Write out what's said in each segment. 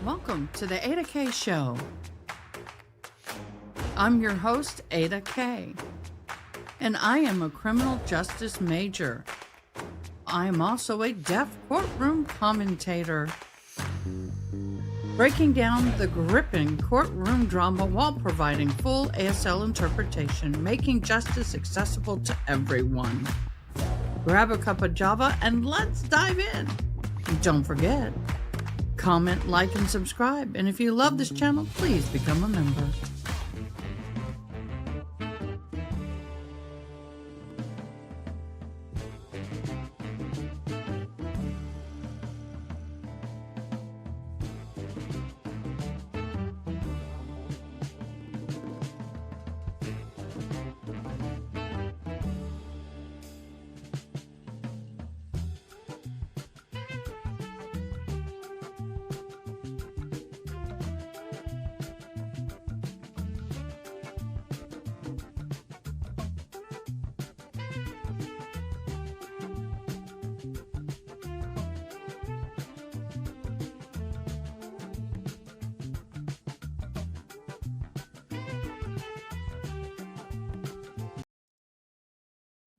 Welcome to the AdaKay Show. I'm your host, AdaKay, and I am a criminal justice major. I am also a deaf courtroom commentator, breaking down the gripping courtroom drama while providing full ASL interpretation, making justice accessible to everyone. Grab a cup of Java and let's dive in. Don't forget, comment, like, and subscribe. And if you love this channel, please become a member.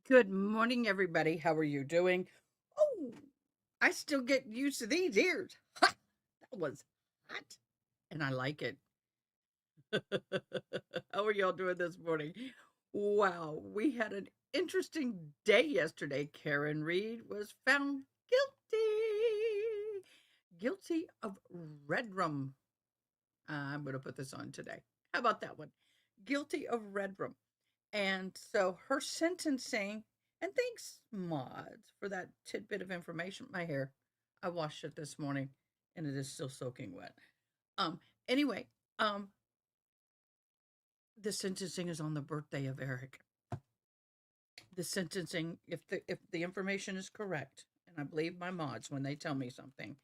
Good morning, everybody. How are you doing? Oh, I still get used to these ears. Ha! That was hot, and I like it. How are y'all doing this morning? Wow, we had an interesting day yesterday. Karen Reed was found guilty of red rum. I'm going to put this on today. How about that one? Guilty of red rum. And so her sentencing, and thanks, Mods, for that tidbit of information. My hair, I washed it this morning, and it is still soaking wet. Anyway, the sentencing is on the birthday of Eric. The sentencing, if the information is correct, and I believe my mods when they tell me something,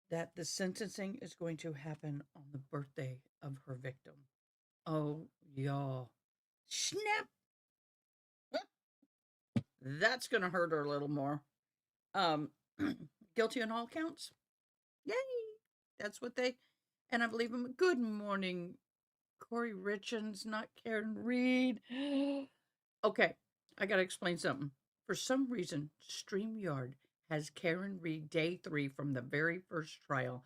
that the sentencing is going to happen on the birthday of her victim. Oh, y'all. Snap! That's going to hurt her a little more. Guilty on all counts. Yay! That's what they, and I believe him. Good morning, Corey Richens, not Karen Reed. Okay, I got to explain something. For some reason, StreamYard has Karen Reed day 3 from the very first trial.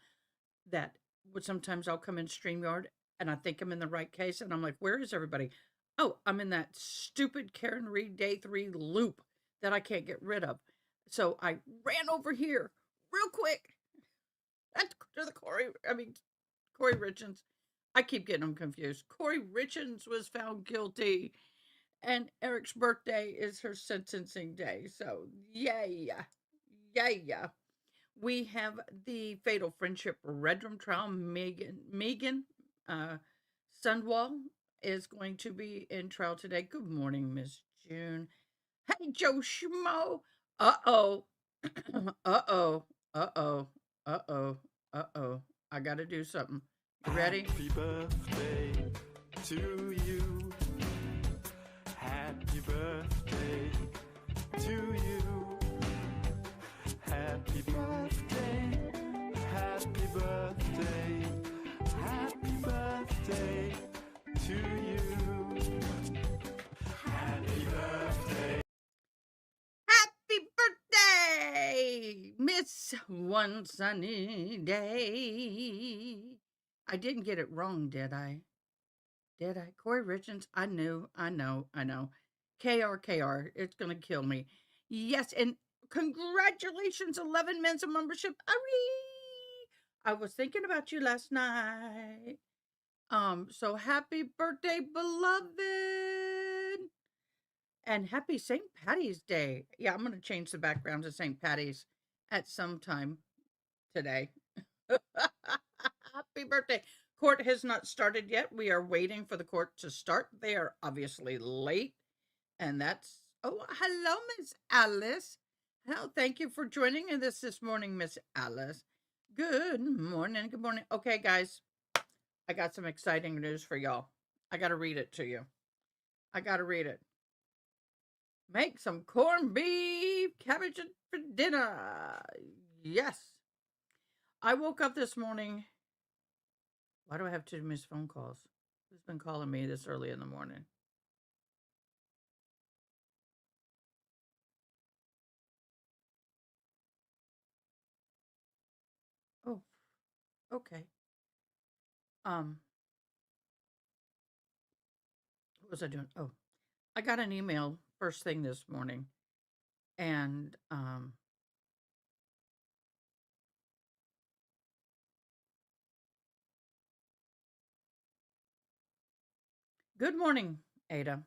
That would sometimes I'll come in StreamYard and I think I'm in the right case, and I'm like, where is everybody? Oh, I'm in that stupid Karen Reed day 3 loop that I can't get rid of. So I ran over here real quick. That's to the Corey Richens. I keep getting them confused. Corey Richens was found guilty, and Eric's birthday is her sentencing day. So, yay. We have the fatal friendship red rum trial. Meggan Sundwall is going to be in trial today. Good morning, Miss June. Hey, Joe Schmo. Uh-oh. Uh-oh. Uh-oh. Uh-oh. Uh-oh. I gotta do something. You ready? Happy birthday to you. Happy birthday to you. Happy birthday. Happy birthday. Happy birthday to you. Happy birthday. Happy birthday, Miss One Sunny Day. I didn't get it wrong, did I? Did I? Corey Richens, I know. KR, it's going to kill me. Yes, and congratulations, 11 months of membership. I was thinking about you last night. So happy birthday, beloved. And happy St. Patty's Day. Yeah, I'm going to change the background to St. Patty's at some time today. Happy birthday. Court has not started yet. We are waiting for the court to start. They are obviously late. And that's, oh, hello, Miss Alice. Oh, thank you for joining us this morning, Miss Alice. Good morning. Good morning. Okay, guys, I got some exciting news for y'all. I got to read it to you. I got to read it. Make some corned beef cabbage for dinner. Yes. I woke up this morning. Why do I have two missed phone calls? Who's been calling me this early in the morning? Oh, okay. Um, what was I doing? Oh, I got an email first thing this morning, and good morning, Ada.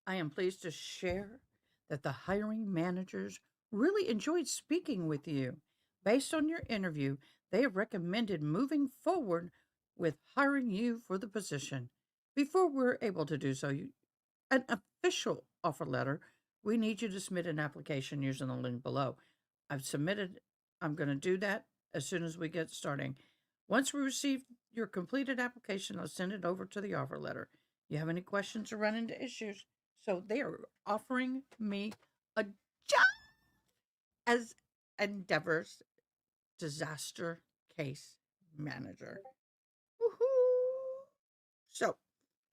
I am pleased to share that the hiring managers really enjoyed speaking with you. Based on your interview, they have recommended moving forward with hiring you for the position. Before we're able to do so, an official offer letter, we need you to submit an application using the link below. I've submitted, I'm going to do that as soon as we get starting. Once we receive your completed application, I'll send it over to the offer letter. You have any questions or run into issues? So they are offering me a job as Endeavor's disaster case manager. Woohoo! So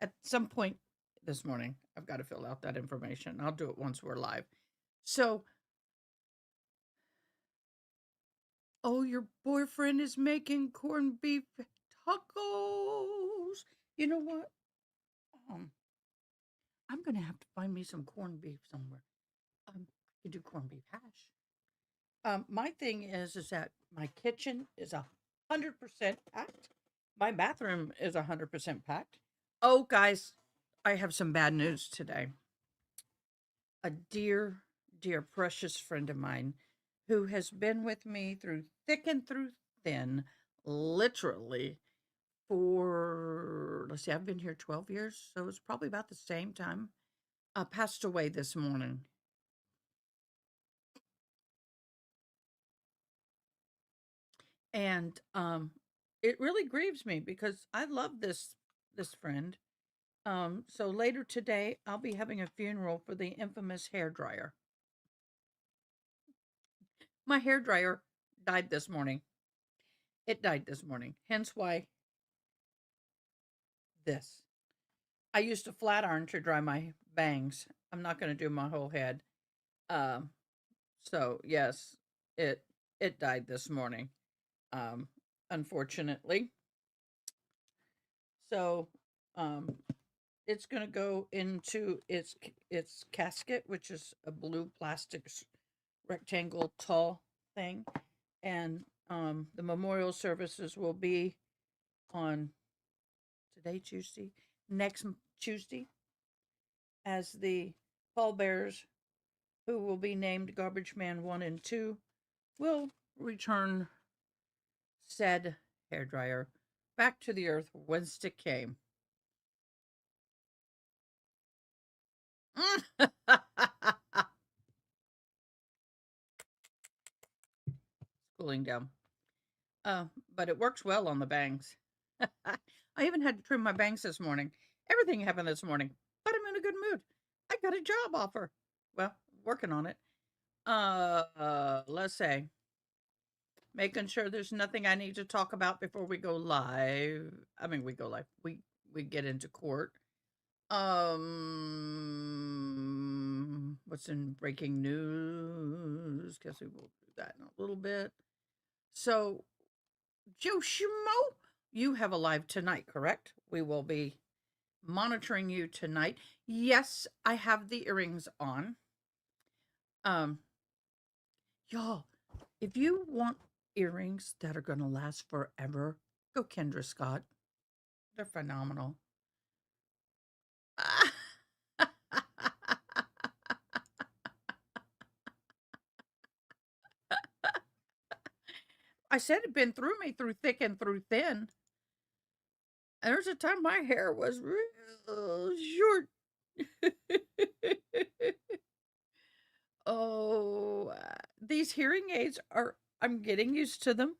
at some point this morning, I've got to fill out that information. I'll do it once we're live. So, oh, your boyfriend is making corned beef tacos. You know what? Um, I'm gonna have to find me some corned beef somewhere. I can do corned beef hash. My thing is that my kitchen is 100% packed. My bathroom is 100% packed. Oh, guys, I have some bad news today. A dear, dear, precious friend of mine who has been with me through thick and through thin, literally for, let's see, I've been here 12 years, so it's probably about the same time, passed away this morning. And it really grieves me because I love this friend. So later today, I'll be having a funeral for the infamous hair dryer. My hair dryer died this morning. It died this morning. Hence why this. I used a flat iron to dry my bangs. I'm not going to do my whole head. Um, so yes, it it died this morning. Um, unfortunately. So um, it's going to go into its casket, which is a blue plastic rectangle tall thing, and the memorial services will be on today, Tuesday, next Tuesday, as the pallbearers, who will be named Garbage Man 1 and 2, will return said hairdryer back to the earth whence it came. Cooling down. But it works well on the bangs. I even had to trim my bangs this morning. Everything happened this morning, but I'm in a good mood. I got a job offer. Well, working on it. Let's say, making sure there's nothing I need to talk about before we go live. I mean, we go live. We get into court. What's in breaking news? Guess we will do that in a little bit. So, Joe Schmo, you have a live tonight, correct? We will be monitoring you tonight. Yes, I have the earrings on. Um, y'all, if you want earrings that are going to last forever, go Kendra Scott. They're phenomenal. I said it been through me through thick and through thin. And there's a time my hair was real short. Oh, these hearing aids are, I'm getting used to them.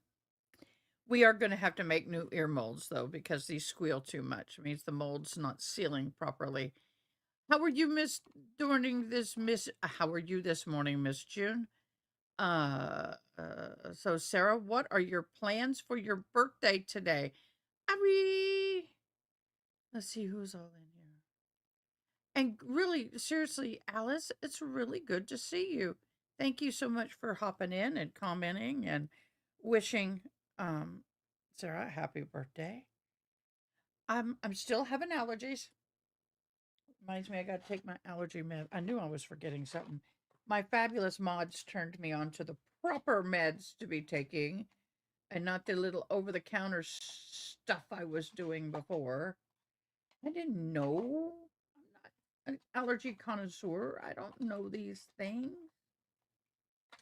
We are going to have to make new ear molds, though, because these squeal too much. It means the mold's not sealing properly. How are you, How are you this morning, Miss June? Uh, So Sarah, what are your plans for your birthday today? Ari, let's see who's all in here. And really, seriously, Alice, it's really good to see you. Thank you so much for hopping in and commenting and wishing um, Sarah a happy birthday. I'm still having allergies. Reminds me, I got to take my allergy med. I knew I was forgetting something. My fabulous mods turned me on to the proper meds to be taking, and not the little over-the-counter stuff I was doing before. I didn't know. I'm not an allergy connoisseur. I don't know these things.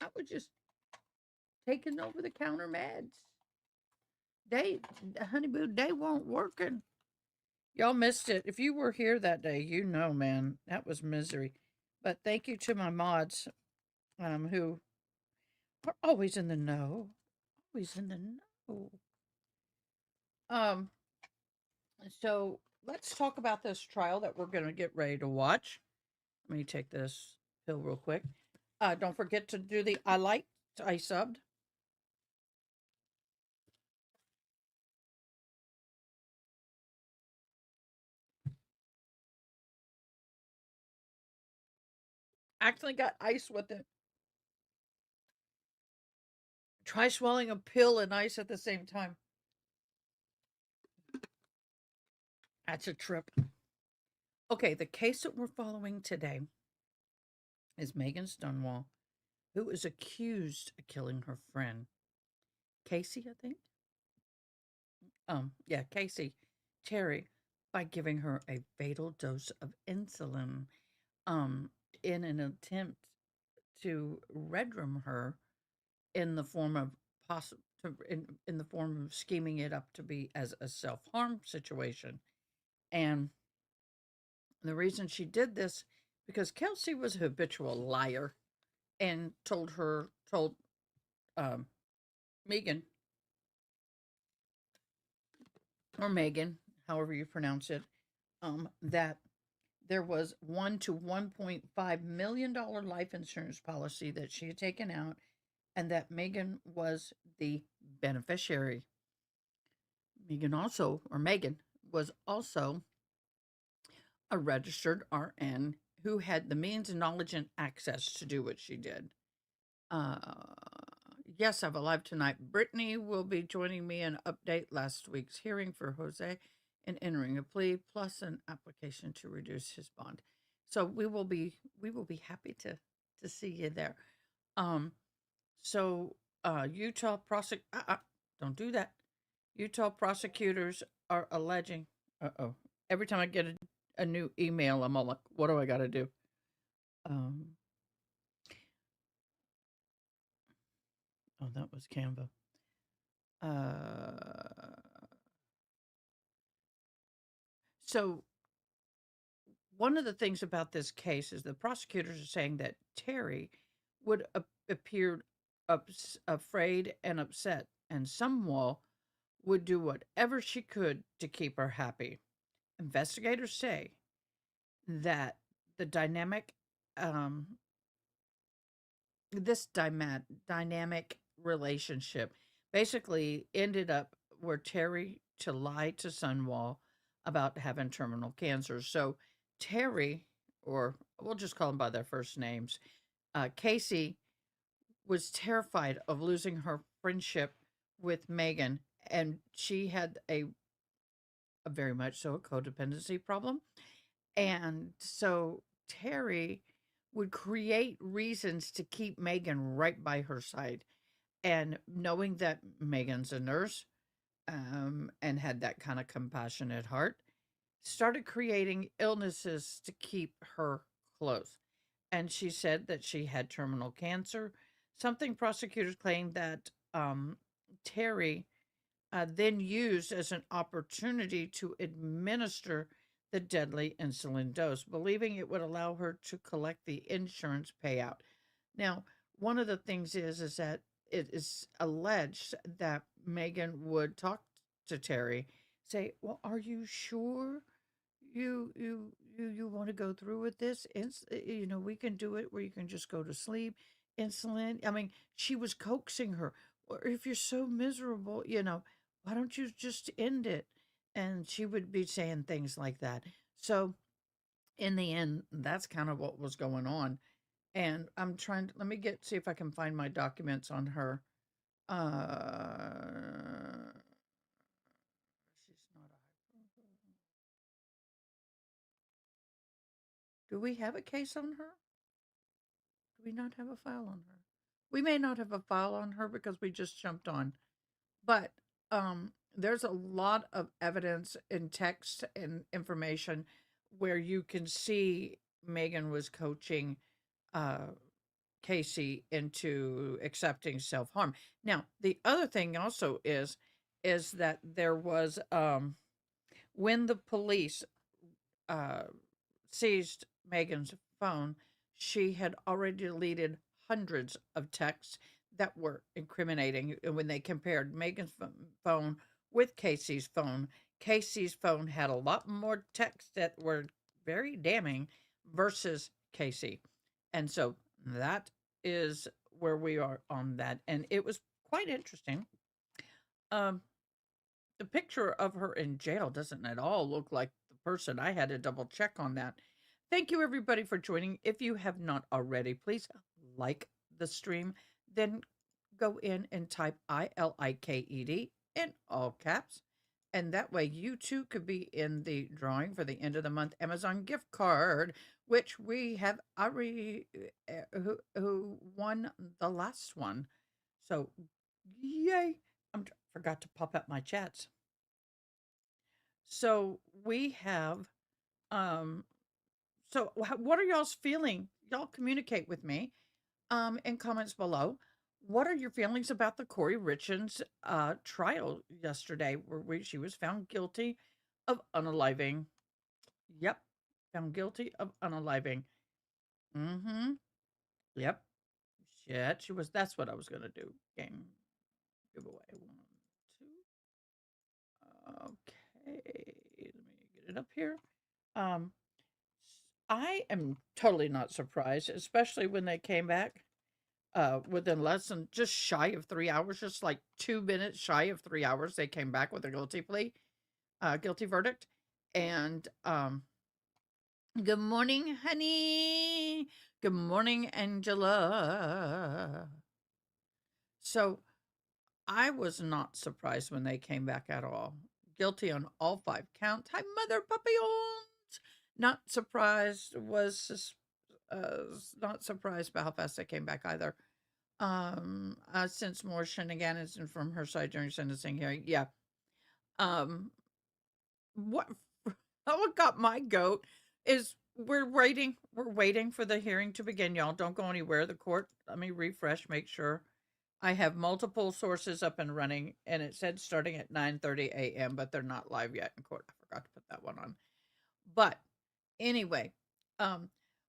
I was just taking over-the-counter meds. They, honey boo, they weren't working. Y'all missed it. If you were here that day, you know, man, that was misery. But thank you to my mods, who are always in the know. Always in the know. Um, so let's talk about this trial that we're gonna get ready to watch. Let me take this pill real quick. Don't forget to do the I liked, I subbed. Actually got ice with it. Try swallowing a pill and ice at the same time. That's a trip. Okay, the case that we're following today is Meggan Sundwall, who is accused of killing her friend, Kacee, I think. Yeah, Kacee Terry, by giving her a fatal dose of insulin, um, in an attempt to redrum her in the form of in the form of scheming it up to be as a self-harm situation. And the reason she did this because Kelsey was a habitual liar and told um, Megan or Megan, however you pronounce it, that there was $1 to $1.5 million life insurance policy that she had taken out, and that Megan was the beneficiary. Megan was also a registered RN who had the means and knowledge and access to do what she did. Uh, yes, I have a live tonight. Brittany will be joining me in update last week's hearing for Jose and entering a plea plus an application to reduce his bond. So we will be happy to see you there. Um, so Utah don't do that. Utah prosecutors are alleging. Every time I get a new email, I'm all like, what do I got to do? Um, oh, that was Canva. So one of the things about this case is the prosecutors are saying that Terry would appear afraid and upset, and Sundwall would do whatever she could to keep her happy. Investigators say that the um, dynamic relationship basically ended up where Terry to lie to Sundwall about having terminal cancer. So Terry, or we'll just call them by their first names, Kacee was terrified of losing her friendship with Meggan, and she had a very much so a codependency problem. And so Terry would create reasons to keep Meggan right by her side. And knowing that Meggan's a nurse, and had that kind of compassionate heart, started creating illnesses to keep her close. And she said that she had terminal cancer, something prosecutors claimed that Terry then used as an opportunity to administer the deadly insulin dose, believing it would allow her to collect the insurance payout. Now, one of the things is that it is alleged that Meggan would talk to Terry, say, "Well, are you sure you want to go through with this? It's, we can do it where you can just go to sleep. insulin. I mean, she was coaxing her. Or if you're so miserable, why don't you just end it? And she would be saying things like that. So in the end, that's kind of what was going on. And I'm trying to let me see if I can find my documents on her. She's not a. Do we have a case on her? Do we not have a file on her? We may not have a file on her because we just jumped on. But there's a lot of evidence in text and information where you can see Meggan was coaching uh, Kacee into accepting self harm. Now, the other thing also is that there was when the police uh, seized Meggan's phone, she had already deleted hundreds of texts that were incriminating. And when they compared Meggan's phone with Kacee's phone had a lot more texts that were very damning versus Kacee. And so that is where we are on that. And it was quite interesting. Um, the picture of her in jail doesn't at all look like the person. I had to double check on that. Thank you, everybody, for joining. If you have not already, please like the stream. Then go in and type ILIKED in all caps. And that way you too could be in the drawing for the end of the month Amazon gift card, which we have already who won the last one. So yay. I forgot to pop up my chats. So we have um so what are y'all's feeling? Y'all communicate with me in comments below. What are your feelings about the Corey Richins trial yesterday where she was found guilty of unaliving? Yep, found guilty of unaliving. Mm-hmm. Yep. Shit, she was. That's what I was gonna do. Game giveaway. 1, 2. Okay, let me get it up here. Um, I am totally not surprised, especially when they came back within less than just shy of 3 hours, just like 2 minutes shy of 3 hours. They came back with a guilty plea, guilty verdict. And good morning, honey. Good morning, Angela. So I was not surprised when they came back at all. Guilty on all 5 counts. Hi, mother papillons. Not surprised. Was not surprised by how fast they came back either. Since more shenanigans and from her side during sentencing hearing. Yeah. What what got my goat is we're waiting for the hearing to begin, y'all. Don't go anywhere. The court, let me refresh, make sure. I have multiple sources up and running, and it said starting at 9:30 a.m., but they're not live yet in court. I forgot to put that one on. But anyway,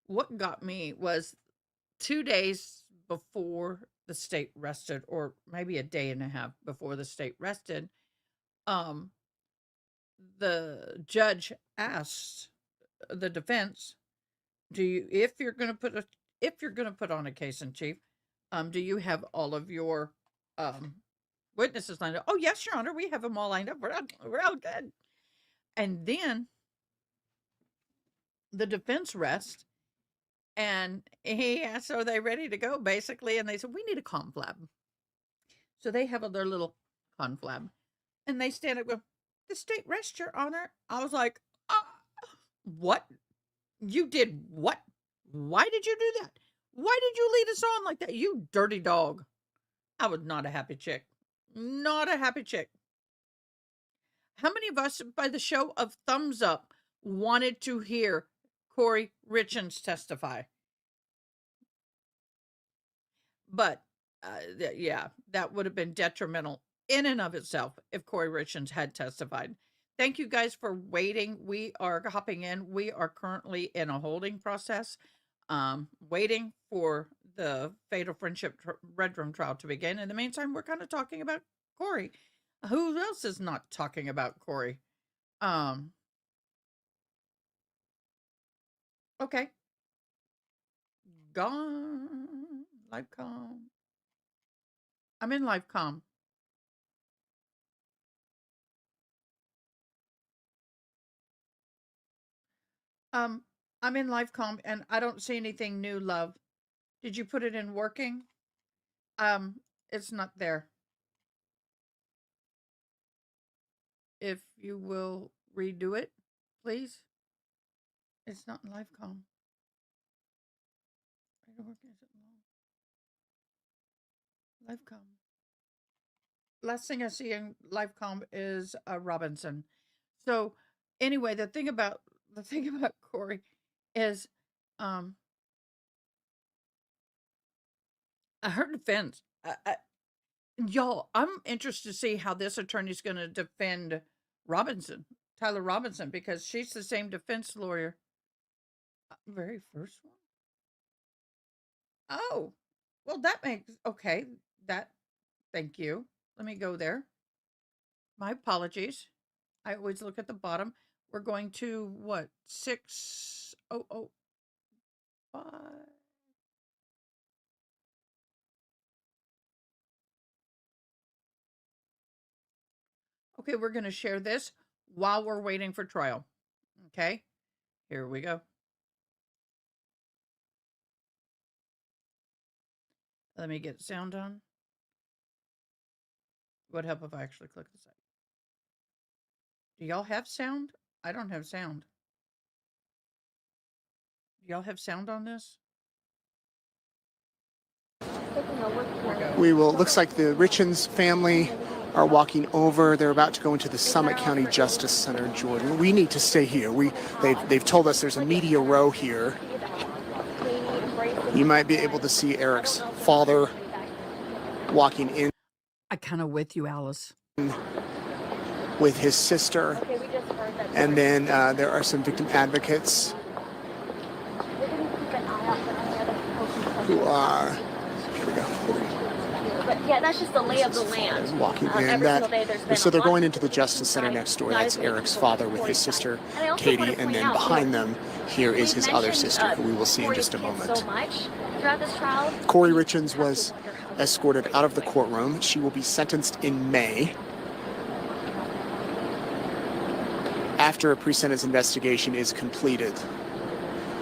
what got me was 2 days before the state rested, or maybe a day and a half before the state rested, um, the judge asked the defense, "Do you, if you're gonna put on a case in chief, do you have all of your witnesses lined up?" "Oh yes, Your Honor, we have them all lined up. We're all good." And then the defense rests, and he asked, "Are they ready to go?" Basically, and they said, "We need a conflab." So they have their little conflab, and they stand up, and go, "The state rests, Your Honor." I was like, "What? You did what? Why did you do that? Why did you lead us on like that? You dirty dog." I was not a happy chick. Not a happy chick. How many of us, by the show of thumbs up, wanted to hear Corey Richins testify? But yeah, that would have been detrimental in and of itself if Corey Richins had testified. Thank you guys for waiting. We are hopping in. We are currently in a holding process, waiting for the fatal friendship red room trial to begin. In the meantime, we're kind of talking about Corey. Who else is not talking about Corey? Okay. Gone. Livecom. I'm in Livecom. I'm in Livecom and I don't see anything new, love. Did you put it in working? It's not there. If you will redo it, please. It's not in Livecom. Livecom. Last thing I see in Livecom is Robinson. So anyway, the thing about Corey is, her defense. Y'all, I'm interested to see how this attorney's going to defend Tyler Robinson, because she's the same defense lawyer. Very first one. Oh, well, that makes okay. Thank you. Let me go there. My apologies. I always look at the bottom. We're going to what? 6005. Okay, we're going to share this while we're waiting for trial. Okay, here we go. Let me get sound on. Would help if I actually click the site. Do y'all have sound? I don't have sound. Do y'all have sound on this? We will, looks like the Richens family are walking over. They're about to go into the Summit County Justice Center, Jordan. We need to stay here. They've told us there's a media row here. You might be able to see Eric's father walking in. I kind of with you, Alice. With his sister. And then there are some victim advocates who are, here we go. But yeah, that's just the lay of the land. Walking in so they're going into the Justice Center next door. That's Eric's father with his sister, Katie, and then behind them here is his other sister, who we will see in just a moment. Kacee Richens was escorted out of the courtroom. She will be sentenced in May after a pre-sentence investigation is completed.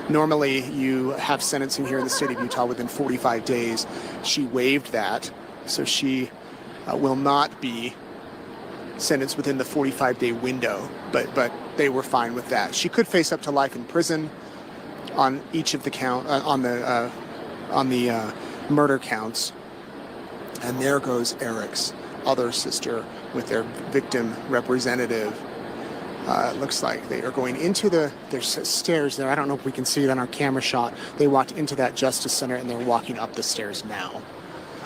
Normally, you have sentencing here in the state of Utah within 45 days. She waived that, so she will not be sentenced within the 45-day window, but they were fine with that. She could face up to life in prison on each of the on the murder counts. And there goes Eric's other sister with their victim representative. It looks like they are going into there's stairs there. I don't know if we can see it on our camera shot. They walked into that Justice Center and they're walking up the stairs now.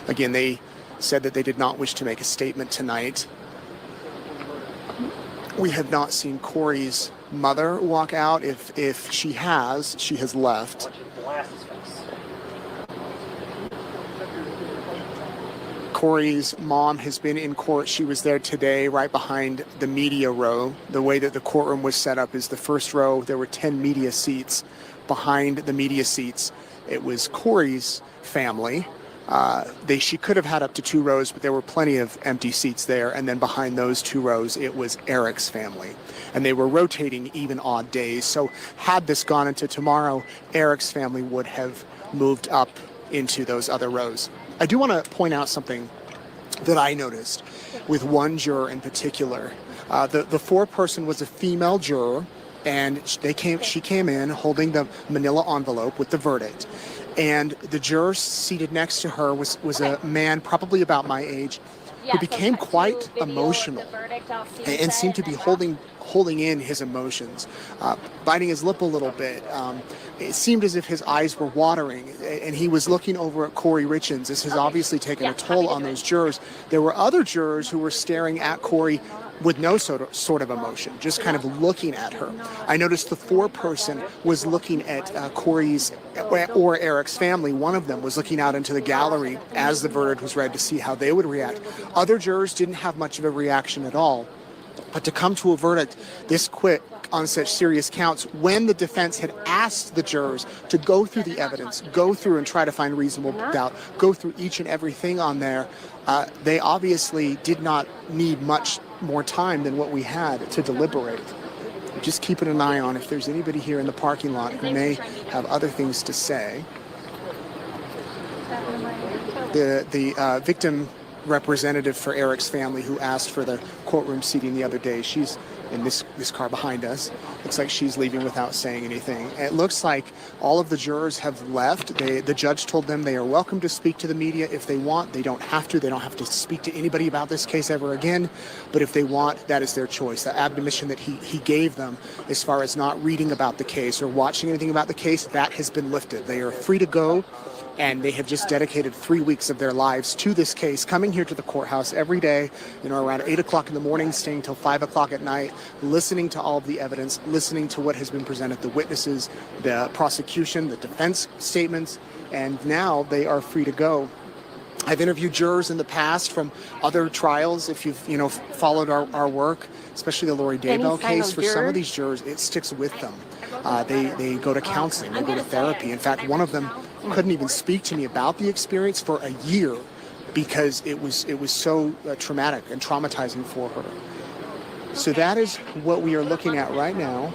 Again, they said that they did not wish to make a statement tonight. We have not seen Corey's mother walk out. If she has left. Corey's mom has been in court. She was there today right behind the media row. The way that the courtroom was set up is the first row, there were 10 media seats. Behind the media seats, it was Corey's family. She could have had up to 2 rows, but there were plenty of empty seats there. And then behind those 2 rows, it was Eric's family. And they were rotating even odd days. So had this gone into tomorrow, Eric's family would have moved up into those other rows. I do want to point out something that I noticed with one juror in particular. The 4-person was a female juror, and she came in holding the manila envelope with the verdict. And the juror seated next to her was a man probably about my age, who became quite emotional and seemed to be holding in his emotions, biting his lip a little bit. It seemed as if his eyes were watering, and he was looking over at Kacee Richens. This has obviously taken a toll on those jurors. There were other jurors who were staring at Kacee with no sort of emotion, just kind of looking at her. I noticed the 4-person was looking at Corey's or Eric's family. One of them was looking out into the gallery as the verdict was read to see how they would react. Other jurors didn't have much of a reaction at all. But to come to a verdict this quick on such serious counts, when the defense had asked the jurors to go through the evidence, go through and try to find reasonable doubt, go through each and everything on there, they obviously did not need much more time than what we had to deliberate. Just keeping an eye on if there's anybody here in the parking lot who may have other things to say. The victim representative for Eric's family who asked for the courtroom seating the other day, she's in this car behind us. Looks like she's leaving without saying anything. It looks like all of the jurors have left. The judge told them they are welcome to speak to the media if they want. They don't have to. They don't have to speak to anybody about this case ever again. But if they want, that is their choice. The admonition that he gave them as far as not reading about the case or watching anything about the case, that has been lifted. They are free to go. And they have just dedicated 3 weeks of their lives to this case, coming here to the courthouse every day, around 8 o'clock in the morning, staying till 5 o'clock at night, listening to all of the evidence, listening to what has been presented, the witnesses, the prosecution, the defense statements, and now they are free to go. I've interviewed jurors in the past from other trials. If you've, followed our work, especially the Lori Daybell case, for some of these jurors, it sticks with them. They go to counseling, they go to therapy. In fact, one of them couldn't even speak to me about the experience for a year because it was so traumatic and traumatizing for her. So that is what we are looking at right now.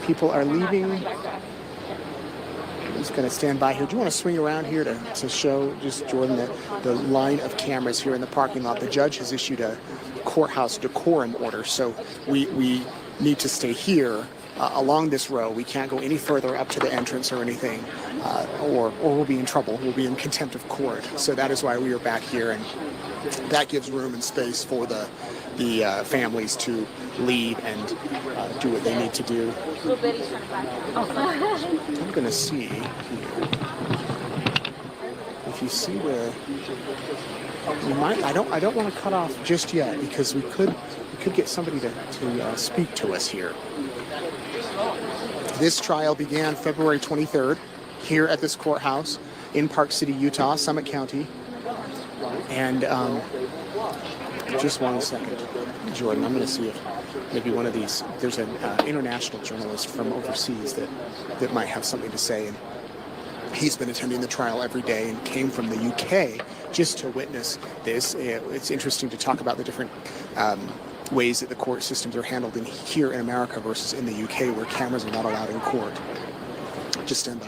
People are leaving. I'm just going to stand by here. Do you want to swing around here to show just Jordan the line of cameras here in the parking lot? The judge has issued a courthouse decorum order, so we need to stay here along this row. We can't go any further up to the entrance or anything, or we'll be in trouble. We'll be in contempt of court. So that is why we are back here, and that gives room and space for the families to leave and do what they need to do. I'm going to see here. If you see where we might, I don't want to cut off just yet because we could get somebody to speak to us here. This trial began February 23rd here at this courthouse in Park City, Utah, Summit County. And just one second, Jordan, I'm going to see if maybe one of these, there's an international journalist from overseas that might have something to say. And he's been attending the trial every day and came from the UK just to witness this. It's interesting to talk about the different ways that the court systems are handled here in America versus in the UK, where cameras are not allowed in court. Just stand by.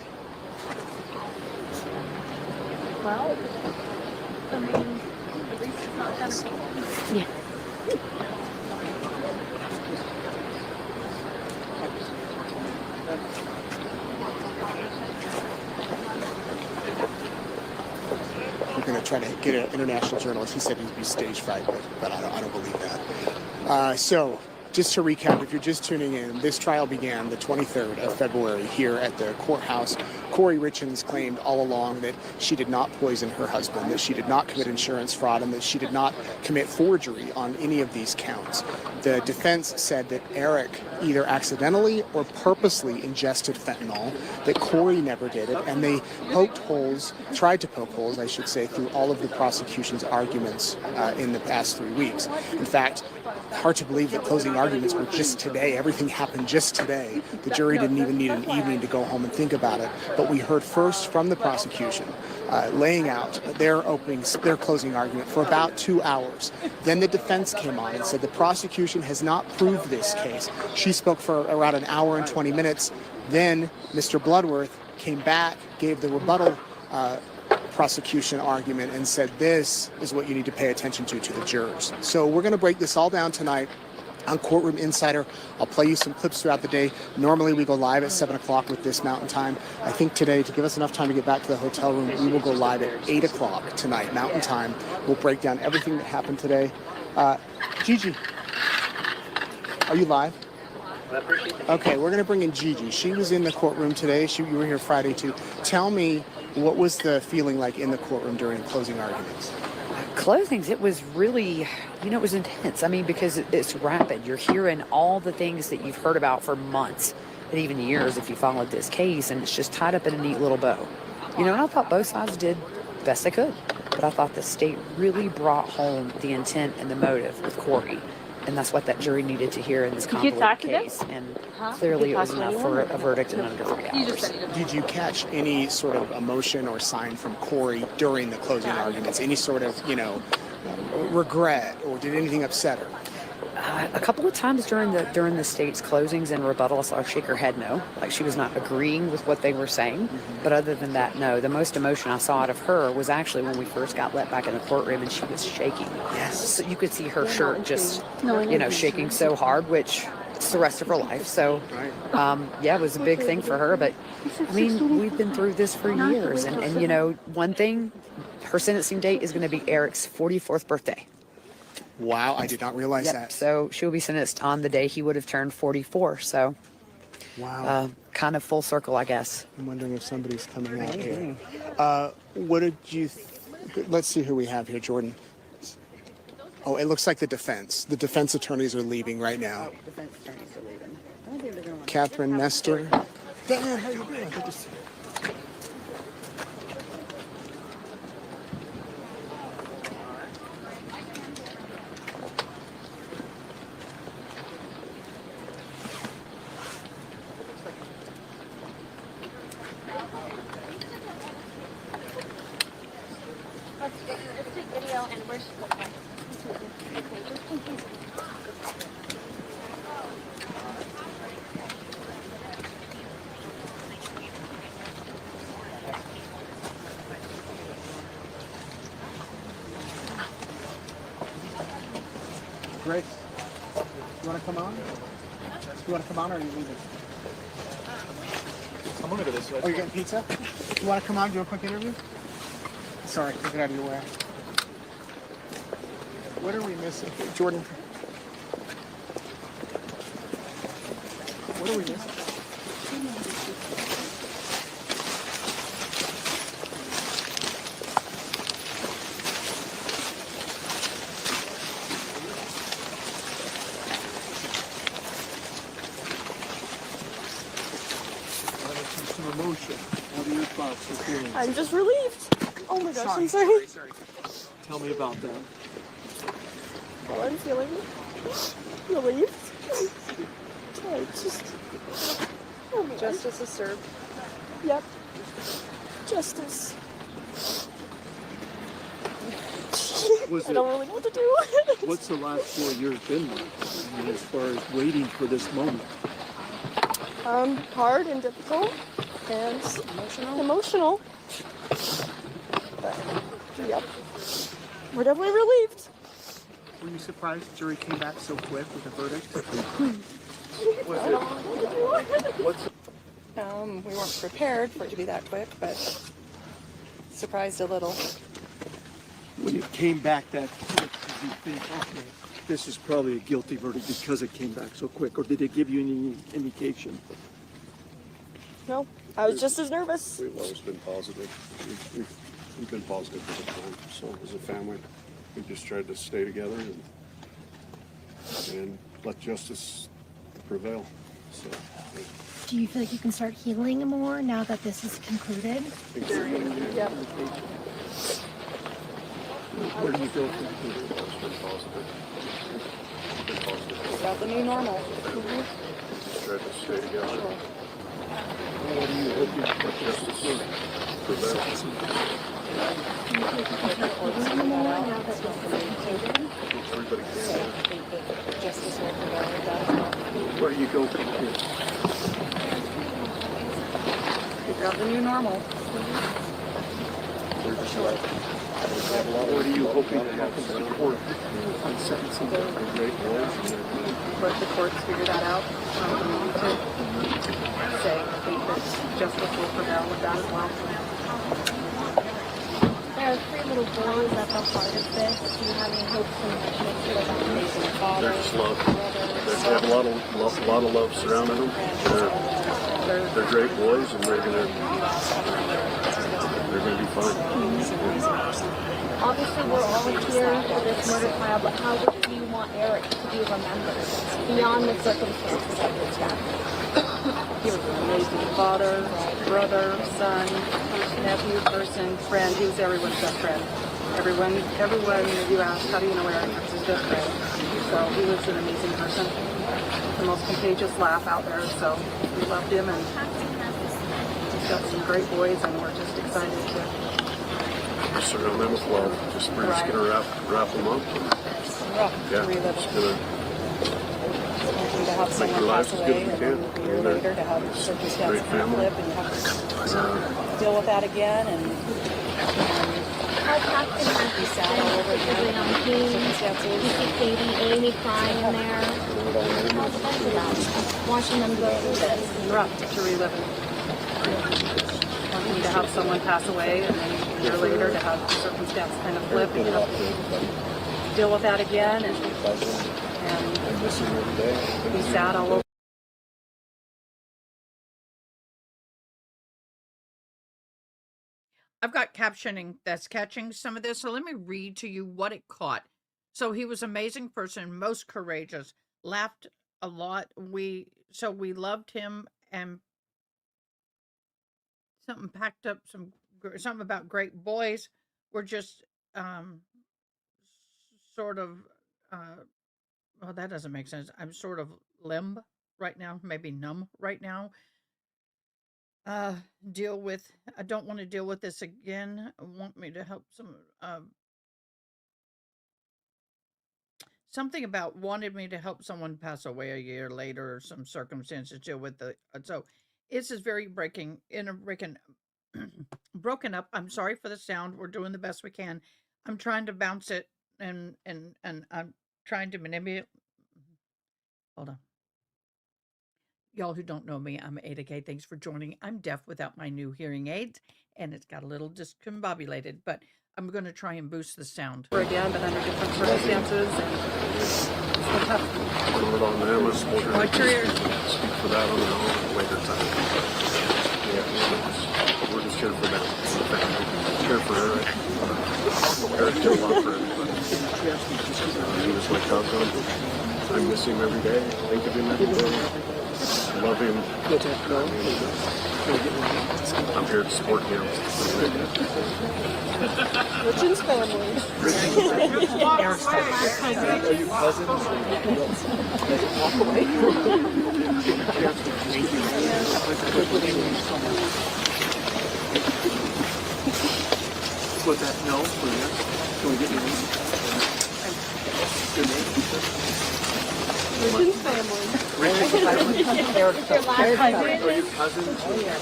Well, I mean, at least it's not done. Yeah. We're going to try to get an international journalist. He said he'd be stage fright, but I don't believe that. So, just to recap, if you're just tuning in, this trial began the 23rd of February here at the courthouse. Kacee Lyn claimed all along that she did not poison her husband, that she did not commit insurance fraud, and that she did not commit forgery on any of these counts. The defense said that Eric either accidentally or purposely ingested fentanyl, that Kacee never did it, and they tried to poke holes, I should say, through all of the prosecution's arguments in the past 3 weeks. In fact, hard to believe that closing arguments were just today. Everything happened just today. The jury didn't even need an evening to go home and think about it. But we heard first from the prosecution laying out their closing argument for about 2 hours. Then the defense came on and said the prosecution has not proved this case. She spoke for around an hour and 20 minutes. Then Mr. Bloodworth came back, gave the rebuttal prosecution argument, and said this is what you need to pay attention to the jurors. So we're going to break this all down tonight on Courtroom Insider. I'll play you some clips throughout the day. Normally we go live at 7 o'clock with this Mountain Time. I think today, to give us enough time to get back to the hotel room, we will go live at 8 o'clock tonight, Mountain Time. We'll break down everything that happened today. Gigi, are you live? Okay, we're going to bring in Gigi. She was in the courtroom today. You were here Friday too. Tell me, what was the feeling like in the courtroom during closing arguments? Closings, it was really, it was intense. I mean, because it's rapid. You're hearing all the things that you've heard about for months and even years if you followed this case, and it's just tied up in a neat little bow. And I thought both sides did the best they could, but I thought the state really brought home the intent and the motive with Corey. And that's what that jury needed to hear in this convoluted talk to them? case. And clearly it was enough for a verdict in under 3 hours. Did you catch any sort of emotion or sign from Corey during the closing arguments? Any sort of, regret, or did anything upset her? A couple of times during the state's closings and rebuttal, I saw her shake her head no, like she was not agreeing with what they were saying. But other than that, no. The most emotion I saw out of her was actually when we first got let back in the courtroom, and she was shaking. Yes. So you could see her shirt just, shaking so hard, which it's the rest of her life. So, it was a big thing for her. But I mean, we've been through this for years, and one thing, her sentencing date is going to be Eric's 44th birthday. Wow, I did not realize that. So she'll be sentenced on the day he would have turned 44. So, wow, kind of full circle, I guess. I'm wondering if somebody's coming out here. What did you? Let's see who we have here, Jordan. Oh, it looks like the defense. The defense attorneys are leaving right now. Defense attorneys are leaving. Catherine Nestor. Dan, how you doing? Good to see you. Let's take video and where's Grace, you want to come on? You want to come on, or are you leaving? I'm gonna go this way. Oh, you're getting pizza? You want to come on, do a quick interview? Sorry, take it out of your way. What are we missing? Jordan? What are we missing? Some emotion. What are your thoughts or feelings? I'm just relieved. Oh my gosh, I'm sorry. Tell me about that. Well, I'm feeling relieved. I just... Oh my Justice is served. Yep. Justice. I don't really know what to do. What's the last 4 years been like? I mean, as far as waiting for this moment? Hard and difficult and emotional. But, yep. We're definitely relieved. Were you surprised the jury came back so quick with a verdict? We weren't prepared for it to be that quick, but surprised a little. When it came back that quick, did you think, okay, this is probably a guilty verdict because it came back so quick? Or did it give you any indication? No, I was just as nervous. We've always been positive. We've been positive for the time. So as a family, we just tried to stay together and let justice prevail. So. Do you feel like you can start healing more now that this is concluded? Yep. Where do you go from here? We've always been positive. Been positive. About the new normal. Just tried to stay together. What do you hope you Let justice prevail. Everybody can. Justice will prevail with that. Where do you go from here? Figure out the new normal. What are you hoping to happen to the court on sentencing? Let the courts figure that out. To say, I think that justice will prevail with that as well. There are 3 little boys that are part of this. Do you have any hopes and wishes for them? Amazing father, They're just love. brother, They have a lot of love surrounding them. They're great boys, and they're gonna be fine. Obviously, we're all here for this murder trial, but how do you want Eric to be remembered beyond the circumstances of his death? He was an amazing father, brother, son, nephew, person, friend. He was everyone's best friend. Everyone you ask, how do you know Eric? He's his best friend. So well. He was an amazing person, the most contagious laugh out there. So we loved him, and he's got some great boys, and we're just excited to. Surround them with love. We're just gonna wrap them up. Yeah, just gonna To have make their someone lives pass as good away, as we and can. then a year later to have circumstances Great kind of family. flip, and you have to deal with that again, and How Captain has be sad all over again. on teams. Circumstances. You see Katie, Amy crying in there. How's it been for them? Watching them go through this. Rough to relive it. Wanting to have someone pass away, and then a year later to have the circumstance kind of flip, and you have to deal with that again, and be sad all over. I've got captioning that's catching some of this, so let me read to you what it caught. So he was an amazing person, most courageous, laughed a lot. We loved him, and something packed up something about great boys. We're just sort of well, that doesn't make sense. I'm sort of limb right now, maybe numb right now. Deal with I don't want to deal with this again. Want me to help some something about wanted me to help someone pass away a year later or some circumstances deal with the so this is very breaking broken up. I'm sorry for the sound. We're doing the best we can. I'm trying to bounce it and I'm trying to manipulate. Hold on. Y'all who don't know me, I'm AdaKay. Thanks for joining. I'm deaf without my new hearing aids, and it's got a little discombobulated, but I'm going to try and boost the sound. Again, but under different circumstances, and put it on them. I'm sure My career. speak for that on a later time. Yeah, we're just here for them, for the family. Here for Eric. Eric did a lot for everybody. He was my cousin. I miss him every day. Think of him every day. I love him. I'm here to support him. Richard's family. Eric's Are you cousins? Walk away. What's that? No, please. Can we get your name? Your name? Richard's family. Eric's Your last cousin. Are you cousins? Oh, yeah.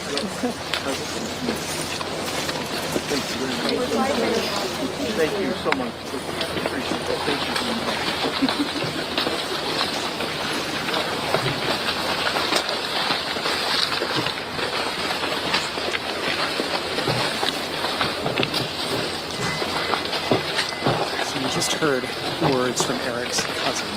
Thank you very much. Thank you so much. Appreciate that. Thank you so much. So you just heard words from Eric's cousin.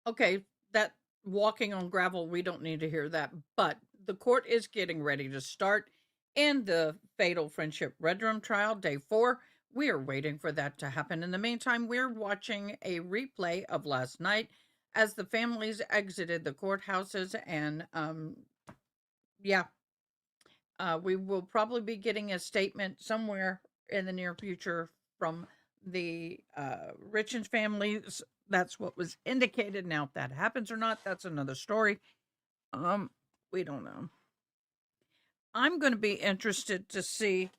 Okay, that walking on gravel, we don't need to hear that. But the court is getting ready to start in the fatal friendship red room trial, day 4. We are waiting for that to happen. In the meantime, we're watching a replay of last night as the families exited the courthouses. And we will probably be getting a statement somewhere in the near future from the Richens families. That's what was indicated. Now, if that happens or not, that's another story. We don't know. I'm going to be interested to see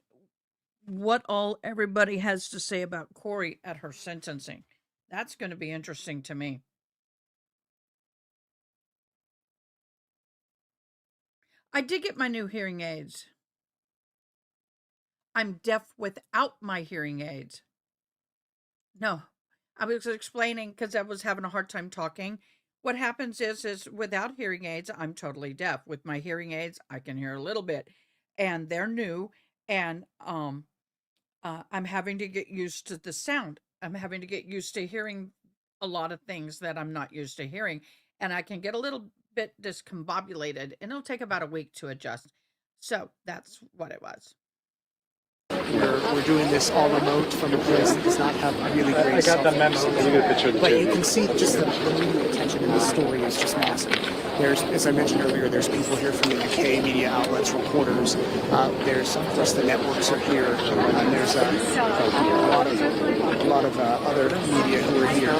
what all everybody has to say about Corey at her sentencing. That's going to be interesting to me. I did get my new hearing aids. I'm deaf without my hearing aids. No, I was explaining because I was having a hard time talking. What happens is without hearing aids, I'm totally deaf. With my hearing aids, I can hear a little bit, and they're new, and I'm having to get used to the sound. I'm having to get used to hearing a lot of things that I'm not used to hearing, and I can get a little bit discombobulated, and it'll take about a week to adjust. So that's what it was. We're doing this all remote from a place that does not have really great cell phones. But you can see just the media attention in this story is just massive. There's, as I mentioned earlier, there's people here from the AdaKay media outlets, reporters. There's, of course, the networks are here. And there's a lot of other media who are here.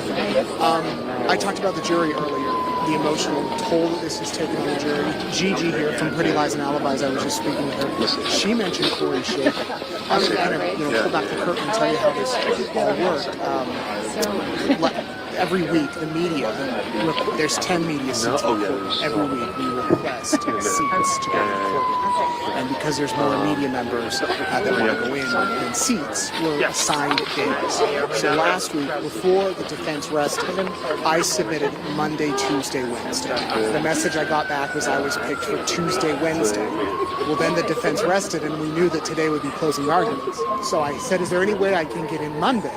I talked about the jury earlier. The emotional toll that this has taken on the jury. Gigi here from Pretty Lies and Alibis, I was just speaking with her. She mentioned Corey shaking. I'm going to kind of pull back the curtain and tell you how this all worked. Every week, the media, there's 10 media seats. Every week, we request seats to go to the courtroom. And because there's more media members that want to go in than seats, we're assigned days. So last week, before the defense rested, I submitted Monday, Tuesday, Wednesday. The message I got back was I was picked for Tuesday, Wednesday. Well, then the defense rested, and we knew that today would be closing arguments. So I said, is there any way I can get in Monday?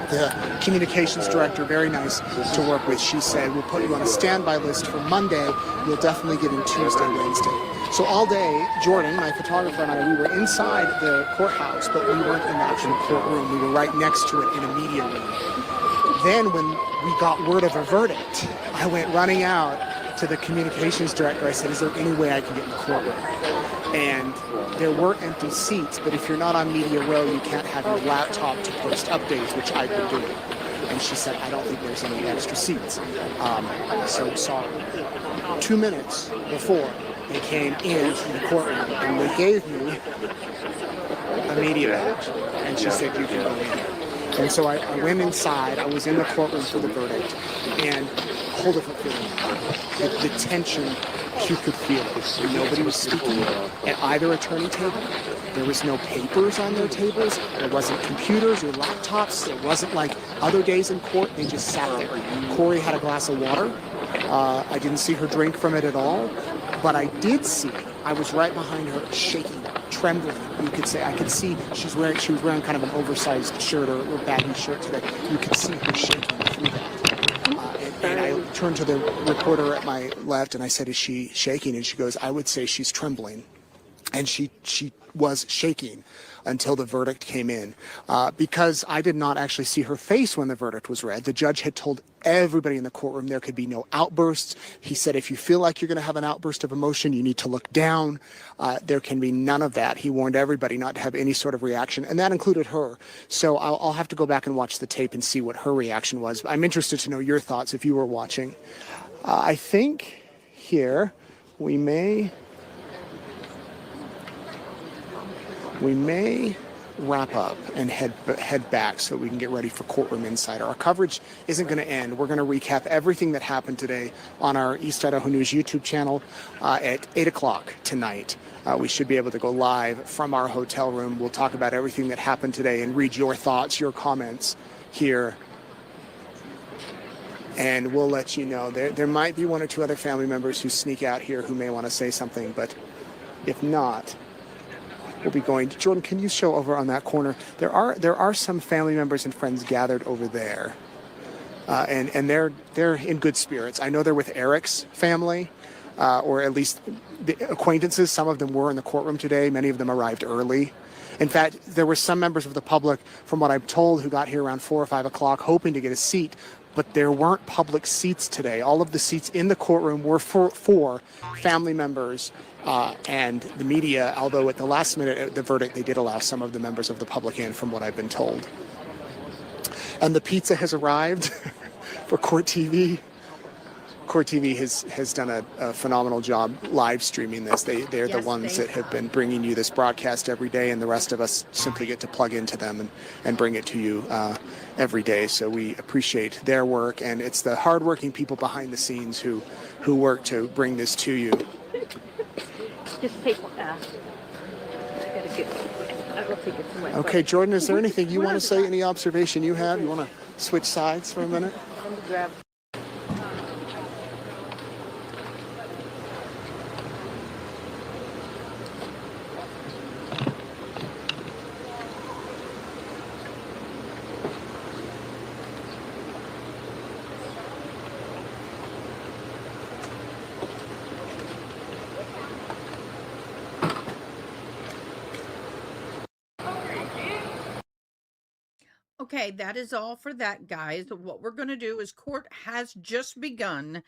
The communications director, very nice to work with, she said, we'll put you on a standby list for Monday. You'll definitely get in Tuesday, Wednesday. So all day, Jordan, my photographer, and I, we were inside the courthouse, but we weren't in the actual courtroom. We were right next to it in a media room. Then when we got word of a verdict, I went running out to the communications director. I said, is there any way I can get in the courtroom? And there were empty seats, but if you're not on Media Row, you can't have your laptop to post updates, which I've been doing. And she said, I don't think there's any extra seats. So sorry. 2 minutes before they came into the courtroom, and they gave me a media badge. And she said, you can go in. And so I went inside. I was in the courtroom for the verdict, and whole different feeling. The tension, you could feel it. Nobody was speaking at either attorney table. There was no papers on their tables. There wasn't computers or laptops. It wasn't like other days in court. They just sat there. Corey had a glass of water. I didn't see her drink from it at all, but I did see, I was right behind her, shaking, trembling, you could say. I could see she was wearing kind of an oversized shirt or baggy shirt today. You could see her shaking through that. And I turned to the reporter at my left and I said, is she shaking? And she goes, I would say she's trembling. And she was shaking until the verdict came in. Because I did not actually see her face when the verdict was read. The judge had told everybody in the courtroom there could be no outbursts. He said, if you feel like you're going to have an outburst of emotion, you need to look down. There can be none of that. He warned everybody not to have any sort of reaction, and that included her. So I'll have to go back and watch the tape and see what her reaction was. I'm interested to know your thoughts if you were watching. I think here we may wrap up and head back so we can get ready for Courtroom Insider. Our coverage isn't going to end. We're going to recap everything that happened today on our East Idaho News YouTube channel at 8 o'clock tonight. We should be able to go live from our hotel room. We'll talk about everything that happened today and read your thoughts, your comments here. And we'll let you know. There might be one or two other family members who sneak out here who may want to say something, but if not, we'll be going. Jordan, can you show over on that corner? There are some family members and friends gathered over there, and they're in good spirits. I know they're with Eric's family, or at least the acquaintances. Some of them were in the courtroom today. Many of them arrived early. In fact, there were some members of the public, from what I'm told, who got here around 4 or 5 o'clock, hoping to get a seat. But there weren't public seats today. All of the seats in the courtroom were for family members and the media, although at the last minute of the verdict, they did allow some of the members of the public in, from what I've been told. And the pizza has arrived for Court TV. Court TV has done a phenomenal job live streaming this. They're the ones that have been bringing you this broadcast every day, and the rest of us simply get to plug into them and bring it to you every day. So we appreciate their work, and it's the hardworking people behind the scenes who work to bring this to you. Just take one. I will take it somewhere. Okay, Jordan, is there anything you want to say? Any observation you have? You want to switch sides for a minute? I'm gonna grab. Okay, that is all for that, guys. What we're going to do is court has just begun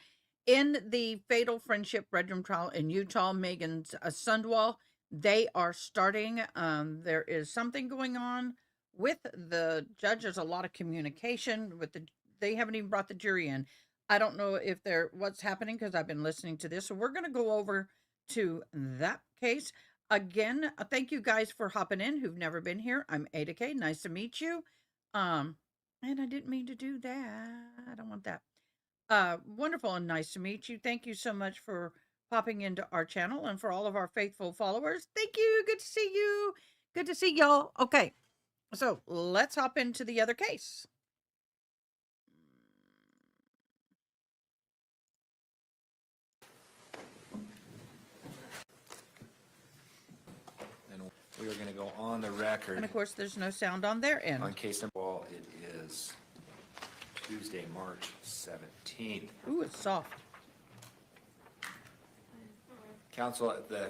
in the fatal friendship bedroom trial in Utah. Meggan Sundwall, they are starting. There is something going on with the judge. There's a lot of communication with the. They haven't even brought the jury in. I don't know if they're what's happening because I've been listening to this. So we're going to go over to that case again. Thank you guys for hopping in who've never been here. I'm AdaKay. Nice to meet you. And I didn't mean to do that. I don't want that. Wonderful and nice to meet you. Thank you so much for popping into our channel and for all of our faithful followers. Thank you. Good to see you. Good to see y'all. Okay, so let's hop into the other case. And we are going to go on the record. And of course, there's no sound on their end. On case number one, it is Tuesday, March 17th. Ooh, it's soft. Counsel, at the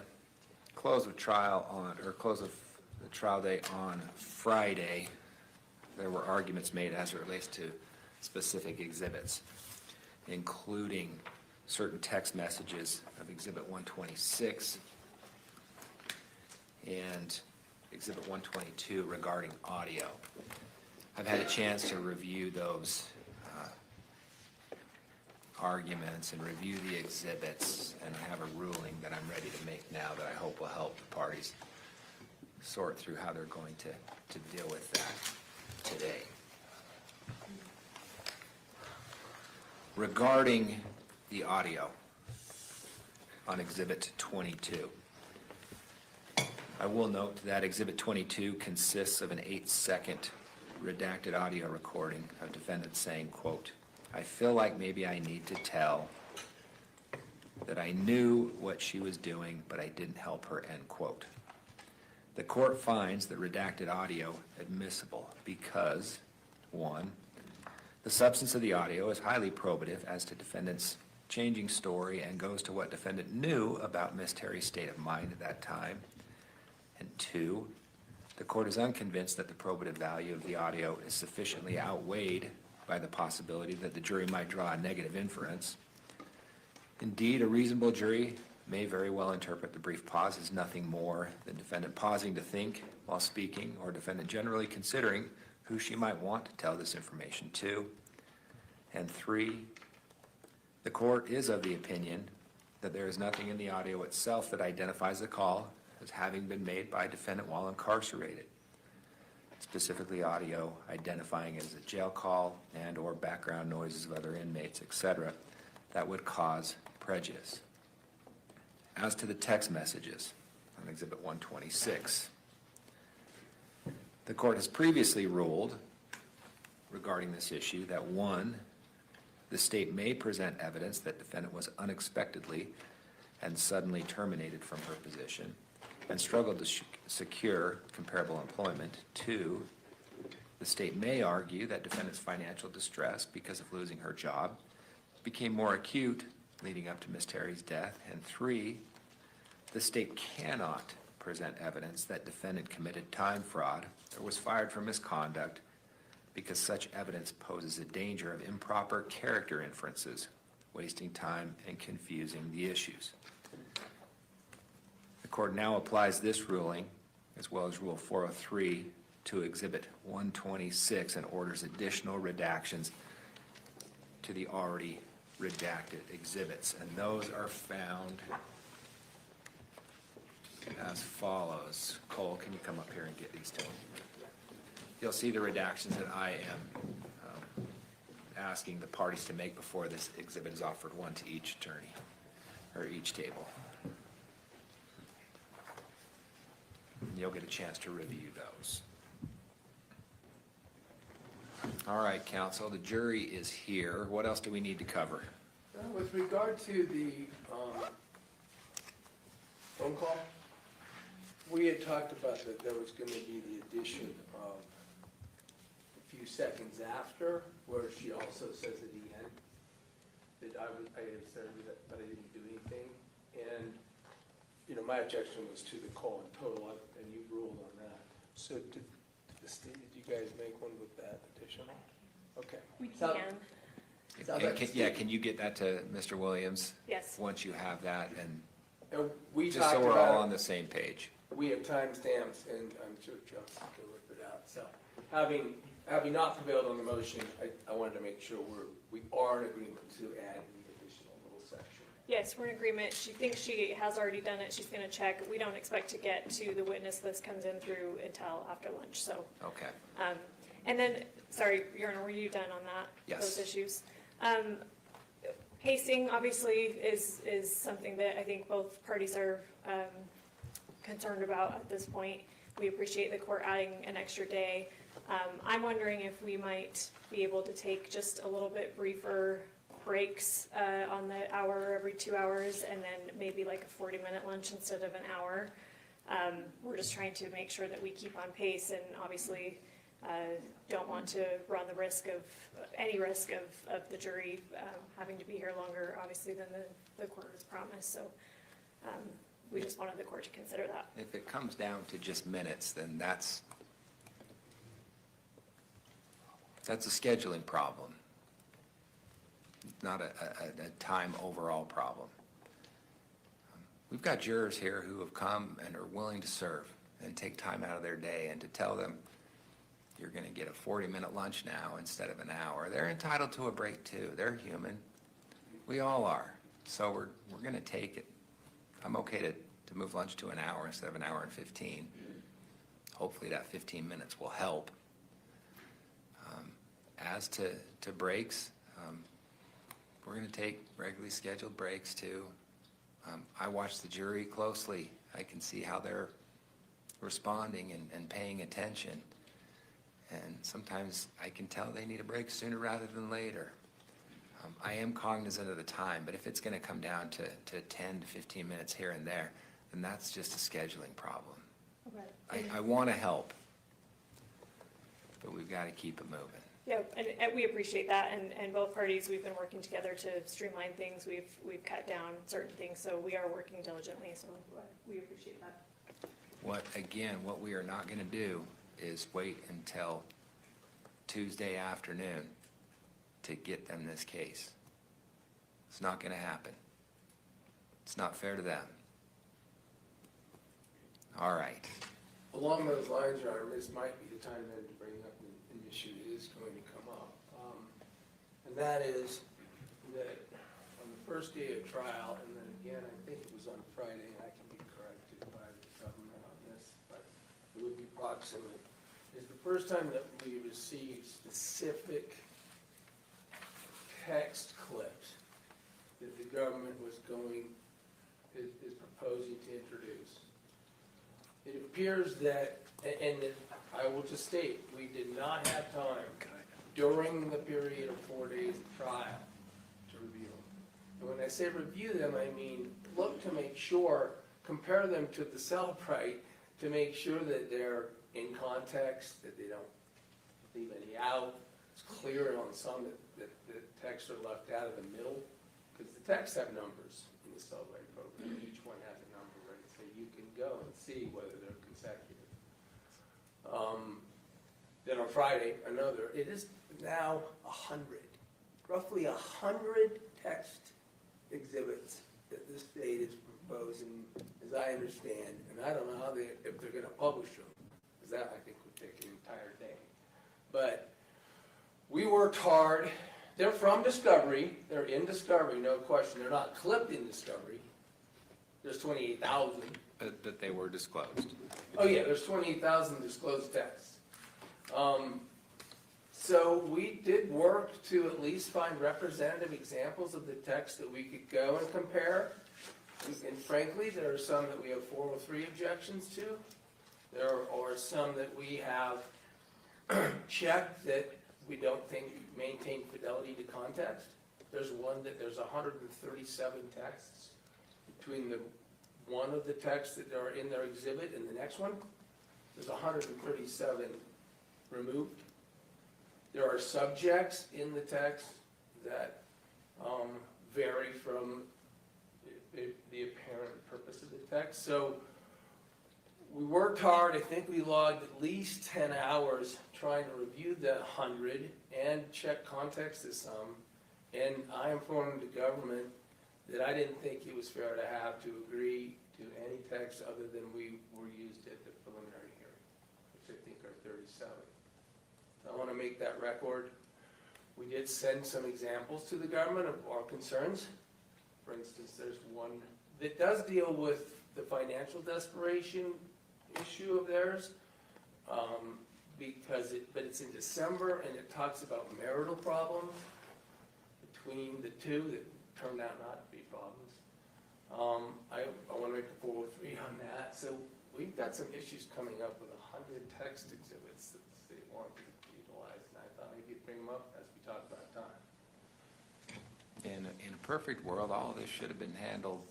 close of trial close of the trial day on Friday, there were arguments made as it relates to specific exhibits, including certain text messages of Exhibit 126 and Exhibit 122 regarding audio. I've had a chance to review those arguments and review the exhibits, and I have a ruling that I'm ready to make now that I hope will help the parties sort through how they're going to deal with that today. Regarding the audio on Exhibit 22, I will note that Exhibit 22 consists of an 8-second redacted audio recording of defendant saying, quote, "I feel like maybe I need to tell that I knew what she was doing, but I didn't help her," end quote. The court finds the redacted audio admissible because, one, the substance of the audio is highly probative as to defendant's changing story and goes to what defendant knew about Ms. Terry's state of mind at that time. And two, the court is unconvinced that the probative value of the audio is sufficiently outweighed by the possibility that the jury might draw a negative inference. Indeed, a reasonable jury may very well interpret the brief pause as nothing more than defendant pausing to think while speaking, or defendant generally considering who she might want to tell this information to. And three, the court is of the opinion that there is nothing in the audio itself that identifies the call as having been made by defendant while incarcerated, specifically audio identifying it as a jail call and or background noises of other inmates, etc., that would cause prejudice. As to the text messages on Exhibit 126, the court has previously ruled regarding this issue that one, the state may present evidence that defendant was unexpectedly and suddenly terminated from her position and struggled to secure comparable employment. Two, the state may argue that defendant's financial distress because of losing her job became more acute leading up to Ms. Terry's death. And three, the state cannot present evidence that defendant committed time fraud or was fired for misconduct because such evidence poses a danger of improper character inferences, wasting time and confusing the issues. The court now applies this ruling, as well as Rule 403, to Exhibit 126 and orders additional redactions to the already redacted exhibits. And those are found as follows. Cole, can you come up here and get these to me? You'll see the redactions that I am asking the parties to make before this exhibit is offered, one to each attorney, or each table. You'll get a chance to review those. All right, counsel, the jury is here. What else do we need to cover? With regard to the phone call, we had talked about that there was going to be the addition of a few seconds after, where she also says at the end that I had said that, but I didn't do anything. And, you know, my objection was to the call in total, and you ruled on that. So did the Did you guys make one with that additional? Okay. We So- can. Sounds like Steve. Can you get that to Mr. Williams? Yes. Once you have that, and And we just talked so we're all on about, the same page. we have timestamps, and I'm sure Justin can whip it out. So having not prevailed on the motion, I wanted to make sure we are in agreement to add the additional little section. Yes, we're in agreement. She thinks she has already done it. She's gonna check. We don't expect to get to the witness list comes in through until after lunch, so. Okay. And then, sorry, Your Honor, were you done on that? Yes. Those issues? Pacing obviously is something that I think both parties are, concerned about at this point. We appreciate the court adding an extra day. I'm wondering if we might be able to take just a little bit briefer breaks, on the hour every 2 hours, and then maybe like a 40-minute lunch instead of an hour. We're just trying to make sure that we keep on pace, and obviously, don't want to run the risk of, any risk of the jury having to be here longer, obviously, than the court has promised, so we just wanted the court to consider that. If it comes down to just minutes, then that's a scheduling problem, not a time overall problem. We've got jurors here who have come and are willing to serve and take time out of their day, and to tell them, you're gonna get a 40-minute lunch now instead of an hour. They're entitled to a break too. They're human. We all are. So we're gonna take it. I'm okay to move lunch to an hour instead of an hour and 15. Hopefully that 15 minutes will help. As to breaks, we're gonna take regularly scheduled breaks too. I watch the jury closely. I can see how they're responding and paying attention. And sometimes I can tell they need a break sooner rather than later. I am cognizant of the time, but if it's gonna come down to 10 to 15 minutes here and there, then that's just a scheduling problem. Okay. I wanna help, but we've gotta keep it moving. Yeah, and we appreciate that, and both parties, we've been working together to streamline things. We've cut down certain things, so we are working diligently, so we appreciate that. What we are not gonna do is wait until Tuesday afternoon to get them this case. It's not gonna happen. It's not fair to them. All right. Along those lines, Your Honor, this might be the time then to bring up an issue that is going to come up. And that is that on the first day of trial, and then again, I think it was on Friday, and I can be corrected by the government on this, but it would be proximate, is the first time that we received specific text clips that the government is proposing to introduce. It appears that, and I will just state, we did not have time during the period of 4 days of trial to review them. And when I say review them, I mean look to make sure, compare them to the celebrate, to make sure that they're in context, that they don't leave any out. It's clear on some that the texts are left out of the middle, because the texts have numbers in the celebrate program. Each one has a number, right? So you can go and see whether they're consecutive. Then on Friday, it is now 100, roughly 100 text exhibits that the state is proposing, as I understand, and I don't know how if they're gonna publish them, because that I think would take an entire day. But we worked hard. They're from Discovery. They're in Discovery, no question. They're not clipped in Discovery. There's 28,000. But they were disclosed. Oh yeah, there's 28,000 disclosed texts. So we did work to at least find representative examples of the text that we could go and compare. And frankly, there are some that we have 403 objections to. There are some that we have checked that we don't think maintain fidelity to context. There's 137 texts between one of the texts that are in their exhibit and the next one. There's 137 removed. There are subjects in the text that vary from the apparent purpose of the text. So we worked hard. I think we logged at least 10 hours trying to review the 100 and check context of some. And I informed the government that I didn't think it was fair to have to agree to any text other than we were used at the preliminary hearing, which I think are 37. I want to make that record. We did send some examples to the government of our concerns. For instance, there's one that does deal with the financial desperation issue of theirs, but it's in December and it talks about marital problems between the two that turned out not to be problems. I want to make a 403 on that. So we've got some issues coming up with 100 text exhibits that the state wants to utilize, and I thought maybe you'd bring them up as we talk about time. In a perfect world, all of this should have been handled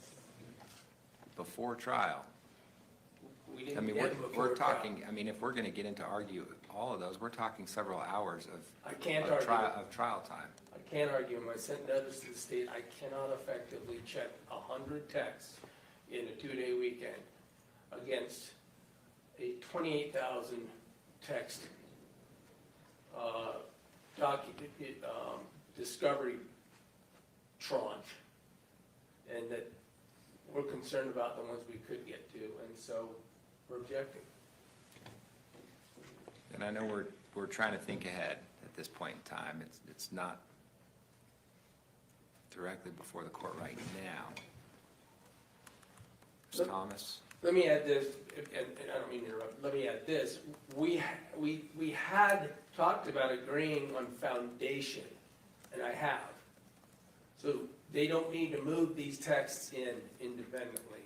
before trial. We I didn't mean, get them before we're trial. talking, I mean, if we're gonna get into argue all of those, we're talking several hours I can't of argue. trial time. I can't argue them. I sent notice to the state, I cannot effectively check 100 texts in a 2-day weekend against a 28,000 text discovery tranche. And that we're concerned about the ones we could get to, and so we're objecting. And I know we're trying to think ahead at this point in time. It's not directly before the court right now. Mr. Thomas? Let me add this, and I don't mean to interrupt, let me add this. We had talked about agreeing on foundation, and I have. So they don't need to move these texts in independently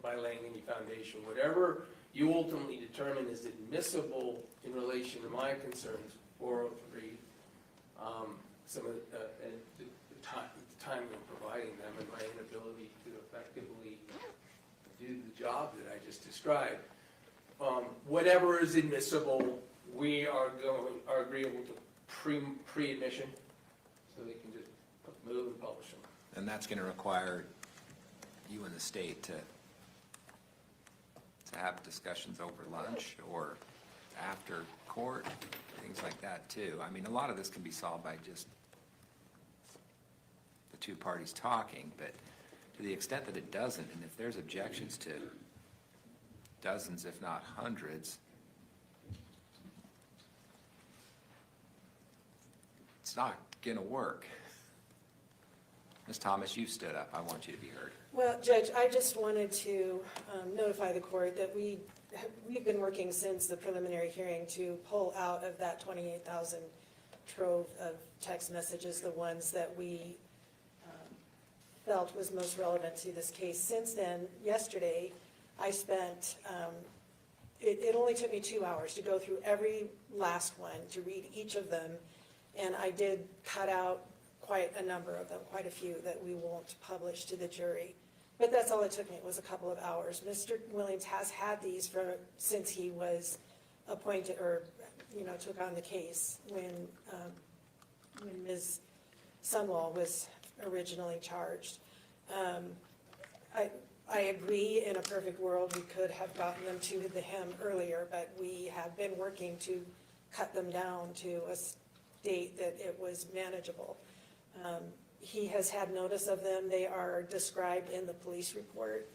by laying any foundation. Whatever you ultimately determine is admissible in relation to my concerns, 403, some of the time in providing them and my inability to effectively do the job that I just described. Whatever is admissible, we are agreeable to pre-admission, so they can just move and publish them. And that's gonna require you and the state to have discussions over lunch or after court, things like that too. I mean, a lot of this can be solved by just the two parties talking, but to the extent that it doesn't, and if there's objections to dozens, if not hundreds, it's not gonna work. Ms. Thomas, you stood up. I want you to be heard. Well, Judge, I just wanted to notify the court that we've been working since the preliminary hearing to pull out of that 28,000 trove of text messages the ones that we felt was most relevant to this case. Since then, yesterday, I spent, it only took me 2 hours to go through every last one, to read each of them, and I did cut out quite a number of them, quite a few that we won't publish to the jury. But that's all it took me, it was a couple of hours. Mr. Williams has had these since he was appointed, or, took on the case when Ms. Sundwall was originally charged. I agree, in a perfect world, we could have gotten them to him earlier, but we have been working to cut them down to a state that it was manageable. He has had notice of them. They are described in the police report.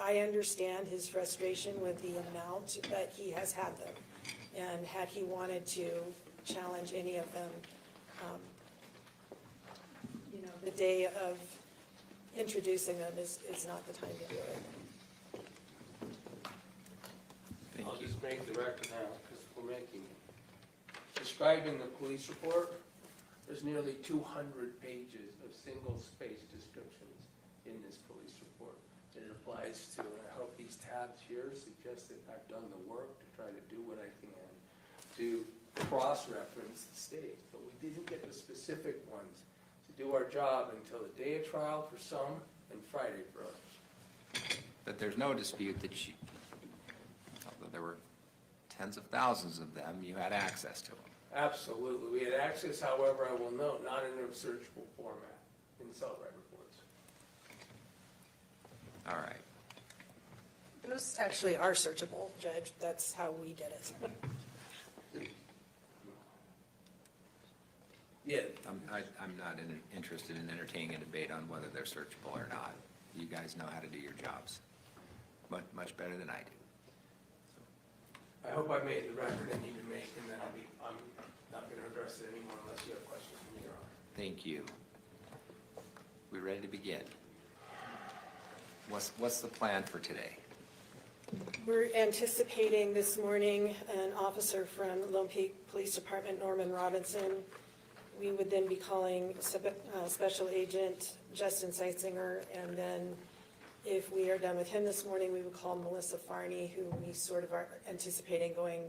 I understand his frustration with the amount, but he has had them. And had he wanted to challenge any of them, the day of introducing them is not the time to do it. I'll just make the record now, because we're making it. Describing the police report, there's nearly 200 pages of single-space descriptions in this police report. It applies to, and I hope these tabs here suggest that I've done the work to try to do what I can to cross-reference the state. But we didn't get the specific ones to do our job until the day of trial for some and Friday for others. But there's no dispute that although there were tens of thousands of them, you had access to them. Absolutely. We had access, however, I will note, not in a searchable format in cell reports. All right. Those actually are searchable, Judge. That's how we did it. Yeah, I'm not interested in entertaining a debate on whether they're searchable or not. You guys know how to do your jobs much better than I do. I hope I made the record I need to make, and then I'm not gonna address it anymore unless you have questions for me, Your Honor. Thank you. We ready to begin? What's the plan for today? We're anticipating this morning an officer from Lone Peak Police Department, Norman Robinson. We would then be calling Special Agent Justin Seitzinger, and then if we are done with him this morning, we would call Melissa Farney, who we sort of are anticipating going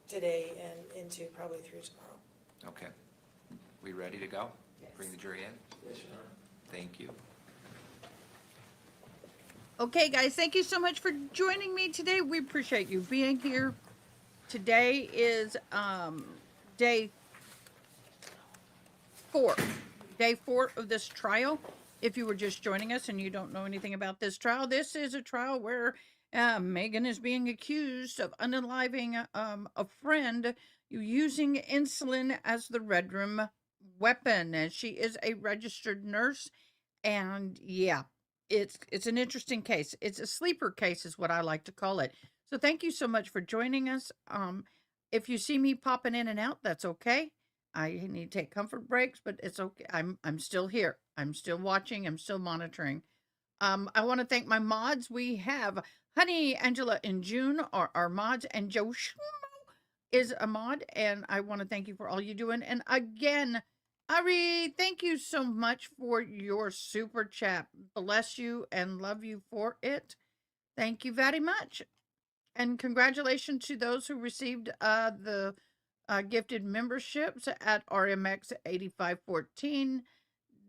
today and into probably through tomorrow. Okay. We ready to go? Yes. Bring the jury in? Yes, Your Honor. Thank you. Okay, guys, thank you so much for joining me today. We appreciate you being here. Today is day 4. Day 4 of this trial. If you were just joining us and you don't know anything about this trial, this is a trial where Meggan is being accused of unaliving a friend using insulin as the red room weapon. And she is a registered nurse. And yeah, it's an interesting case. It's a sleeper case is what I like to call it. So thank you so much for joining us. If you see me popping in and out, that's okay. I need to take comfort breaks, but it's okay. I'm still here. I'm still watching. I'm still monitoring. I want to thank my mods. We have Honey, Angela, and June are our mods, and Joe Schmo is a mod. And I want to thank you for all you're doing. And again, Ari, thank you so much for your super chat. Bless you and love you for it. Thank you very much. And congratulations to those who received the gifted memberships at RMX 8514,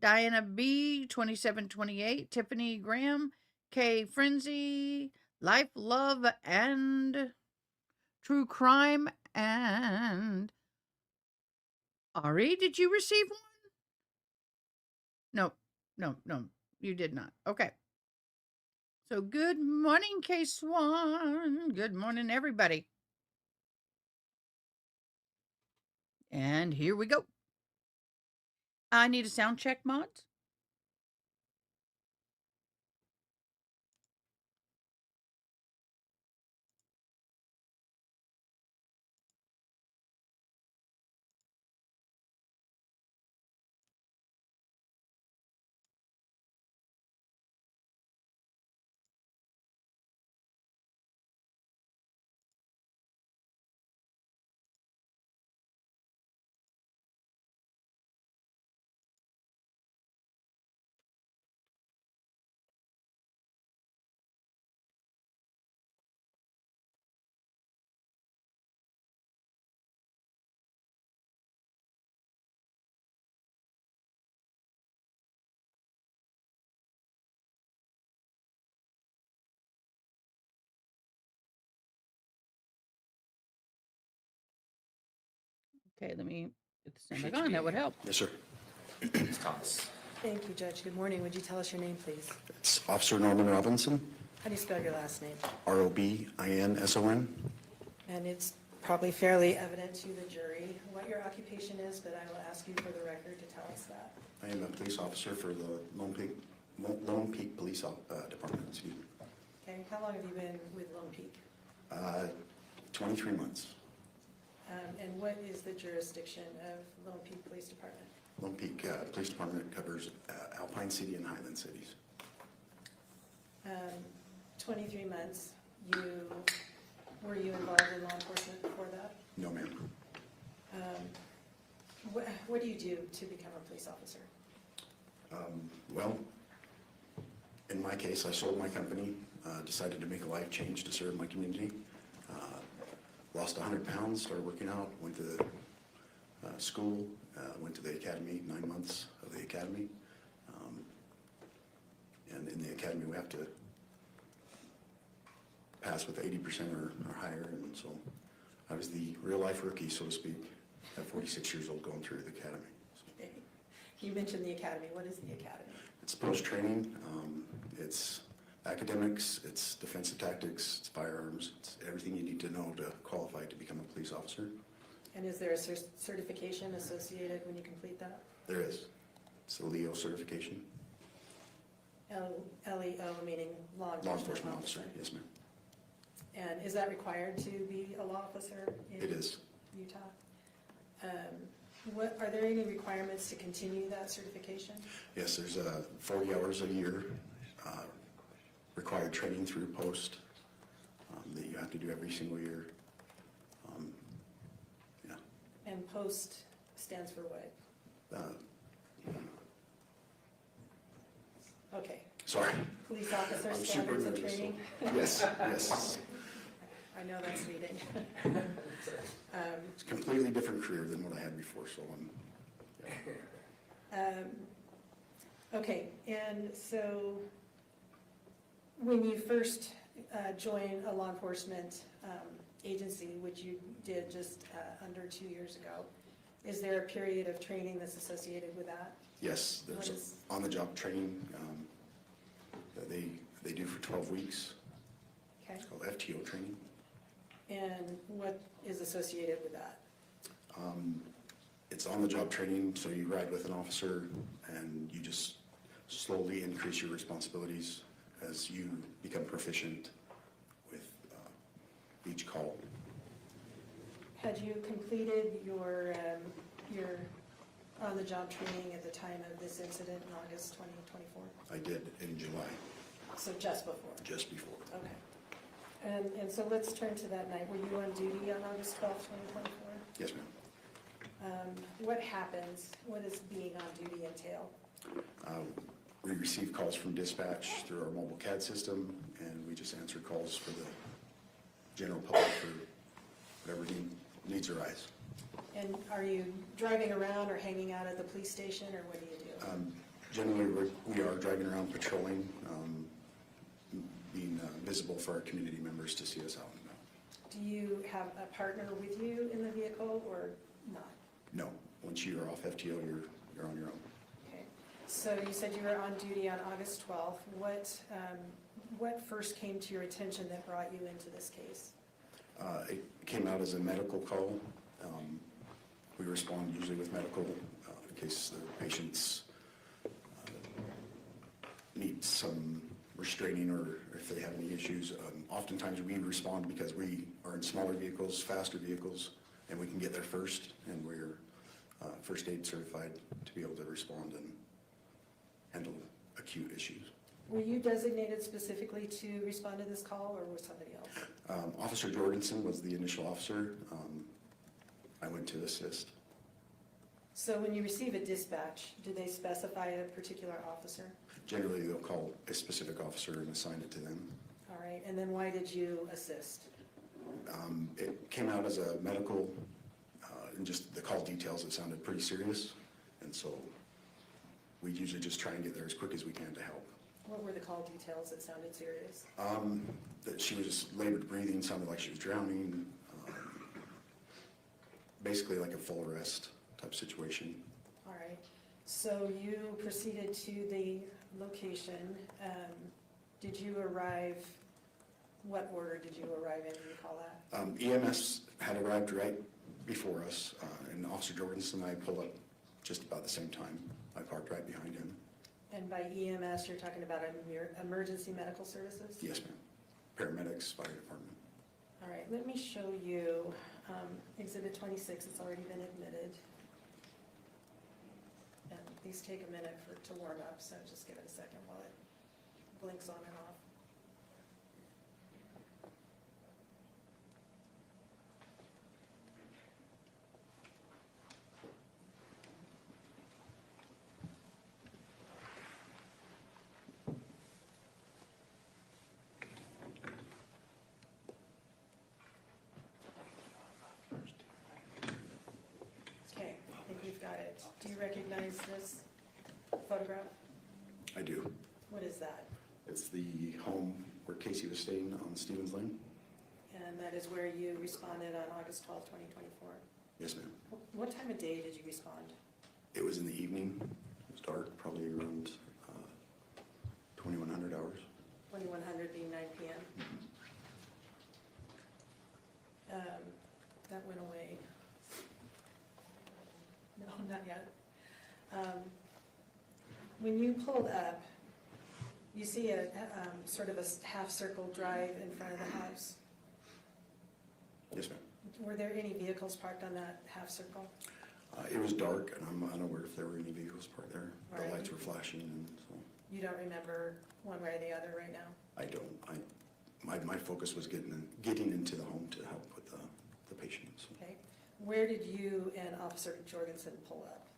Diana B 2728, Tiffany Graham, Kay Frenzy, Life, Love, and True Crime, and Ari, did you receive one? No, you did not. Okay. So good morning, K-Swan. Good morning, everybody. And here we go. I need a sound check, mods. Okay, let me get the sound back on. That would help. Yes, sir. Ms. Thomas. Thank you, Judge. Good morning. Would you tell us your name, please? It's Officer Norman Robinson, How do you spell your last name? Robinson. And it's probably fairly evident to the jury what your occupation is, but I will ask you for the record to tell us that. I am a police officer for the Lone Peak Police Department. Excuse me. Okay, how long have you been with Lone Peak? 23 months. And what is the jurisdiction of Lone Peak Police Department? Lone Peak Police Department covers Alpine City and Highland cities. 23 months. Were you involved in law enforcement before that? No, ma'am. What do you do to become a police officer? Well, in my case, I sold my company, decided to make a life change to serve my community. Lost 100 pounds, started working out, went to school, went to the academy, 9 months of the academy. And in the academy, we have to pass with 80% or higher. And so I was the real life rookie, so to speak, at 46 years old going through the academy. So. You mentioned the academy. What is the academy? It's post-training. It's Academics, it's defensive tactics, it's firearms, it's everything you need to know to qualify to become a police officer. And is there a certification associated when you complete that? There is. It's a LEO certification. LEO meaning law enforcement officer? Yes, ma'am. And is that required to be a law officer in It is. Utah? Are there any requirements to continue that certification? Yes, there's 40 hours a year, required training through post that you have to do every single year. Yeah. And post stands for what? Okay. Sorry. Police officer I'm super standards and nervous, so- training? Yes, yes. I know that's needed. It's a completely different career than what I had before, so Okay, and so when you first joined a law enforcement agency, which you did just under 2 years ago, is there a period of training that's associated with that? yes, there's on-the-job training that they do for 12 weeks. Okay. It's called FTO training. And what is associated with that? It's on-the-job training, so you ride with an officer and you just slowly increase your responsibilities as you become proficient with each call. Had you completed your on-the-job training at the time of this incident in August 2024? I did in July, So just before? just before. Okay. And so let's turn to that night. Were you on duty on August 12th, 2024? Yes, ma'am. What happens? What does being on duty entail? We receive calls from dispatch through our mobile CAD system, and we just answer calls for the general public for whatever needs arise. And are you driving around or hanging out at the police station, or what do you do? Generally, we are driving around patrolling, being visible for our community members to see us out and about. Do you have a partner with you in the vehicle or not? No, once you are off FTO, you're on your own. Okay. So you said you were on duty on August 12th. What first came to your attention that brought you into this case? It came out as a medical call. We respond usually with medical in case the patients need some restraining or if they have any issues. Oftentimes we respond because we are in smaller vehicles, faster vehicles, and we can get there first, and we're first aid certified to be able to respond and handle acute issues. Were you designated specifically to respond to this call, or was somebody else? Officer Jorgensen was the initial officer. I went to assist. So when you receive a dispatch, do they specify a particular officer? Generally, they'll call a specific officer and assign it to them. All right, and then why did you assist? It came out as a medical, and just the call details, it sounded pretty serious. And so we usually just try and get there as quick as we can to help. What were the call details that sounded serious? That she was labored breathing, sounded like she was drowning. Basically like a full arrest type situation. All right, so you proceeded to the location. Did you arrive, what order did you arrive in, do you recall that? EMS had arrived right before us, and Officer Jorgensen and I pulled up just about the same time. I parked right behind him. And by EMS, you're talking about emergency medical services? Yes, ma'am. Paramedics, fire department. All right, let me show you Exhibit 26. It's already been admitted. And these take a minute to warm up, so just give it a second while it blinks on and off. Okay, I think we've got it. Do you recognize this photograph? I do. What is that? It's the home where Kacee was staying on Stevens Lane. And that is where you responded on August 12, 2024. Yes, ma'am. What time of day did you respond? It was in the evening. It was dark, probably around 2100 hours. 2100 p.m. That went away. No, not yet. When you pulled up, you see a sort of a half circle drive in front of the house. Yes, ma'am. Were there any vehicles parked on that half circle? It was dark, and I'm unaware if there were any vehicles parked there. The Right. lights were flashing, and so You don't remember one way or the other right now? I don't. My focus was getting into the home to help with the patients. Okay. Where did you and Officer Jorgensen pull up?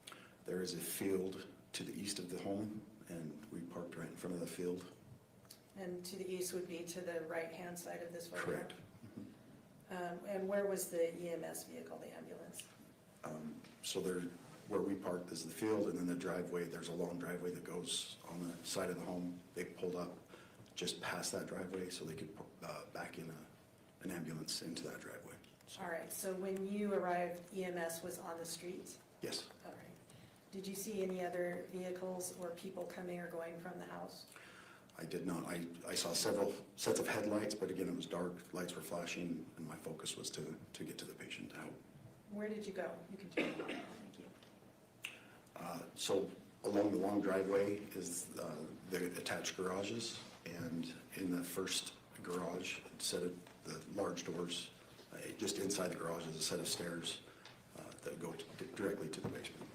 There is a field to the east of the home, and we parked right in front of the field. And to the east would be to the right-hand side of this photograph? Correct. And where was the EMS vehicle, the ambulance? So there, where we parked is the field, and then the driveway, there's a long driveway that goes on the side of the home. They pulled up just past that driveway so they could back in an ambulance into that driveway. All right, so when you arrived, EMS was on the street? Yes. All right. Did you see any other vehicles or people coming or going from the house? I did not. I saw several sets of headlights, but again, it was dark, lights were flashing, and my focus was to get to the patient to help. Where did you go? You can turn it on. Thank you. So along the long driveway is the attached garages, and in the first garage, set of the large doors, just inside the garage is a set of stairs that go directly to the basement.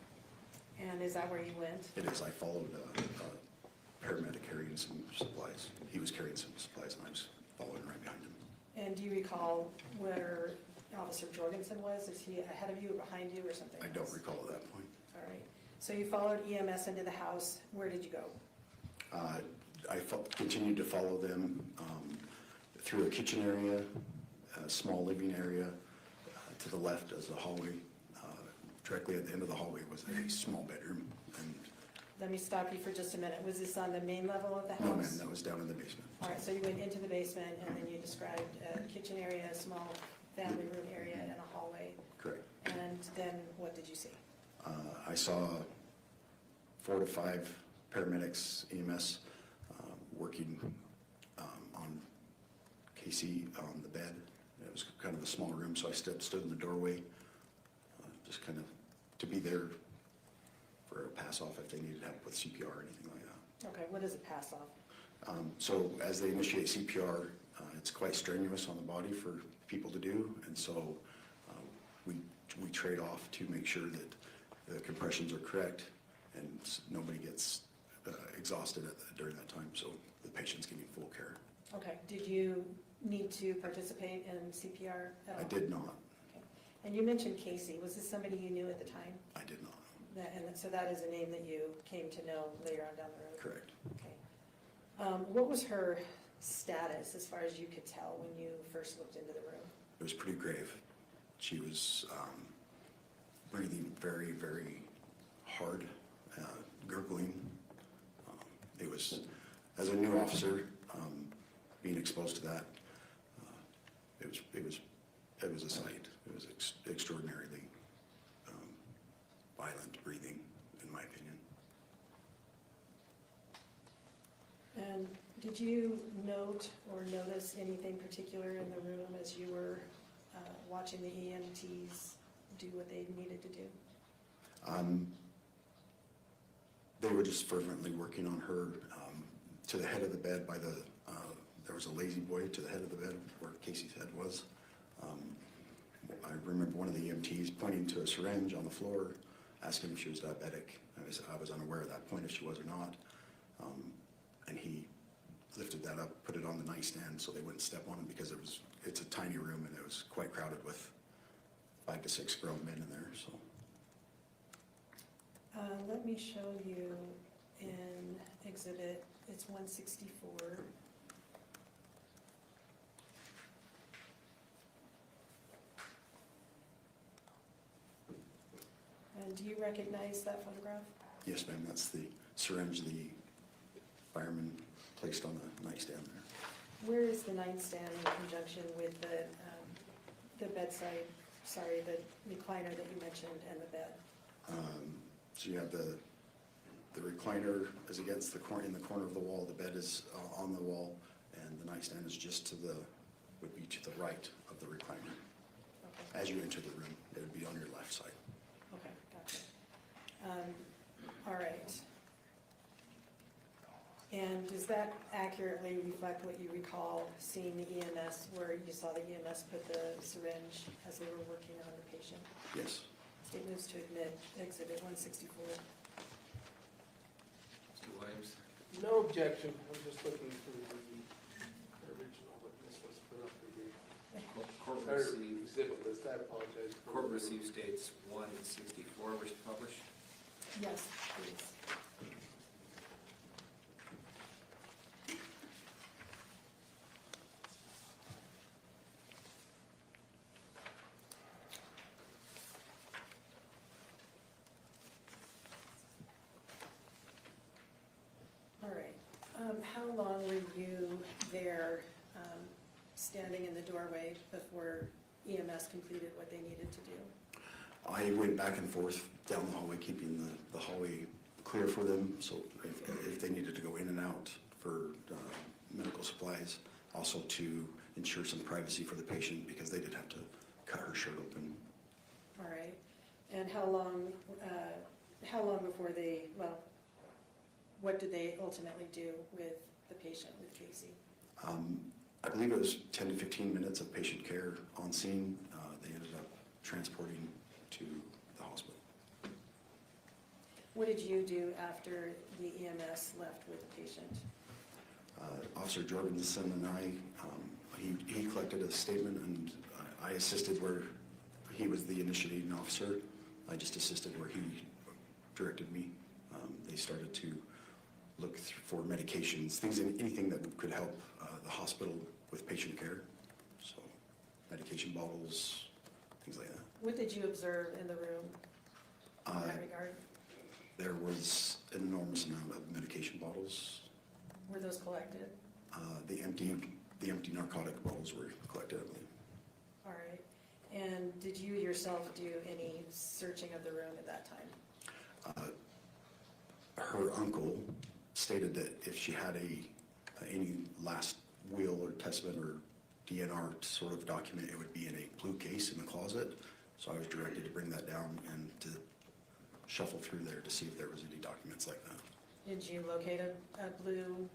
And is that where you went? It is. I followed a paramedic carrying some supplies. He was carrying some supplies, and I was following right behind him. And do you recall where Officer Jorgensen was? Is he ahead of you or behind you or something I else? don't recall at that point. All right. So you followed EMS into the house. Where did you go? I continued to follow them through a kitchen area, a small living area. To the left is a hallway. Directly at the end of the hallway was a small bedroom. And Let me stop you for just a minute. Was this on the main level of the house? no, ma'am, that was down in the basement. All right, so you went into the basement and then you described a kitchen area, a small family room area, and a hallway. Correct. And then what did you see? I saw 4 to 5 paramedics, EMS, working on Kacee on the bed. It was kind of a small room, so I stood in the doorway, just kind of to be there for a pass-off if they needed help with CPR or anything like that. Okay, what is a pass-off? So as they initiate CPR, it's quite strenuous on the body for people to do, and so we trade off to make sure that the compressions are correct and nobody gets exhausted during that time, so the patient's getting full care. Okay, did you need to participate in CPR at all? I did not. Okay. And you mentioned Kacee. Was this somebody you knew at the time? I did not. And so that is a name that you came to know later on down the road? Correct. Okay. What was her status as far as you could tell when you first looked into the room? It was pretty grave. She was breathing very, very hard, gurgling. It was, as a new officer, being exposed to that, it was a sight. It was extraordinarily violent breathing, in my opinion. And did you note or notice anything particular in the room as you were watching the EMTs do what they needed to do? They were just fervently working on her to the head of the bed by the, there was a lazy boy to the head of the bed where Kacee's head was. I remember one of the EMTs pointing to a syringe on the floor, asking if she was diabetic. I was unaware at that point if she was or not. And he lifted that up, put it on the nightstand so they wouldn't step on it because it's a tiny room and it was quite crowded with 5 to 6 grown men in there, so. Let me show you in exhibit, it's 164. And do you recognize that photograph? Yes, ma'am, that's the syringe the fireman placed on the nightstand there. Where is the nightstand in conjunction with the bedside, the recliner that you mentioned and the bed? So you have the recliner is against in the corner of the wall, the bed is on the wall, and the nightstand is just would be to the right of the recliner. Okay. As you enter the room, it would be on your left side. Okay, gotcha. All right. And does that accurately reflect what you recall seeing the EMS, where you saw the EMS put the syringe as they were working on the patient? Yes. State moves to admit Exhibit 164. Mr. Williams? No objection, I'm just looking for the original, what this was put up again. Court Or received, exhibit list, I apologize. for- court received dates 1/64 was published. Yes, please. All right. How long were you there, standing in the doorway before EMS completed what they needed to do? I went back and forth down the hallway, keeping the hallway clear for them, so if they needed to go in and out for medical supplies, also to ensure some privacy for the patient, because they did have to cut her shirt open. All right. And how long before they, well, what did they ultimately do with the patient, with Kacee? I believe it was 10 to 15 minutes of patient care on scene. They ended up transporting to the hospital. What did you do after the EMS left with the patient? Officer Jorgensen and I, he collected a statement, and I assisted where he was the initiating officer. I just assisted where he directed me. They started to look for medications, anything that could help the hospital with patient care. So medication bottles, things like that. What did you observe in the room in that regard? There was an enormous amount of medication bottles. Were those collected? The empty narcotic bottles were collected, I believe. All right. And did you yourself do any searching of the room at that time? Her uncle stated that if she had any last will or testament or DNR sort of document, it would be in a blue case in the closet. So I was directed to bring that down and to shuffle through there to see if there was any documents like that. Did you locate a blue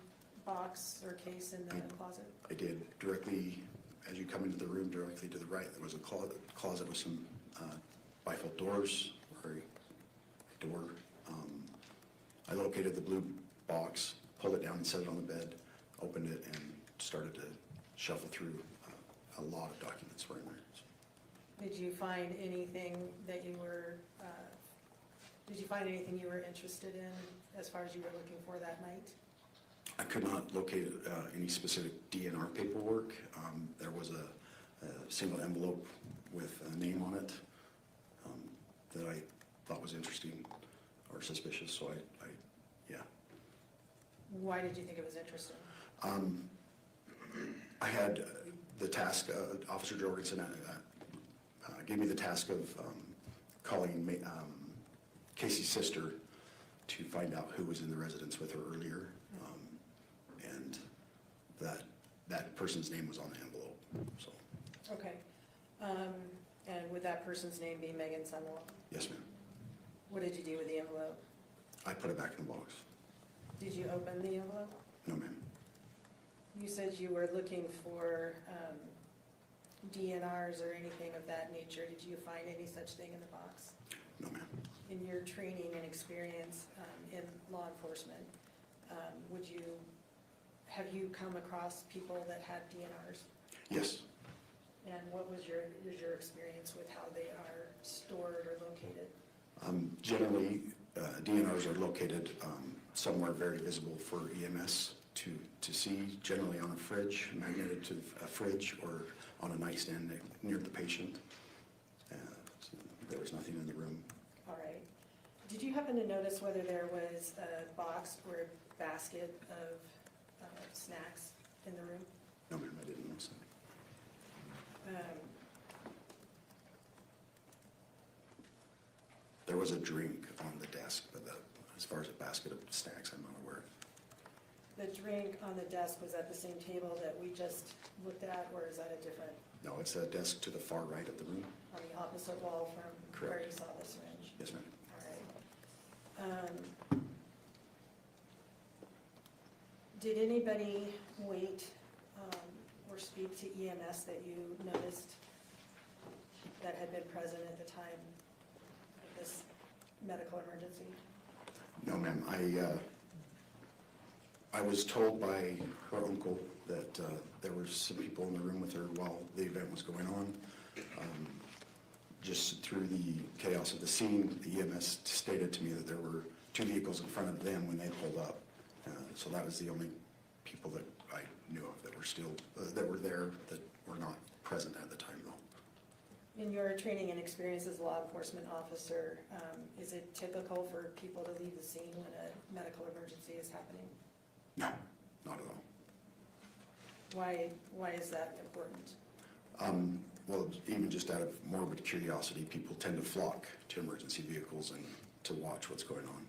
box or case in the closet? I did. Directly, as you come into the room, directly to the right, there was a closet with some bifold doors, or a door. I located the blue box, pulled it down and set it on the bed, opened it, and started to shuffle through. A lot of documents were in there. Did you find anything that you were, interested in as far as you were looking for that night? I could not locate any specific DNR paperwork. There was a single envelope with a name on it that I thought was interesting or suspicious, so yeah. Why did you think it was interesting? I had the task, Officer Jorgensen gave me the task of calling Kacee's sister to find out who was in the residence with her earlier, and that person's name was on the envelope. So. Okay. And would that person's name be Meggan Sundwall? Yes, ma'am. What did you do with the envelope? I put it back in the box. Did you open the envelope? No, ma'am. You said you were looking for DNRs or anything of that nature. Did you find any such thing in the box? No, ma'am. In your training and experience in law enforcement, have you come across people that had DNRs? Yes. And what was your experience with how they are stored or located? Generally, DNRs are located somewhere very visible for EMS to see, generally on a fridge, magneted to a fridge, or on a nightstand near the patient. So there was nothing in the room. All right. Did you happen to notice whether there was a box or a basket of snacks in the room? No, ma'am, I didn't notice that. There was a drink on the desk, but as far as a basket of snacks, I'm not aware. the drink on the desk was at the same table that we just looked at, or is that a different, No, it's a desk to the far right of the room. on the opposite wall from where Correct. you saw the syringe? Yes, ma'am. All right. Did anybody wait or speak to EMS that you noticed that had been present at the time of this medical emergency? No, ma'am. I was told by her uncle that there were some people in the room with her while the event was going on. Just through the chaos of the scene, the EMS stated to me that there were 2 vehicles in front of them when they pulled up. So that was the only people that I knew of that were still, that were there, that were not present at the time, though. In your training and experience as a law enforcement officer, is it typical for people to leave the scene when a medical emergency is happening? No, not at all. Why is that important? Well, even just out of morbid curiosity, people tend to flock to emergency vehicles and to watch what's going on.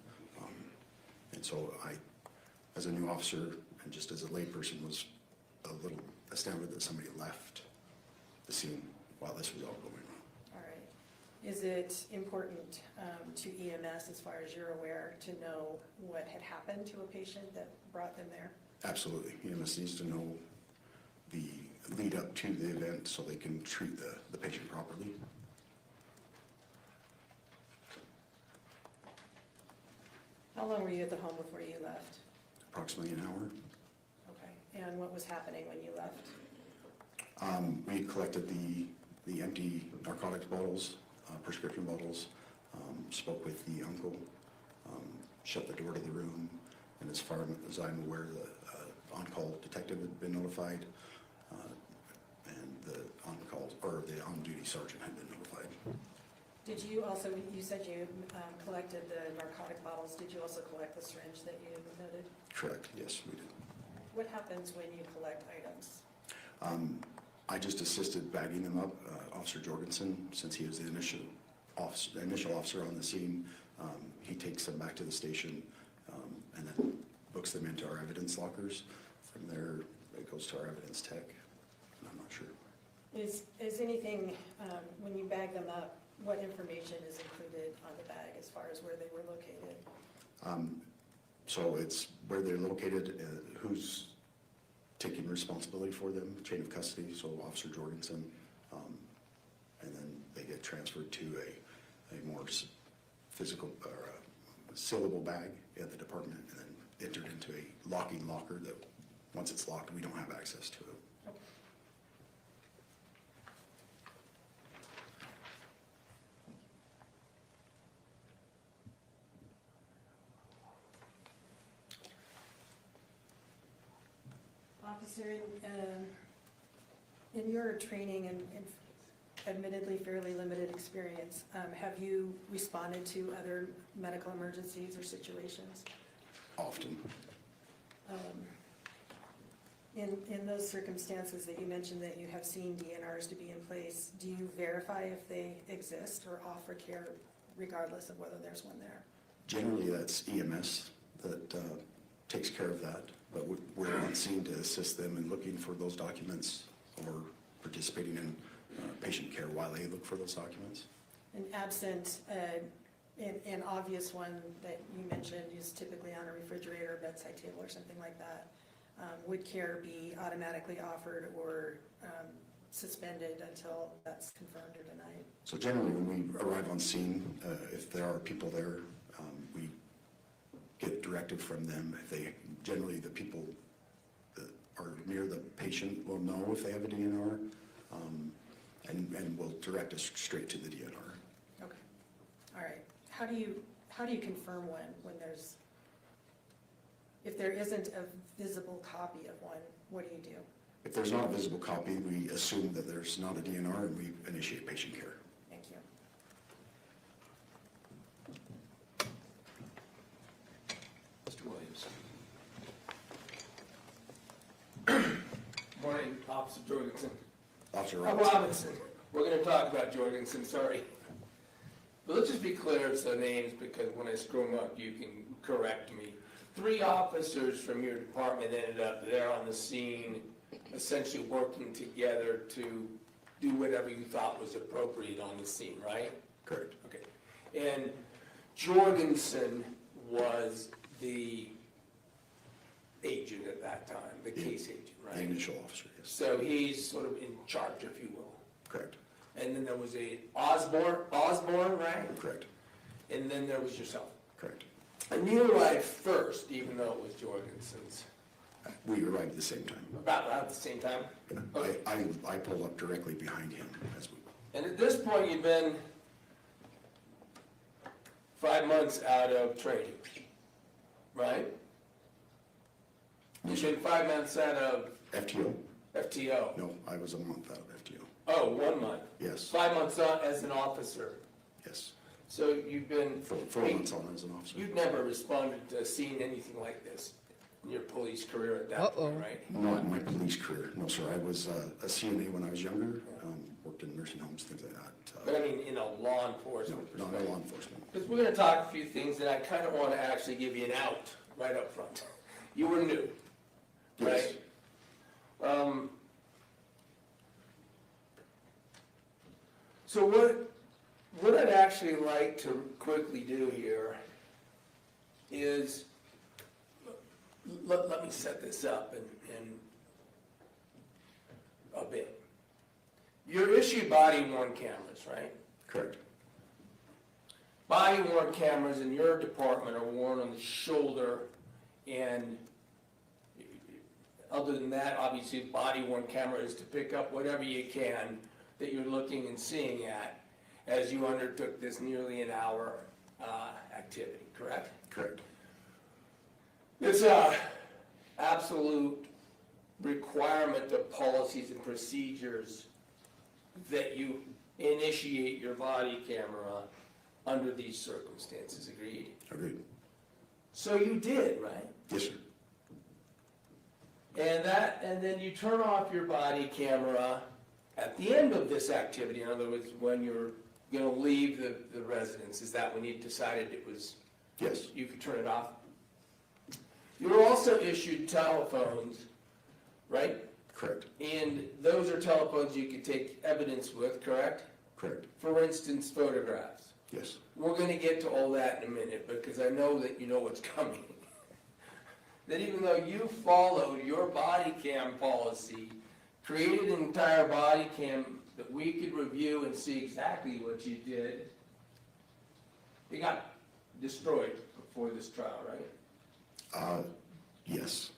And so I, as a new officer and just as a layperson, was a little astounded that somebody left the scene while this was all going on. All right. Is it important to EMS, as far as you're aware, to know what had happened to a patient that brought them there? Absolutely. EMS needs to know the lead up to the event so they can treat the patient properly. How long were you at the home before you left? Approximately an hour. Okay. And what was happening when you left? We collected the empty narcotics bottles, prescription bottles, spoke with the uncle, shut the door to the room, and as far as I'm aware, the on-call detective had been notified, and the on-duty sergeant had been notified. Did you also, you said you collected the narcotic bottles, did you also collect the syringe that you noted? Correct, yes, we did. What happens when you collect items? I just assisted bagging them up. Officer Jorgensen, since he was the initial officer on the scene, he takes them back to the station and then books them into our evidence lockers. From there, it goes to our evidence tech, and I'm not sure. Is anything, when you bag them up, what information is included on the bag as far as where they were located? So it's where they're located, who's taking responsibility for them, chain of custody, so Officer Jorgensen, and then they get transferred to a more physical or a sealable bag at the department, and then entered into a locking locker that once it's locked, we don't have access to it. Officer, in your training and admittedly fairly limited experience, have you responded to other medical emergencies or situations? Often. In those circumstances that you mentioned that you have seen DNRs to be in place, do you verify if they exist or offer care regardless of whether there's one there? Generally, that's EMS that takes care of that, but we're on scene to assist them in looking for those documents or participating in patient care while they look for those documents. And absent an obvious one that you mentioned is typically on a refrigerator, bedside table, or something like that, would care be automatically offered or suspended until that's confirmed or denied? So generally, when we arrive on scene, if there are people there, we get directive from them. If they, generally the people that are near the patient will know if they have a DNR, and will direct us straight to the DNR. Okay, all right. How do you confirm when there's, if there isn't a visible copy of one, what do you do? If there's not a visible copy, we assume that there's not a DNR and we initiate patient care. Thank you. Mr. Williams. Morning, Officer Jorgensen. Officer Robinson. We're going to talk about Jorgensen, sorry. But let's just be clear as to the names, because when I screw them up, you can correct me. 3 officers from your department ended up there on the scene, essentially working together to do whatever you thought was appropriate on the scene, right? Correct. Okay. And Jorgensen was the agent at that time, the case agent, right? The initial officer, yes. So he's sort of in charge, if you will. Correct. And then there was a Osborne, right? Correct. And And then there was yourself. correct. And you arrived first, even though it was Jorgensen's. We arrived at the same time. About at the same time? Okay. I pulled up directly behind him as we. And at this point, you've been 5 months out of training, right? You've been 5 months out of FTO? FTO. No, I was a month out of FTO. Oh, 1 month. Yes. 5 months out as an officer. Yes. So you've been. 4 months on as an officer. You've never responded to seeing anything like this in your police career at that point, right? Not in my police career, no, sir. I was a CNA when I was younger, worked in nursing homes, things like that. But I mean, in a law enforcement No, not perspective. law enforcement. Because we're gonna talk a few things, and I kind of want to actually give you an out right up front. You were new, Yes. right? So what I'd actually like to quickly do here is, let me set this up and a bit. You're issued body-worn cameras, right? Correct. Body-worn cameras in your department are worn on the shoulder, and other than that, obviously, body-worn camera is to pick up whatever you can that you're looking and seeing at as you undertook this nearly an hour activity, correct? Correct. It's a absolute requirement of policies and procedures that you initiate your body camera under these circumstances, agreed? Agreed. So you did, right? Yes, sir. And then you turn off your body camera at the end of this activity, in other words, when you're gonna leave the residence, is that when you decided it was, Yes. you could turn it off? You were also issued telephones, right? Correct. And those are telephones you could take evidence with, correct? Correct. For instance, photographs. Yes. We're gonna get to all that in a minute, because I know that you know what's coming. That even though you followed your body cam policy, created an entire body cam that we could review and see exactly what you did, it got destroyed before this trial, right? Yes.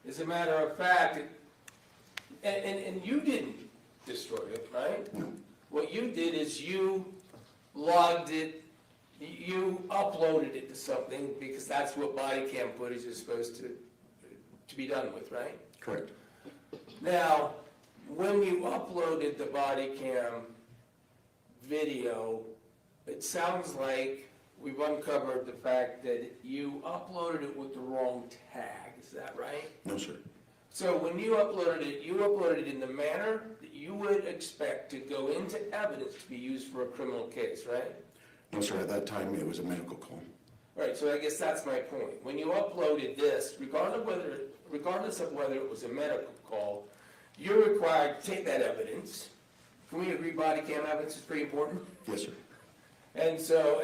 As a matter of fact, and you didn't destroy it, right? No. What you did is you logged it, you uploaded it to something, because that's what body cam footage is supposed to be done with, right? Correct. Now, when you uploaded the body cam video, it sounds like we've uncovered the fact that you uploaded it with the wrong tag, is that right? No, sir. So when you uploaded it in the manner that you would expect to go into evidence to be used for a criminal case, right? No, sir. At that time, it was a medical call. Right, so I guess that's my point. When you uploaded this, regardless of whether it was a medical call, you're required to take that evidence. Can we agree body cam evidence is pretty important? Yes, sir. And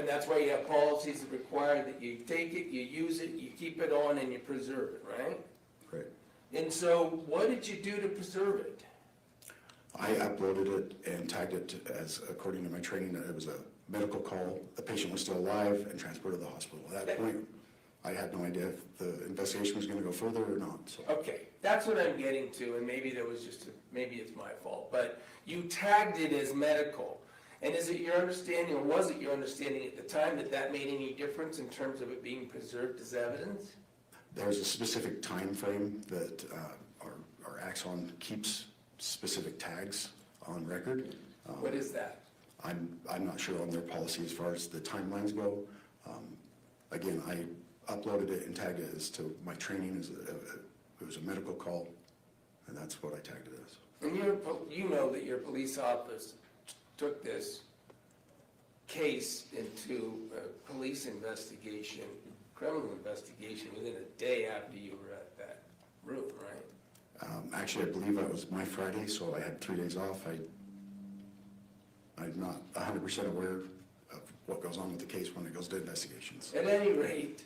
that's why you have policies that require that you take it, you use it, you keep it on, and you preserve it, right? Right. And so what did you do to preserve it? I uploaded it and tagged it as, according to my training, that it was a medical call. The patient was still alive and transported to the hospital. At that point, I had no idea if the investigation was going to go further or not. So. Okay, that's what I'm getting to, and maybe there was maybe it's my fault, but you tagged it as medical. And is it your understanding, or was it your understanding at the time, that made any difference in terms of it being preserved as evidence? There's a specific time frame that our Axon keeps specific tags on record. What is that? I'm not sure on their policy as far as the timelines go. Again, I uploaded it and tagged it as to my training as it was a medical call, and that's what I tagged it as. And you know that your police office took this case into a police investigation criminal investigation within a day after you were at that room, right? Actually, I believe that was my Friday, so I had 3 days off. I'm not 100% aware of what goes on with the case when it goes to investigations. At any rate,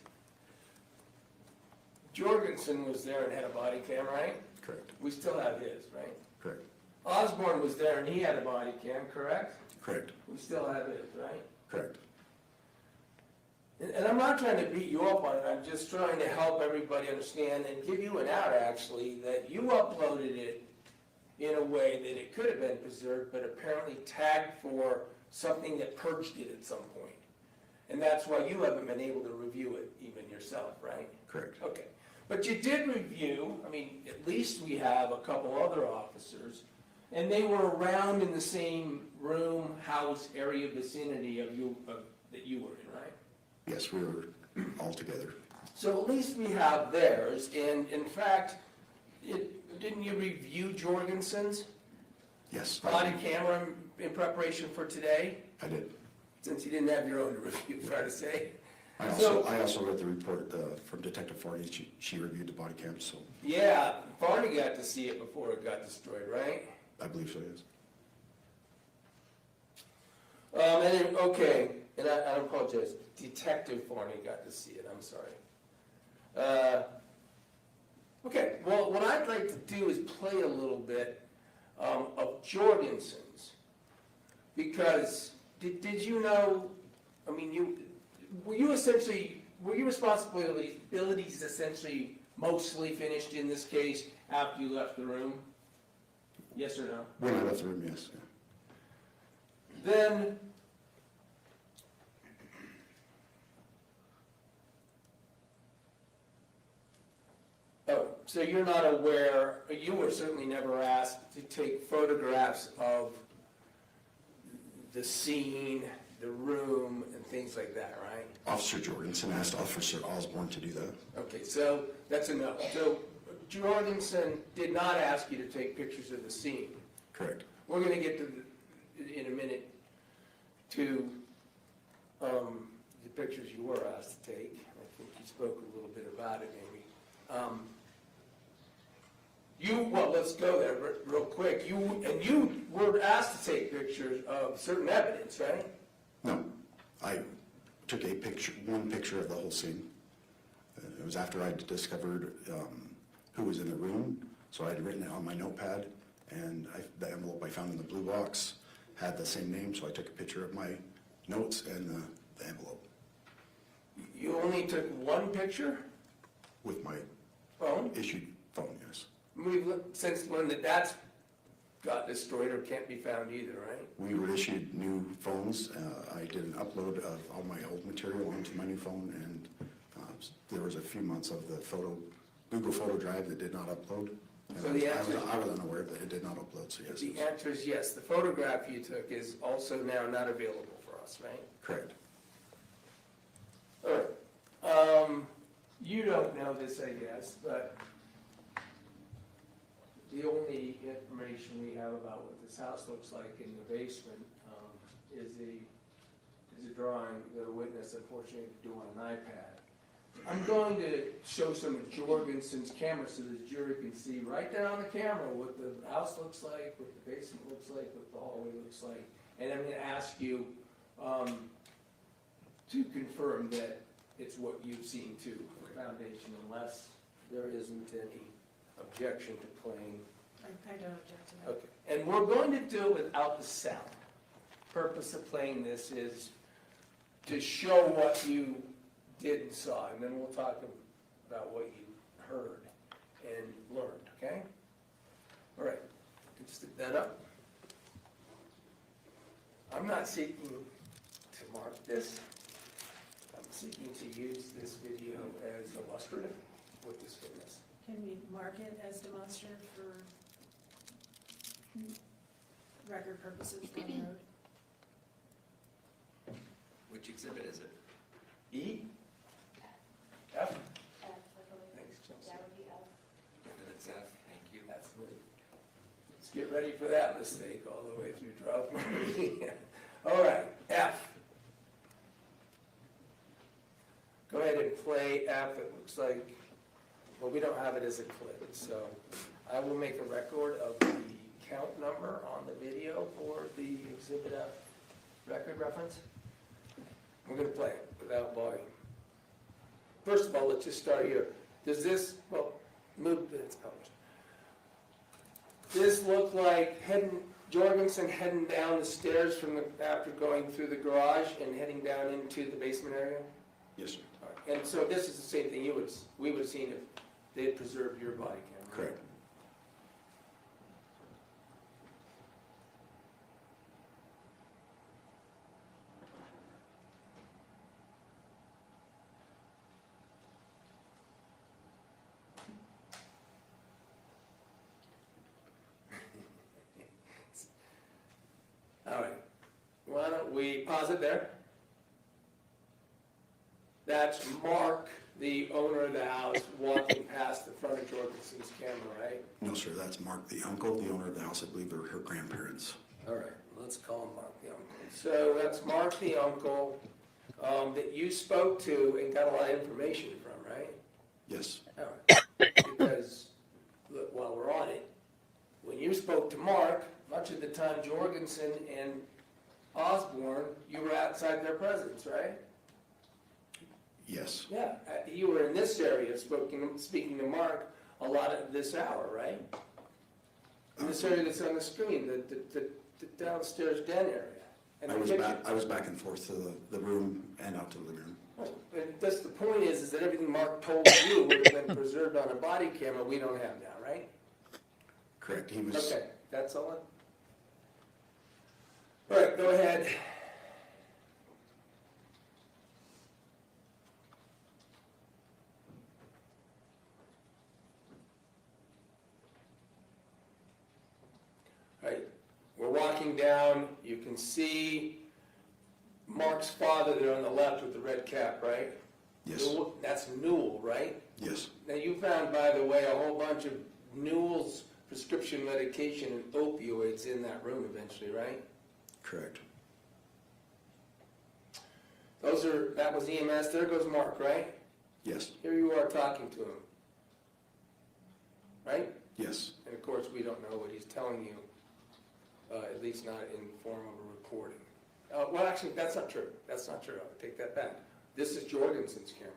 Jorgensen was there and had a body cam, right? Correct. We still have his, right? Correct. Osborne was there and he had a body cam, correct? Correct. We still have his, right? Correct. And I'm not trying to beat you up on it, I'm just trying to help everybody understand and give you an out, actually, that you uploaded it in a way that it could have been preserved, but apparently tagged for something that purged it at some point. And that's why you haven't been able to review it even yourself, right? Correct. Okay. But you did review, I mean, at least we have a couple other officers, and they were around in the same room, house, area, vicinity of you, that you were in, right? Yes, we were all together. So at least we have theirs, and in fact, didn't you review Jorgensen's Yes. body camera in preparation for today? I did. Since you didn't have your own to review, fair to say. I also read the report from Detective Farney. She reviewed the body cam, so Yeah, Farney got to see it before it got destroyed, right? I believe so, yes. And then, okay, and I apologize, Detective Farney got to see it, I'm sorry. Okay, well, what I'd like to do is play a little bit of Jorgensen's, because did you know, I mean, were your responsibilities essentially mostly finished in this case after you left the room? Yes or no? When I left the room, yes. Yeah. Then, so you're not aware, you were certainly never asked to take photographs of the scene, the room, and things like that, right? Officer Jorgensen asked Officer Osborne to do that. Okay, so that's enough. So Jorgensen did not ask you to take pictures of the scene. Correct. We're going to get to, in a minute, to the pictures you were asked to take. I think you spoke a little bit about it, maybe. Well, let's go there real quick. You were asked to take pictures of certain evidence, right? No, I took one picture of the whole scene. It was after I discovered who was in the room, so I had written it on my notepad, and the envelope I found in the blue box had the same name, so I took a picture of my notes and the envelope. You only took one picture? With my phone? Issued phone, yes. We've since learned that that's got destroyed or can't be found either, right? We were issued new phones. I did an upload of all my old material onto my new phone, and there was a few months of the Google Photo Drive that did not upload. And So the answer, I was unaware that it did not upload, so yes. The answer is yes. The photograph you took is also now not available for us, right? Correct. All right. You don't know this, I guess, but the only information we have about what this house looks like in the basement is a drawing that a witness unfortunately had to do on an iPad. I'm going to show some of Jorgensen's camera so the jury can see right there on the camera what the house looks like, what the basement looks like, what the hallway looks like. And I'm going to ask you to confirm that it's what you've seen too, the foundation, unless there isn't any objection to playing. I don't object to that. Okay, and we're going to do it without the sound. Purpose of playing this is to show what you did and saw, and then we'll talk about what you heard and learned, okay? All right, let's stick that up. I'm not seeking to mark this. I'm seeking to use this video as illustrative with this witness. Can we mark it as demonstrative for record purposes down the road? Which exhibit is it? E? F? Thanks, Chelsea. It's F, thank you. That's good. Let's get ready for that mistake all the way through trial. All right, F. Go ahead. ahead and play F. It looks like, well, we don't have it as a clip, so I will make a record of the count number on the video for the Exhibit F record reference. We're going to play it without volume. First of all, let's just start here. Does this, well, move the published. This look like Jorgensen heading down the stairs after going through the garage and heading down into the basement area? Yes, sir. All right. And so this is the same thing we would have seen if they had preserved your body cam. Correct. All right. Why don't we pause it there? That's Mark, the owner of the house, walking past the front of Jorgensen's camera, right? No, sir, that's Mark, the uncle, the owner of the house. I believe they're her grandparents. All right, let's call him Mark the uncle. So that's Mark the uncle that you spoke to and got a lot of information from, right? Yes. All right. Because, look, while we're on it, when you spoke to Mark, much of the time Jorgensen and Osborne, you were outside their presence, right? Yes. Yeah, you were in this area speaking to Mark a lot of this hour, right? In this area that's on the screen, the downstairs den area. And I was back and forth to the room and out to the living room. And that's the point is that everything Mark told you would have been preserved on a body camera we don't have now, right? Correct. He was. Okay, that's all. All right, go ahead. All right, we're walking down. You can see Mark's father there on the left with the red cap, right? Yes. That's Newell, right? Yes. Now, you found, by the way, a whole bunch of Newell's prescription medication and opioids in that room eventually, right? Correct. That was EMS. There goes Mark, right? Yes. Here you are talking to him, right? Yes. And of course, we don't know what he's telling you, at least not in form of a recording. Well, actually, that's not true. That's not true. I'll take that back. This is Jorgensen's camera.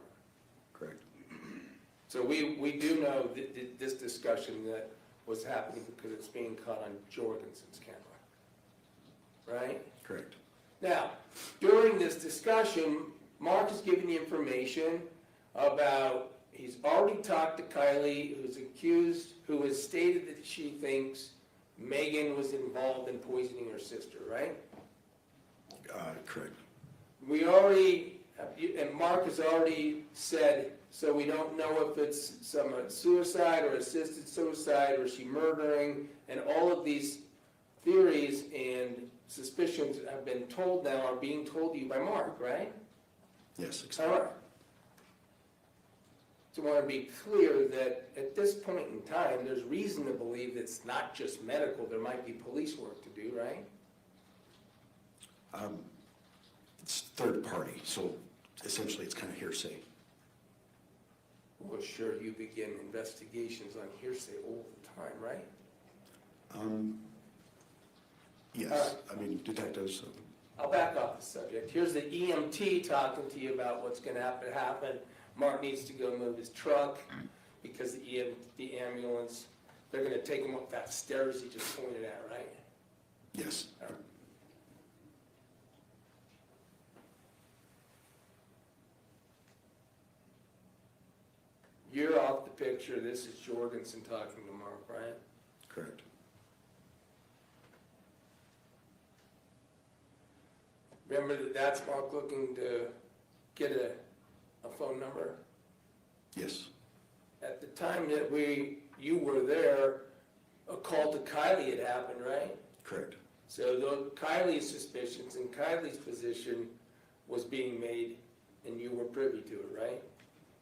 Correct. So we do know this discussion that was happening because it's being caught on Jorgensen's camera, right? Correct. Now, during this discussion, Mark is giving the information about he's already talked to Kylie, who has stated that she thinks Meggan was involved in poisoning her sister, right? Correct. And Mark has already said, so we don't know if it's some suicide or assisted suicide or she murdering, and all of these theories and suspicions have been told now, are being told to you by Mark, right? Yes, All exactly. right. So I want to be clear that at this point in time, there's reason to believe it's not just medical, there might be police work to do, right? It's third party, so essentially it's kind of hearsay. Well, sure, you begin investigations on hearsay all the time, right? Yes. I mean, detectives. I'll back off the subject. Here's the EMT talking to you about what's going to happen. Mark needs to go move his truck because the ambulance, they're going to take him up that stairs he just pointed at, right? Yes. All right. You're off the picture. This is Jorgensen talking to Mark, right? Correct. Remember that's Mark looking to get a phone number? Yes. At the time that you were there, a call to Kylie had happened, right? Correct. So Kylie's suspicions and Kylie's position was being made, and you were privy to it, right?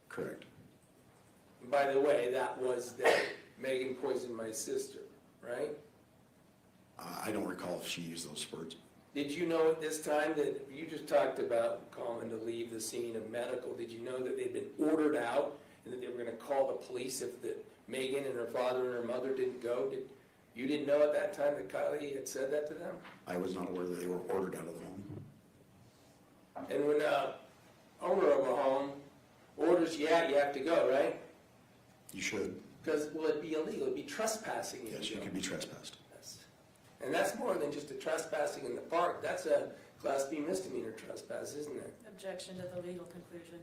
Correct. And by the way, that was that Meggan poisoned my sister, right? I don't recall if she used those words. Did you know at this time that, you just talked about calling to leave the scene of medical, did you know that they'd been ordered out and that they were gonna call the police if Meggan and her father and her mother didn't go? You didn't know at that time that Kylie had said that to them? I was not aware that they were ordered out of the home. And when owner of a home orders you out, you have to go, right? You should. Because, well, it'd be illegal, it'd be trespassing. if Yes, you go. could be trespassed. And that's more than just a trespassing in the park. That's a Class B misdemeanor trespass, isn't it? Objection to the legal conclusion.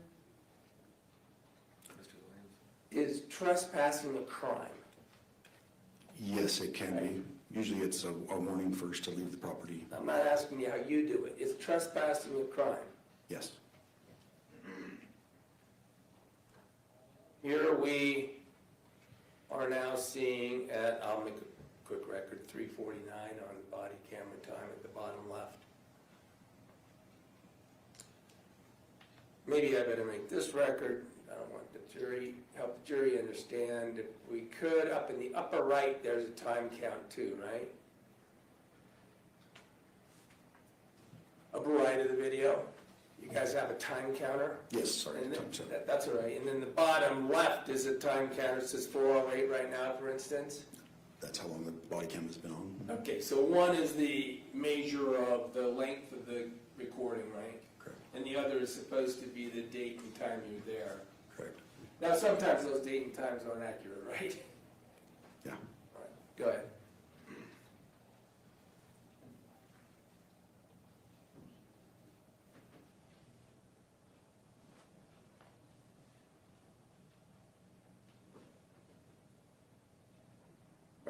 Is trespassing a crime? Yes, it can be. Usually it's a warning first to leave the property. I'm not asking you how you do it. Is trespassing a crime? Yes. Here we are now seeing at, I'll make a quick record, 3:49 on body camera time at the bottom left. Maybe I better make this record. I don't want the jury, help the jury understand. If we could, up in the upper right, there's a time count too, right? Upper right of the video. You guys have a time counter? Yes, sorry. And that's all right. And then the bottom left is a time counter. It says 4:08 right now, for instance. That's how long the body cam has been on. Okay, so one is the measure of the length of the recording, right? Correct. And the other is supposed to be the date and time you're there. Correct. Now, sometimes those date and times aren't accurate, right? Yeah. All right, go ahead.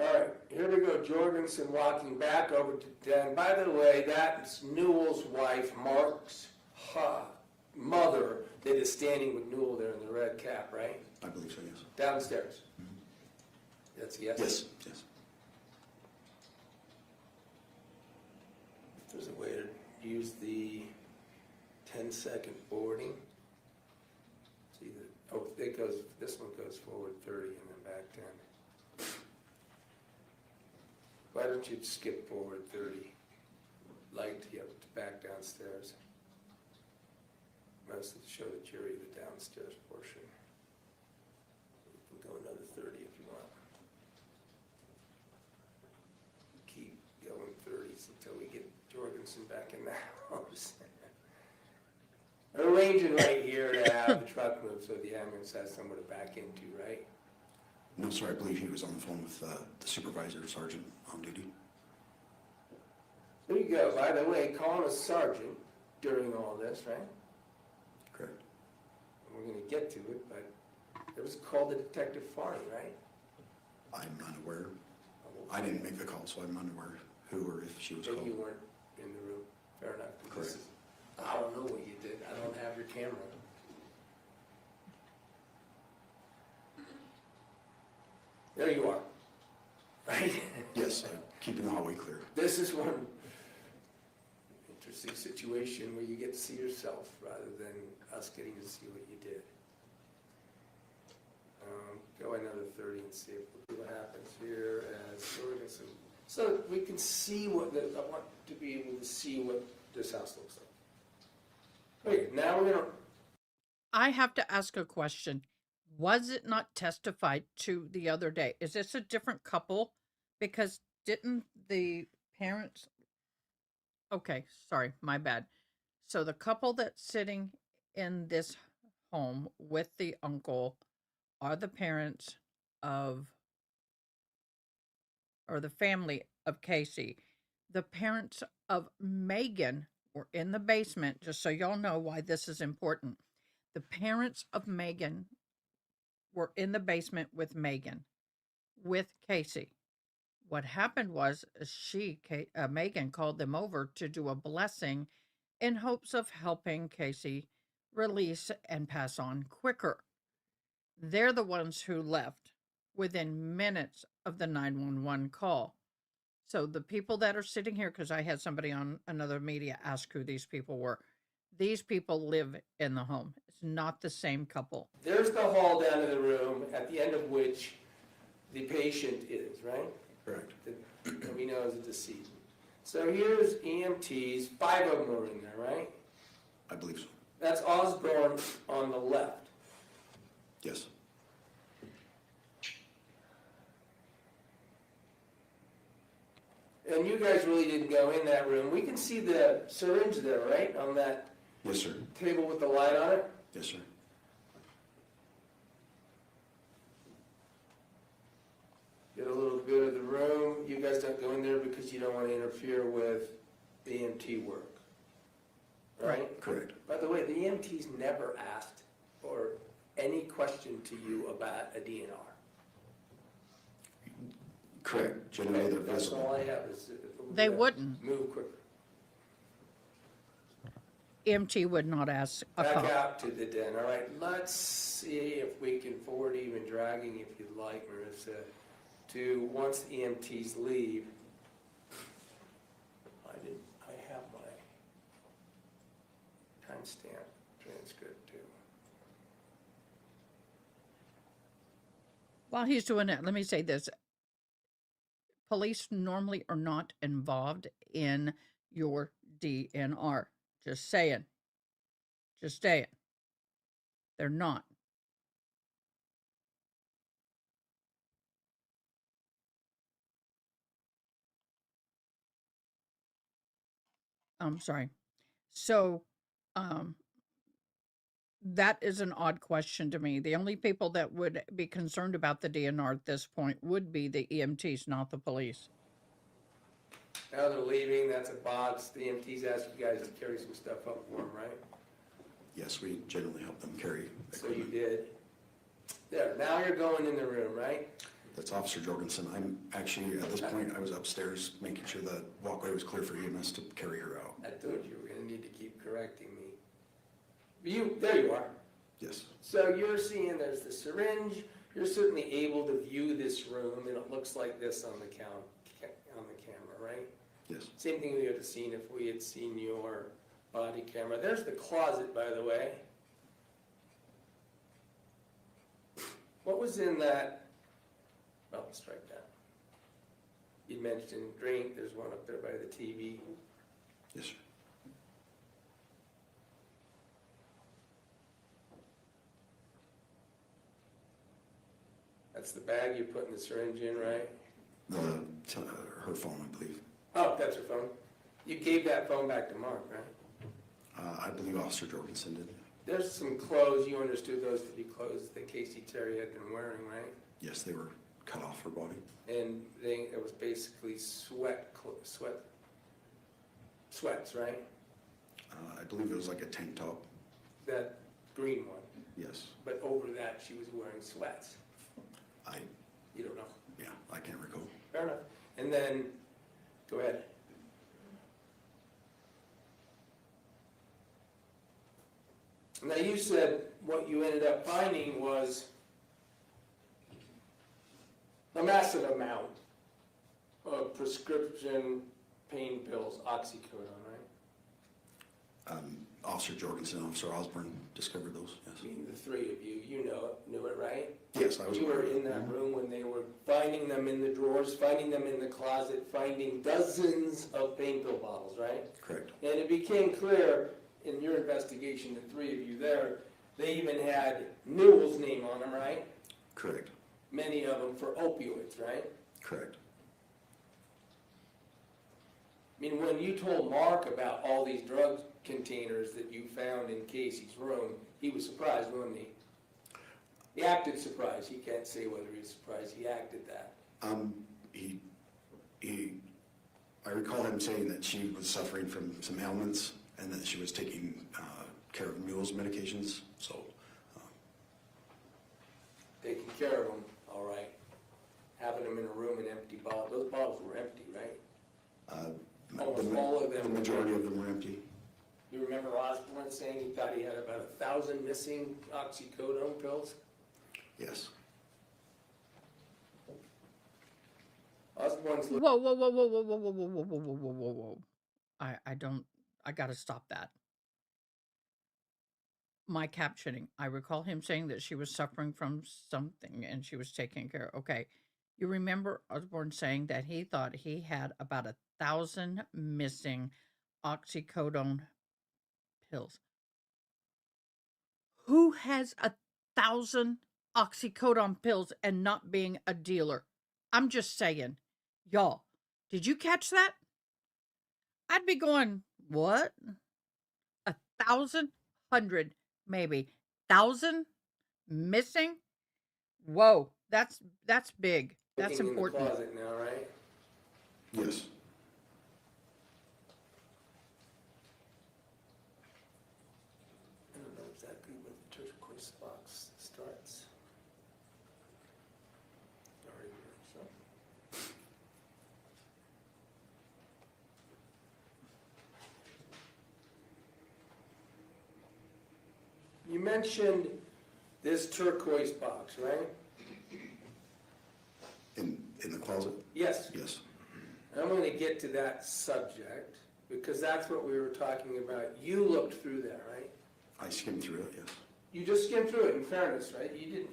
All right, here we go, Jorgensen walking back over to Dan. By the way, that's Newell's wife, Mark's mother, that is standing with Newell there in the red cap, right? I believe so, yes. Downstairs. That's a yes? Yes, yes. If there's a way to use the 10-second boarding. See the, oh, it goes, this one goes forward 30 and then back 10. Why don't you skip forward 30? Like to get back downstairs. Mostly to show the jury the downstairs portion. You can go another 30 if you want. Keep going 30s until we get Jorgensen back in the house. Arranging right here to have the truck move so the ambulance has somewhere to back into, right? No, sir, I believe he was on the phone with the supervisor, sergeant on duty. There you go. By the way, calling a sergeant during all this, right? Correct. We're going to get to it, but it was called to Detective Farney, right? I'm not aware. I didn't make the call, so I'm unaware who or if she was called. You weren't in the room. Fair enough. Correct. I don't know what you did. I don't have your camera. There you are. Right? Yes, keeping the hallway clear. This is one interesting situation where you get to see yourself rather than us getting to see what you did. Go another 30 and see what happens here as Jorgensen. So we can see what I want to be able to see what this house looks like. Okay, now we're gonna. I have to ask a question. Was it not testified to the other day? Is this a different couple? Because didn't the parents... Okay, sorry, my bad. So the couple that's sitting in this home with the uncle are the parents of, or the family of Kacee. The parents of Meggan were in the basement, just so y'all know why this is important. The parents of Meggan were in the basement with Meggan, with Kacee. What happened was Meggan called them over to do a blessing in hopes of helping Kacee release and pass on quicker. They're the ones who left within minutes of the 911 call. So the people that are sitting here, because I had somebody on another media ask who these people were. These people live in the home. It's not the same couple. There's the hall down to the room at the end of which the patient is, right? Correct. That we know is a deceased. So here's EMTs, 5 of them are in there, right? I believe so. That's Osborne on the left. Yes. And you guys really didn't go in that room. We can see the syringe there, right, on that Yes, sir. table with the light on it? Yes, sir. Get a little bit of the room. You guys don't go in there because you don't want to interfere with the EMT work, right? Correct. By the way, the EMTs never asked or any question to you about a DNR. Correct. Generally, they're That's visible. all I have is. They wouldn't. Move quicker. EMT would not ask a Back cop. out to the den. All right, let's see if we can forward even dragging, if you'd like, Marissa, to once the EMTs leave. I have my timestamp transcript too. While he's doing that, let me say this. Police normally are not involved in your DNR. Just saying. Just saying. They're not. I'm sorry. So, that is an odd question to me. The only people that would be concerned about the DNR at this point would be the EMTs, not the police. Now they're leaving, that's a box. The EMTs asked you guys to carry some stuff up for them, right? Yes, we generally help them carry So you equipment. did. There, now you're going in the room, right? That's Officer Jorgensen. I'm actually, at this point, I was upstairs making sure the walkway was clear for EMS to carry her out. I told you were gonna need to keep correcting me. There you are. Yes. So you're seeing there's the syringe, you're certainly able to view this room, and it looks like this on the camera, right? Yes. Same thing we would have seen if we had seen your body camera. There's the closet, by the way. What was in that? Oh, strike that. You mentioned drink, there's one up there by the TV. Yes, sir. That's the bag you're putting the syringe in, right? Her phone, I believe. Oh, that's her phone. You gave that phone back to Mark, right? I believe Officer Jorgensen did. There's some clothes, you understood those to be clothes that Kacee Terry had been wearing, right? Yes, they were cut off her body. And it was basically sweats, right? I believe it was like a tank top. That green one. Yes. But over that, she was wearing sweats. You don't know? Yeah, I can't recall. Fair enough. And then, go ahead. Now you said what you ended up finding was a massive amount of prescription pain pills, oxycodone, right? Officer Jorgensen, Officer Osborne discovered those, yes. I mean, the three of you, knew it, right? Yes, I was You were aware. in that room when they were finding them in the drawers, finding them in the closet, finding dozens of pain pill bottles, right? Correct. And it became clear in your investigation, the three of you there, they even had Newell's name on them, right? Correct. Many of them for opioids, right? Correct. I mean, when you told Mark about all these drug containers that you found in Casey's room, he was surprised, wasn't he? He acted surprised. He can't say whether he was surprised. He acted that. I recall him saying that she was suffering from some ailments and that she was taking care of Mule's medications, so. Taking care of them, all right. Having them in a room, an empty bottle. Those bottles were empty, right? Almost all of them. The majority of them were empty. You remember Osborne saying he thought he had about 1,000 missing oxycodone pills? Yes. Osborne's Whoa, whoa, whoa, whoa, whoa, whoa, whoa, whoa, whoa, whoa, whoa, whoa, whoa. I gotta stop that. My captioning. I recall him saying that she was suffering from something and she was taking care. Okay. You remember Osborne saying that he thought he had about 1,000 missing oxycodone pills. Who has 1,000 oxycodone pills and not being a dealer? I'm just saying. Y'all, did you catch that? I'd be going, what? 1,000? 100, maybe. 1,000 missing? Whoa, that's big. That's Looking important. in the closet now, right? Yes. I don't know exactly when the turquoise box starts. Already there, so. You mentioned this turquoise box, right? In the closet? Yes. Yes. I'm going to get to that subject because that's what we were talking about. You looked through that, right? I skimmed through it, yes. You just skimmed through it, in fairness, right? You didn't,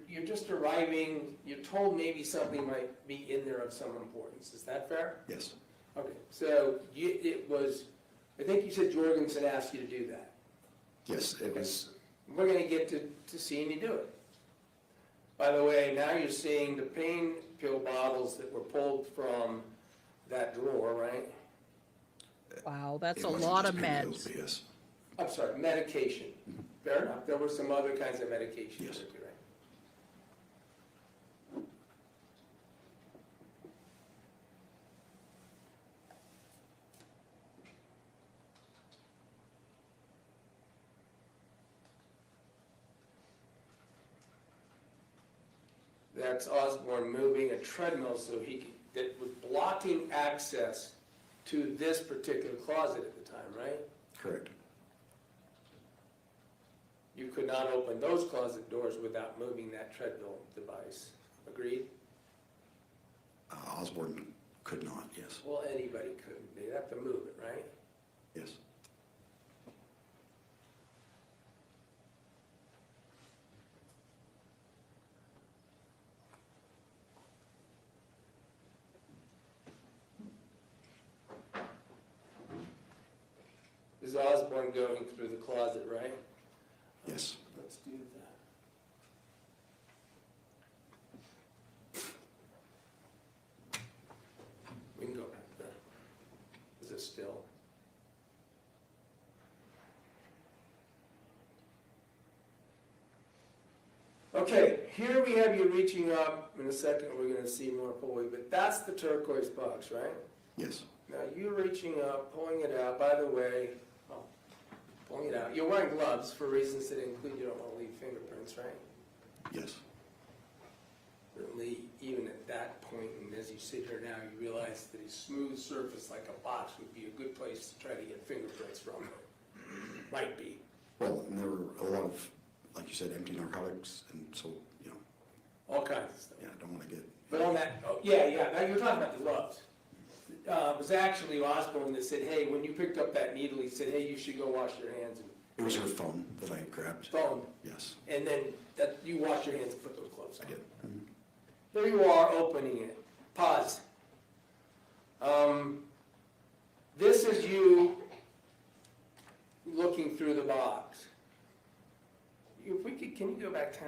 you're just arriving, you're told maybe something might be in there of some importance. Is that fair? Yes. Okay, so it was, I think you said Jorgensen asked you to do that. Yes, it was. We're going to get to seeing you do it. By the way, now you're seeing the pain pill bottles that were pulled from that drawer, right? Wow, that's It a wasn't lot just of pain meds. pills, but yes. I'm sorry, medication. Fair enough. There were some other kinds of medication. Yes. Right? That's Osborne moving a treadmill so he could, that was blocking access to this particular closet at the time, right? Correct. You could not open those closet doors without moving that treadmill device. Agreed? Osborne could not, yes. Well, anybody couldn't. They'd have to move it, right? Yes. This is Osborne going through the closet, right? Yes. Let's do that. We can go back there. Is it still? Okay, here we have you reaching up. In a second, we're going to see more fully, but that's the turquoise box, right? Yes. Now you're reaching up, pulling it out. By the way, pulling it out. You're wearing gloves for reasons that include you don't want to leave fingerprints, right? Yes. Certainly, even at that point, and as you sit here now, you realize that a smooth surface like a box would be a good place to try to get fingerprints from. Might be. Well, and there were a lot of, like you said, empty narcotics, and so, you know. All kinds of stuff. Yeah, I don't want to get. But on that, now you're talking about the gloves. It was actually Osborne that said, hey, when you picked up that needle, he said, hey, you should go wash your hands. It was her phone that I grabbed. Phone. Yes. And then you wash your hands and put those gloves on. I did. Mm-hmm. There you are, opening it. Pause. This is you looking through the box. If we could, can you go back 10?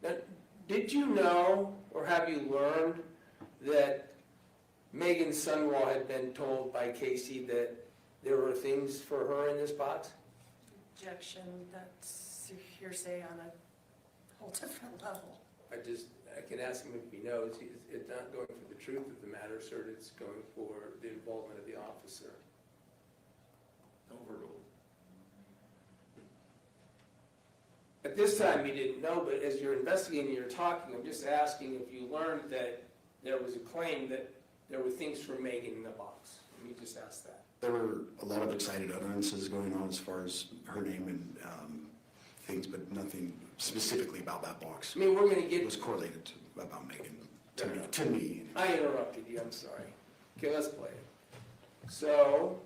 Now, did you know, or have you learned, that Meggan Sundwall had been told by Kacee that there were things for her in this box? Objection, that's hearsay on a whole different level. I can ask him if he knows. It's not going for the truth of the matter, sir. It's going for the involvement of the officer. Overruled. At this time, you didn't know, but as you're investigating, you're talking, I'm just asking if you learned that there was a claim that there were things for Meggan in the box. Let me just ask that. There were a lot of excited utterances going on as far as her name and things, but nothing specifically about that box. I mean, we're going to get... It was correlated to, about Meggan, to me. I interrupted you, I'm sorry. Okay, let's play it. So,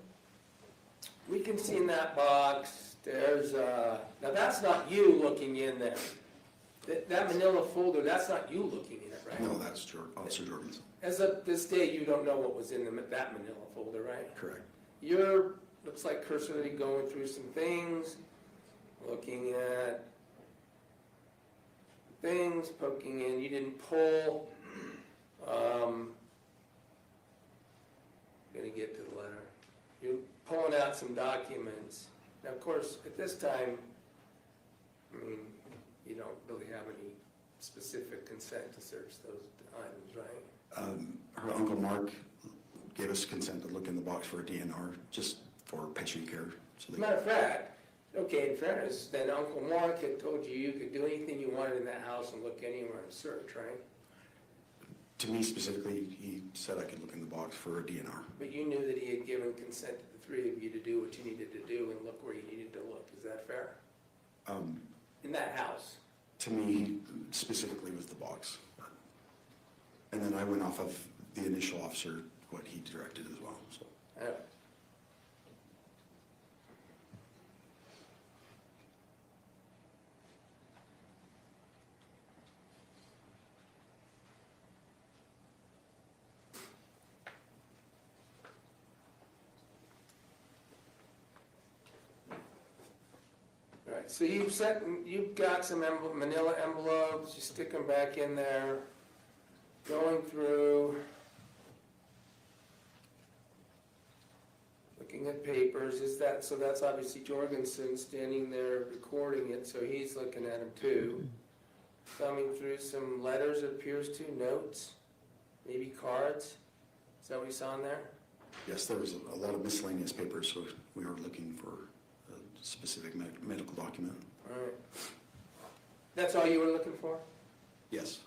we can see in that box There's, now that's not you looking in there. That manila folder, that's not you looking in it, right? No, that's Officer Jorgensen. As of this day, you don't know what was in that manila folder, right? Correct. You're, looks like cursorily going through some things, looking at things, poking in. You didn't pull. Gonna get to the letter. You're pulling out some documents. Now, of course, at this time, I mean, you don't really have any specific consent to search those items, right? Her Uncle Mark gave us consent to look in the box for a DNR, just for patient care. So As a matter of fact, okay, in fairness, then Uncle Mark had told you you could do anything you wanted in that house and look anywhere and search, right? to me specifically, he said I could look in the box for a DNR. But you knew that he had given consent to the three of you to do what you needed to do and look where you needed to look. Is that fair? In that house? To me, specifically was the box. And then I went off of the initial officer, what he directed as well, so. All right. All right, so you've got some manila envelopes, you stick them back in there, going through, looking at papers. So that's obviously Jorgensen standing there recording it, so he's looking at them too. Thumbing through some letters, it appears to, notes, maybe cards. Is that what you saw in there? Yes, there was a lot of miscellaneous papers, so we were looking for a specific medical document. All right. That's all you were looking for? Yes.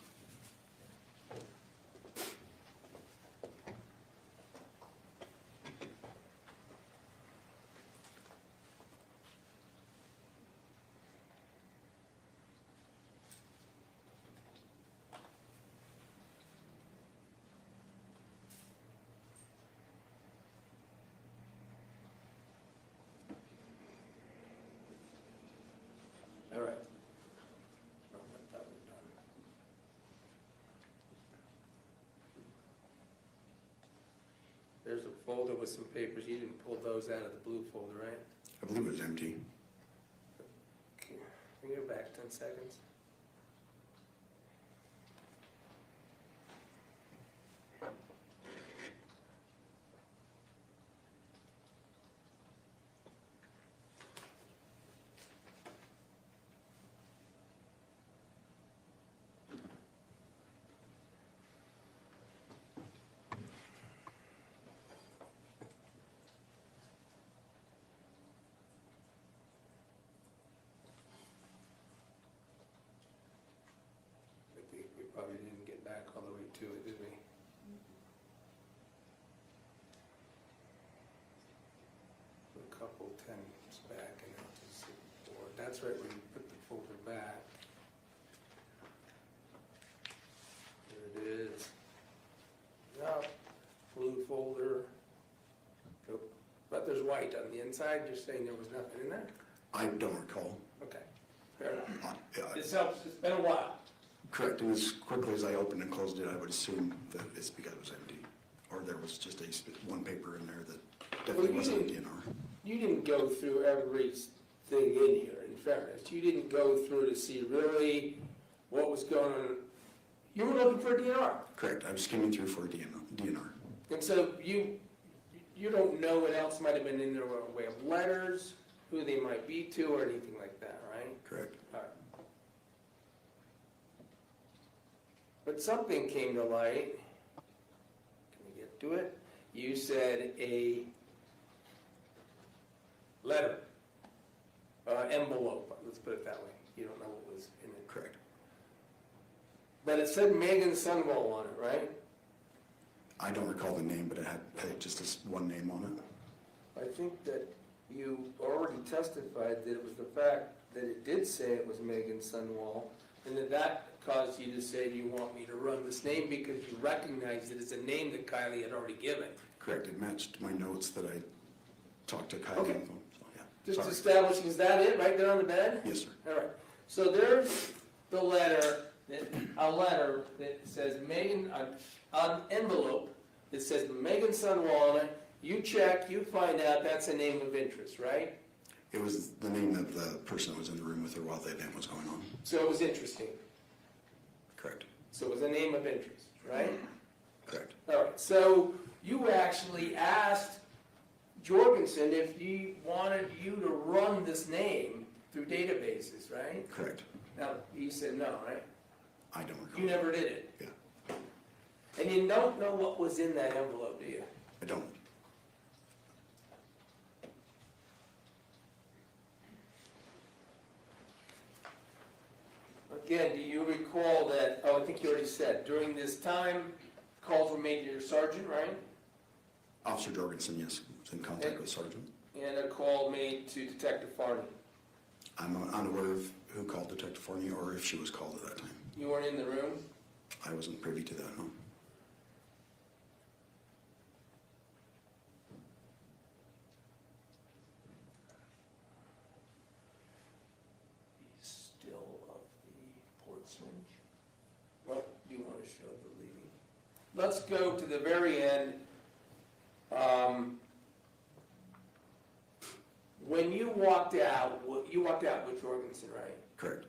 All right. There's a folder with some papers. You didn't pull those out of the blue folder, right? I believe it was empty. Okay. Can you go back 10 seconds? We probably didn't get back all the way to it, did we? A couple 10s back and out to 64. That's right where you put the folder back. There it is. Yep, blue folder. Nope. But there's white on the inside. You're saying there was nothing in there? I don't recall. Okay, fair enough. Yeah, This helps. It's been a while. correct, and as quickly as I opened and closed it, I would assume that it's because it was empty. Or there was just one paper in there that definitely wasn't a DNR. You didn't go through everything in here, in fairness. You didn't go through to see really what was going on. You were looking for a DNR. Correct, I was skimming through for a DNR. And so you don't know what else might have been in there in the way of letters, who they might be to, or anything like that, right? Correct. All right. But something came to light. Can we get to it? You said a letter, envelope, let's put it that way. You don't know what was in it. Correct. But it said Meggan Sundwall on it, right? I don't recall the name, but it had just this one name on it. I think that you already testified that it was the fact that it did say it was Meggan Sundwall, and that caused you to say, do you want me to run this name, because you recognized it as a name that Kylie had already given. Correct, it matched my notes that I talked to Kyle on Okay. the phone, so yeah. Just Sorry. establishing, is that it, right there on the bed? Yes, sir. All right, so there's the letter, a letter that says Meggan, an envelope that says Meggan Sundwall on it. You check, you find out that's a name of interest, right? It was the name of the person that was in the room with her while the event was going on. So it was interesting. Correct. So it was a name of interest, right? Correct. All right, so you actually asked Jorgensen if he wanted you to run this name through databases, right? Correct. Now, he said no, right? I don't recall. You never did it? Yeah. And you don't know what was in that envelope, do you? I don't. Again, do you recall that, oh, I think you already said, during this time, calls were made to your sergeant, right? Officer Jorgensen, yes, was in contact with Sergeant. And a call made to Detective Farney. I'm unaware of who called Detective Farney or if she was called at that time. You weren't in the room? I wasn't privy to that, no. Still of the port switch. What do you want to show the leading? Let's go to the very end. When you walked out with Jorgensen, right? Correct.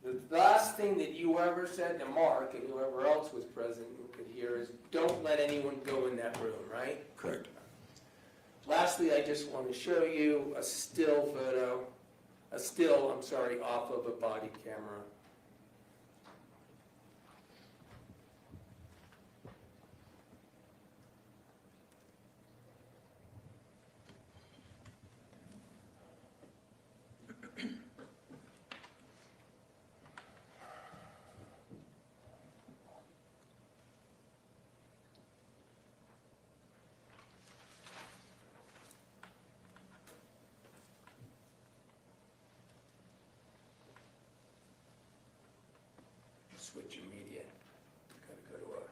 The last thing that you ever said to Mark and whoever else was present who could hear is, don't let anyone go in that room, right? Correct. Lastly, I just want to show you a still photo, off of a body camera. Switch your media. Gotta go to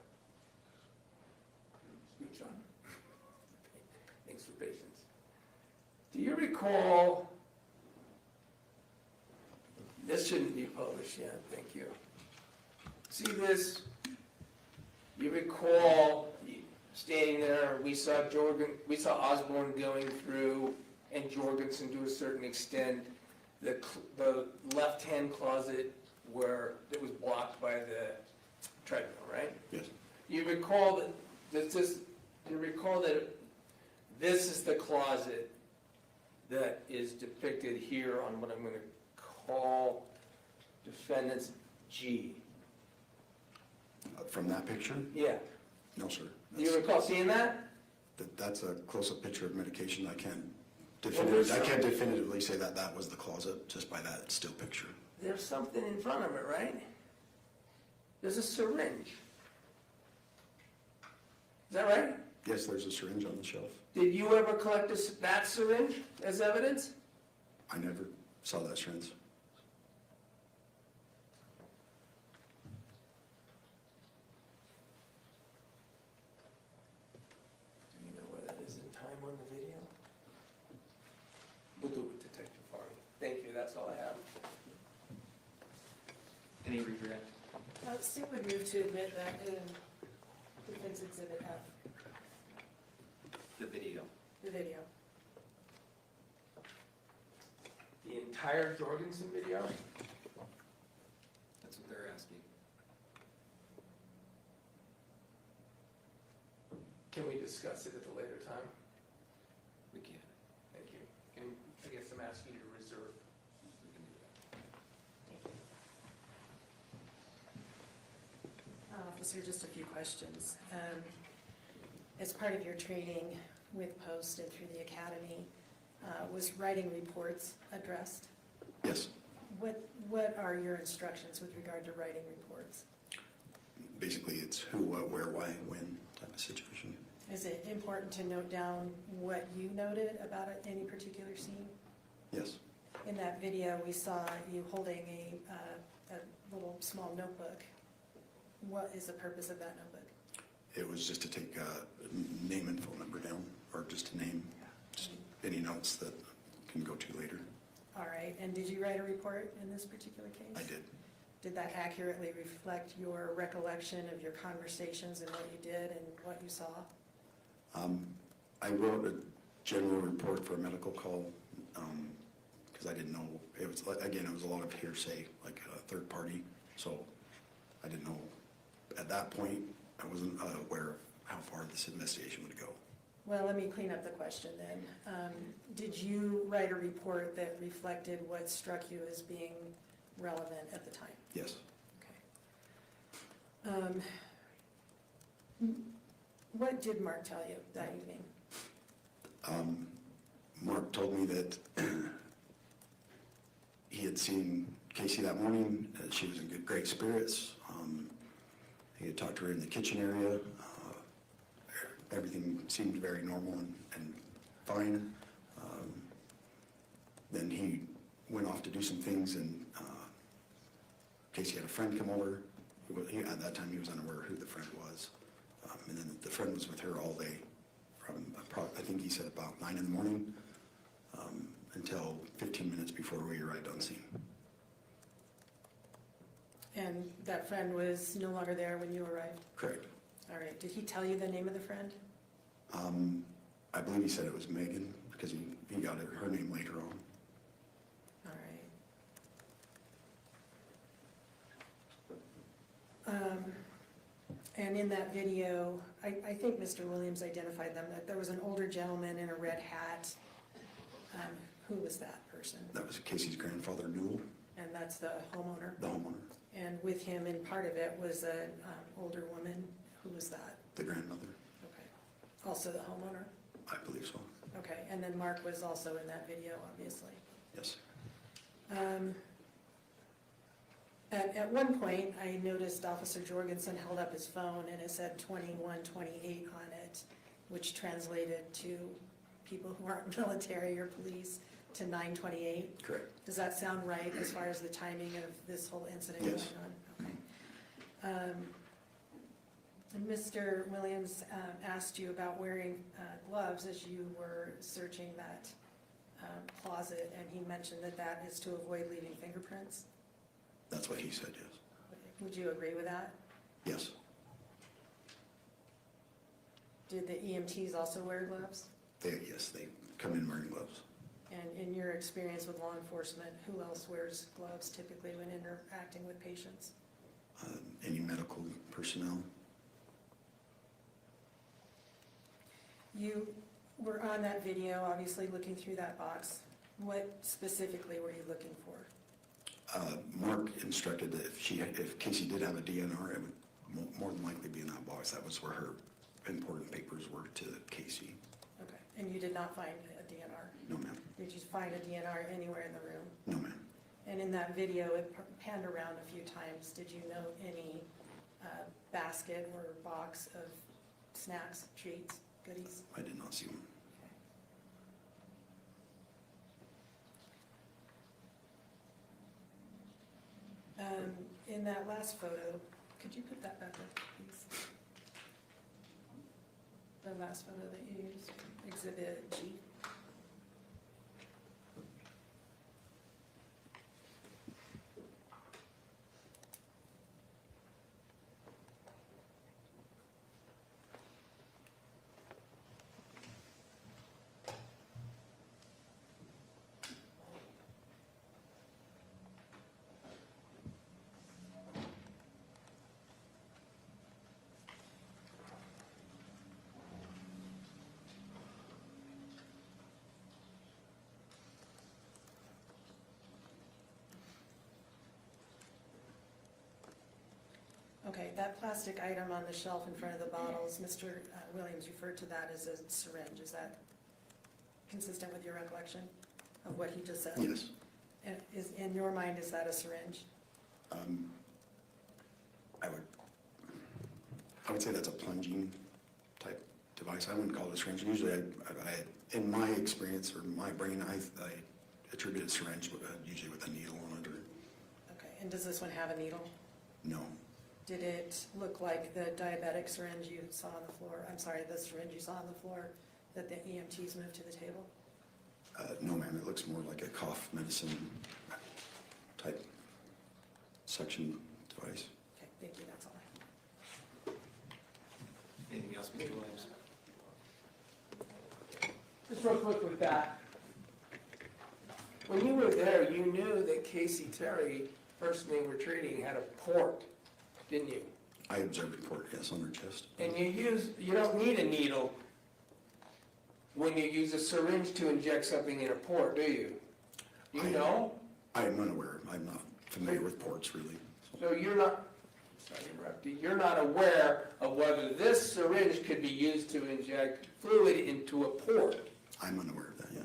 switch on. Thanks for patience. Do you recall, this shouldn't be published yet, thank you. See this? You recall standing there, we saw Osborne going through and Jorgensen to a certain extent, the left-hand closet where it was blocked by the treadmill, right? Yes. You recall that this is the closet that is depicted here on what I'm going to call defendant's G. From that picture? Yeah. No, sir. Do you recall seeing that? That's a close-up picture of medication. I can't there's definitively say that that was the closet just by that still picture. There's something in front of it, right? There's a syringe. Is that right? Yes, there's a syringe on the shelf. Did you ever collect that syringe as evidence? I never saw that syringe. Do you know where that is in time on the video? We'll do it with Detective Farney. Thank you, that's all I have. Any regret? Sue would move to admit that in Defense Exhibit F, The video. the video. The entire Jorgensen video? That's what they're asking. Can we discuss it at a later time? We can. Thank you. I guess I'm asking you to reserve. We can do that. Officer, just a few questions. As part of your training with Post and through the academy, was writing reports addressed? Yes. What are your instructions with regard to writing reports? Basically, it's who, what, where, why, when type of situation. Is it important to note down what you noted about any particular scene? Yes. In that video, we saw you holding a little small notebook. What is the purpose of that notebook? It was just to take name and phone number down, or just to name just any notes that can go to later. All right, and did you write a report in this particular case? I did. Did that accurately reflect your recollection of your conversations and what you did and what you saw? I wrote a general report for a medical call because I didn't know. It was, again, it was a lot of hearsay, like a third party. So I didn't know. At that point, I wasn't aware of how far this investigation would go. Well, let me clean up the question then. Did you write a report that reflected what struck you as being relevant at the time? Yes. Okay. What did Mark tell you that evening? Mark told me that he had seen Kacee that morning. She was in great spirits. He had talked to her in the kitchen area. Everything seemed very normal and fine. Then he went off to do some things, and Kacee had a friend come over. At that time, he was unaware who the friend was. And then the friend was with her all day from, I think he said about 9 in the morning until 15 minutes before we arrived on scene. And that friend was no longer there when you arrived? Correct. All right. Did he tell you the name of the friend? I believe he said it was Meggan because he got her name later on. All right. And in that video, I think Mr. Williams identified them, that there was an older gentleman in a red hat. Who was that person? That was Kacee's grandfather, Newell. And that's the homeowner? The homeowner. And with him, and part of it was an older woman. Who was that? The grandmother. Okay. Also the homeowner? I believe so. Okay, and then Mark was also in that video, obviously. Yes. At one point, I noticed Officer Jorgensen held up his phone and it said 2128 on it, which translated to people who aren't military or police to 928. Correct. Does that sound right as far as the timing of this whole incident Yes. going on? Okay. And Mr. Williams asked you about wearing gloves as you were searching that closet, and he mentioned that that is to avoid leaving fingerprints. That's what he said, yes. Would you agree with that? Yes. Did the EMTs also wear gloves? Yes, they come in wearing gloves. And in your experience with law enforcement, who else wears gloves typically when interacting with patients? Any medical personnel. You were on that video, obviously looking through that box. What specifically were you looking for? Mark instructed that if Kacee did have a DNR, it would more than likely be in that box. That was where her important papers were to Kacee. Okay, and you did not find a DNR? No, ma'am. Did you find a DNR anywhere in the room? No, ma'am. And in that video, it panned around a few times. Did you note any basket or box of snacks, treats, goodies? I did not see one. In that last photo, could you put that back up, please? The last photo that you used, Exhibit G. Okay, that plastic item on the shelf in front of the bottles, Mr. Williams referred to that as a syringe. Is that consistent with your recollection of what he just said? Yes. And is, in your mind, is that a syringe? I would say that's a plunging type device. I wouldn't call it a syringe. Usually, in my experience or my brain, I attribute a syringe usually with a needle on it. Okay, and does this one have a needle? No. Did it look like the diabetic syringe you saw on the floor? I'm sorry, the syringe you saw on the floor that the EMTs moved to the table? No, ma'am, it looks more like a cough medicine type suction device. Okay, thank you, that's all. Anything else, Mr. Williams? Just real quick with that. When you were there, you knew that Kacee Terry, person they were treating, had a port, didn't you? I observed a port, yes, on her chest. And you don't need a needle when you use a syringe to inject something in a port, do you? Do you know? I'm unaware. I'm not familiar with ports, really. So you're not, sorry to interrupt you, you're not aware of whether this syringe could be used to inject fluid into a port? I'm unaware of that, yeah.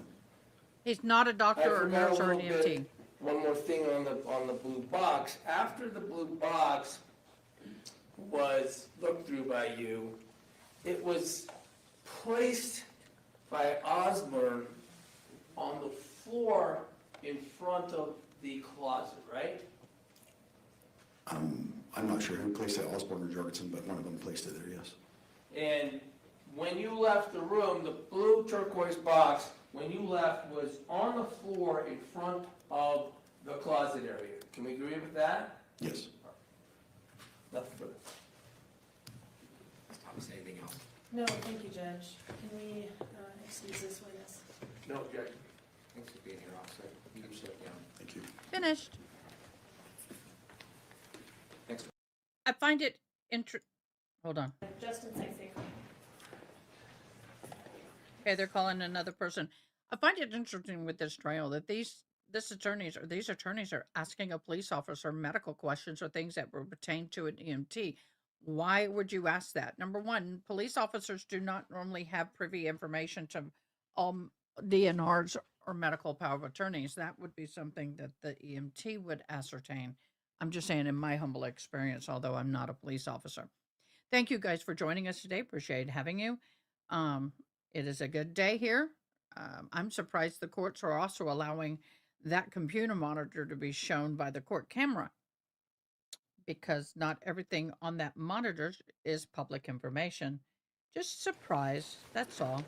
He's not a I doctor or forgot nurse a or an little EMT. bit, one more thing on the blue box. After the blue box was looked through by you, it was placed by Osborne on the floor in front of the closet, right? I'm not sure who placed it, Osborne or Jorgensen, but one of them placed it there, yes. And when you left the room, the blue turquoise box, when you left, was on the floor in front of the closet area. Can we agree with that? Yes. Nothing further. Thomas, anything else? No, thank you, Judge. Can we excuse this witness? No objection. Thanks for being here, officer. You can sit down. Thank you. Finished. Next. I find it hold on. Justin Sexy. Okay, they're calling another person. I find it interesting with this trial that these attorneys are asking a police officer medical questions or things that were pertain to an EMT. Why would you ask that? Number one, police officers do not normally have privy information to DNRs or medical power of attorneys. That would be something that the EMT would ascertain. I'm just saying in my humble experience, although I'm not a police officer. Thank you guys for joining us today. Appreciate having you. It is a good day here. I'm surprised the courts are also allowing that computer monitor to be shown by the court camera, because not everything on that monitor is public information. Just surprised, that's all.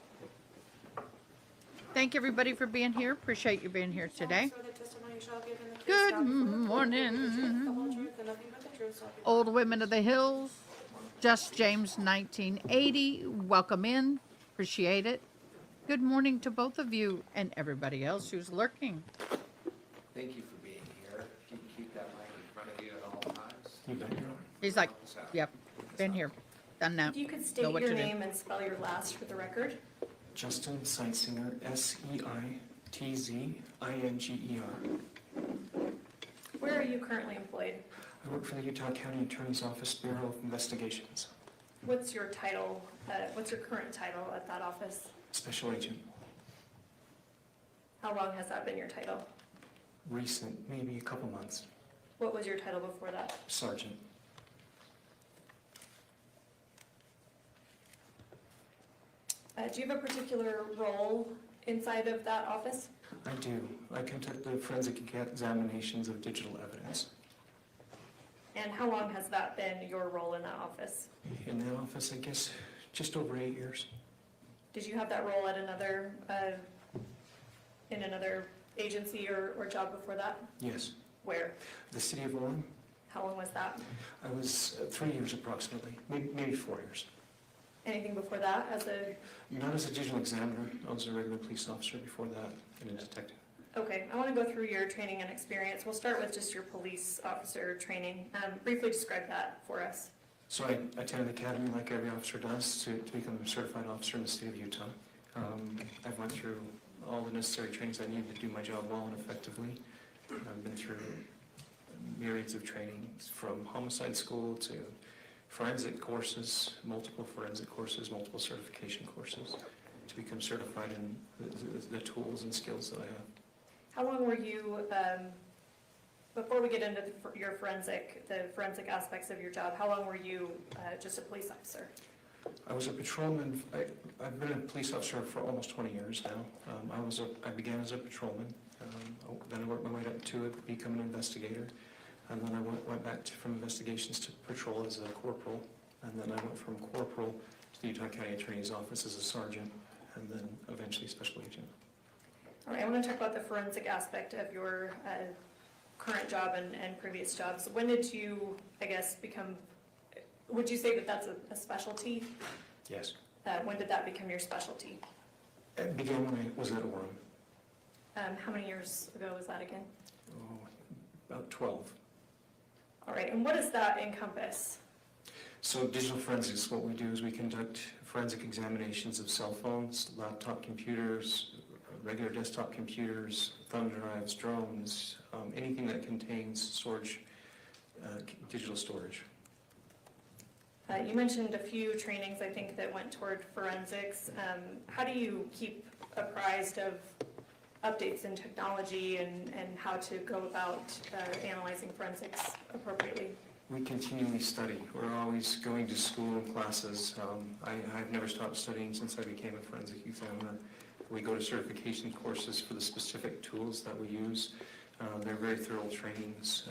Thank everybody for being here. Appreciate you being here today. Good morning. Old Women of the Hills, Just James 1980. Welcome in. Appreciate it. Good morning to both of you and everybody else who's lurking. Thank you for being here. Can you keep that mic in front of you at all times? He's like, yep, been here, done that. If you could Know state what your to do. name and spell your last for the record. Justin Seinsinger, Seitzzinger. Where are you currently employed? I work for the Utah County Attorney's Office Bureau of Investigations. What's your title? What's your current title at that office? Special Agent. How long has that been your title? Recent, maybe a couple months. What was your title before that? Sergeant. Do you have a particular role inside of that office? I do. I conduct the forensic examinations of digital evidence. And how long has that been your role in that office? In that office, I guess, just over 8 years. Did you have that role at another, in another agency or job before that? Yes. Where? The City of Orem. How long was that? I was 3 years approximately, maybe 4 years. Anything before that as a, Not as a digital examiner. I was a regular police officer before that and a detective. okay, I want to go through your training and experience. We'll start with just your police officer training. Briefly describe that for us. So I attended the academy like every officer does to become a certified officer in the state of Utah. I went through all the necessary trainings I needed to do my job well and effectively. I've been through myriads of trainings, from homicide school to forensic courses, multiple forensic courses, multiple certification courses, to become certified in the tools and skills that I have. How long were you, before we get into your the forensic aspects of your job, how long were you just a police officer? I was a patrolman. I've been a police officer for almost 20 years now. I began as a patrolman, then I worked my way up to become an investigator, and then I went back from investigations to patrol as a corporal, and then I went from corporal to the Utah County Attorney's Office as a sergeant, and then eventually special agent. All right, I want to talk about the forensic aspect of your current job and previous jobs. When did you, I guess, would you say that that's a specialty? Yes. When did that become your specialty? It began when I was at Orem. How many years ago was that again? Oh, about 12. All right, and what does that encompass? So digital forensics, what we do is we conduct forensic examinations of cell phones, laptop computers, regular desktop computers, thumb drives, drones, anything that contains storage, digital storage. You mentioned a few trainings, I think, that went toward forensics. How do you keep apprised of updates in technology and how to go about analyzing forensics appropriately? We continually study. We're always going to school and classes. I've never stopped studying since I became a forensic examiner. We go to certification courses for the specific tools that we use. They're very thorough trainings.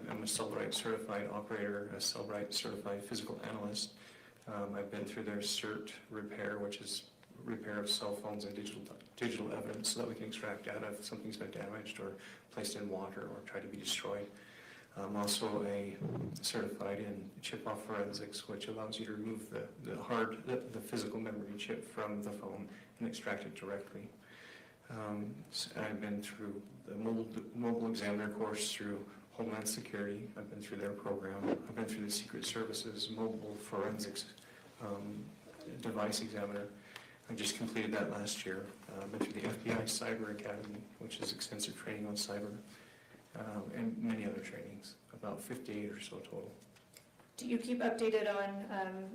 I'm a Cellbrite certified operator, a Cellbrite certified physical analyst. I've been through their CERT repair, which is repair of cell phones and digital evidence so that we can extract data if something's been damaged or placed in water or tried to be destroyed. I'm also a certified in chip-off forensics, which allows you to remove the physical memory chip from the phone and extract it directly. So I've been through the mobile examiner course through Homeland Security. I've been through their program. I've been through the Secret Services mobile forensics device examiner. I just completed that last year. I've been through the FBI Cyber Academy, which is extensive training on cyber, and many other trainings, about 58 or so total. Do you keep updated on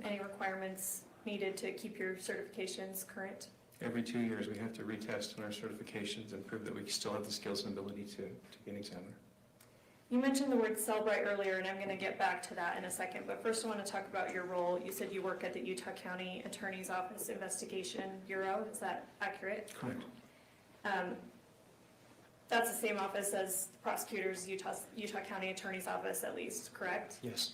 any requirements needed to keep your certifications current? Every 2 years, we have to retest on our certifications and prove that we still have the skills and ability to be an examiner. You mentioned the word Cellbrite earlier, and I'm going to get back to that in a second, but first I want to talk about your role. You said you work at the Utah County Attorney's Office Investigation Bureau. Is that accurate? Correct. That's the same office as the Prosecutors, Utah County Attorney's Office, at least, correct? Yes.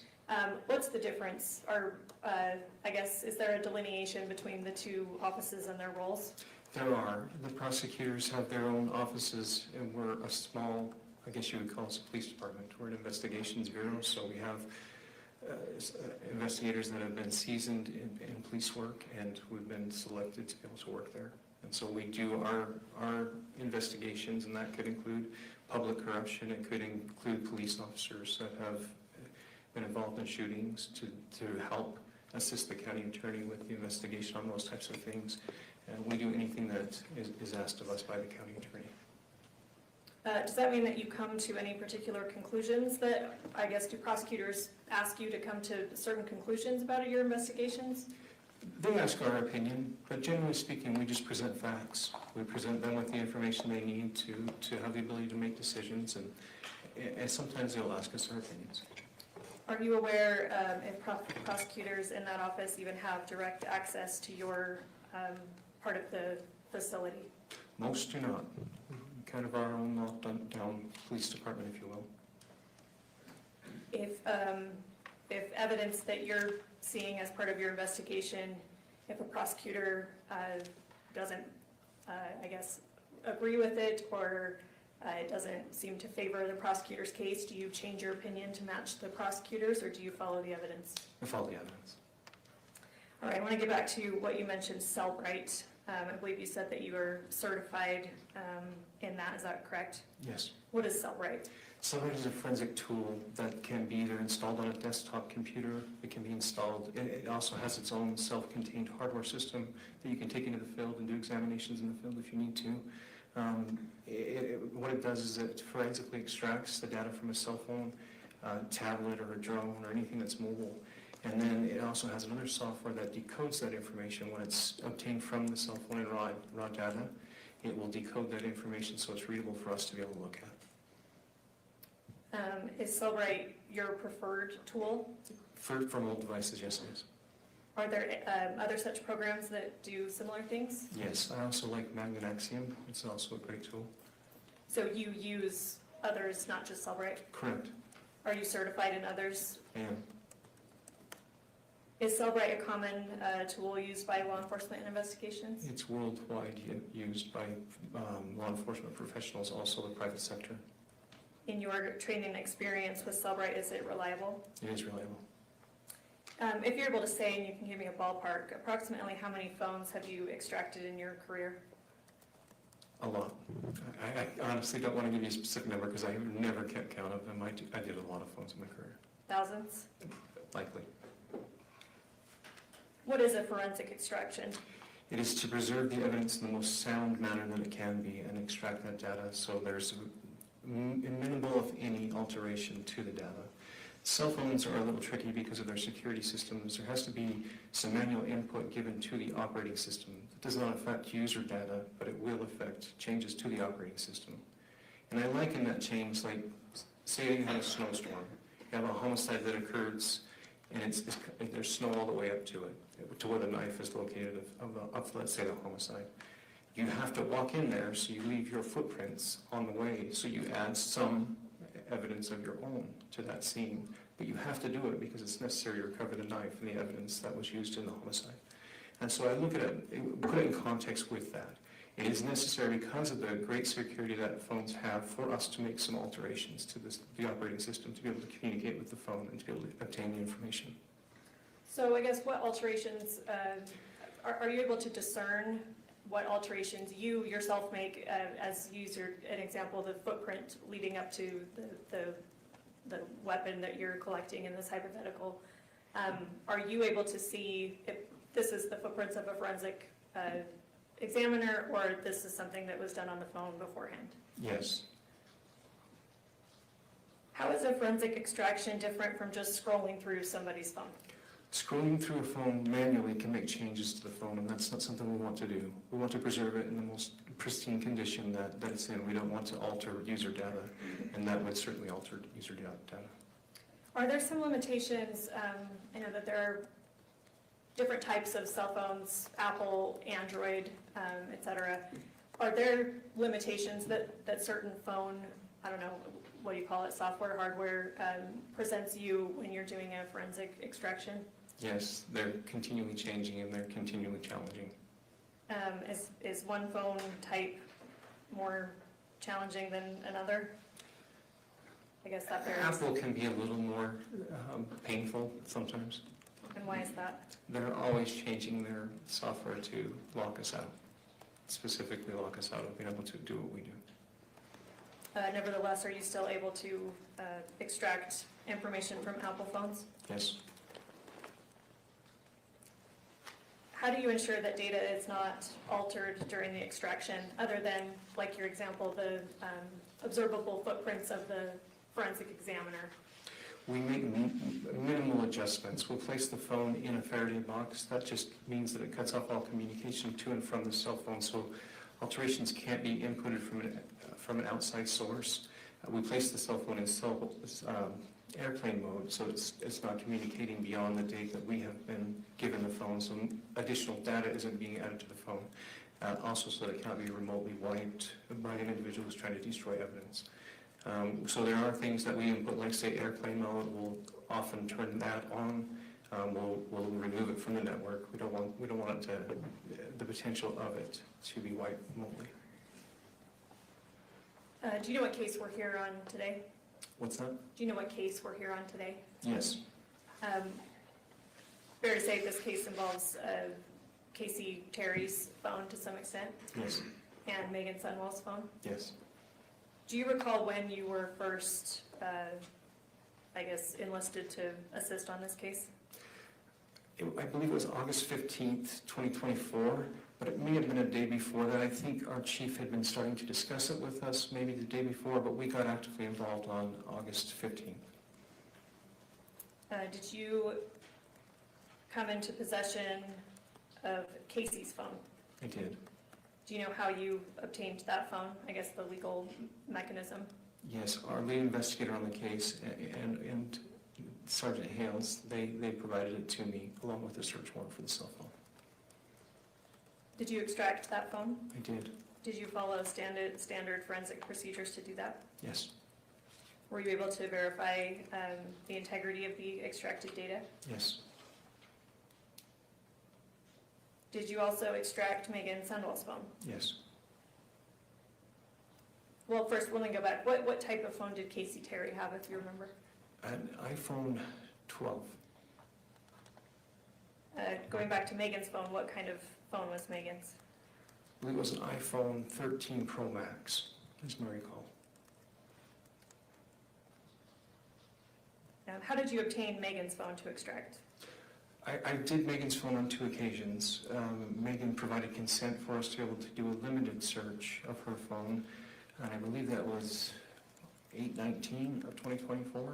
What's the difference? Or, I guess, is there a delineation between the two offices and their roles? There are. The prosecutors have their own offices, and we're a small, I guess you would call us a police department. We're an investigations bureau, so we have investigators that have been seasoned in police work, and we've been selected to be able to work there. And so we do our investigations, and that could include public corruption. It could include police officers that have been involved in shootings to help assist the county attorney with the investigation on those types of things. And we do anything that is asked of us by the county attorney. Does that mean that you come to any particular conclusions that, I guess, do prosecutors ask you to come to certain conclusions about your investigations? They ask our opinion, but generally speaking, we just present facts. We present them with the information they need to have the ability to make decisions, and sometimes they'll ask us our opinions. Are you aware if prosecutors in that office even have direct access to your part of the facility? Most do not. Kind of our own locked down police department, if you will. If evidence that you're seeing as part of your investigation, if a prosecutor doesn't, I guess, agree with it, or it doesn't seem to favor the prosecutor's case, do you change your opinion to match the prosecutors, or do you follow the evidence? I follow the evidence. All right, I want to get back to what you mentioned, Cellbrite. I believe you said that you were certified in that. Is that correct? Yes. What is Cellbrite? Cellbrite is a forensic tool that can be either installed on a desktop computer. It can be installed. It also has its own self-contained hardware system that you can take into the field and do examinations in the field if you need to. What it does is it forensically extracts the data from a cell phone, tablet, or a drone, or anything that's mobile. And then it also has another software that decodes that information when it's obtained from the cell phone in raw data. It will decode that information so it's readable for us to be able to look at. Is Cellbrite your preferred tool? For mobile devices, yes it is. Are there other such programs that do similar things? Yes, I also like Meggan. It's also a great tool. So you use others, not just Cellbrite? Correct. Are you certified in others? I am. Is Cellbrite a common tool used by law enforcement in investigations? It's worldwide used by law enforcement professionals, also the private sector. In your training and experience with Cellbrite, is it reliable? It is reliable. If you're able to say, and you can give me a ballpark, approximately how many phones have you extracted in your career? A lot. I honestly don't want to give you a specific number because I have never kept count of them. I did a lot of phones in my career. Thousands? Likely. What is a forensic extraction? It is to preserve the evidence in the most sound manner that it can be and extract that data so there's minimal, if any, alteration to the data. Cell phones are a little tricky because of their security systems. There has to be some manual input given to the operating system. It does not affect user data, but it will affect changes to the operating system. And I liken that change like, say you have a snowstorm. You have a homicide that occurs, and there's snow all the way up to it, to where the knife is located of let's say, the homicide. You have to walk in there, so you leave your footprints on the way, so you add some evidence of your own to that scene. But you have to do it because it's necessary to recover the knife and the evidence that was used in the homicide. And so I look at it, put it in context with that. It is necessary because of the great security that phones have for us to make some alterations to the operating system to be able to communicate with the phone and to be able to obtain the information. So I guess what alterations, are you able to discern what alterations you yourself make as user, an example, the footprint leading up to the weapon that you're collecting in this hypothetical? Are you able to see if this is the footprints of a forensic examiner or this is something that was done on the phone beforehand? Yes. How is a forensic extraction different from just scrolling through somebody's phone? Scrolling through a phone manually can make changes to the phone, and that's not something we want to do. We want to preserve it in the most pristine condition that it's in. We don't want to alter user data, and that would certainly alter user data. Are there some limitations? I know that there are different types of cell phones, Apple, Android, et cetera. Are there limitations that certain phone, I don't know, what do you call it, software, hardware, presents you when you're doing a forensic extraction? Yes, they're continually changing and they're continually challenging. Is one phone type more challenging than another? I guess that varies. Apple can be a little more painful sometimes. And why is that? They're always changing their software to lock us out, specifically lock us out of being able to do what we do. Nevertheless, are you still able to extract information from Apple phones? Yes. How do you ensure that data is not altered during the extraction, other than, like your example, the observable footprints of the forensic examiner? We make minimal adjustments. We'll place the phone in a Faraday box. That just means that it cuts off all communication to and from the cell phone, so alterations can't be inputted from an outside source. We place the cell phone in airplane mode, so it's not communicating beyond the date that we have been given the phone, so additional data isn't being added to the phone. Also so that it cannot be remotely wiped by an individual who's trying to destroy evidence. So there are things that we input, like say airplane mode. We'll often turn that on. We'll remove it from the network. We don't want the potential of it to be wiped remotely. Do you know what case we're here on today? What's that? Do you know what case we're here on today? Yes. Fair to say this case involves Kacee Terry's phone to some extent? Yes. And Meggan Sundwall's phone? Yes. Do you recall when you were first, I guess, enlisted to assist on this case? I believe it was August 15th, 2024, but it may have been a day before that. I think our chief had been starting to discuss it with us maybe the day before, but we got actively involved on August 15th. Did you come into possession of Kacee's phone? I did. Do you know how you obtained that phone? I guess the legal mechanism? Yes, our lead investigator on the case and Sergeant Hales, they provided it to me along with a search warrant for the cell phone. Did you extract that phone? I did. Did you follow standard forensic procedures to do that? Yes. Were you able to verify the integrity of the extracted data? Yes. Did you also extract Meggan Sundwall's phone? Yes. Well, first, let me go back. What type of phone did Kacee Terry have, if you remember? An iPhone 12. Going back to Meggan's phone, what kind of phone was Meggan's? I believe it was an iPhone 13 Pro Max, as I recall. How did you obtain Meggan's phone to extract? I did Meggan's phone on 2 occasions. Meggan provided consent for us to be able to do a limited search of her phone, and I believe that was 8/19 of 2024.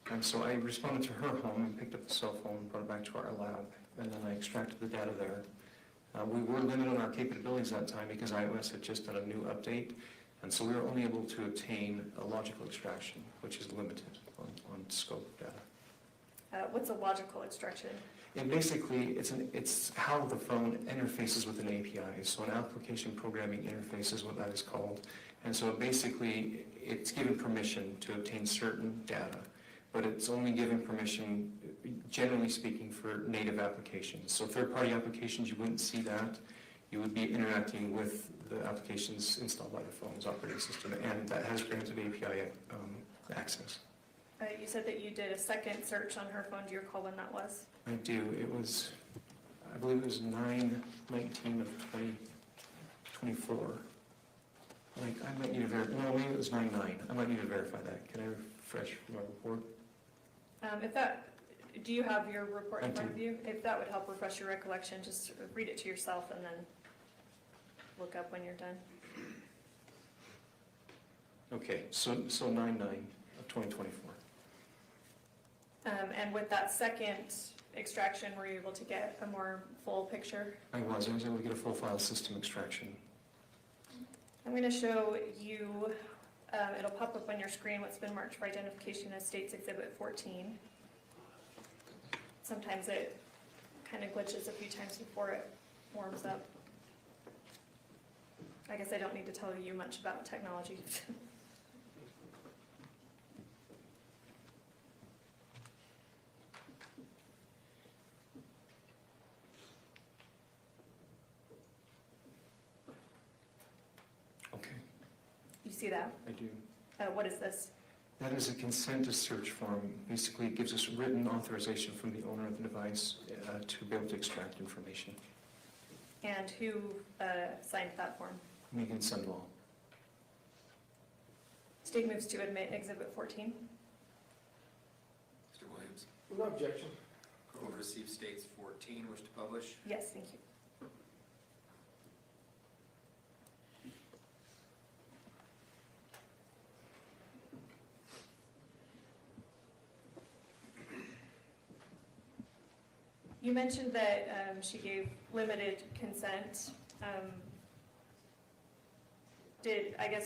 And so I responded to her home and picked up the cell phone, brought it back to our lab, and then I extracted the data there. We were limited on our capabilities that time because iOS had just done a new update, and so we were only able to obtain a logical extraction, which is limited on scope of data. What's a logical extraction? And basically, it's how the phone interfaces with an API. So an application programming interface is what that is called. And so basically, it's given permission to obtain certain data, but it's only given permission, generally speaking, for native applications. So third-party applications, you wouldn't see that. You would be interacting with the applications installed by the phone's operating system, and that has granted API access. You said that you did a second search on her phone. Do you recall when that was? I do. It was, I believe it was 9/19 of 2024. Like, I might need to verify, no, maybe it was 9/9. I might need to verify that. Can I refresh my report? Do you have your report in I front do. of you? If that would help refresh your recollection, just read it to yourself and then look up when you're done. Okay, so 9/9 of 2024. And with that second extraction, were you able to get a more full picture? I was able to get a full file system extraction. I'm going to show you, it'll pop up on your screen what's been marked for identification as States Exhibit 14. Sometimes it kind of glitches a few times before it warms up. I guess I don't need to tell you much about technology. Okay, You see that? I do. What is this? That is a consent to search form. Basically, it gives us written authorization from the owner of the device to be able to extract information. And who signed that form? Meggan Sundwall. State moves to admit Exhibit 14. Mr. Williams, No objection. will receive states 14, wish to publish. Yes, thank you. You mentioned that she gave limited consent.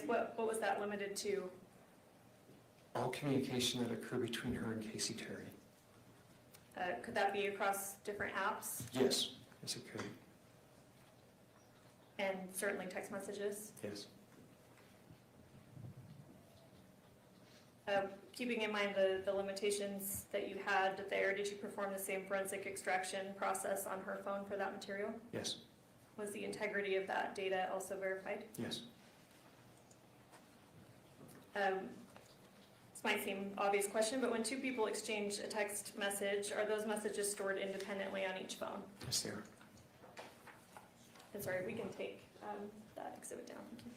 What was that limited to? All communication that occurred between her and Kacee Terry. Could that be across different apps? Yes, yes it could. And certainly text messages? Yes. Keeping in mind the limitations that you had there, did you perform the same forensic extraction process on her phone for that material? Yes. Was the integrity of that data also verified? Yes. This might seem an obvious question, but when two people exchange a text message, are those messages stored independently on each phone? Yes, they are. And sorry, we can take that exhibit down. Thank you.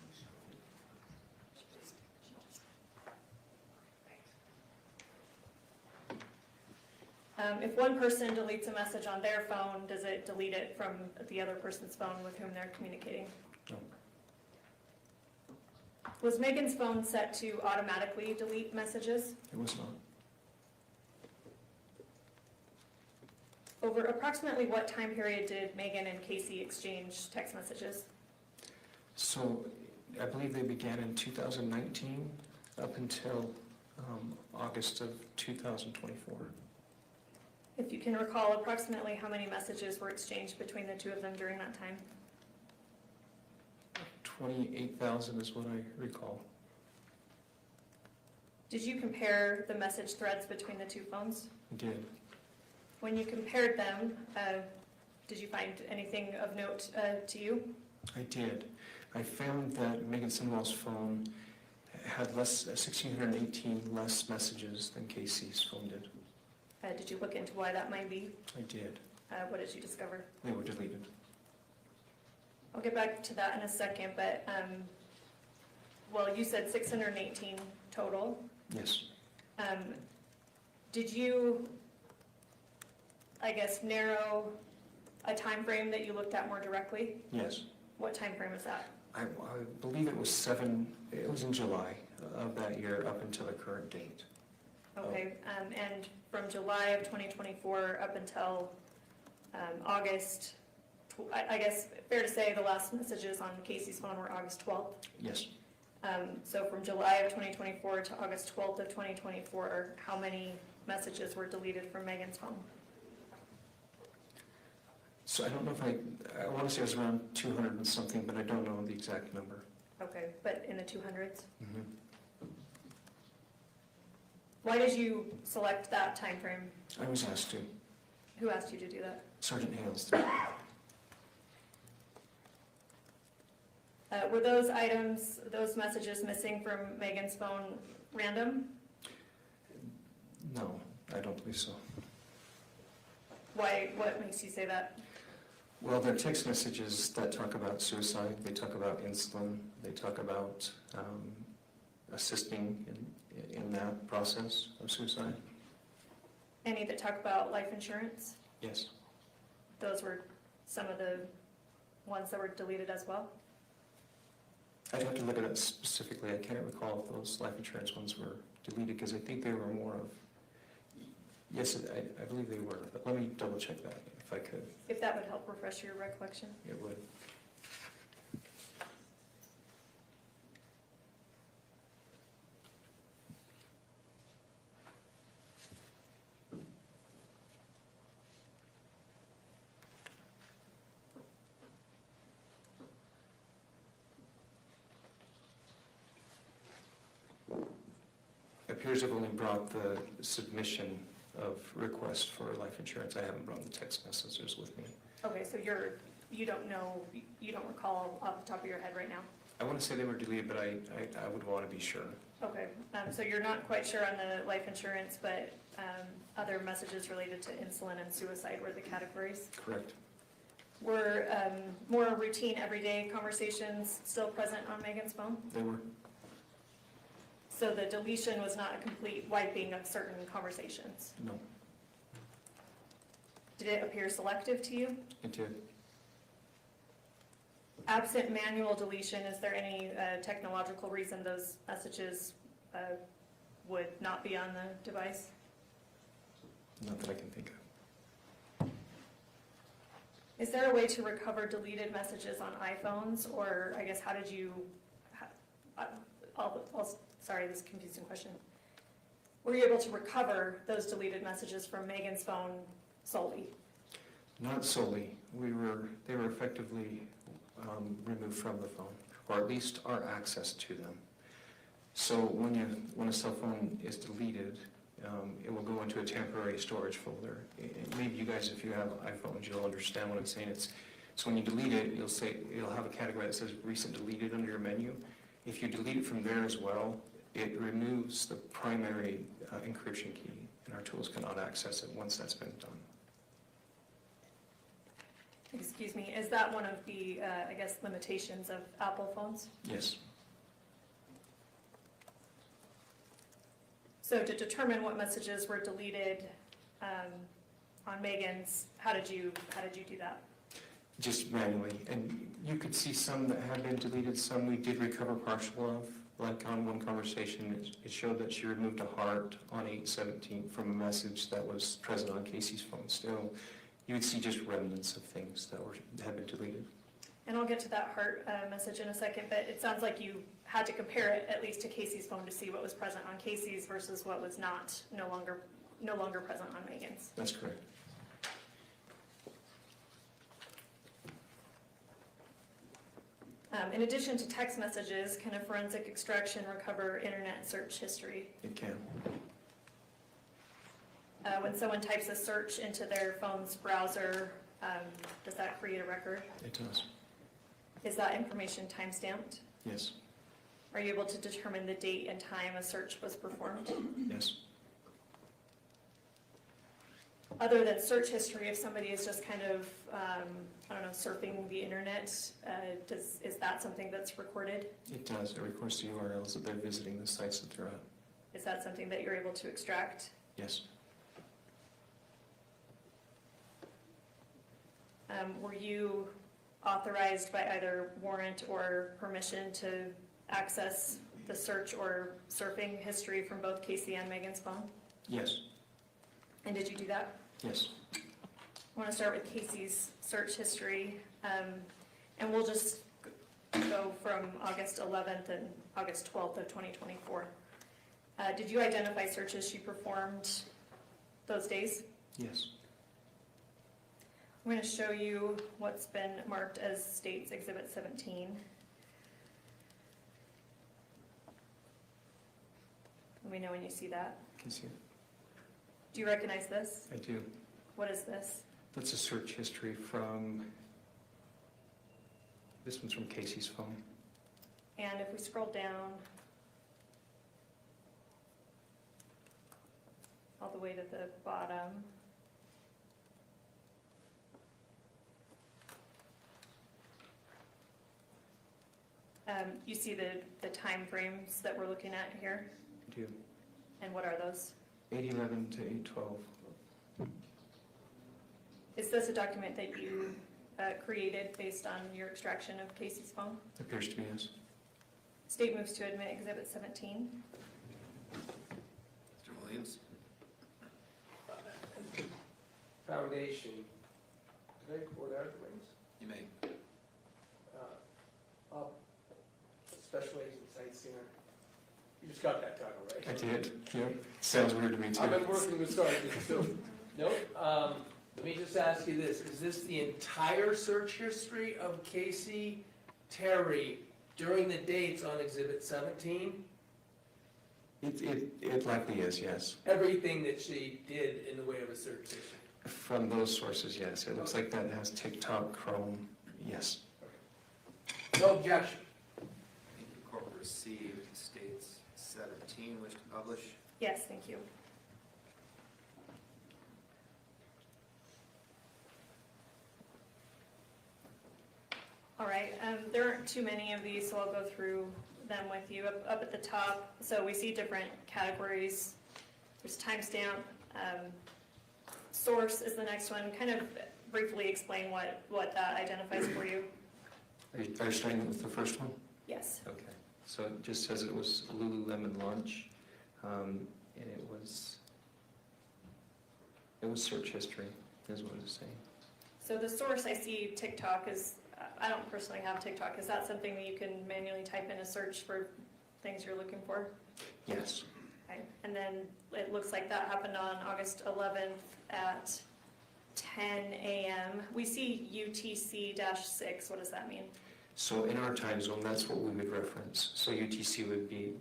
If one person deletes a message on their phone, does it delete it from the other person's phone with whom they're communicating? No. Was Meggan's phone set to automatically delete messages? It was not. Over approximately what time period did Meggan and Kacee exchange text messages? So I believe they began in 2019 up until August of 2024. If you can recall, approximately how many messages were exchanged between the two of them during that time? 28,000 is what I recall. Did you compare the message threads between the two phones? I did. When you compared them, Did you find anything of note to you? I did. I found that Meggan Sundwall's phone had 1,618 less messages than Kacee's phone did. Did you look into why that might be? I did. What did you discover? They were deleted. I'll get back to that in a second, but, well, you said 618 total. Yes. Did you, I guess, narrow a time frame that you looked at more directly? Yes. What time frame is that? I believe it was in July of that year up until the current date. Okay, and from July of 2024 up until August, I guess fair to say the last messages on Kacee's phone were August 12th? Yes. So from July of 2024 to August 12th of 2024, how many messages were deleted from Meggan's phone? So I don't know if I want to say it was around 200 and something, but I don't know the exact number. Okay, but in the 200s? Mm-hmm. Why did you select that time frame? I was asked to. Who asked you to do that? Sergeant Hales. Were those items, those messages missing from Meggan's phone random? No, I don't believe so. Why? What makes you say that? Well, they're text messages that talk about suicide. They talk about insulin. They talk about assisting in that process of suicide. Any that talk about life insurance? Yes. Those were some of the ones that were deleted as well? I'd have to look at it specifically. I can't recall if those life insurance ones were deleted because I think they were more of, yes, I believe they were, but let me double check that if I could. If that would help refresh your recollection. It would. Appears I've only brought the submission of request for life insurance. I haven't brought the text messages with me. Okay, so you don't know, you don't recall off the top of your head right now? I want to say they were deleted, but I would want to be sure. Okay, so you're not quite sure on the life insurance, but other messages related to insulin and suicide were the categories? Correct. Were more routine, everyday conversations still present on Meggan's phone? They were. So the deletion was not a complete wiping of certain conversations? No. Did it appear selective to you? It did. Absent manual deletion, is there any technological reason those messages would not be on the device? Not that I can think of. Is there a way to recover deleted messages on iPhones, or I guess how did you, sorry, this is a confusing question. Were you able to recover those deleted messages from Meggan's phone solely? Not solely. They were effectively removed from the phone, or at least our access to them. So when a cell phone is deleted, it will go into a temporary storage folder. Maybe you guys, if you have iPhones, you'll understand what I'm saying. So when you delete it, it'll have a category that says recent deleted under your menu. If you delete it from there as well, it removes the primary encryption key, and our tools cannot access it once that's been done. Excuse me, is that one of the, I guess, limitations of Apple phones? Yes. So to determine what messages were deleted on Meggan's, how did you do that? Just manually, and you could see some that had been deleted, some we did recover partial of. Like on one conversation, it showed that she removed a heart on 8/17 from a message that was present on Kacee's phone still. You would see just remnants of things that had been deleted. And I'll get to that heart message in a second, but it sounds like you had to compare it at least to Kacee's phone to see what was present on Kacee's versus what was no longer present on Meggan's. That's correct. In addition to text messages, can a forensic extraction recover internet search history? It can. When someone types a search into their phone's browser, Does that create a record? It does. Is that information time-stamped? Yes. Are you able to determine the date and time a search was performed? Yes. Other than search history, if somebody is just kind of, I don't know, surfing the internet, is that something that's recorded? It does. It records the URLs that they're visiting, the sites that they're at. Is that something that you're able to extract? Yes. Were you authorized by either warrant or permission to access the search or surfing history from both Kacee and Meggan's phone? Yes. And did you do that? Yes. I want to start with Kacee's search history, and we'll just go from August 11th and August 12th of 2024. Did you identify searches she performed those days? Yes. I'm going to show you what's been marked as State's Exhibit 17. Let me know when you see that. I can see it. Do you recognize this? I do. What is this? That's a search history from, this one's from Kacee's phone. And if we scroll down all the way to the bottom, you see the time frames that we're looking at here? I do. And what are those? 8/11 to 8/12. Is this a document that you created based on your extraction of Kacee's phone? Appears to be, yes. State moves to admit Exhibit 17. Mr. Williams? Foundation, can I quote arguments? You may. Special Agent Site Singer. You just got that title, right? I did, yep. Sounds weird to me too. I've been working with sergeants, so, nope. Let me just ask you this, is this the entire search history of Kacee Terry during the dates on Exhibit 17? It likely is, yes. Everything that she did in the way of a search history? From those sources, yes. It looks like that has TikTok, Chrome, yes. No objection. Thank you. Court received States 17. Wish to publish? Yes, thank you. All right, there aren't too many of these, so I'll go through them with you. Up at the top, so we see different categories. There's timestamp. Source is the next one. Kind of briefly explain what that identifies for you. Are you starting with the first one? Yes. Okay. So it just says it was Lululemon lunch, and it was search history, is what it's saying. So the source, I see TikTok is, I don't personally have TikTok. Is that something that you can manually type in a search for things you're looking for? Yes. Okay. And then it looks like that happened on August 11th at 10 a.m. We see UTC-6. What does that mean? So in our time zone, that's what we would reference. So UTC would be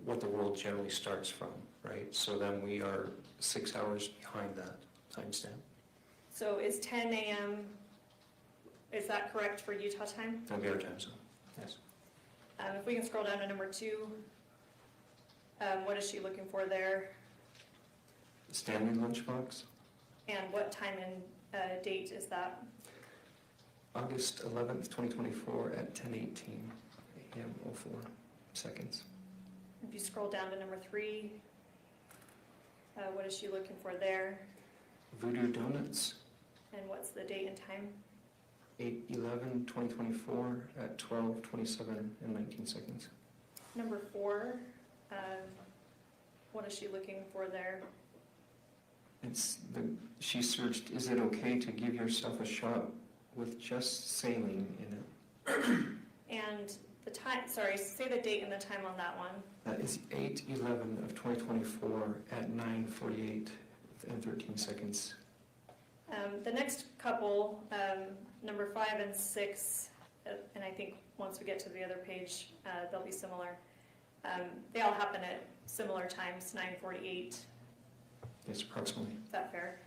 what the world generally starts from, right? So then we are 6 hours behind that timestamp. So is 10 a.m., is that correct for Utah time? That'd be our time zone, yes. If we can scroll down to number 2, what is she looking for there? Stanley lunchbox, And what time and date is that? August 11th, 2024 at 10:18 a.m. 04 seconds. If you scroll down to number 3, what is she looking for there? Voodoo Donuts, And what's the date and time? 8/11/2024 at 12:27 and 19 seconds. Number 4, what is she looking for there? She searched, is it okay to give yourself a shot with just saline in it? And the time, sorry, say the date and the time on that one. That is 8/11/2024 at 9:48 and 13 seconds. The next couple, number 5 and 6, and I think once we get to the other page, they'll be similar. They all happen at similar times, 9:48. Yes, approximately. Is that fair?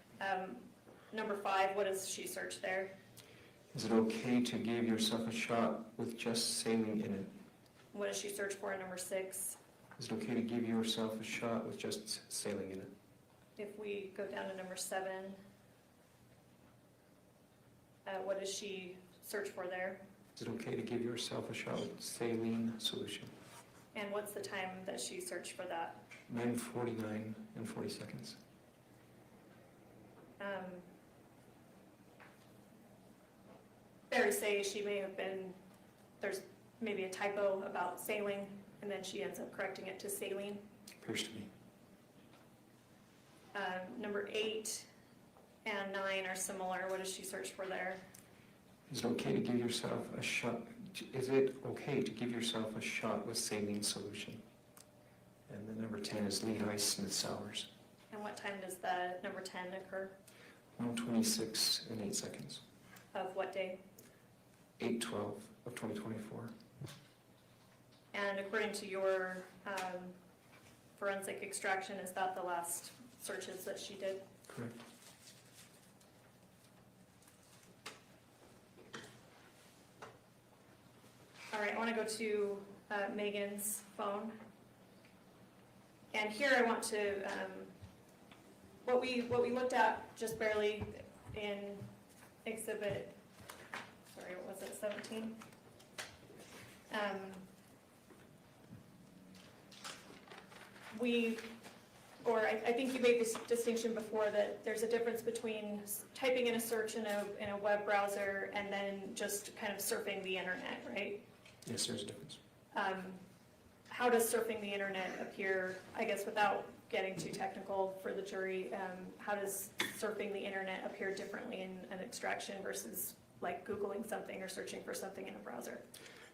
number 5, what does she search there? Is it okay to give yourself a shot with just saline in it? What does she search for in number 6? Is it okay to give yourself a shot with just saline in it? If we go down to number 7, what does she search for there? Is it okay to give yourself a shot with saline solution? And what's the time that she searched for that? 9:49 and 40 seconds. Fair to say she may have been, there's maybe a typo about saline, and then she ends up correcting it to saline. Appears to me. Number 8 and 9 are similar. What does she search for there? Is it okay to give yourself a shot? Is it okay to give yourself a shot with saline solution? And then number 10 is Lehigh Smith Sours. And what time does the number 10 occur? 1:26 and 8 seconds. Of what day? 8/12 of 2024. And according to your forensic extraction, is that the last searches that she did? Correct. All right, I want to go to Meggan's phone. And here I want to, what we looked at just barely in exhibit, sorry, what was it, 17? I think you made this distinction before that there's a difference between typing in a search in a web browser and then just kind of surfing the internet, right? Yes, there's a difference. How does surfing the internet appear, I guess without getting too technical for the jury, how does surfing the internet appear differently in an extraction versus like Googling something or searching for something in a browser?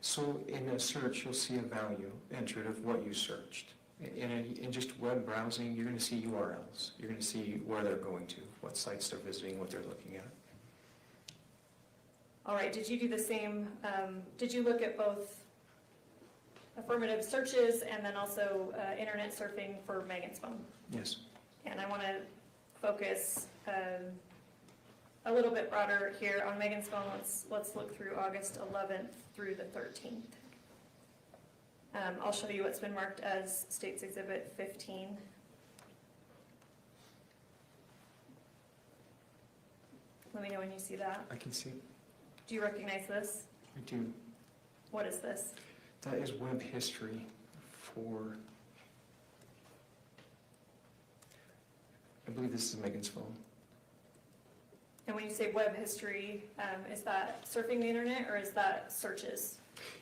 So in a search, you'll see a value entered of what you searched. In just web browsing, you're going to see URLs. You're going to see where they're going to, what sites they're visiting, what they're looking at. All right, did you do the same, did you look at both affirmative searches and then also internet surfing for Meggan's phone? Yes. And I want to focus a little bit broader here on Meggan's phone. Let's look through August 11th through the 13th. I'll show you what's been marked as State's Exhibit 15. Let me know when you see that. I can see. Do you recognize this? I do. What is this? That is web history for, I believe this is Meggan's phone. And when you say web history, is that surfing the internet or is that searches?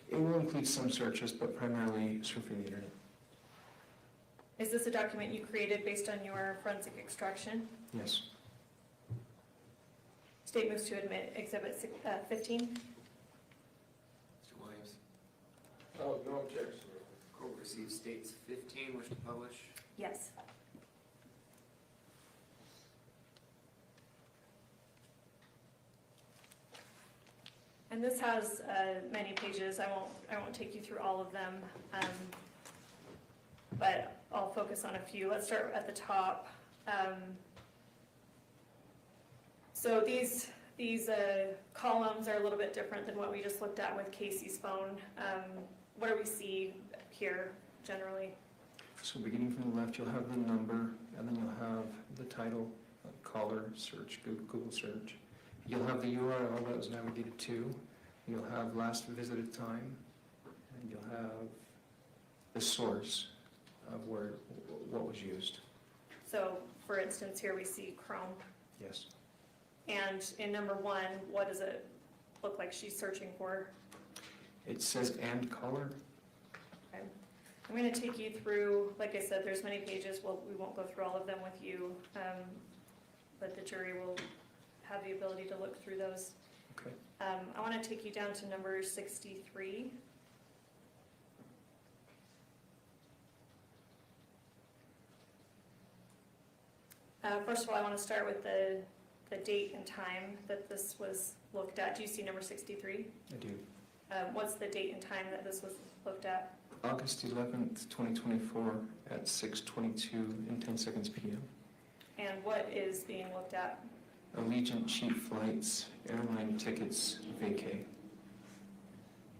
It will include some searches, but primarily surfing the internet. Is this a document you created based on your forensic extraction? Yes. State moves to admit Exhibit 15. Mr. Williams, Oh, no objection. court receives states 15, wish to publish. Yes. And this has many pages. I won't take you through all of them, but I'll focus on a few. Let's start at the top. So these columns are a little bit different than what we just looked at with Kacee's phone. What do we see here generally? So beginning from the left, you'll have the number, and then you'll have the title, caller, search, Google search. You'll have the URL that was navigated to. You'll have last visited time, and you'll have the source of what was used. So, for instance, here we see Chrome. Yes. And in number 1, what does it look like she's searching for? It says and caller. Okay. I'm going to take you through, like I said, there's many pages. We won't go through all of them with you, but the jury will have the ability to look through those. Okay. I want to take you down to number 63. First of all, I want to start with the date and time that this was looked at. Do you see number 63? I do. What's the date and time that this was looked at? August 11th, 2024 at 6:22 and 10 seconds p.m. And what is being looked at? Allegiant cheap flights, airline tickets, vacay.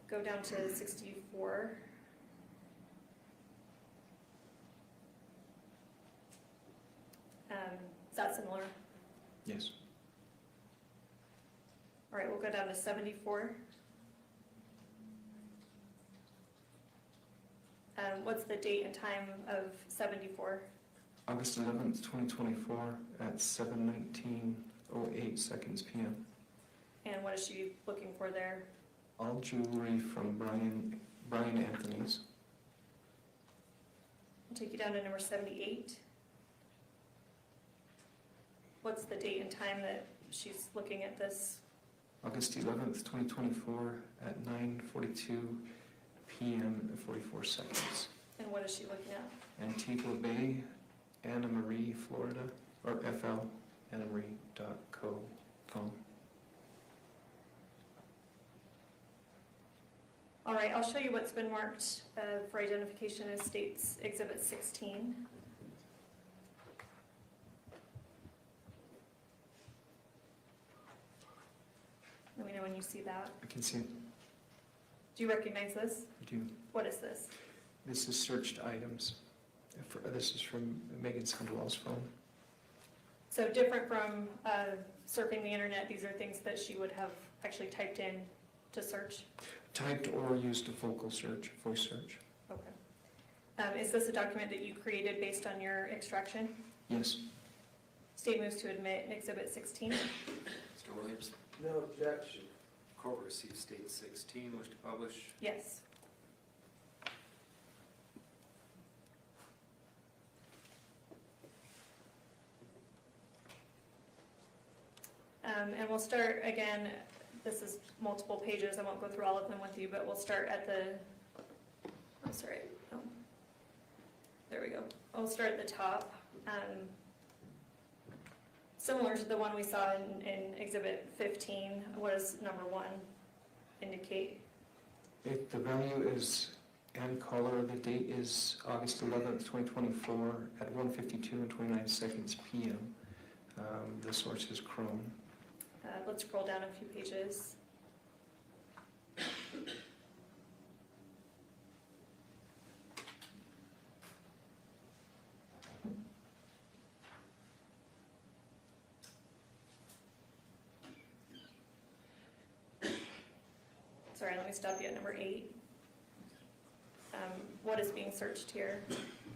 Go down to 64. Is that similar? Yes. All right, we'll go down to 74. What's the date and time of 74? August 11th, 2024 at 7:19:08 seconds p.m. And what is she looking for there? All jewelry from Brian Anthony's. I'll take you down to number 78. What's the date and time that she's looking at this? August 11th, 2024 at 9:42 p.m. and 44 seconds. And what is she looking at? Antigua Bay, Anna Marie, Florida, or FL, annamarie.co phone. All right, I'll show you what's been marked for identification as States Exhibit 16. Let me know when you see that. I can see it. Do you recognize this? I do. What is this? This is searched items. This is from Meggan Sundwall's phone. So different from surfing the internet, these are things that she would have actually typed in to search? Typed or used a vocal search, voice search. Okay. Is this a document that you created based on your extraction? Yes. State moves to admit Exhibit 16. Mr. Williams? No objection. Court receives State 16, wish to publish? Yes. And we'll start again, this is multiple pages, I won't go through all of them with you, but we'll start at the, oh, sorry, oh, there we go. We'll start at the top. Similar to the one we saw in Exhibit 15, what does number 1 indicate? If the value is and caller, the date is August 11th, 2024 at 1:52 and 29 seconds p.m. The source is Chrome. Let's scroll down a few pages. Sorry, let me stop you at number 8. What is being searched here?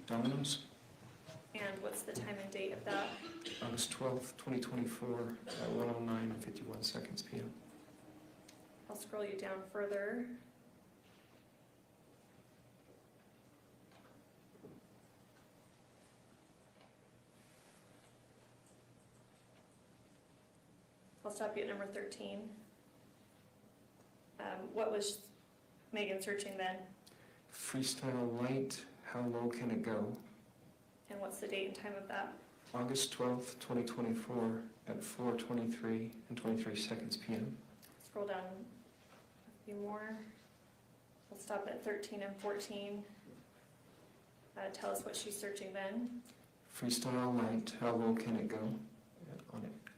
Domino's. And what's the time and date of that? August 12th, 2024 at 1:09 and 51 seconds p.m. I'll scroll you down further. I'll stop you at number 13. What was Meggan searching then? Freestyle light, how low can it go? And what's the date and time of that? August 12th, 2024 at 4:23 and 23 seconds p.m. Scroll down a few more. We'll stop at 13 and 14. Tell us what she's searching then. Freestyle light, how low can it go?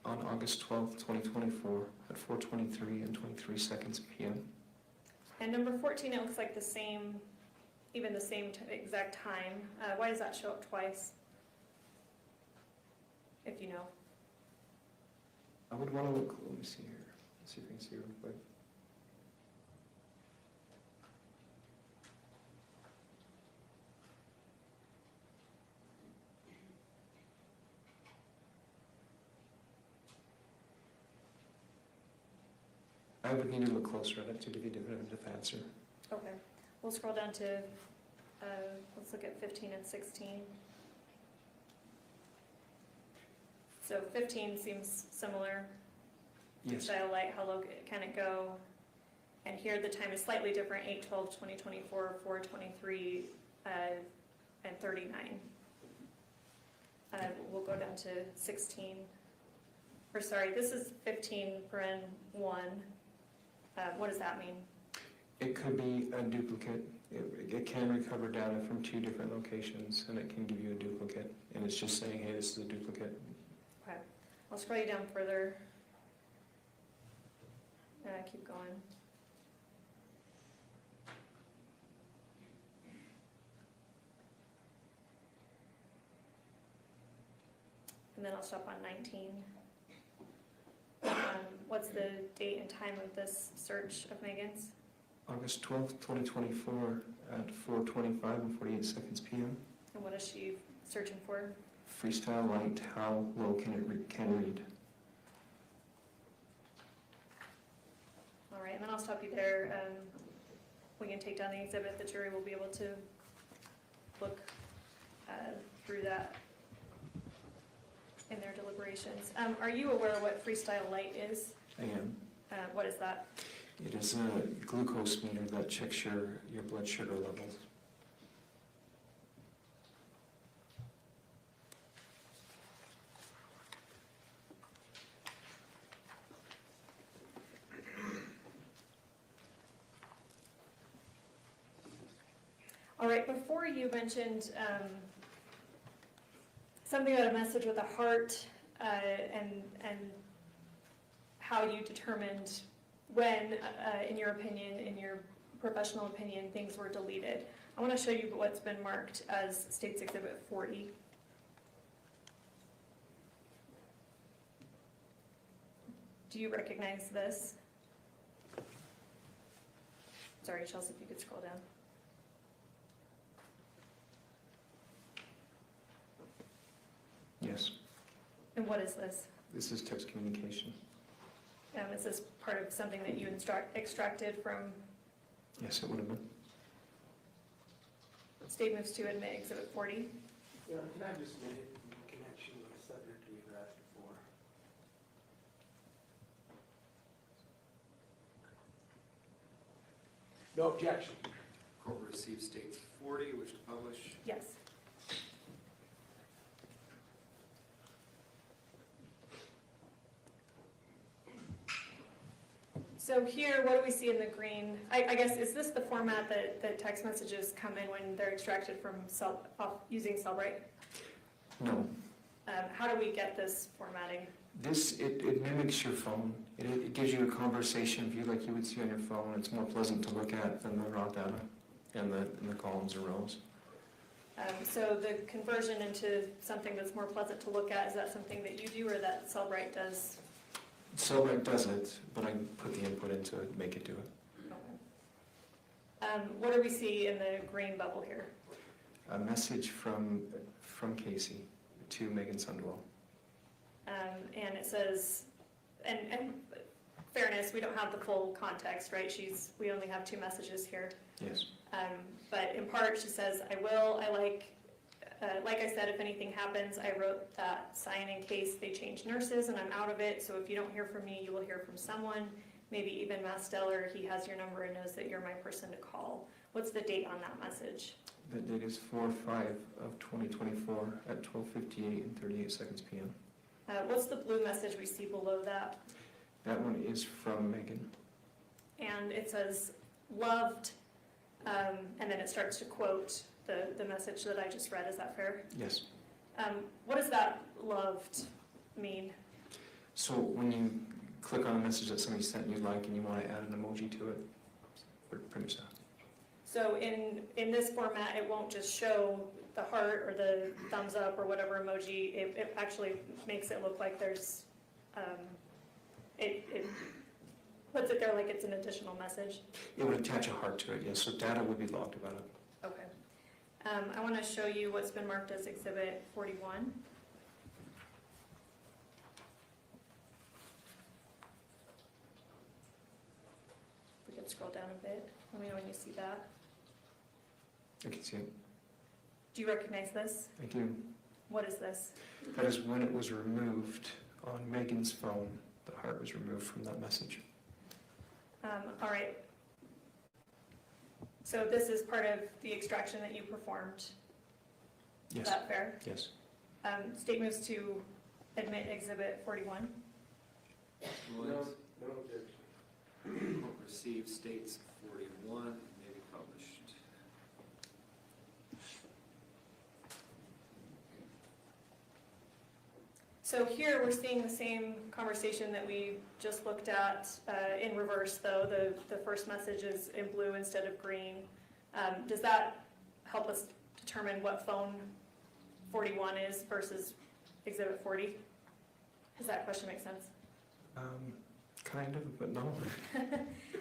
On August 12th, 2024 at 4:23 and 23 seconds p.m. And number 14, it looks like the same, even the same exact time. Why does that show up twice? If you know. I would want to look, let me see here. Let's see if we can see real quick. I would need to look closer at it to give you a definitive answer. Okay. We'll scroll down to, let's look at 15 and 16. So 15 seems similar. Yes. Style light, how low can it go? And here the time is slightly different, 8/12/2024, 4:23, and 39. We'll go down to 16. Or sorry, this is 15:1. What does that mean? It could be a duplicate. It can recover data from 2 different locations, and it can give you a duplicate. And it's just saying, hey, this is a duplicate. Okay. I'll scroll you down further. Keep going. And then I'll stop on 19. What's the date and time of this search of Meggan's? August 12th, 2024 at 4:25 and 48 seconds p.m. And what is she searching for? Freestyle light, how low can it read? All right, and then I'll stop you there. We can take down the exhibit. The jury will be able to look through that in their deliberations. Are you aware what freestyle light is? I am. What is that? It is a glucose meter that checks your blood sugar levels. All right, before you mentioned something about a message with a heart and how you determined when, in your opinion, in your professional opinion, things were deleted. I want to show you what's been marked as State's Exhibit 40. Do you recognize this? Sorry, Chelsea, if you could scroll down. Yes. And what is this? This is text communication. Is this part of something that you extracted from? Yes, it would have been. State moves to admit Exhibit 40. Yeah, can I just admit it in connection with the subject we've asked before? No objection. Court will receive States 40, wish to publish. Yes. So here, what do we see in the green? I guess, is this the format that text messages come in when they're extracted from using Cellbrite? No. How do we get this formatting? It mimics your phone. It gives you a conversation view like you would see on your phone. It's more pleasant to look at than the raw data and the columns and rows. So the conversion into something that's more pleasant to look at, is that something that you do or that Cellbrite does? Cellbrite does it, but I put the input in to make it do it. Okay. What do we see in the green bubble here? A message from Kacee to Meggan Sundwall. And it says, and fairness, we don't have the full context, right? We only have 2 messages here. Yes. But in part, she says, like I said, if anything happens, I wrote that sign in case they change nurses and I'm out of it. So if you don't hear from me, you will hear from someone, maybe even Masteller. He has your number and knows that you're my person to call. What's the date on that message? The date is 4/5 of 2024 at 12:58 and 38 seconds p.m. What's the blue message we see below that? That one is from Meggan. And it says, loved, and then it starts to quote the message that I just read. Is that fair? Yes. What does that loved mean? So when you click on a message that somebody sent you like and you want to add an emoji to it, pretty much that. So in this format, it won't just show the heart or the thumbs up or whatever emoji. It actually makes it look like there's, it puts it there like it's an additional message. It would attach a heart to it, yes. So data would be logged about it. Okay. I want to show you what's been marked as Exhibit 41. We can scroll down a bit. Let me know when you see that. I can see it. Do you recognize this? I do. What is this? That is when it was removed on Meggan's phone. The heart was removed from that message. All right. So this is part of the extraction that you performed. Yes. Is that fair? Yes. State moves to admit Exhibit 41. Williams. No objection. Court received States 41, may be published. So here we're seeing the same conversation that we just looked at in reverse, though. The first message is in blue instead of green. Does that help us determine what phone 41 is versus Exhibit 40? Does that question make sense? Kind of, but no.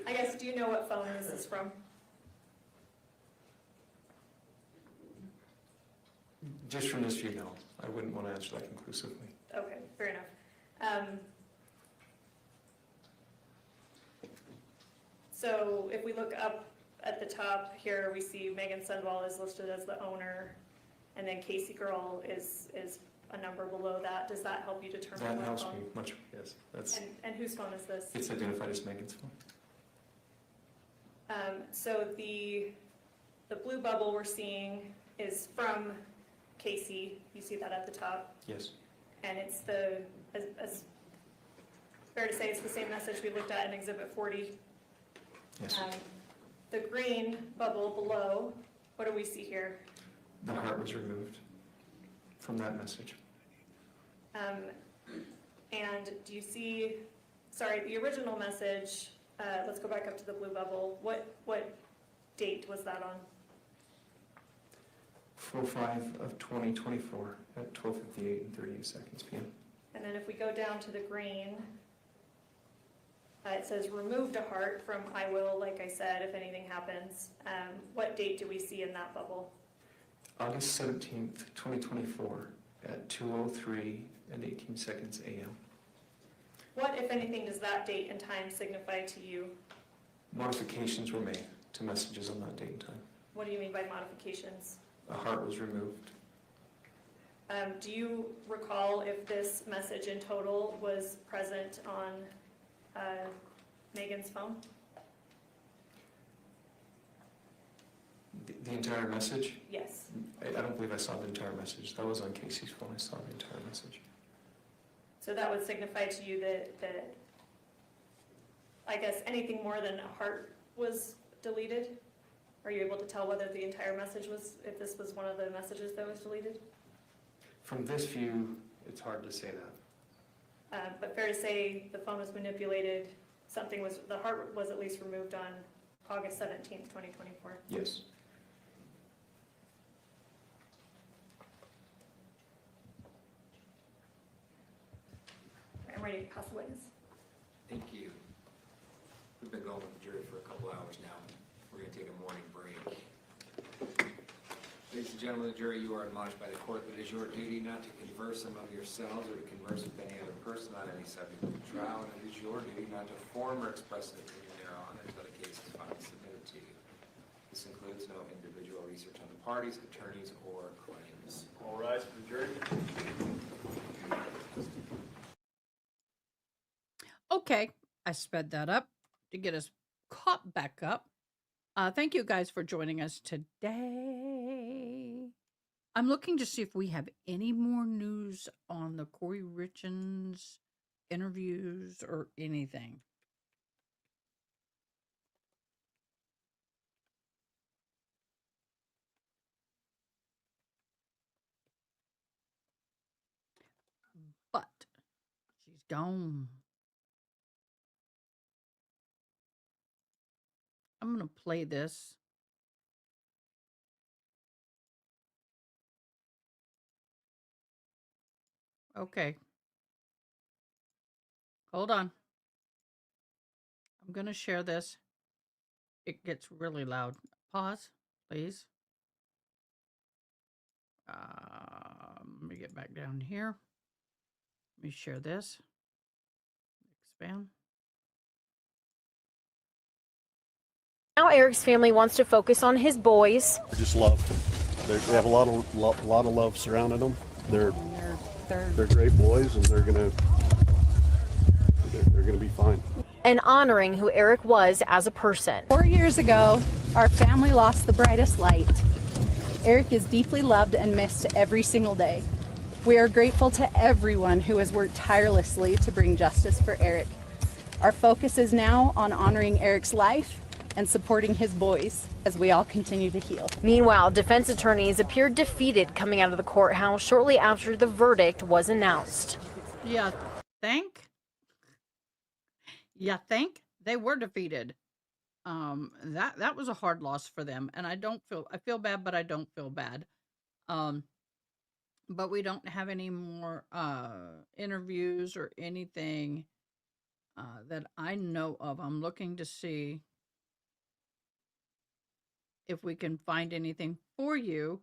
I guess, do you know what phone this is from? Just from this view, no. I wouldn't want to answer that conclusively. Okay, fair enough. So if we look up at the top here, we see Meggan Sundwall is listed as the owner, and then Kacee Girl is a number below that. Does that help you determine That what helps phone? me much, yes. That's, and whose phone is this? it's identified as Megan's phone. So the blue bubble we're seeing is from Kacee. You see that at the top? Yes. And it's as fair to say, it's the same message we looked at in Exhibit 40. Yes. The green bubble below, what do we see here? The heart was removed from that message. And do you see, sorry, the original message, let's go back up to the blue bubble. What date was that on? 4/5 of 2024 at 12:58 and 38 seconds p.m. And then if we go down to the green, it says removed a heart from I will, like I said, if anything happens. What date do we see in that bubble? August 17th, 2024 at 2:03 and 18 seconds a.m. What, if anything, does that date and time signify to you? Modifications were made to messages on that date and time. What do you mean by modifications? A heart was removed. Do you recall if this message in total was present on Megan's phone? The entire message? Yes. I don't believe I saw the entire message. That was on Kacee's phone. I saw the entire message. So that would signify to you that I guess anything more than a heart was deleted? Are you able to tell whether the entire message was, if this was one of the messages that was deleted? From this view, it's hard to say that. But fair to say the phone was manipulated, the heart was at least removed on August 17th, 2024. Yes. I'm ready to pass the witness. Thank you. We've been going with the jury for a couple hours now. We're going to take a morning break. Ladies and gentlemen of the jury, you are admonished by the court that it is your duty not to converse among yourselves or to converse with any other person on any subject of the trial, and it is your duty not to form or express an opinion thereon until the case is finally submitted to you. This includes no individual research on the parties, attorneys, or claims. All rise for the jury. Okay, I sped that up to get us caught back up. Thank you guys for joining us today. I'm looking to see if we have any more news on the Corey Richens interviews or anything. But she's gone. I'm going to play this. Okay. Hold on. I'm going to share this. It gets really loud. Pause, please. Let me get back down here. Let me share this. Expand. Now Eric's family wants to focus on his boys. They're just loved. They have a lot of love surrounding them. They're great boys, and they're gonna be fine. And honoring who Eric was as a person. 4 years ago, our family lost the brightest light. Eric is deeply loved and missed every single day. We are grateful to everyone who has worked tirelessly to bring justice for Eric. Our focus is now on honoring Eric's life and supporting his boys as we all continue to heal. Meanwhile, defense attorneys appeared defeated coming out of the courthouse shortly after the verdict was announced. Yeah, think? You think they were defeated? That was a hard loss for them, and I feel bad, but I don't feel bad. Um, but we don't have any more interviews or anything that I know of. I'm looking to see if we can find anything for you.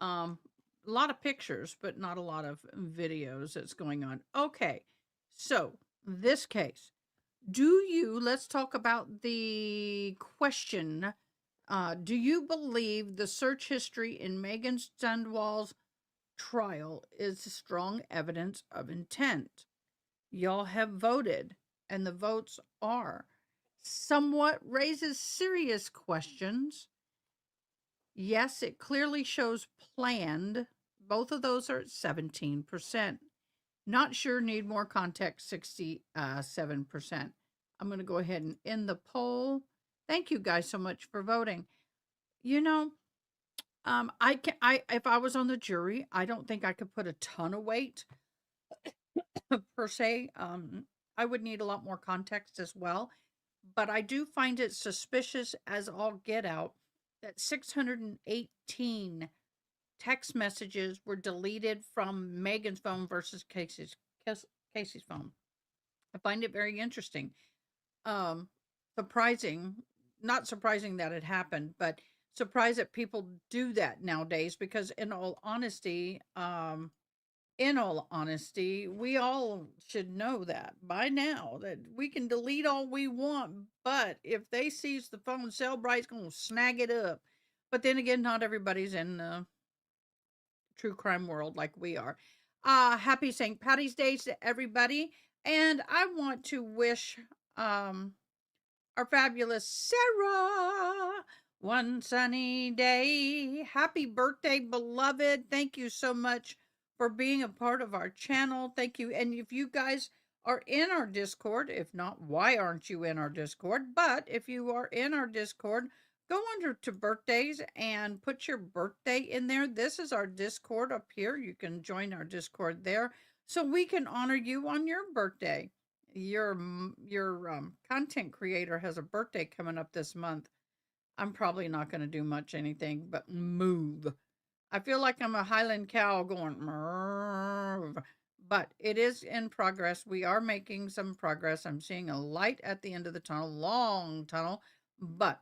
Um, a lot of pictures, but not a lot of videos that's going on. Okay, so this case, let's talk about the question. Do you believe the search history in Meggan Sundwall's trial is strong evidence of intent? Y'all have voted, and the votes are somewhat raises serious questions. Yes, it clearly shows planned. Both of those are at 17%. Not sure, need more context, 67%. I'm going to go ahead and end the poll. Thank you guys so much for voting. You know, if I was on the jury, I don't think I could put a ton of weight per se. I would need a lot more context as well. But I do find it suspicious as all get out that 618 text messages were deleted from Meggan's phone versus Kacee's phone. I find it very interesting. Um, Surprising, not surprising that it happened, but surprised that people do that nowadays because in all honesty, we all should know that by now that we can delete all we want, but if they seize the phone, Cellbrite's going to snag it up. But then again, not everybody's in the true crime world like we are. Happy St. Patty's Day to everybody. And I want to wish our fabulous Sarah one sunny day. Happy birthday, beloved. Thank you so much for being a part of our channel. Thank you. And if you guys are in our Discord, if not, why aren't you in our Discord? But if you are in our Discord, go under to birthdays and put your birthday in there. This is our Discord up here. You can join our Discord there so we can honor you on your birthday. Your content creator has a birthday coming up this month. I'm probably not going to do much anything but move. I feel like I'm a Highland cow going move, but it is in progress. We are making some progress. I'm seeing a light at the end of the tunnel, long tunnel, but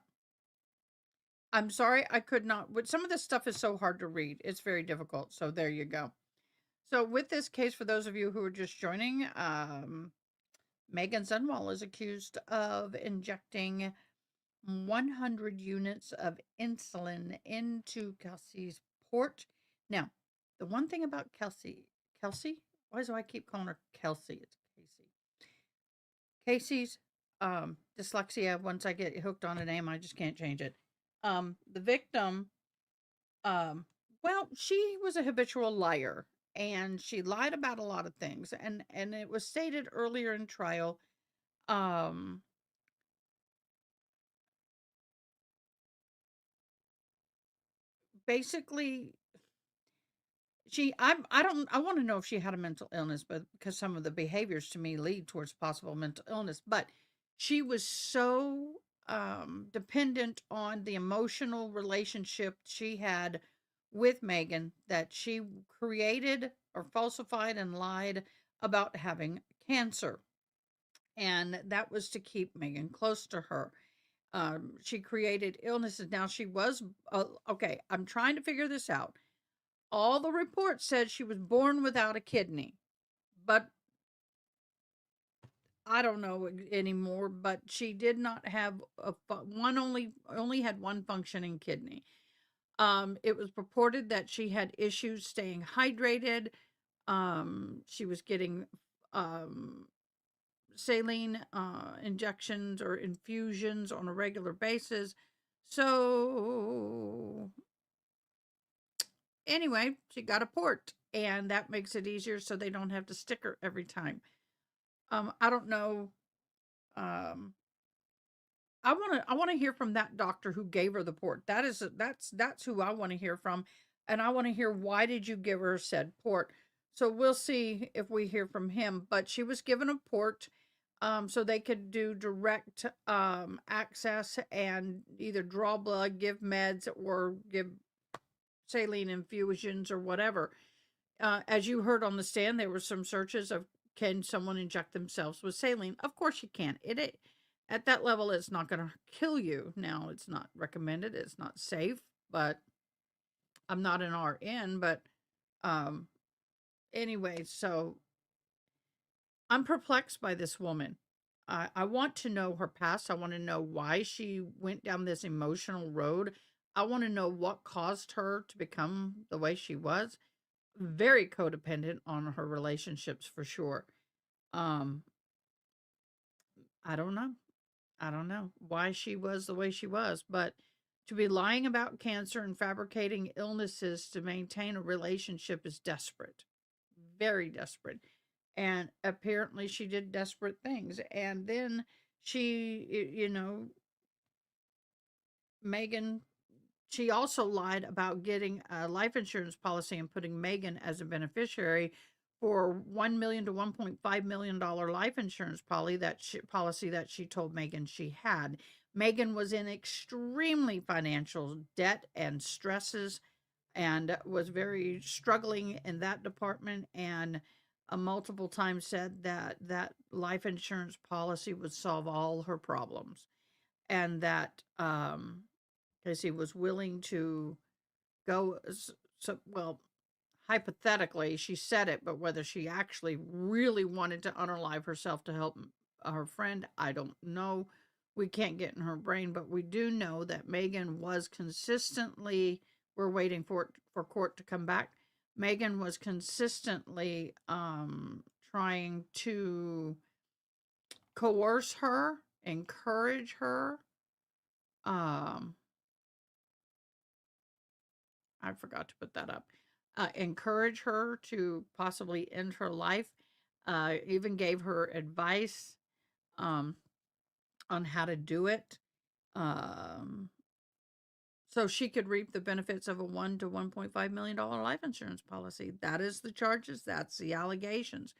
I'm sorry I could not. Some of this stuff is so hard to read. It's very difficult. So there you go. So with this case, for those of you who are just joining, Meggan Sundwall is accused of injecting 100 units of insulin into Kacee's port. Now, the one thing about Kacee, why do I keep calling her Kelsey? It's Kacee. Kacee's dyslexia, once I get hooked on a name, I just can't change it. The victim, well, she was a habitual liar. And she lied about a lot of things, and it was stated earlier in trial. Basically, I want to know if she had a mental illness, but because some of the behaviors to me lead towards possible mental illness. But she was so dependent on the emotional relationship she had with Meggan that she created or falsified and lied about having cancer. And that was to keep Meggan close to her. She created illnesses. Now she was, okay, I'm trying to figure this out. All the reports said she was born without a kidney, but I don't know anymore, but she did not have only had one functioning kidney. It was purported that she had issues staying hydrated. She was getting saline injections or infusions on a regular basis. So anyway, she got a port, and that makes it easier so they don't have to stick her every time. I don't know. I want to hear from that doctor who gave her the port. That's who I want to hear from, and I want to hear why did you give her said port. So we'll see if we hear from him. But she was given a port so they could do direct access and either draw blood, give meds, or give saline infusions or whatever. As you heard on the stand, there were some searches of can someone inject themselves with saline? Of course you can. It at that level, it's not going to kill you. Now, it's not recommended. It's not safe, but I'm not an RN. But um, anyway, so I'm perplexed by this woman. I want to know her past. I want to know why she went down this emotional road. I want to know what caused her to become the way she was. Very codependent on her relationships for sure. Um, I don't know. I don't know why she was the way she was, but to be lying about cancer and fabricating illnesses to maintain a relationship is desperate. Very desperate. And apparently she did desperate things. And then Meggan, she also lied about getting a life insurance policy and putting Meggan as a beneficiary for $1 million to $1.5 million life insurance policy that she told Meggan she had. Meggan was in extremely financial debt and stresses and was very struggling in that department, and multiple times said that that life insurance policy would solve all her problems, and that Kacee was willing to go. So, well, hypothetically, she said it, but whether she actually really wanted to unalive herself to help her friend, I don't know. We can't get in her brain, but we do know that Meggan was consistently. We're waiting for court to come back. Meggan was consistently trying to coerce her, encourage her. I forgot to put that up. Encourage her to possibly end her life. Even gave her advice on how to do it. So she could reap the benefits of a $1 to $1.5 million life insurance policy. That is the charges. That's the allegations.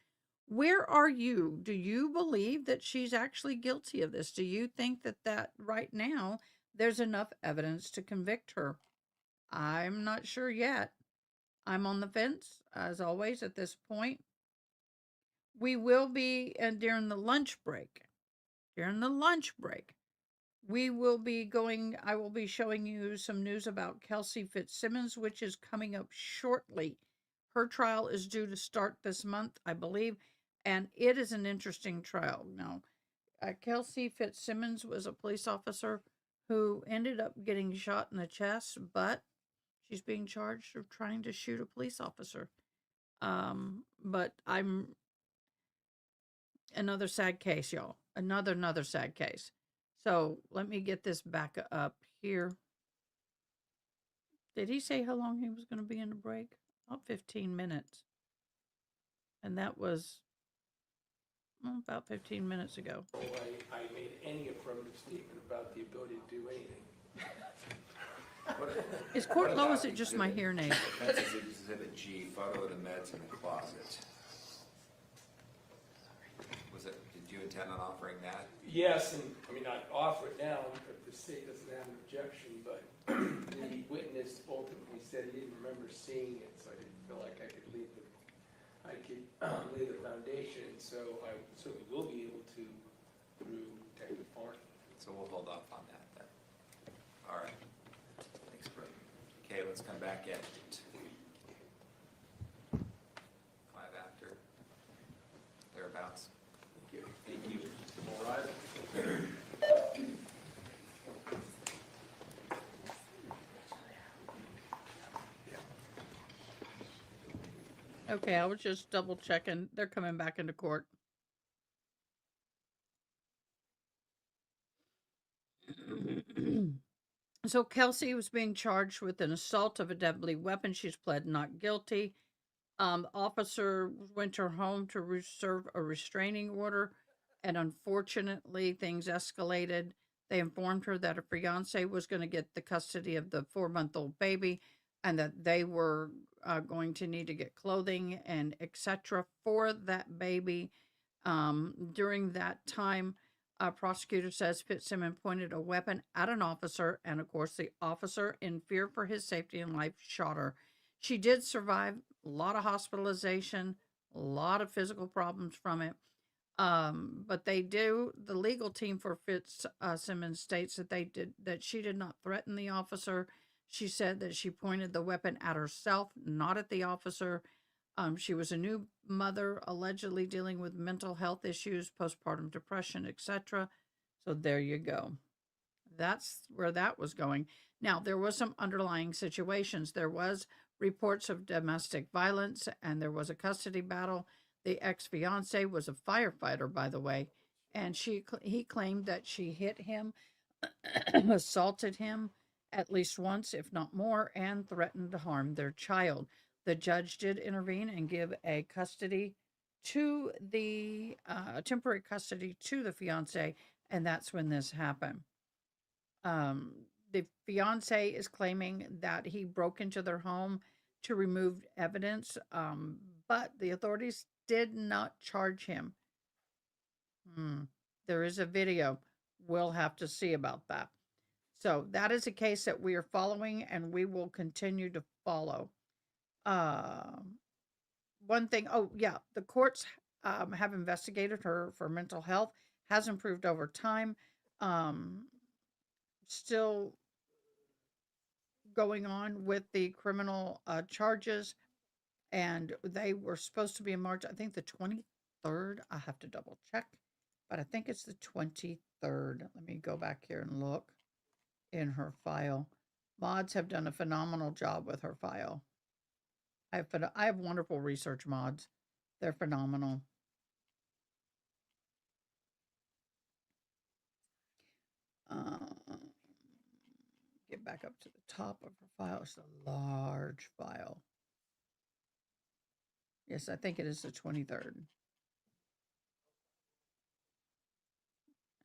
Where are you? Do you believe that she's actually guilty of this? Do you think that right now there's enough evidence to convict her? I'm not sure yet. I'm on the fence, as always, at this point. We will be, and during the lunch break, we will be going, I will be showing you some news about Kelsey Fitzsimmons, which is coming up shortly. Her trial is due to start this month, I believe, and it is an interesting trial. Now, Kelsey Fitzsimmons was a police officer who ended up getting shot in the chest, but she's being charged of trying to shoot a police officer. But another sad case, y'all. Another sad case. So let me get this back up here. Did he say how long he was going to be in the break? About 15 minutes. And that was about 15 minutes ago. I made any affirmative statement about the ability to do anything. Is court low? Is it just my hearing aid? That's Exhibit G, photo of the meds in the closet. Did you intend on offering that? Yes, and I mean, I'd offer it now if the state doesn't have an objection, but the witness ultimately said he didn't remember seeing it, so I didn't feel like I could lay the foundation, so I certainly will be able to through Detective Farn. So we'll hold off on that then. All right. Thanks, Brett. Okay, let's come back at 5 after. Thereabouts. Thank you. All right. Okay, I was just double checking. They're coming back into court. So Kelsey was being charged with an assault of a deadly weapon. She's pled not guilty. Officer went to her home to serve a restraining order, and unfortunately things escalated. They informed her that her fiance was going to get the custody of the 4-month-old baby, and that they were going to need to get clothing and etc. for that baby. During that time, a prosecutor says Fitzsimmons pointed a weapon at an officer, and of course, the officer, in fear for his safety and life, shot her. She did survive a lot of hospitalization, a lot of physical problems from it. But the legal team for Fitzsimmons states that she did not threaten the officer. She said that she pointed the weapon at herself, not at the officer. She was a new mother, allegedly dealing with mental health issues, postpartum depression, etc. So there you go. That's where that was going. Now, there was some underlying situations. There was reports of domestic violence, and there was a custody battle. The ex-fiance was a firefighter, by the way, and he claimed that she hit him, assaulted him at least once, if not more, and threatened to harm their child. The judge did intervene and give a custody to the temporary custody to the fiance, and that's when this happened. The fiance is claiming that he broke into their home to remove evidence, but the authorities did not charge him. There is a video. We'll have to see about that. So that is a case that we are following, and we will continue to follow. One thing, the courts have investigated her for mental health, has improved over time. Still going on with the criminal charges, and they were supposed to be in March, I think the 23rd. I have to double check, but I think it's the 23rd. Let me go back here and look in her file. Mods have done a phenomenal job with her file. I have wonderful research mods. They're phenomenal. Get back up to the top of her file. It's a large file. Yes, I think it is the 23rd.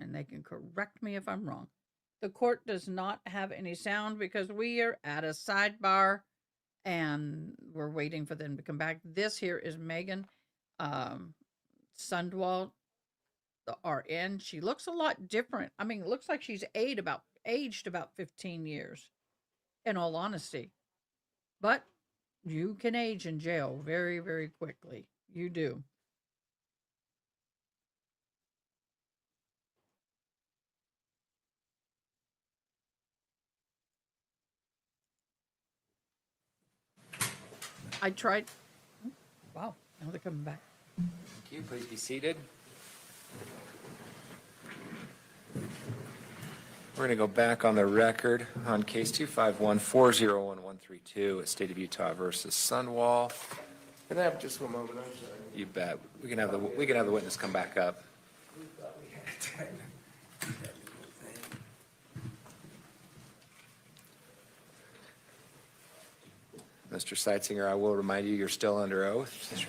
And they can correct me if I'm wrong. The court does not have any sound because we are at a sidebar and we're waiting for them to come back. This here is Meggan Sundwall, the RN. She looks a lot different. I mean, it looks like she's aged about 15 years, in all honesty. But you can age in jail very, very quickly. You do. I tried. Wow, now they're coming back. Thank you. Please be seated. We're going to go back on the record on case 251-401-132 at State of Utah versus Sundwall. Can I have just one moment? I'm sorry. You bet. We can have the witness come back up. Mr. Seitzinger, I will remind you, you're still under oath. Yes, sir.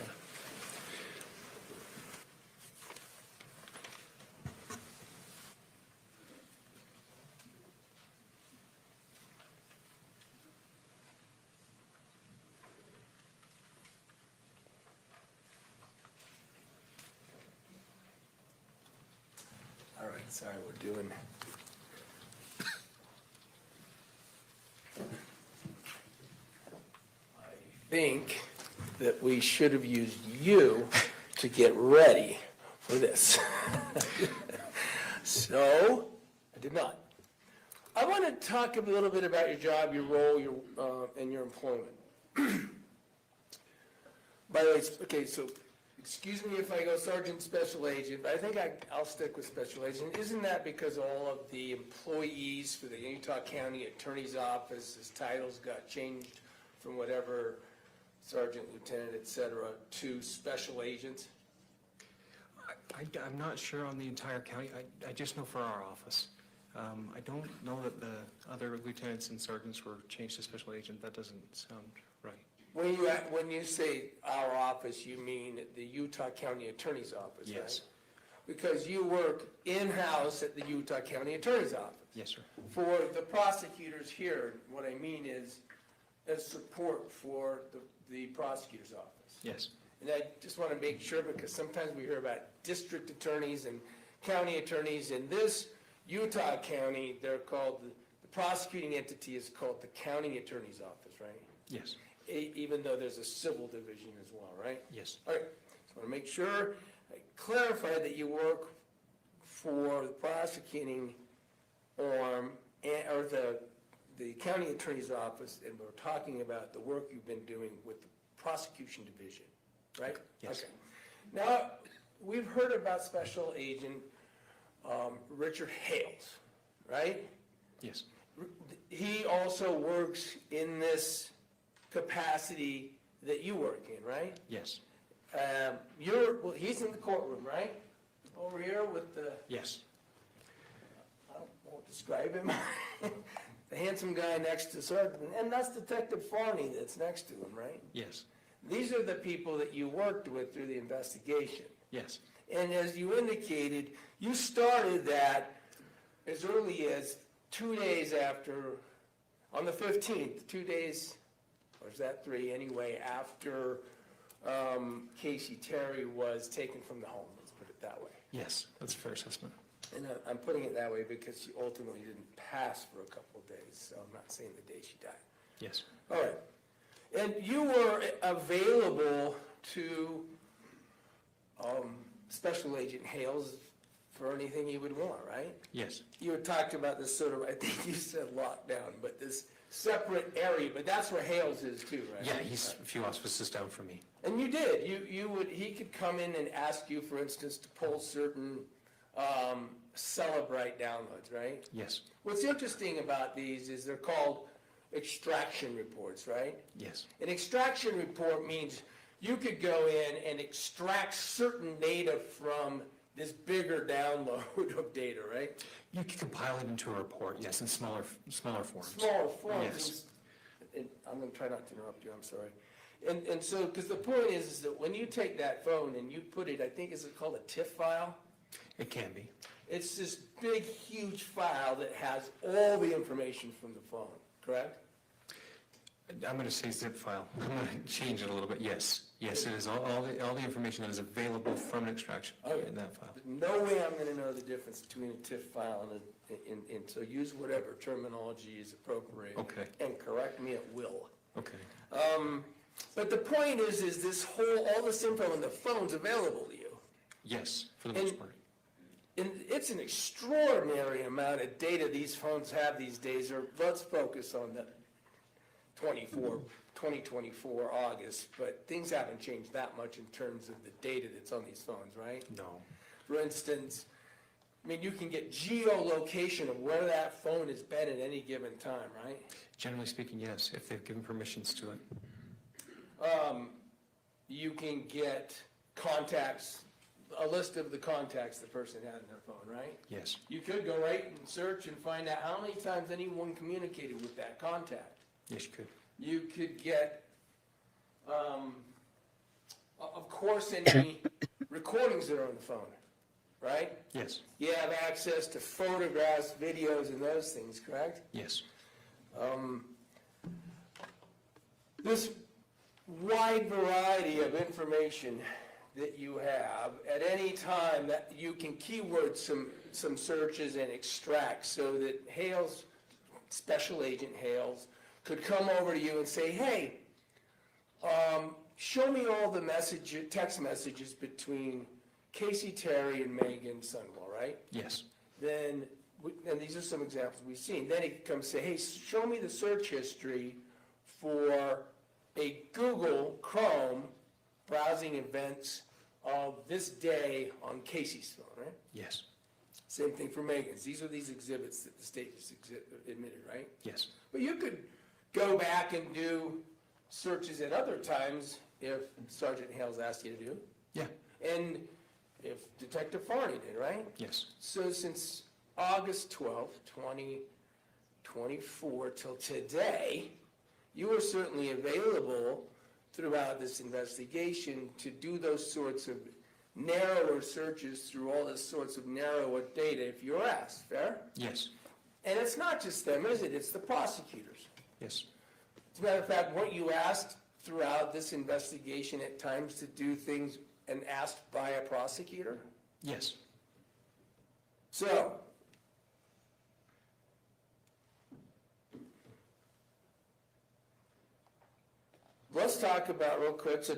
All right, sorry, we're doing. I think that we should have used you to get ready for this. So, I did not. I want to talk a little bit about your job, your role, and your employment. By the way, okay, so excuse me if I go sergeant special agent, but I think I'll stick with special agent. Isn't that because all of the employees for the Utah County Attorney's Office's titles got changed from whatever sergeant, lieutenant, et cetera, to special agents? I'm not sure on the entire county. I just know for our office. I don't know that the other lieutenants and sergeants were changed to special agent. That doesn't sound right. When you say our office, you mean the Utah County Attorney's Office, right? Yes. Because you work in-house at the Utah County Attorney's Office. Yes, sir. For the prosecutors here, what I mean is, as support for the prosecutor's office. Yes. And I just want to make sure, because sometimes we hear about district attorneys and county attorneys. In this Utah county, they're called, the prosecuting entity is called the county attorney's office, right? Yes. Even though there's a civil division as well, right? Yes. All right, just want to make sure, I clarify that you work for the prosecuting arm, or the county attorney's office, and we're talking about the work you've been doing with the prosecution division, right? Yes. Okay. Now, we've heard about Special Agent Richard Hales, right? Yes. He also works in this capacity that you work in, right? Yes. Well, he's in the courtroom, right? Over here with the, Yes. I won't describe him, the handsome guy next to Sergeant, and that's Detective Farney that's next to him, right? Yes. These are the people that you worked with through the investigation. Yes. And as you indicated, you started that as early as 2 days after, on the 15th, 2 days, or is that 3 anyway, after Kacee Terry was taken from the home, let's put it that way. Yes, that's a fair assessment. And I'm putting it that way because she ultimately didn't pass for a couple of days, so I'm not saying the day she died. Yes. All right. And you were available to Special Agent Hales for anything he would want, right? Yes. You had talked about this sort of, I think you said lockdown, but this separate area, but that's where Hales is too, right? Yeah, he's a few offices down from me. And you did. He could come in and ask you, for instance, to pull certain Celebrite downloads, right? Yes. What's interesting about these is they're called extraction reports, right? Yes. An extraction report means you could go in and extract certain data from this bigger download of data, right? You can compile it into a report, yes, in smaller forms. Smaller forms. Yes. And I'm going to try not to interrupt you, I'm sorry. And so, because the point is that when you take that phone and you put it, I think, is it called a TIFF file? It can be. It's this big, huge file that has all the information from the phone, correct? I'm going to say zip file. I'm going to change it a little bit. Yes. Yes, it is all the information that is available from an extraction in that file. No way I'm going to know the difference between a TIFF file and so use whatever terminology is appropriate. Okay. And correct me at will. Okay. But the point is this all this info in the phone's available to you. Yes, for the most part. And it's an extraordinary amount of data these phones have these days, or let's focus on the 2024 August, but things haven't changed that much in terms of the data that's on these phones, right? No. For instance, I mean, you can get geolocation of where that phone has been at any given time, right? Generally speaking, yes, if they've given permissions to it. You can get contacts, a list of the contacts the person had in their phone, right? Yes. You could go right and search and find out how many times anyone communicated with that contact. Yes, you could. You could get, of course, any recordings that are on the phone, right? Yes. You have access to photographs, videos, and those things, correct? Yes. This wide variety of information that you have, at any time that you can keyword some searches and extract so that Hales, Special Agent Hales, could come over to you and say, hey, show me all the text messages between Kacee Terry and Meggan Sundwall, right? Yes. Then, and these are some examples we've seen, then he could come say, hey, show me the search history for a Google Chrome browsing events of this day on Kacee's phone, right? Yes. Same thing for Meggan's. These are these exhibits that the state has admitted, right? Yes. But you could go back and do searches at other times if Sergeant Hales asked you to do. Yeah. And if Detective Farney did, right? Yes. So since August 12th, 2024 till today, you were certainly available throughout this investigation to do those sorts of narrower searches through all this sorts of narrower data if you're asked, fair? Yes. And it's not just them, is it? It's the prosecutors. Yes. As a matter of fact, weren't you asked throughout this investigation at times to do things and asked by a prosecutor? Yes. So, let's talk about real quick, so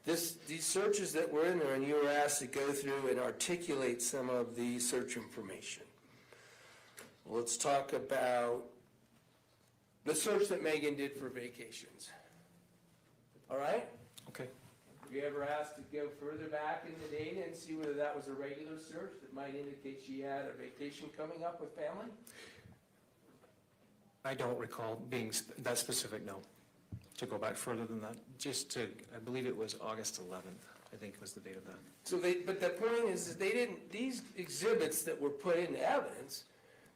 these searches that were in there, and you were asked to go through and articulate some of the search information. Let's talk about the search that Meggan did for vacations. All right? Okay. Have you ever asked to go further back in the data and see whether that was a regular search that might indicate she had a vacation coming up with family? I don't recall being that specific, no. To go back further than that, I believe it was August 11th, I think was the date of that. So but the point is they didn't, these exhibits that were put into evidence,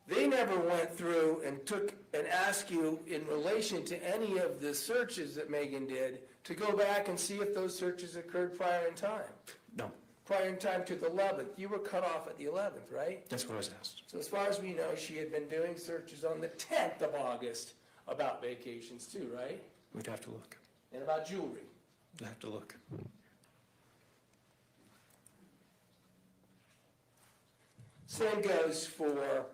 they never went through and took and asked you in relation to any of the searches that Meggan did to go back and see if those searches occurred prior in time. No. Prior in time to the 11th. You were cut off at the 11th, right? That's what I was asked. So as far as we know, she had been doing searches on the 10th of August about vacations too, right? We'd have to look. And about jewelry. We'd have to look. Same goes for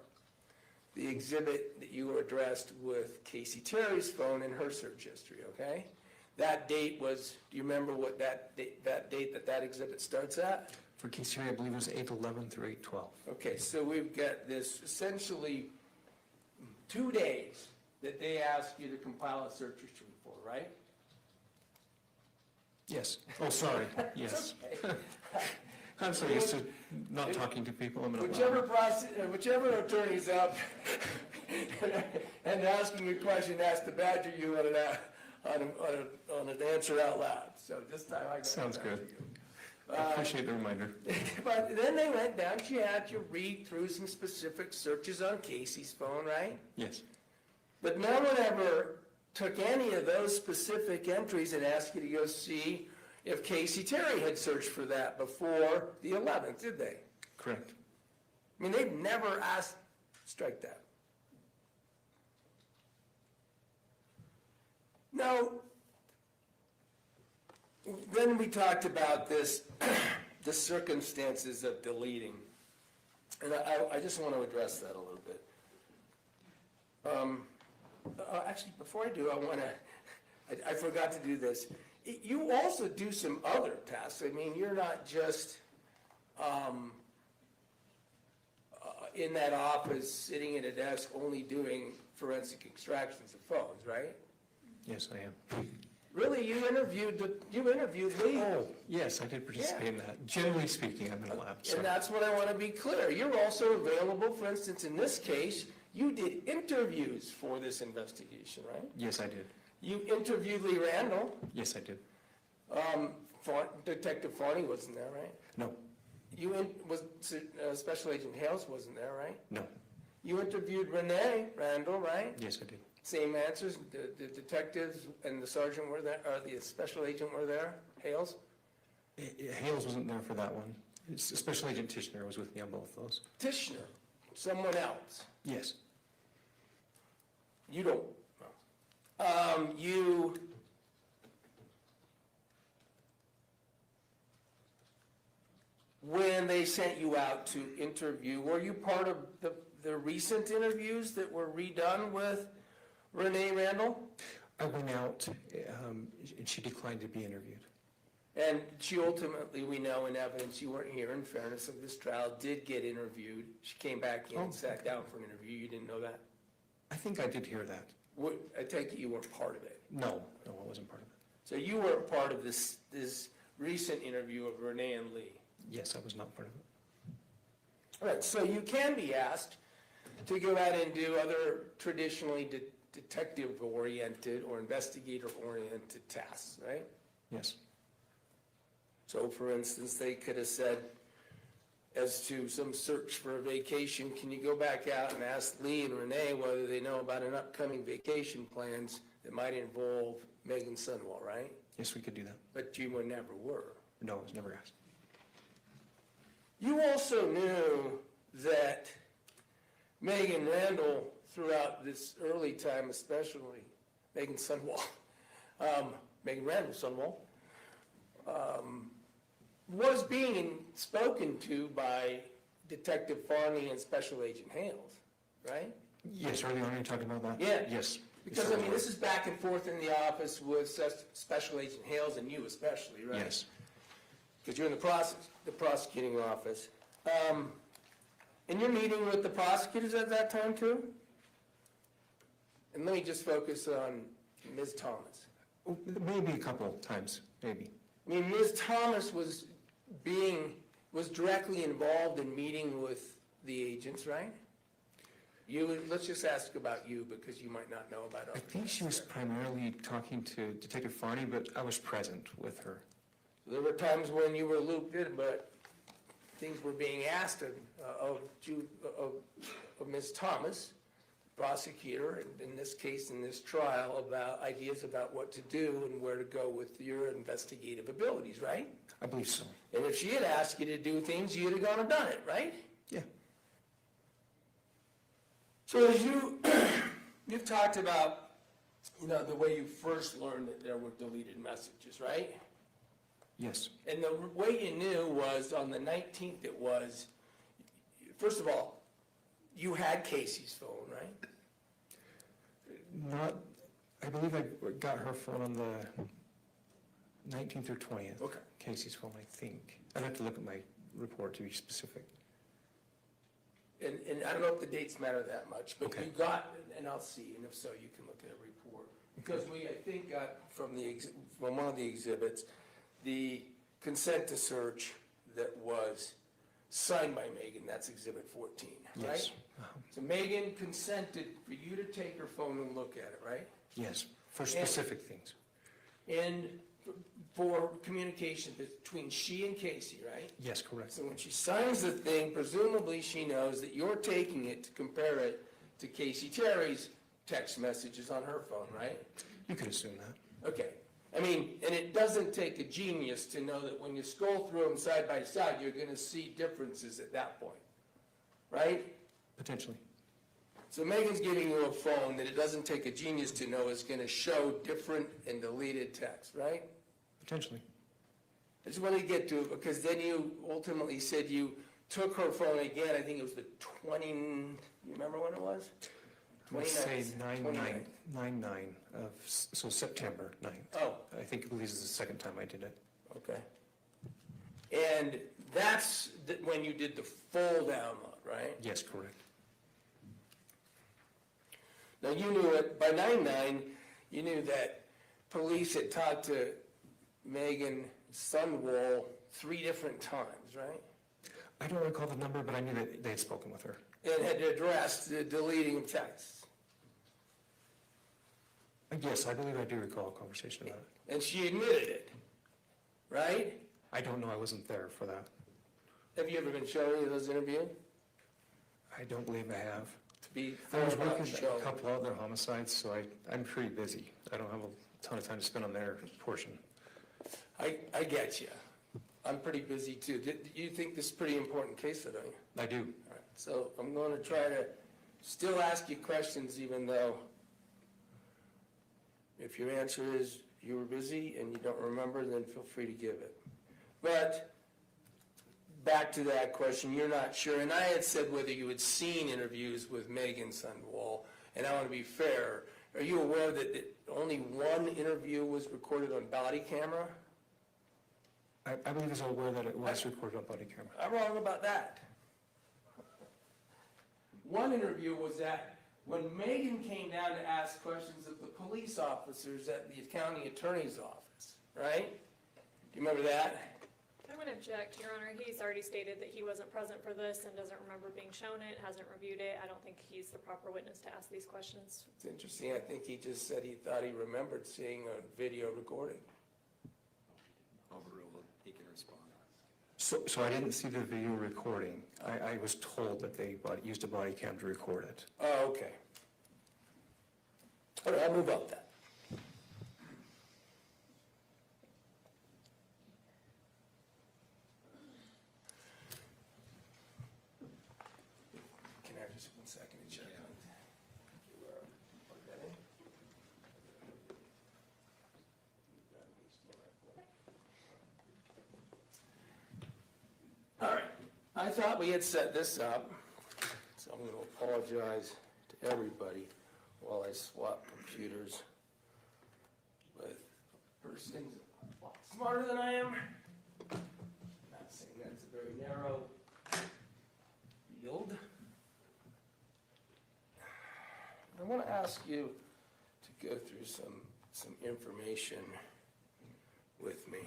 the exhibit that you were addressed with Kacee Terry's phone and her search history, okay? That date was, do you remember what that date that exhibit starts at? For Kacee Terry, I believe it was 8/11 through 8/12. Okay, so we've got this essentially 2 days that they asked you to compile a search history for, right? Yes. Oh, sorry. Yes. Okay. I'm so used to not talking to people. Whichever attorney's up and asking you a question has to badger you on an answer out loud. So this time I got Sounds good. I appreciate the reminder. But then they went down, she had you read through some specific searches on Kacee's phone, right? Yes. But no one ever took any of those specific entries and asked you to go see if Kacee Terry had searched for that before the 11th, did they? Correct. I mean, they've never asked, strike that. Now, then we talked about this, the circumstances of deleting. And I just want to address that a little bit. Actually, before I do, I forgot to do this. You also do some other tasks. I mean, you're not just in that office, sitting at a desk, only doing forensic extractions of phones, right? Yes, I am. Really, you interviewed Lee. Oh, yes, I did participate in that. Generally speaking, I'm in a lab. And that's what I want to be clear. You're also available, for instance, in this case, you did interviews for this investigation, right? Yes, I did. You interviewed Lee Randall. Yes, I did. Detective Farney wasn't there, right? No. Special Agent Hales wasn't there, right? No. You interviewed Renee Randall, right? Yes, I did. Same answers. The detectives and the sergeant were there, or the special agent were there. Hales. Hales wasn't there for that one. Special Agent Tishner was with me on both those. Tishner, someone else. Yes. You don't. When they sent you out to interview, were you part of the recent interviews that were redone with Renee Randall? I went out, and she declined to be interviewed. And she ultimately, we know in evidence, you weren't here in fairness of this trial, did get interviewed. She came back in and sat down for an interview. You didn't know that? I think I did hear that. I take it you weren't part of it? No, I wasn't part of it. So you weren't part of this recent interview of Renee and Lee? Yes, I was not part of it. All right, so you can be asked to go out and do other traditionally detective-oriented or investigator-oriented tasks, right? Yes. So, for instance, they could have said, as to some search for a vacation, can you go back out and ask Lee and Renee whether they know about an upcoming vacation plans that might involve Meggan Sundwall, right? Yes, we could do that. But you never were. No, I was never asked. You also knew that Meggan Randall, throughout this early time especially, Meggan Sundwall, Meggan Randall Sundwall, was being spoken to by Detective Farney and Special Agent Hales, right? Yes, early on, you're talking about that? Yeah. Yes. Because, I mean, this is back and forth in the office with Special Agent Hales and you especially, right? Yes. Because you're in the prosecuting office. And you're meeting with the prosecutors at that time too? And let me just focus on Ms. Thomas. Maybe a couple of times, maybe. I mean, Ms. Thomas was directly involved in meeting with the agents, right? Let's just ask about you because you might not know about I others. think she was primarily talking to Detective Farney, but I was present with her. There were times when you were looped in, but things were being asked of Ms. Thomas, prosecutor, in this case, in this trial, about ideas about what to do and where to go with your investigative abilities, right? I believe so. And if she had asked you to do things, you'd have gone and done it, right? Yeah. So as you've talked about, the way you first learned that there were deleted messages, right? Yes. And the way you knew was on the 19th it was, first of all, you had Kacee's phone, right? I believe I got her phone on the 19th or 20th. Okay. Kacee's phone, I think. I'd have to look at my report to be specific. And I don't know if the dates matter that much, but Okay. you got, and I'll see, and if so, you can look at a report. Because we, I think, got from one of the exhibits, the consent to search that was signed by Meggan, that's exhibit 14, right? Yes. So Meggan consented for you to take her phone and look at it, right? Yes, for specific things. And for communication between she and Kacee, right? Yes, correct. So when she signs the thing, presumably she knows that you're taking it to compare it to Kacee Terry's text messages on her phone, right? You could assume that. Okay. I mean, and it doesn't take a genius to know that when you scroll through them side by side, you're going to see differences at that point, right? Potentially. So Meggan's giving you a phone that it doesn't take a genius to know is going to show different and deleted text, right? Potentially. I just want to get to it because then you ultimately said you took her phone again. I think it was the 20, you remember when it was? Let's say 29th. 9/9 of, so September 9th. Oh. I think this is the second time I did it. Okay. And that's when you did the full download, right? Yes, correct. Now, you knew it, by 9/9, you knew that police had talked to Meggan Sundwall 3 different times, right? I don't recall the number, but I knew that they had spoken with her. And had addressed the deleting of texts. Yes, I believe I do recall a conversation about it. And she admitted it, right? I don't know, I wasn't there for that. Have you ever been shown any of those interviews? I don't believe I have. To be I was fair, not working shown. a couple other homicides, so I'm pretty busy. I don't have a ton of time to spend on their portion. I get you. I'm pretty busy too. You think this is a pretty important case, don't you? I do. All right. So I'm going to try to still ask you questions even though if your answer is you were busy and you don't remember, then feel free to give it. But back to that question, you're not sure. And I had said whether you had seen interviews with Meggan Sundwall, and I want to be fair. Are you aware that only one interview was recorded on body camera? I believe I was aware that it was recorded on body camera. I'm wrong about that. One interview was that when Meggan came down to ask questions of the police officers at the county attorney's office, right? Do you remember that? I'm going to object, Your Honor. He's already stated that he wasn't present for this and doesn't remember being shown it, hasn't reviewed it. I don't think he's the proper witness to ask these questions. It's interesting. I think he just said he thought he remembered seeing a video recording. Overruled, he can respond. So I didn't see the video recording. I was told that they used a body cam to record it. Oh, okay. All right, I'll move up that. Can I have just 1 second to check on plug that in? I thought we had set this up, so I'm gonna apologize to everybody while I swap computers with a person a lot smarter than I am. Not saying that's a very narrow field. I want to ask you to go through some information with me.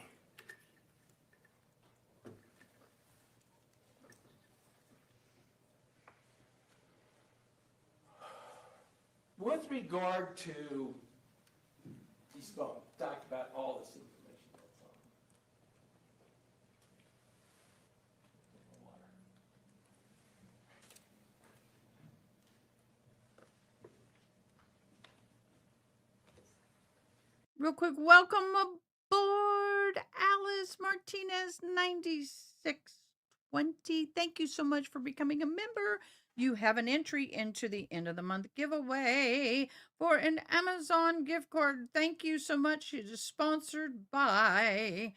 With regard to these phones, talked about all this information that's on. Real quick, welcome aboard, Alice Martinez 9620. Thank you so much for becoming a member. You have an entry into the end of the month giveaway for an Amazon gift card. Thank you so much. It is sponsored by,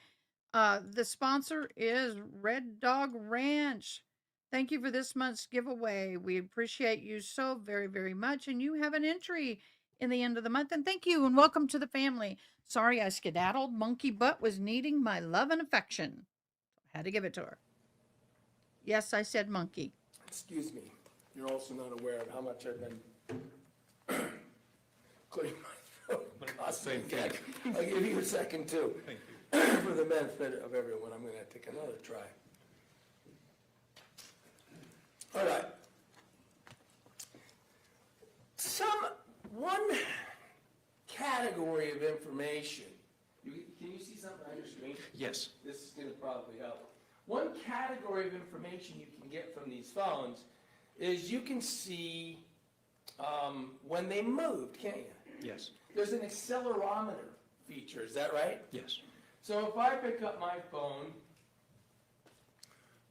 the sponsor is Red Dog Ranch. Thank you for this month's giveaway. We appreciate you so very, very much. And you have an entry in the end of the month. And thank you and welcome to the family. Sorry I skedaddled. Monkey Butt was needing my love and affection. I had to give it to her. Yes, I said monkey. Excuse me. You're also not aware of how much I've been clearing my throat. Same thing. I'll give you a second too. Thank you. For the benefit of everyone, I'm going to take another try. All right. One category of information. Can you see something on your screen? Yes. This is going to probably help. One category of information you can get from these phones is you can see when they moved, can't you? Yes. There's an accelerometer feature, is that right? Yes. So if I pick up my phone,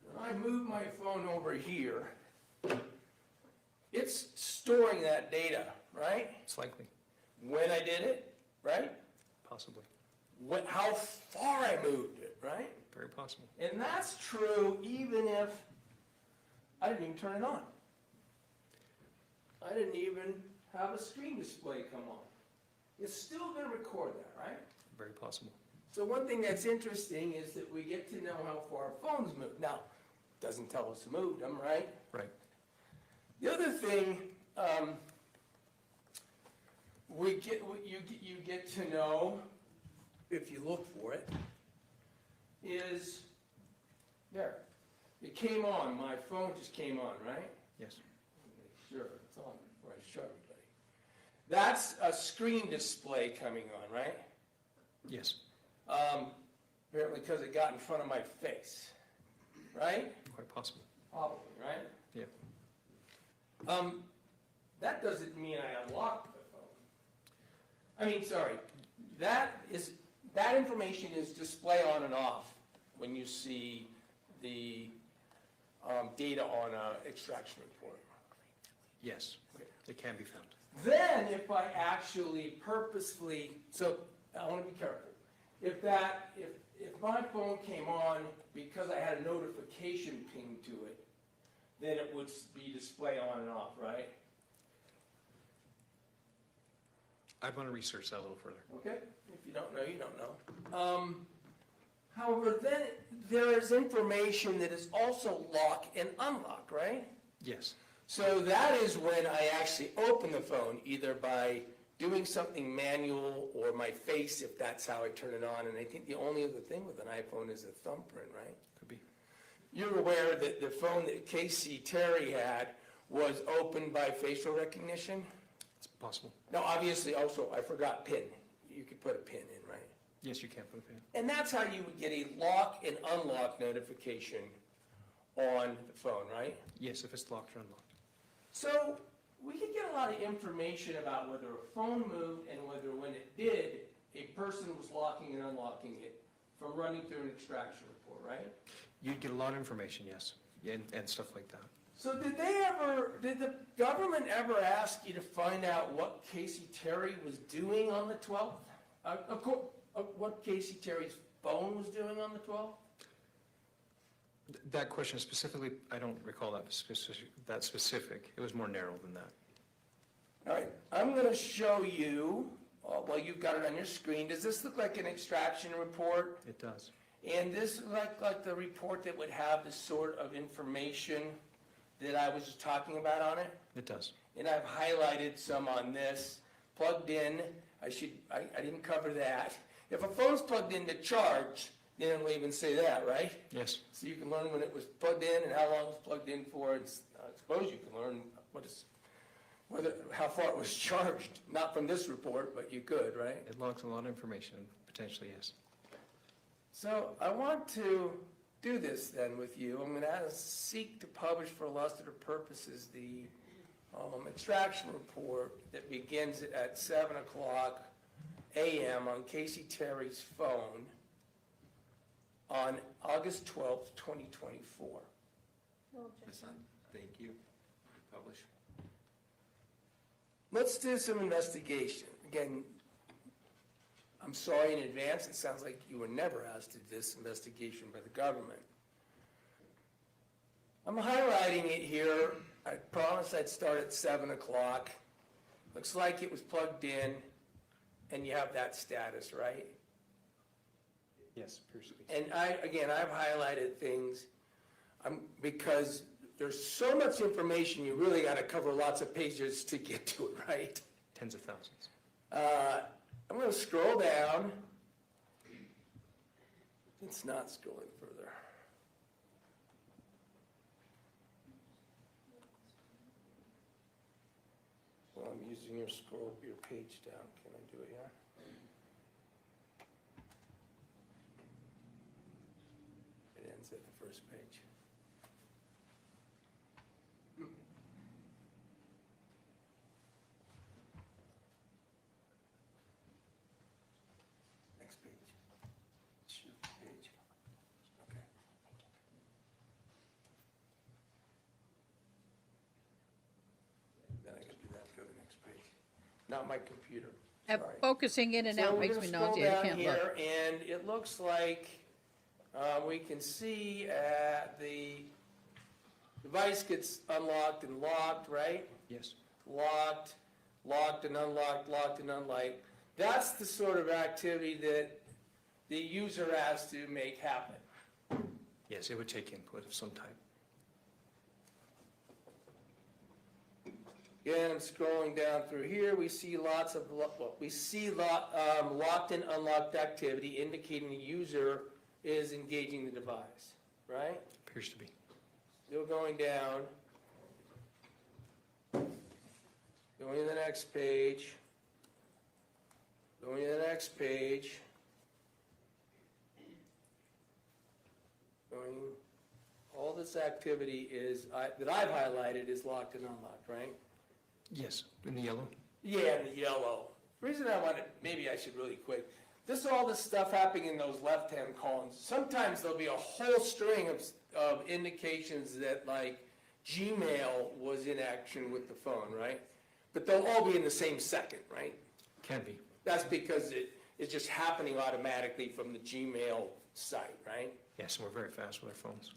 and I move my phone over here, it's storing that data, right? It's likely. When I did it, right? Possibly. How far I moved it, right? Very possible. And that's true even if I didn't even turn it on. I didn't even have a screen display come on. It's still going to record that, right? Very possible. So one thing that's interesting is that we get to know how far phones move. Now, it doesn't tell us who moved them, right? Right. The other thing you get to know, if you look for it, is there. It came on. My phone just came on, right? Yes. Make sure it's on before I show everybody. That's a screen display coming on, right? Yes. Apparently because it got in front of my face, right? Quite possible. Probably, right? Yeah. That doesn't mean I unlocked the phone. I mean, sorry. That information is display on and off when you see the data on an extraction report. Yes. It can be found. Then if I actually purposefully, so I want to be careful. If my phone came on because I had a notification ping to it, then it would be display on and off, right? I'd want to research that a little further. Okay, if you don't know, you don't know. However, then there is information that is also lock and unlock, right? Yes. So that is when I actually open the phone, either by doing something manual or my face, if that's how I turn it on. And I think the only other thing with an iPhone is a thumbprint, right? Could be. You're aware that the phone that Kacee Terry had was opened by facial recognition? It's possible. Now, obviously, also, I forgot PIN. You could put a PIN in, right? Yes, you can put a pin. And that's how you would get a lock and unlock notification on the phone, right? Yes, if it's locked or unlocked. So we could get a lot of information about whether a phone moved and whether when it did, a person was locking and unlocking it from running through an extraction report, right? You'd get a lot of information, yes, and stuff like that. So did the government ever ask you to find out what Kacee Terry was doing on the 12th? What Kacee Terry's phone was doing on the 12th? That question specifically, I don't recall that specific. It was more narrow than that. All right, I'm gonna show you, well, you've got it on your screen. Does this look like an extraction report? It does. And this like the report that would have the sort of information that I was just talking about on it? It does. And I've highlighted some on this. Plugged in, I didn't cover that. If a phone's plugged in to charge, then it'll even say that, right? Yes. So you can learn when it was plugged in and how long it was plugged in for. And I suppose you can learn how far it was charged. Not from this report, but you could, right? It logs a lot of information, potentially, yes. So I want to do this then with you. I'm going to seek to publish for illustrative purposes the extraction report that begins at 7 o'clock a.m. on Kacee Terry's phone on August 12th, 2024. Thank you. Publish. Let's do some investigation. Again, I'm sorry in advance. It sounds like you were never asked to do this investigation by the government. I'm highlighting it here. I promised I'd start at 7 o'clock. Looks like it was plugged in, and you have that status, right? Yes, appears to be. And I've highlighted things because there's so much information, you really got to cover lots of pages to get to it, right? Tens of thousands. I'm going to scroll down. It's not scrolling further. Well, I'm using your page down. Can I do it here? It ends at the first page. Next page. Shoot, page. Okay. Then I can do that, go to the next page. Not my computer. Sorry. Focusing in and So out we're makes gonna me scroll nauseated. I down can't here, look. and it looks like we can see the device gets unlocked and locked, right? Yes. Locked, locked and unlocked, locked and unlocked. That's the sort of activity that the user has to make happen. Yes, it would take input of some type. Again, I'm scrolling down through here. We see lots of locked and unlocked activity indicating the user is engaging the device, right? Appears to be. Still going down. Going to the next page. Going to the next page. Going. All this activity that I've highlighted is locked and unlocked, right? Yes, in the yellow. Yeah, in the yellow. The reason I wanted, maybe I should really quick. All this stuff happening in those left-hand columns. Sometimes there'll be a whole string of indications that like Gmail was in action with the phone, right? But they'll all be in the same second, right? Can be. That's because it's just happening automatically from the Gmail site, right? Yes, and we're very fast with our phones.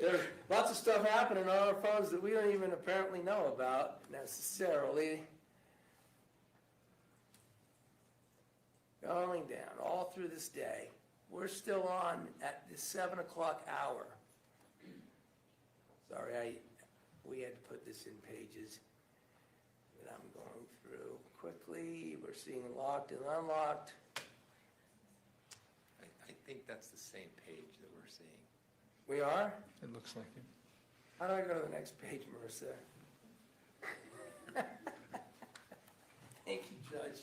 There's lots of stuff happening on our phones that we don't even apparently know about necessarily. Going down all through this day. We're still on at the 7 o'clock hour. Sorry, we had to put this in pages that I'm going through quickly. We're seeing locked and unlocked. I think that's the same page that we're seeing. We are? It looks like it. How do I go to the next page, Marissa? Thank you, Judge.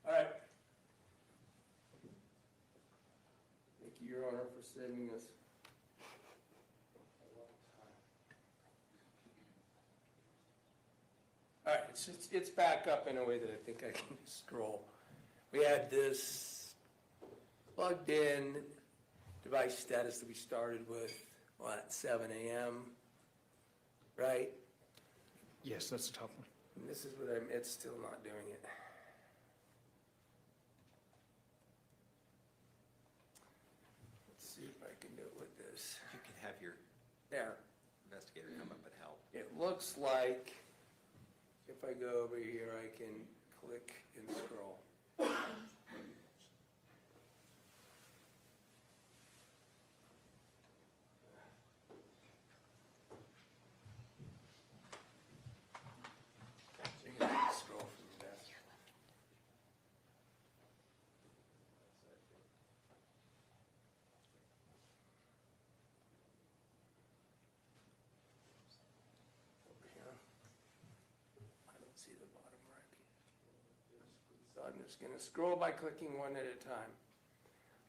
All right. Thank you, Your Honor, for saving us All right, it's back up in a way that I think I can scroll. We had this plugged in device status that we started with, what, 7 a.m., right? Yes, that's the top one. And this is what it's still not doing it. Let's see if I can do it with this. You can have your There. investigator come up and help. It looks like if I go over here, I can click and scroll. So you can scroll from your desk. Over here. I don't see the bottom right. So I'm just going to scroll by clicking one at a time.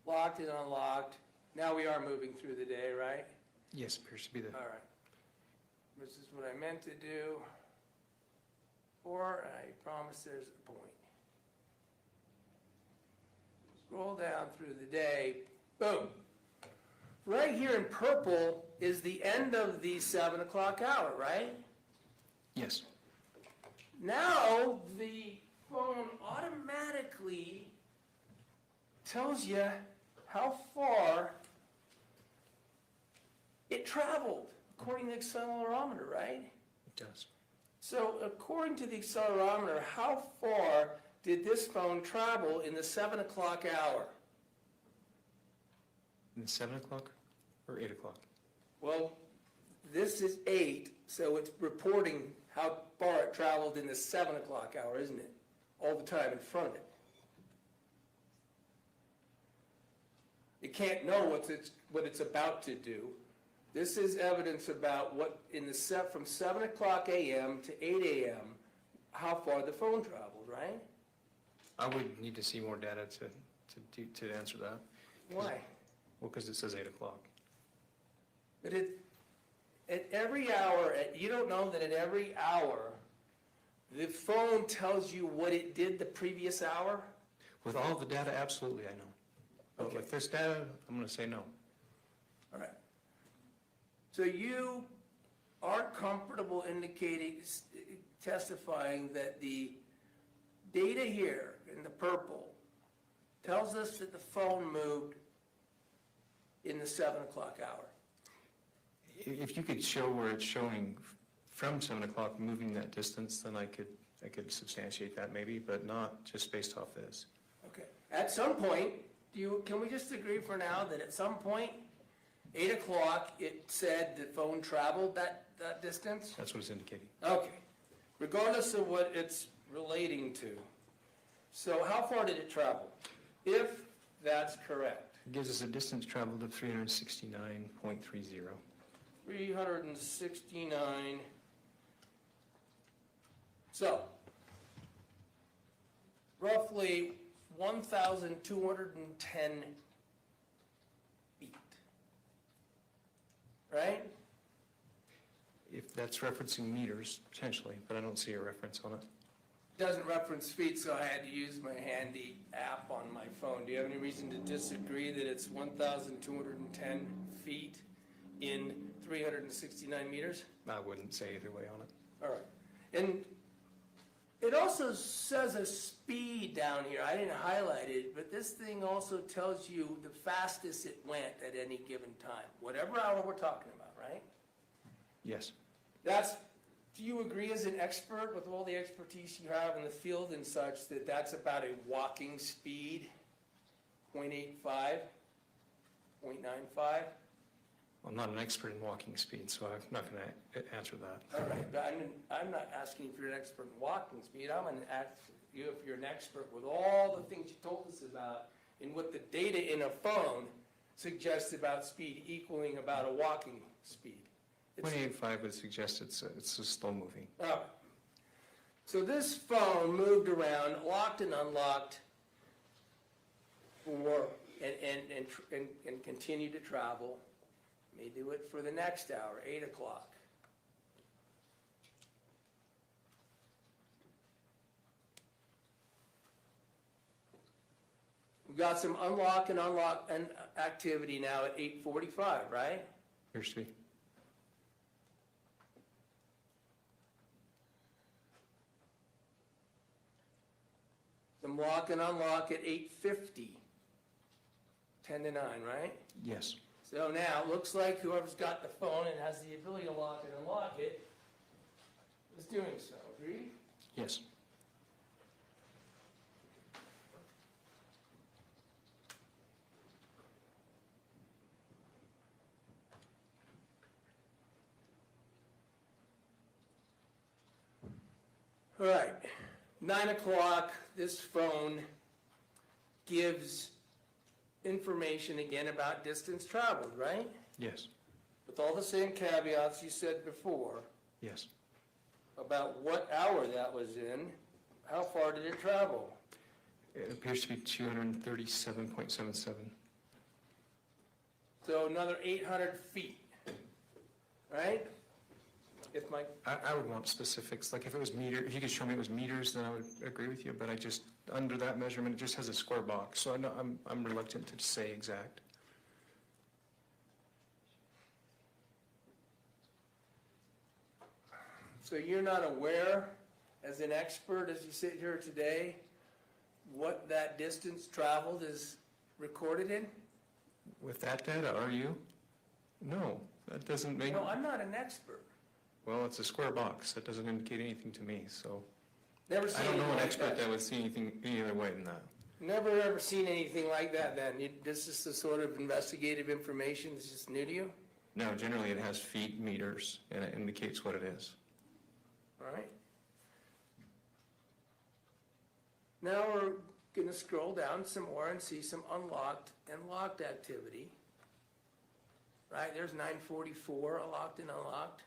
Locked and unlocked. Now we are moving through the day, right? Yes, appears to be the. All right. This is what I meant to do. Or I promise there's a point. Scroll down through the day. Boom. Right here in purple is the end of the 7 o'clock hour, right? Yes. Now the phone automatically tells you how far it traveled according to the accelerometer, right? It does. So according to the accelerometer, how far did this phone travel in the 7 o'clock hour? In 7 o'clock or 8 o'clock? Well, this is 8, so it's reporting how far it traveled in the 7 o'clock hour, isn't it? All the time in front of it. It can't know what it's about to do. This is evidence about what in the from 7 o'clock a.m. to 8 a.m., how far the phone traveled, right? I would need to see more data to answer that. Why? Well, because it says 8 o'clock. But at every hour, you don't know that at every hour, the phone tells you what it did the previous hour? With all the data, absolutely, I know. But Okay. with this data, I'm going to say no. All right. So you aren't comfortable testifying that the data here in the purple tells us that the phone moved in the 7 o'clock hour? If you could show where it's showing from 7 o'clock moving that distance, then I could substantiate that maybe, but not just based off this. Okay. At some point, can we just agree for now that at some point, 8 o'clock, it said the phone traveled that distance? That's what it's indicating. Okay. Regardless of what it's relating to. So how far did it travel? If that's correct. It gives us a distance traveled of 369.30. 369. So, roughly 1,210 feet. Right? If that's referencing meters, potentially, but I don't see a reference on it. Doesn't reference feet, so I had to use my handy app on my phone. Do you have any reason to disagree that it's 1,210 feet in 369 meters? I wouldn't say either way on it. All right. And it also says a speed down here. I didn't highlight it, but this thing also tells you the fastest it went at any given time. Whatever hour we're talking about, right? Yes. Do you agree as an expert with all the expertise you have in the field and such that that's about a walking speed, 0.85, 0.95? I'm not an expert in walking speed, so I'm not going to answer that. All right, but I'm not asking if you're an expert in walking speed. I'm going to ask you if you're an expert with all the things you told us about and what the data in a phone suggests about speed equaling about a walking speed. 0.85 would suggest it's a slow moving. All right. So this phone moved around, locked and unlocked, and continued to travel. May do it for the next hour, 8 o'clock. We got some unlock and activity now at 8:45, right? Appears to be. Some lock and unlock at 8:50. 10 to 9, right? Yes. So now, it looks like whoever's got the phone and has the ability to lock and unlock it is doing so, agreed? Yes. All right, 9 o'clock, this phone gives information again about distance traveled, right? Yes. With all the same caveats you said before Yes. about what hour that was in, how far did it travel? It appears to be 237.77. So another 800 feet, right? If my, I would want specifics, like if it was meter, if you could show me it was meters, then I would agree with you, but I just, under that measurement, it just has a square box, so I know, I'm reluctant to say exact. so you're not aware, as an expert, as you sit here today, what that distance traveled is recorded in? With that data, are you? No, that doesn't make. No, I'm not an expert. Well, it's a square box. That doesn't indicate anything to me, so. Never seen I don't know anything an like expert that. that would see anything any other way than that. Never ever seen anything like that then? This is the sort of investigative information that's just new to you? No, generally it has feet, meters, and it indicates what it is. All right. Now we're gonna scroll down some more and see some unlocked and locked activity. Right, there's 944, unlocked and unlocked.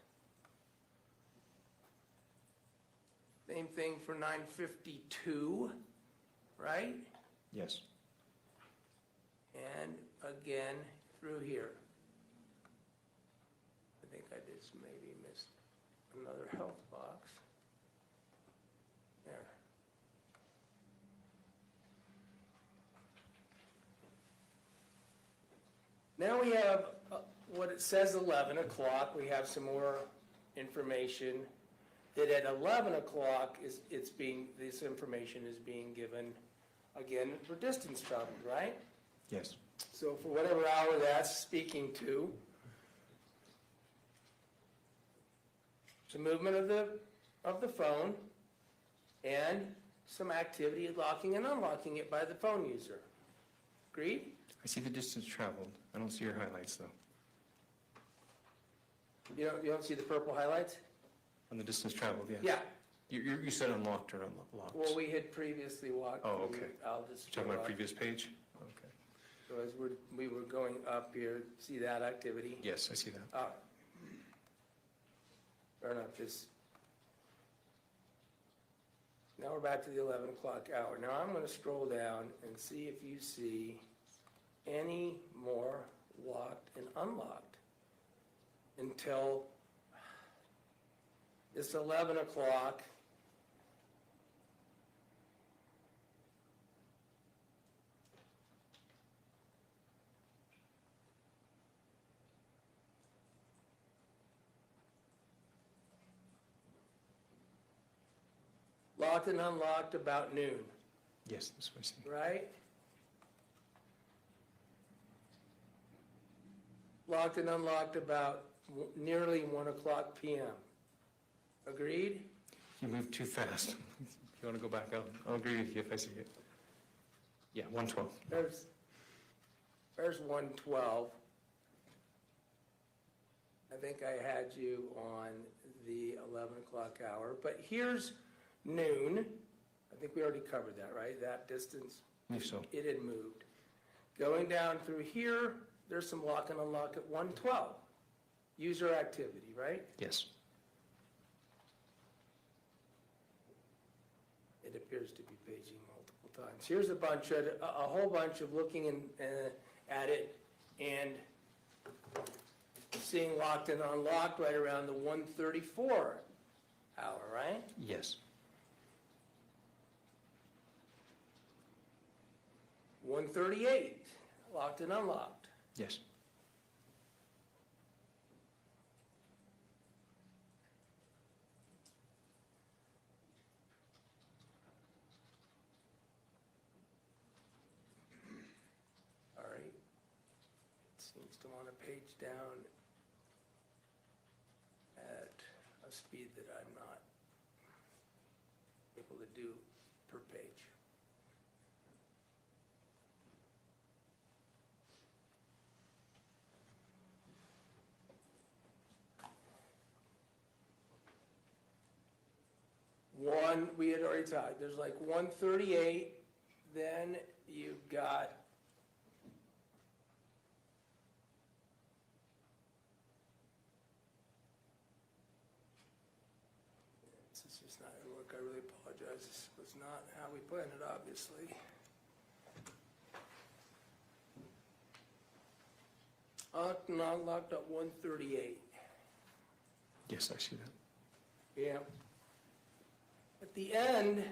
Same thing for 952, right? Yes. And again, through here. I think I just maybe missed another health box. There. Now we have what it says 11 o'clock. We have some more information that at 11 o'clock this information is being given again for distance traveled, right? Yes. So for whatever hour that's speaking to, some movement of the phone and some activity locking and unlocking it by the phone user. Agreed? I see the distance traveled. I don't see your highlights, though. You don't see the purple highlights? On the distance traveled, yeah. Yeah. You said unlocked or unlocked? Well, we had previously walked. Oh, okay. I'll just. You're talking about previous page? Okay. So as we were going up here, see that activity? Yes, I see that. All right. Fair enough. Now we're back to the 11 o'clock hour. Now I'm going to scroll down and see if you see any more locked and unlocked until it's 11 o'clock. Locked and unlocked about noon, Yes, that's what I see. right? Locked and unlocked about nearly 1 o'clock PM. Agreed? You moved too fast. If you want to go back up, I'll agree with you if I see it. Yeah, 112. There's 112. I think I had you on the 11 o'clock hour, but here's noon. I think we already covered that, right? That distance? I believe so. It had moved. Going down through here, there's some lock and unlock at 112. User activity, right? Yes. It appears to be paging multiple times. Here's a whole bunch of looking at it and seeing locked and unlocked right around the 134 hour, right? Yes. 138, locked and unlocked. Yes. All right. It seems to want to page down at a speed that I'm not able to do per page. We had already talked, there's like 138, then you've got this is just not gonna work, I really apologize, this was not how we planned it, obviously. Not locked up 138. Yes, I see that. Yeah. At the end,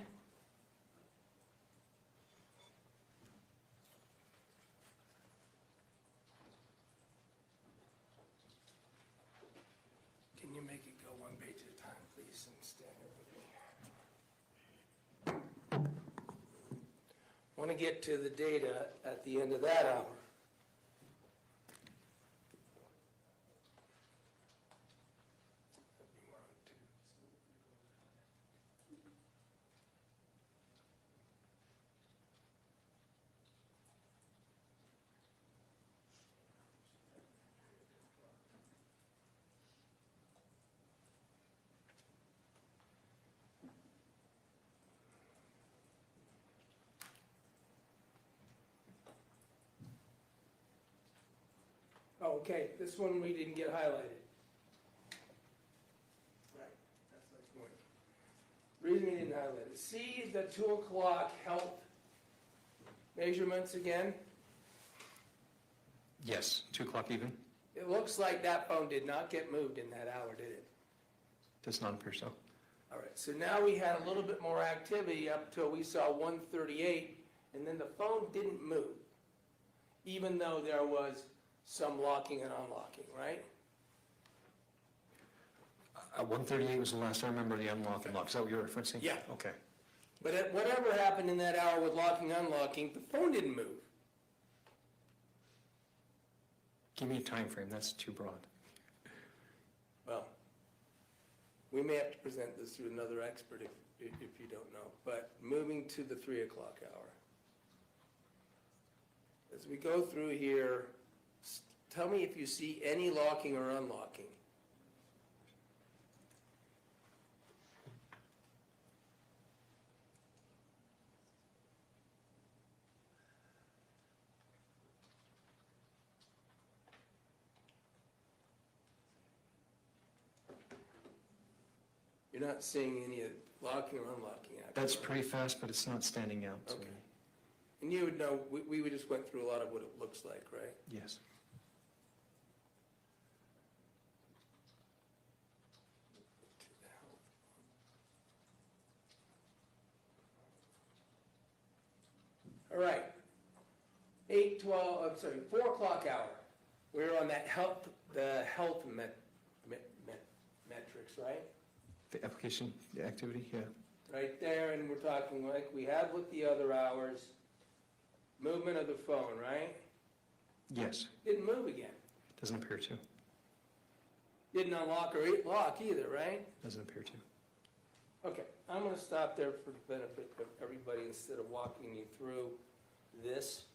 can you make it go one page at a time, please, and stand there with me? Want to get to the data at the end of that hour. Okay, this one we didn't get highlighted. Right, that's the point. Reason we didn't highlight it. See the 2 o'clock health measurements again? Yes, 2 o'clock even. It looks like that phone did not get moved in that hour, did it? Does not appear so. All right, so now we had a little bit more activity up till we saw 138, and then the phone didn't move, even though there was some locking and unlocking, right? 138 was the last I remember the unlock and lock. Is that what you're referencing? Yeah. Okay. But whatever happened in that hour with locking and unlocking, the phone didn't move. Give me a time frame. That's too broad. Well, we may have to present this to another expert if you don't know. But moving to the 3 o'clock hour. As we go through here, tell me if you see any locking or unlocking. You're not seeing any locking or unlocking action. That's pretty fast, but it's not standing out to Okay. me. And you would know, we just went through a lot of what it looks like, right? Yes. All right. 4 o'clock hour. We're on that the health metrics, right? The application, the activity, yeah. Right there, and we're talking like we have with the other hours, movement of the phone, right? Yes. Didn't move again. Doesn't appear to. Didn't unlock or lock either, right? Doesn't appear to. Okay, I'm gonna stop there for the benefit of everybody instead of walking you through this.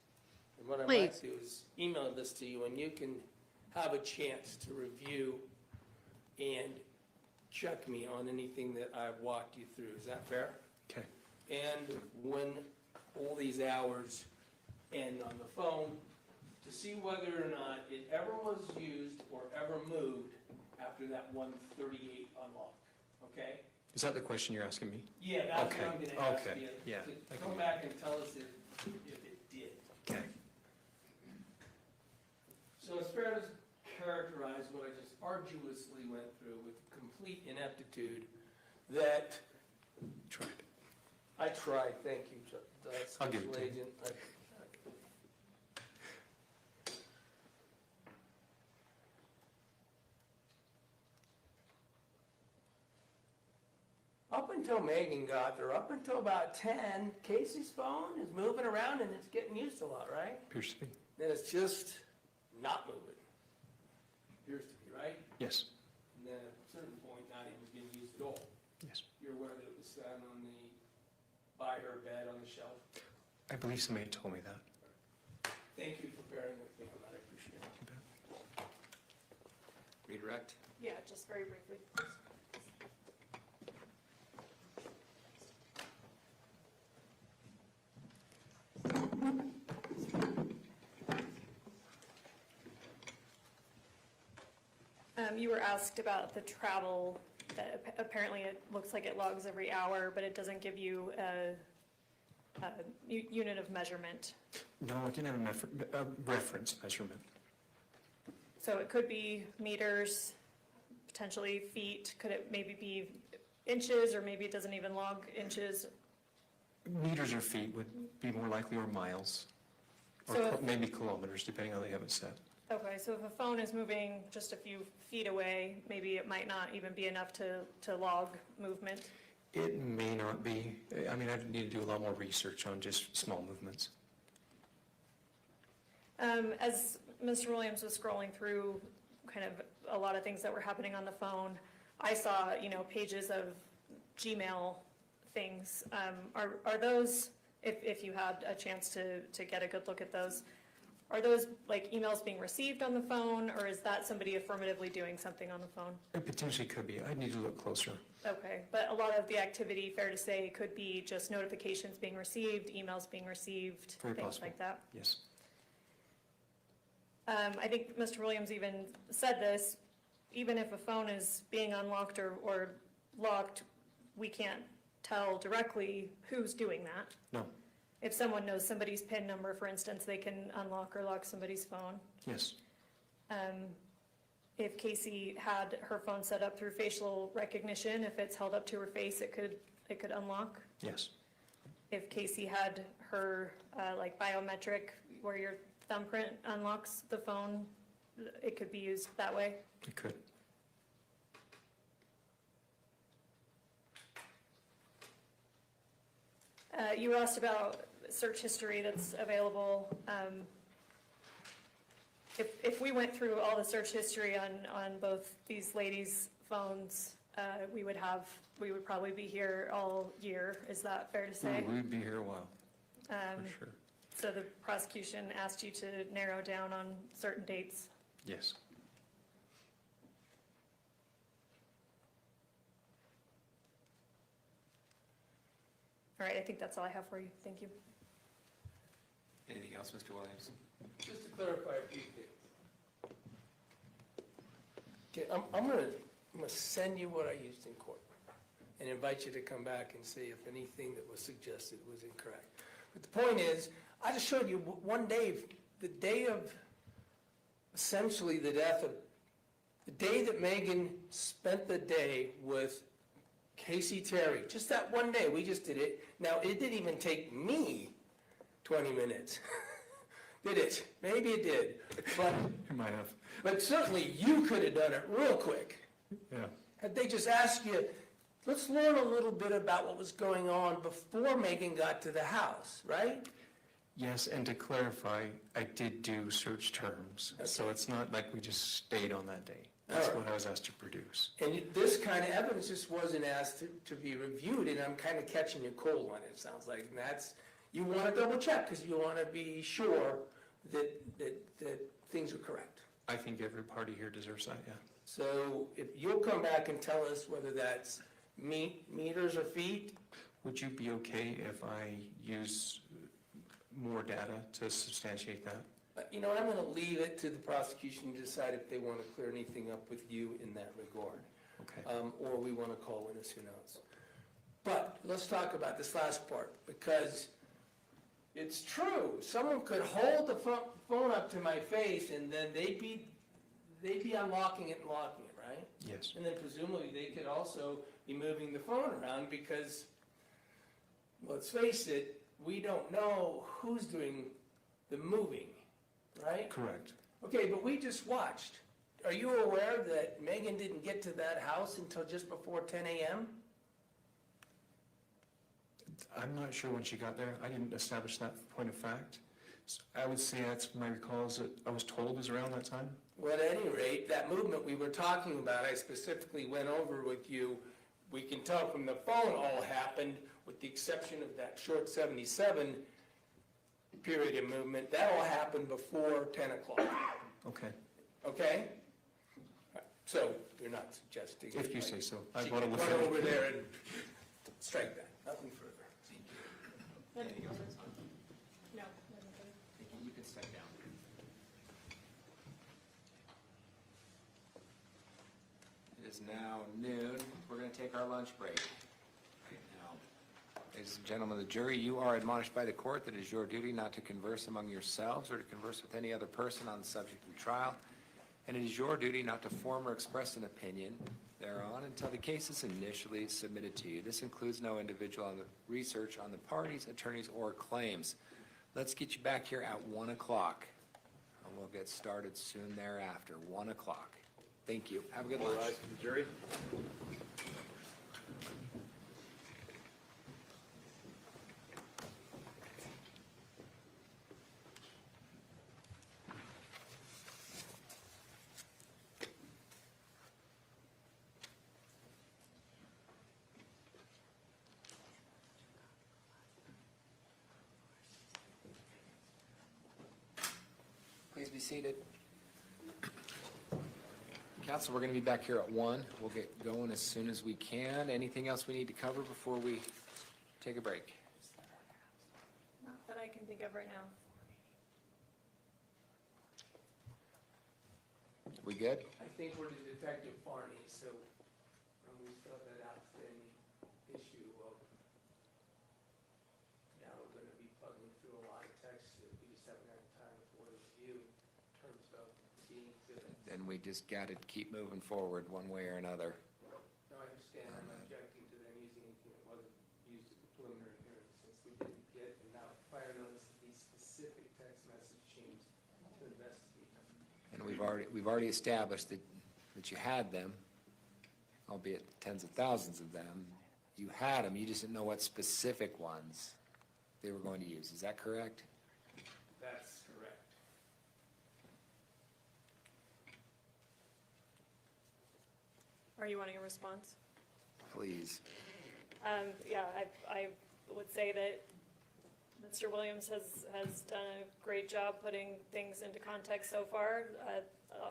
And what I might Please. do is email this to you and you can have a chance to review and check me on anything that I've walked you through. Is that fair? Okay. And when all these hours end on the phone, to see whether or not it ever was used or ever moved after that 138 unlock, okay? Is that the question you're asking me? Yeah, that's Okay. what I'm gonna ask Okay. you. Yeah. To come back and tell us if it did. Okay. So it's fair to characterize what I just arduously went through with complete ineptitude that Tried. I tried, thank you, I'll give it Special to you. Agent. up until Meggan got there, up until about 10, Kacee's phone is moving around and it's getting used a lot, right? Appears to be. Then it's just not moving. Appears to be, right? Yes. And then at a certain point, not even getting used at all. Yes. You're aware that it was sat on by her bed on the shelf? I believe somebody told me that. Thank you for bearing with me on that, I appreciate it. Redirect? Yeah, just very briefly. You were asked about the travel, that apparently it looks like it logs every hour, but it doesn't give you a unit of measurement. No, I didn't have a reference measurement. So it could be meters, potentially feet, could it maybe be inches, or maybe it doesn't even log inches? Meters or feet would be more likely, or miles, or So maybe kilometers, depending on how they have it set. Okay, so if a phone is moving just a few feet away, maybe it might not even be enough to log movement? It may not be. I mean, I'd need to do a lot more research on just small movements. As Mr. Williams was scrolling through kind of a lot of things that were happening on the phone, I saw, pages of Gmail things. Are those, if you had a chance to get a good look at those, are those like emails being received on the phone, or is that somebody affirmatively doing something on the phone? It potentially could be. I'd need to look closer. Okay, but a lot of the activity, fair to say, could be just notifications being received, emails being received, Very things possible. like that. Yes. I think Mr. Williams even said this, even if a phone is being unlocked or locked, we can't tell directly who's doing that. No. If someone knows somebody's PIN number, for instance, they can unlock or lock somebody's phone. Yes. If Kacee had her phone set up through facial recognition, if it's held up to her face, it could unlock. Yes. If Kacee had her like biometric, where your thumbprint unlocks the phone, it could be used that way. It could. You asked about search history that's available. If we went through all the search history on both these ladies' phones, we would probably be here all year. Is that fair to say? We would be here a while, for sure. So the prosecution asked you to narrow down on certain dates. Yes. All right, I think that's all I have for you. Thank you. Anything else, Mr. Williams? Just to clarify a few things. Okay, I'm gonna send you what I used in court and invite you to come back and see if anything that was suggested was incorrect. But the point is, I just showed you one day, the day of essentially the day that Meggan spent the day with Kacee Terry, just that one day, we just did it. Now, it didn't even take me 20 minutes, did it? Maybe it did, but It might have. But certainly you could have done it real quick. Yeah. Had they just asked you, let's learn a little bit about what was going on before Meggan got to the house, right? Yes, and to clarify, I did do search terms, so it's not like we just stayed on that day. That's All right. what I was asked to produce. And this kind of evidence just wasn't asked to be reviewed, and I'm kind of catching you cold on it, sounds like. And that's, you want to double check because you want to be sure that things are correct. I think every party here deserves that, yeah. So if you'll come back and tell us whether that's meters or feet. Would you be okay if I use more data to substantiate that? You know, I'm going to leave it to the prosecution to decide if they want to clear anything up with you in that regard. Okay. Or we want to call witness, who knows. But let's talk about this last part, because it's true. Someone could hold the phone up to my face and then they'd be unlocking it and locking it, right? Yes. And then presumably they could also be moving the phone around because, let's face it, we don't know who's doing the moving, right? Correct. Okay, but we just watched. Are you aware that Meggan didn't get to that house until just before 10 a.m.? I'm not sure when she got there. I didn't establish that point of fact. So I would say that's my recalls that I was told was around that time. Well, at any rate, that movement we were talking about, I specifically went over with you. We can tell from the phone all happened, with the exception of that short 77 period of movement. That all happened before 10 o'clock. Okay. Okay? So you're not suggesting. If you say so. I She want to can look run at it. over there and strike that. Nothing further. Anything else? No. You can step down. It is now noon. We're going to take our lunch break right now. Ladies and gentlemen of the jury, you are admonished by the court that it is your duty not to converse among yourselves or to converse with any other person on the subject of the trial, and it is your duty not to form or express an opinion thereon until the case is initially submitted to you. This includes no individual research on the parties, attorneys, or claims. Let's get you back here at 1 o'clock, and we'll get started soon thereafter, 1 o'clock. Thank you. Have a good All lunch. rise for the jury. Please be seated. Council, we're going to be back here at 1. We'll get going as soon as we can. Anything else we need to cover before we take a break? Not that I can think of right now. We good? I think we're to Detective Barney, so we still have that outstanding issue of now we're going to be plugging through a lot of texts that we just haven't had time for to review in terms of being exhibit. Then we just got to keep moving forward one way or another. No, I understand. I'm objecting to them using anything that wasn't used at the preliminary hearing since we didn't get enough prior notice of these specific text message chains to investigate. And we've already established that you had them, albeit tens of thousands of them. You had them, you just didn't know what specific ones they were going to use. Is that correct? That's correct. Are you wanting a response? Please. Yeah, I would say that Mr. Williams has done a great job putting things into context so far.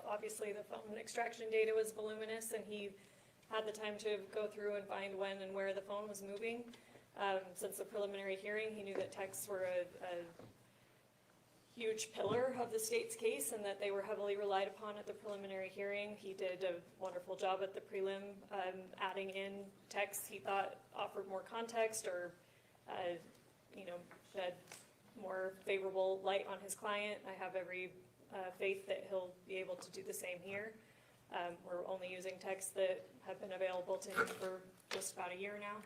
Obviously, the phone extraction data was voluminous, and he had the time to go through and find when and where the phone was moving. Since the preliminary hearing, he knew that texts were a huge pillar of the state's case and that they were heavily relied upon at the preliminary hearing. He did a wonderful job at the prelim, adding in texts he thought offered more context or, shed more favorable light on his client. I have every faith that he'll be able to do the same here. We're only using texts that have been available to him for just about a year now.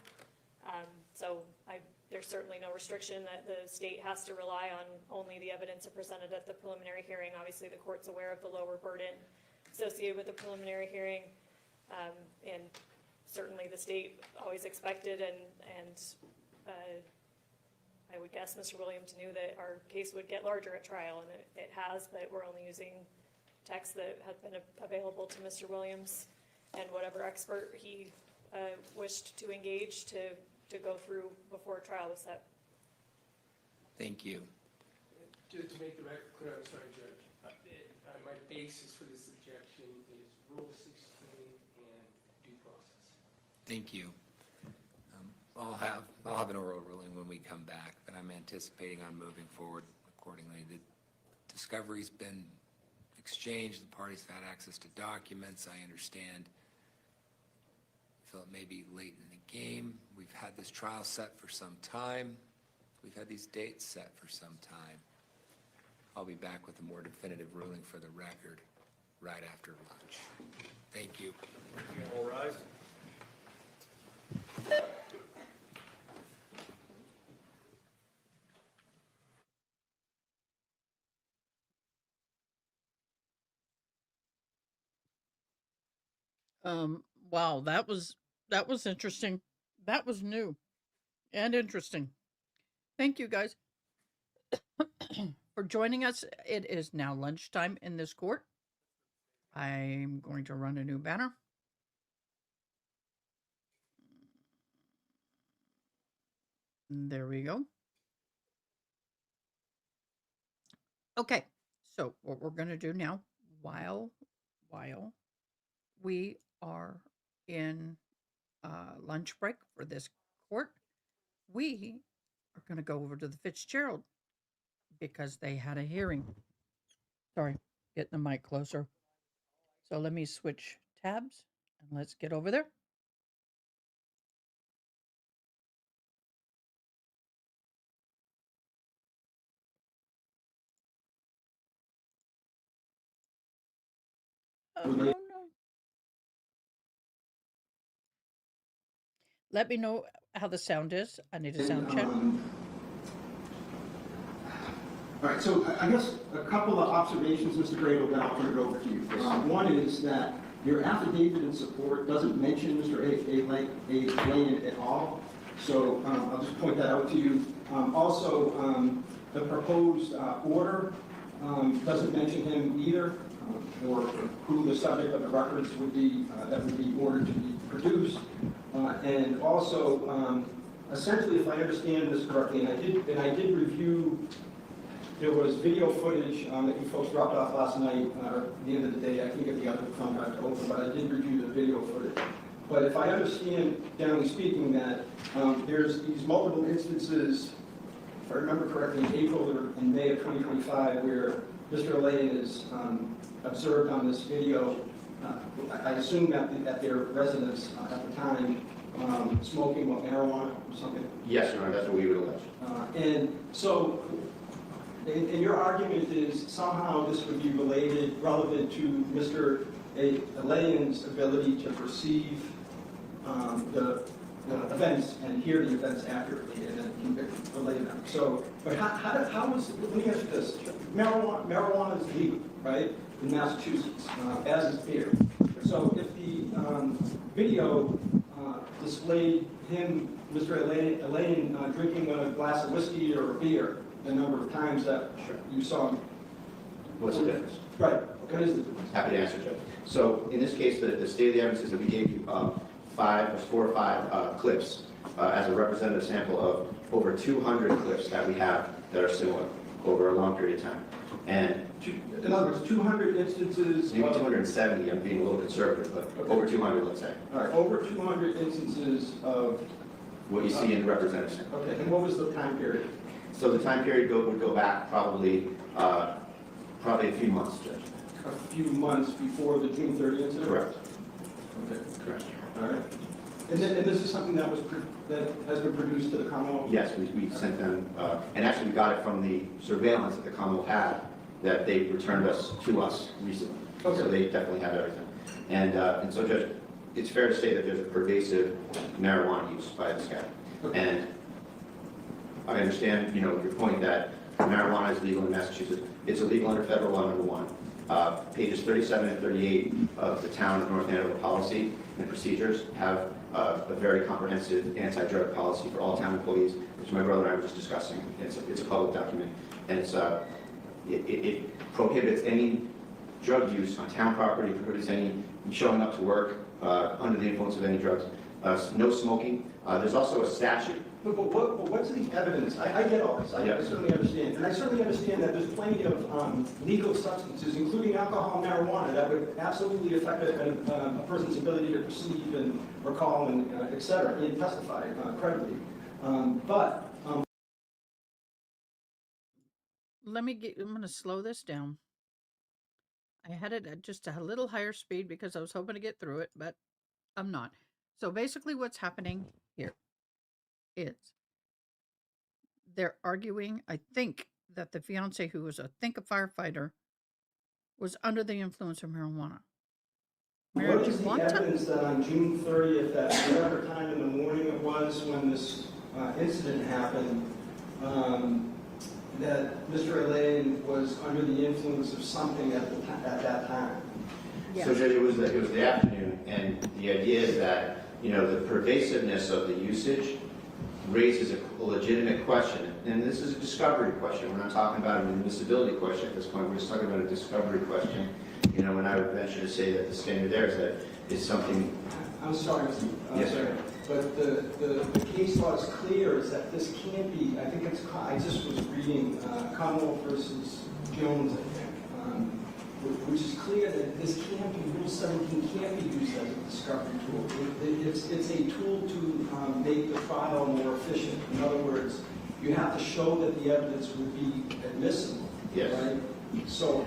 There's certainly no restriction that the state has to rely on only the evidence presented at the preliminary hearing. Obviously, the court's aware of the lower burden associated with the preliminary hearing. And certainly the state always expected and I would guess Mr. Williams knew that our case would get larger at trial, and it has, but we're only using texts that have been available to Mr. Williams and whatever expert he wished to engage to go through before trial was set. Thank you. Just to make the record clear, I'm sorry, Judge. My basis for this objection is Rule 16 and due process. Thank you. I'll have an oral ruling when we come back, but I'm anticipating on moving forward accordingly. The discovery's been exchanged, the parties have had access to documents, I understand. I feel it may be late in the game. We've had this trial set for some time. We've had these dates set for some time. I'll be back with a more definitive ruling for the record right after lunch. Thank you. All rise. Wow, that was interesting. That was new. and interesting. Thank you guys for joining us. It is now lunchtime in this court. I'm going to run a new banner. There we go. Okay, so what we're going to do now, while we are in lunch break for this court, we are going to go over to the Fitzgerald because they had a hearing. Sorry, getting the mic closer. So let me switch tabs and let's get over there. Oh, no. Let me know how the sound is. I need a sound check. All right, so I guess a couple of observations, Mr. Grado, then I'll turn it over to you. One is that your affidavit in support doesn't mention Mr. Lane at all, so I'll just point that out to you. Also, the proposed order doesn't mention him either, or who the subject of the records would be that would be ordered to be produced. And also, essentially, if I understand this correctly, and I did review. There was video footage that you folks dropped off last night, at the end of the day. I think at the other contract open, but I did review the video footage. But if I understand, generally speaking, that there's these multiple instances, if I remember correctly, in April or in May of 2025, where Mr. Lane is observed on this video. I assume that at their residence at the time, smoking marijuana or something. Yes, Your Honor, that's what we would allege. And so. And your argument is somehow this would be relevant to Mr. Lane's ability to perceive the events and hear the events accurately and then relate them. So, but how is, let me ask you this, marijuana is legal, right, in Massachusetts, as is beer. So if the video displayed him, Mr. Lane, drinking a glass of whiskey or a beer, the number of times that you saw him. What's the difference? Right. What is the difference? Happy to answer, Judge. So in this case, the state of the evidence is that we gave you 4 or 5 clips as a representative sample of over 200 clips that we have that are similar over a long period of time. And in other words, 200 instances. Maybe 270. I'm being a little conservative, but over 200, let's say. All right. Over 200 instances of what you see in the representative sample. Okay. And what was the time period? So the time period would go back probably a few months, Judge. A few months before the June 30th incident? Correct. Okay. Correct. All right. And this is something that has been produced to the Commonwealth? Yes, we sent them, and actually we got it from the surveillance that the Commonwealth had that they returned to us recently. Okay. So they definitely have everything. And so, Judge, it's fair to say that there's a pervasive marijuana use by this guy. Okay. And I understand, your point that marijuana is legal in Massachusetts. It's illegal under federal law, number 1. Pages 37 and 38 of the Town of North Andover policy and procedures have a very comprehensive anti-drug policy for all town employees, which my brother and I were just discussing. It's a public document, and it prohibits any drug use on town property, prohibits any showing up to work under the influence of any drugs, no smoking. There's also a statute. But what's the evidence? I get all this. I certainly understand. And I certainly understand that there's plenty of legal substances, including alcohol and marijuana, that would absolutely affect a person's ability to perceive and recall and et cetera, and testify credibly. I'm going to slow this down. I had it at just a little higher speed because I was hoping to get through it, but I'm not. So basically what's happening here is they're arguing, I think, that the fiance, who was a firefighter, was under the influence of marijuana. What is the evidence that on June 30th, at whatever time in the morning it was when this incident happened, that Mr. Lane was under the influence of something at that time? Yes. So Judge, it was the afternoon, and the idea is that the pervasiveness of the usage raises a legitimate question, and this is a discovery question. We're not talking about an admissibility question at this point. We're just talking about a discovery question. You know, and I would venture to say that the standard there is that it's something. I'm sorry, Steve. Yes, sir. But the case law is clear is that this can't be, I think it's, I just was reading Commonwealth versus Jones, I think, which is clear that this can't be, Rule 17 can't be used as a discovery tool. It's a tool to make the trial more efficient. In other words, you have to show that the evidence would be admissible. Yes. Right? So.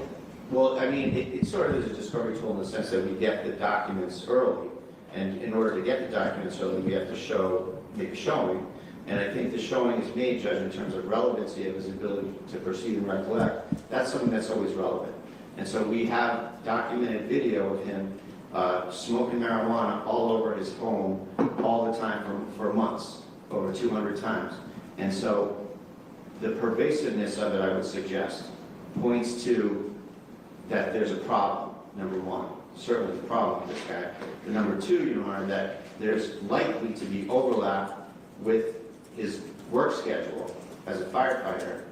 Well, I mean, it sort of is a discovery tool in the sense that we get the documents early. And in order to get the documents early, we have to make a showing. And I think the showing is made, Judge, in terms of relevancy of his ability to proceed and recollect. That's something that's always relevant. And so we have documented video of him smoking marijuana all over his home all the time for months, over 200 times. And so the pervasiveness of it, I would suggest, points to that there's a problem, number one. Certainly the problem with this guy. The number two, Your Honor, that there's likely to be overlap with his work schedule as a firefighter,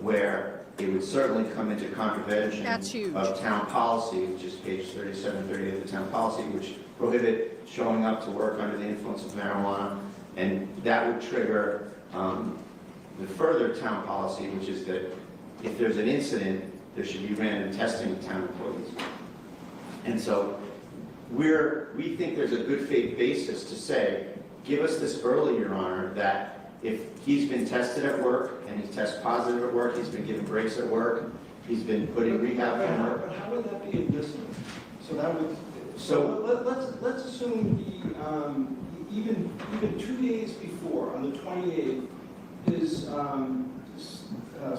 where it would certainly come into contravention of town policy, which is page 37, 38 of the town policy, which prohibit showing up to work under the influence of marijuana. And that would trigger the further town policy, which is that if there's an incident, there should be random testing of town employees. And so we think there's a good faith basis to say, give us this early, Your Honor, that if he's been tested at work and he tests positive at work, he's been given breaks at work, he's been put in rehab at work. But how would that be admissible? So that would. So let's assume he even 2 days before, on the 28th, his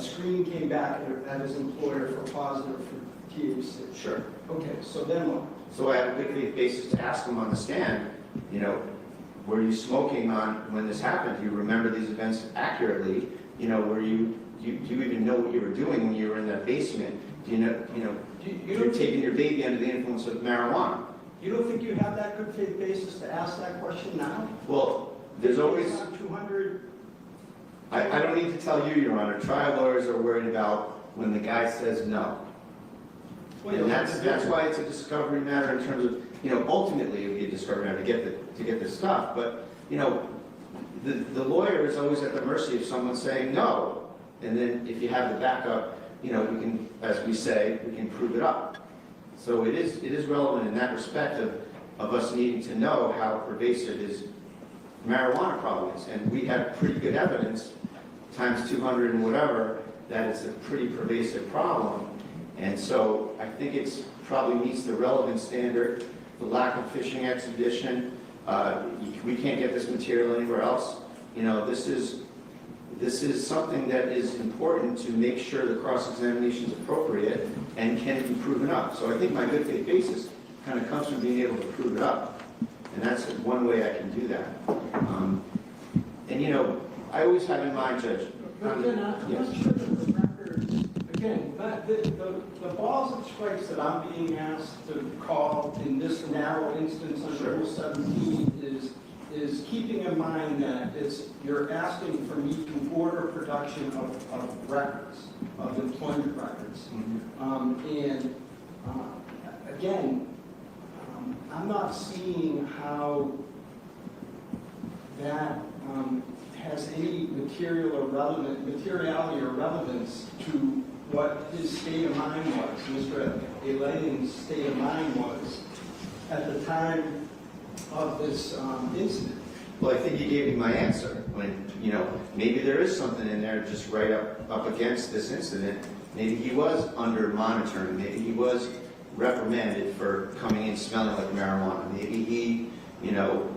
screening came back at his employer for positive for THC. Sure. Okay, so then what? So I have a good faith basis to ask him on the stand, you know, were you smoking on when this happened? Do you remember these events accurately? You know, do you even know what you were doing when you were in that basement? Do you know, you're taking your baby under the influence of marijuana? You don't think you have that good faith basis to ask that question now? Well, there's always 200. I don't need to tell you, Your Honor, trial lawyers are worried about when the guy says no. And that's why it's a discovery matter in terms of, you know, ultimately it would be a discovery matter to get the stuff. But, you know, the lawyer is always at the mercy of someone saying no. And then if you have the backup, you know, we can, as we say, we can prove it up. So it is relevant in that respect of us needing to know how pervasive his marijuana problem is. And we have pretty good evidence, times 200 and whatever, that it's a pretty pervasive problem. And so I think it's probably meets the relevant standard, the lack of fishing expedition. We can't get this material anywhere else. You know, this is something that is important to make sure the cross-examination is appropriate and can be proven up. So I think my good faith basis kind of comes from being able to prove it up. And that's one way I can do that. And you know, I always have in mind, Judge. I'm not sure that the record, again, the balls and strikes that I'm being asked to call in this narrow instance under Rule 17 is keeping in mind that you're asking for me to order production of records, of employment records. Again, I'm not seeing how that has any materiality or relevance to what his state of mind was, Mr. Elaine's state of mind was at the time of this incident. Well, I think you gave me my answer. When, you know, maybe there is something in there just right up against this incident. Maybe he was under monitoring. Maybe he was reprimanded for coming in smelling like marijuana. Maybe he, you know,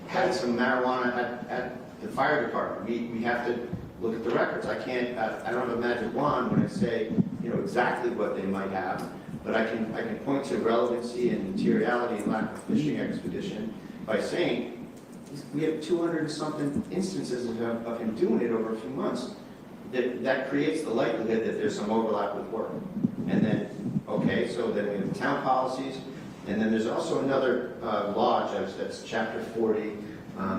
had some marijuana at the fire department. We have to look at the records. I don't have a magic wand when I say, you know, exactly what they might have, but I can point to relevancy and materiality and lack of fishing expedition by saying we have 200-something instances of him doing it over a few months. That creates the likelihood that there's some overlap with work. And then, okay, so then we have the town policies, and then there's also another law, Judge, that's Chapter 40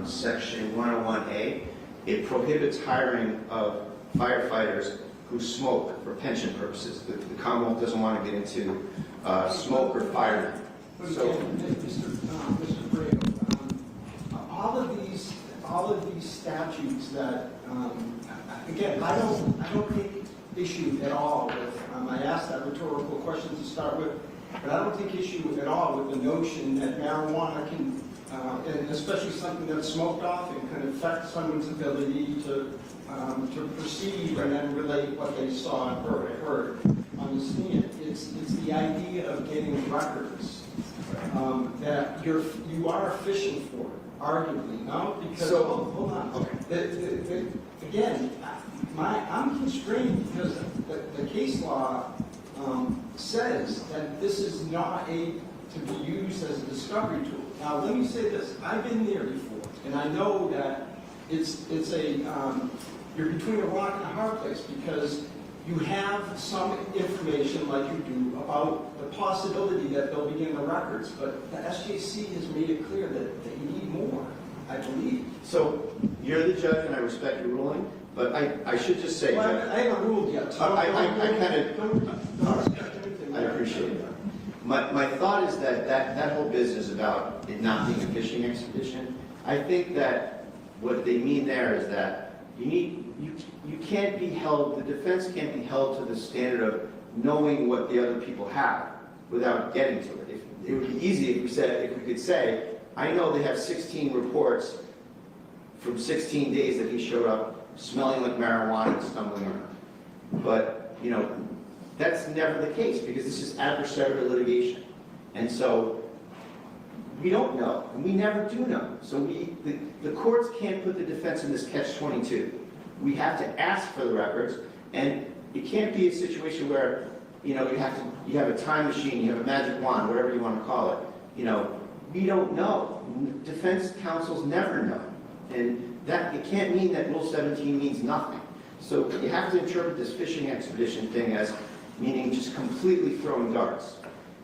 Section 101A, it prohibits hiring of firefighters who smoke for pension purposes. The Commonwealth doesn't want to get into smoke or fire. So, Mr. Brado, all of these statutes that, again, I don't take issue at all with, I asked that rhetorical question to start with, but I don't take issue at all with the notion that marijuana can, and especially something that's smoked often, can affect someone's ability to proceed and then relate what they saw and heard on the stand. It's the idea of getting records that you are fishing for, arguably, no? Because, hold on. Okay. Again, I'm constrained because the case law says that this is not to be used as a discovery tool. Now, let me say this. I've been there before, and I know that you're between a rock and a hard place because you have some information, like you do, about the possibility that they'll be in the records, but the SJC has made it clear that you need more, I believe. So, you're the judge, and I respect your ruling, but I should just say... Well, I haven't ruled yet. So I appreciate it. My thought is that whole business about it not being a fishing expedition, I think that what they mean there is that you can't be held, the defense can't be held to the standard of knowing what the other people have without getting to it. It would be easy if we could say, I know they have 16 reports from 16 days that he showed up smelling like marijuana and stumbling around. But, that's never the case because this is adversarial litigation. And so we don't know, and we never do know. So the courts can't put the defense in this catch-22. We have to ask for the records, and it can't be a situation where, you have a time machine, you have a magic wand, whatever you want to call it. We don't know. Defense counsels never know. And that, it can't mean that Rule 17 means nothing. So you have to interpret this fishing expedition thing as meaning just completely throwing darts.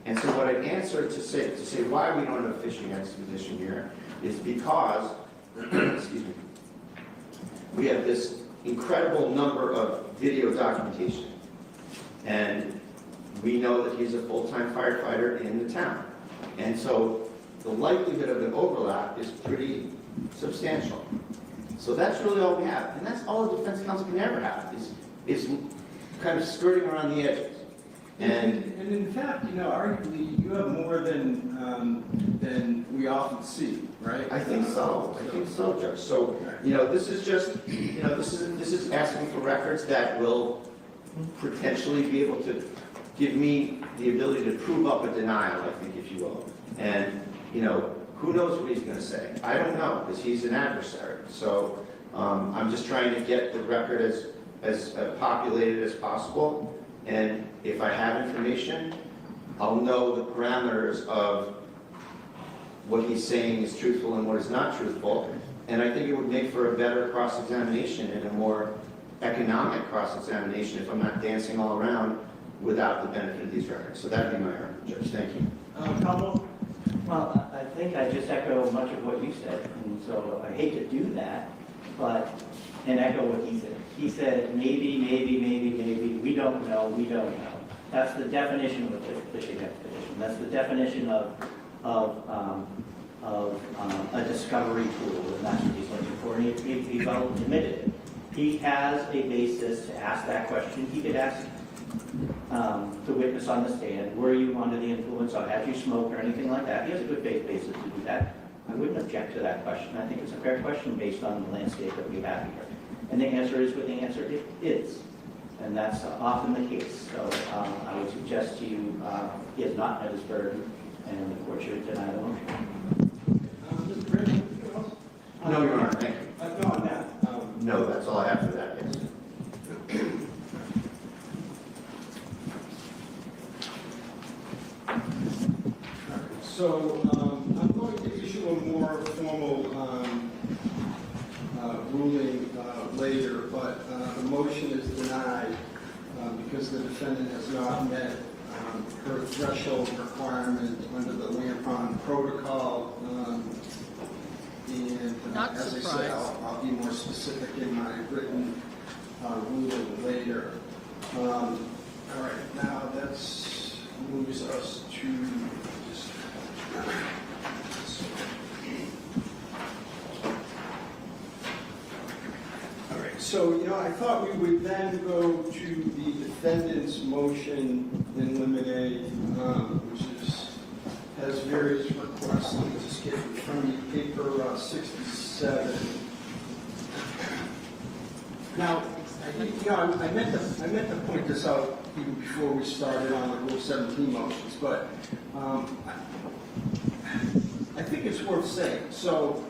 And so what I'd answer to say why we don't have a fishing expedition here is because, excuse me, we have this incredible number of video documentation. And we know that he's a full-time firefighter in the town. And so the likelihood of an overlap is pretty substantial. So that's really all we have. And that's all a defense counsel can ever have, is kind of skirting around the edges. And in fact, arguably, you have more than we often see, right? I think so, Judge. So, this is just, this is asking for records that will potentially be able to give me the ability to prove up a denial, I think, if you will. And, who knows what he's going to say? I don't know, because he's an adversary. So, I'm just trying to get the record as populated as possible. And if I have information, I'll know the parameters of what he's saying is truthful and what is not truthful. And I think it would make for a better cross-examination and a more economic cross-examination if I'm not dancing all around without the benefit of these records. So that would be my argument, Judge. Thank you. Well, I think I just echo much of what you said, and so I hate to do that, and echo what he said. He said, maybe, we don't know. That's the definition of a fishing expedition. That's the definition of a discovery tool, and that's what he's looking for, and he's well admitted it. He has a basis to ask that question. He could ask the witness on the stand, were you under the influence, or had you smoked, or anything like that. He has a good faith basis to do that. I wouldn't object to that question. I think it's a fair question based on the landscape that we have here. And the answer is what the answer is. And that's often the case. So I would suggest to you, he has not met his burden, and the court should deny the motion. Mr. Brady, anything else? No, Your Honor, thank you. No, that's all I have for that, yes. So I'm going to issue a more formal ruling later, but the motion is denied because the defendant has not met her threshold requirement under the Lampron protocol. And Not as I surprised. said, I'll be more specific in my written ruling later. All right, now that moves us to just. All right, so, I thought we would then go to the defendant's motion in limine, which has various requests. Let me just get it from the paper 67. Now, I meant to point this out even before we started on the Rule 17 motions, but I think it's worth saying. So,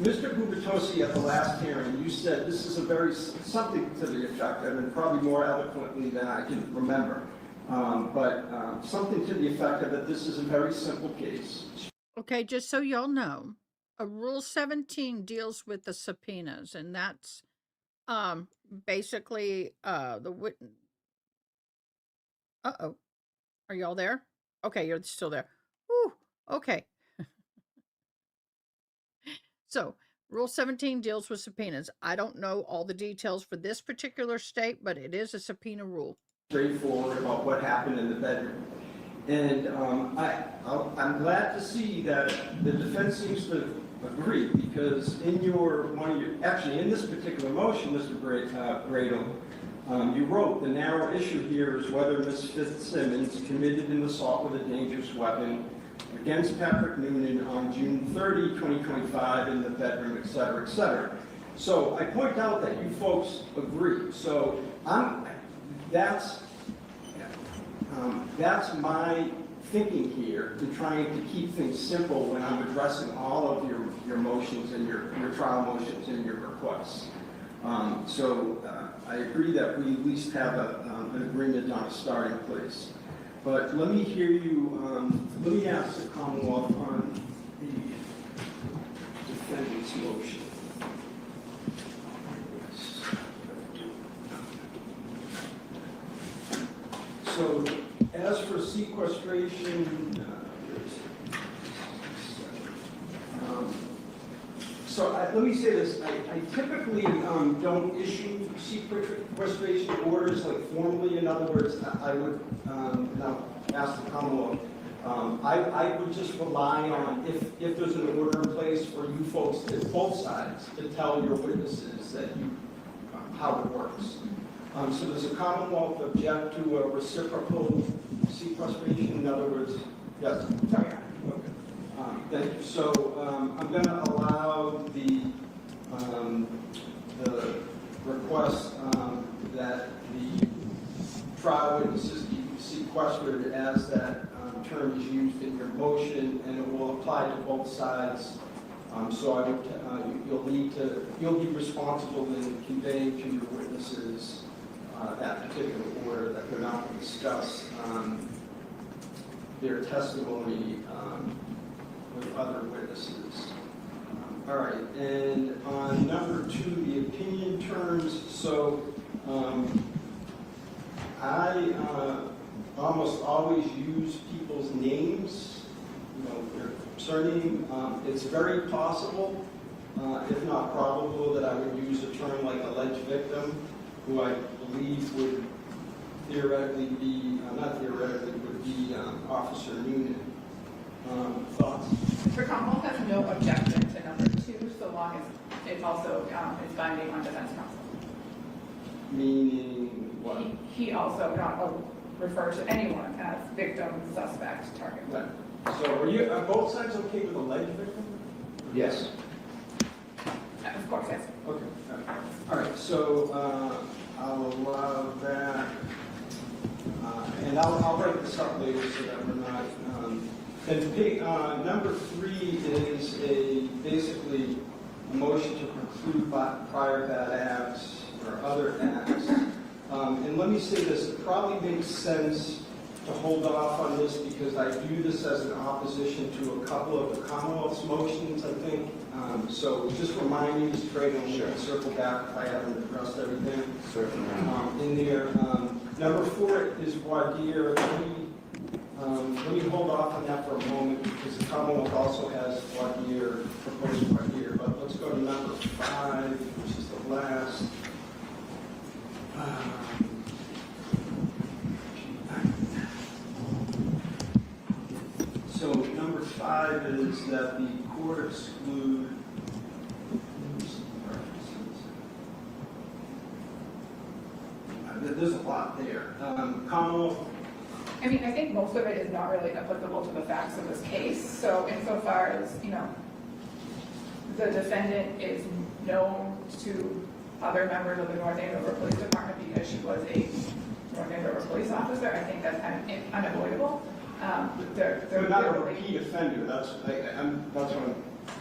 Mr. Gubitosi, at the last hearing, you said this is something to the effect, and probably more eloquently than I can remember, but something to the effect of that this is a very simple case. Okay, just so y'all know, a Rule 17 deals with the subpoenas, and that's basically the witness. Uh-oh. Are y'all there? Okay, you're still there. Whew, okay. So, Rule 17 deals with subpoenas. I don't know all the details for this particular state, but it is a subpoena rule. Straightforward about what happened in the bedroom. And I'm glad to see that the defense seems to agree, because in in this particular motion, Mr. Gradle, you wrote, the narrow issue here is whether Ms. Fitzsimmons committed an assault with a dangerous weapon against Patrick Noonan on June 30, 2025 in the bedroom, et cetera, et cetera. So I point out that you folks agree. So that's my thinking here in trying to keep things simple when I'm addressing all of your motions and your trial motions and your requests. I agree that we at least have an agreement on a starting place. But let me hear you, let me ask the Commonwealth on the defendant's motion. So, as for sequestration, let me say this. I typically don't issue sequestration orders formally. In other words, I would now ask the Commonwealth. I would just rely on if there's an order in place for you folks, both sides, to tell your witnesses that how it works. So does the Commonwealth object to a reciprocal sequestration? In other words, yes. Sorry. Okay. Thank you. So I'm going to allow the request that the trial witnesses be sequestered as that term is used in your motion, and it will apply to both sides. So I would, you'll be responsible in conveying to your witnesses that particular order, that they're not going to discuss their testimony with other witnesses. All right, and on number 2, the opinion terms. So I almost always use people's names, their surname. It's very possible, if not probable, that I would use a term like alleged victim, who I believe would theoretically be, not theoretically, would be Officer Noonan. Thoughts? Mr. Commonwealth has no objection to number 2, so long as it also is binding on defense counsel. Meaning what? He also refers to anyone as victim, suspect, target. Right. So are both sides okay with alleged victim? Yes. Of course, yes. Okay. All right. So I'll allow that, and I'll write this up later so that we're not. And number 3 is basically a motion to preclude prior bad acts or other acts. And let me say this: it probably makes sense to hold off on this because I view this as an opposition to a couple of the Commonwealth's motions, I think. So just remind me, Mr. Gray, and we can circle back if I haven't addressed everything. Certainly. In there. Number 4 is voir dire. Let me hold off on that for a moment because the Commonwealth also has proposed voir dire, but let's go to number 5, which is the last. So number 5 is that the court exclude. There's a lot there. Commonwealth. I mean, I think most of it is not really applicable to the facts of this case. So insofar as, the defendant is known to other members of the North Andover Police Department because she was a North Andover police officer, I think that's kind of unavoidable. They're not a repeat offender. That's what I'm.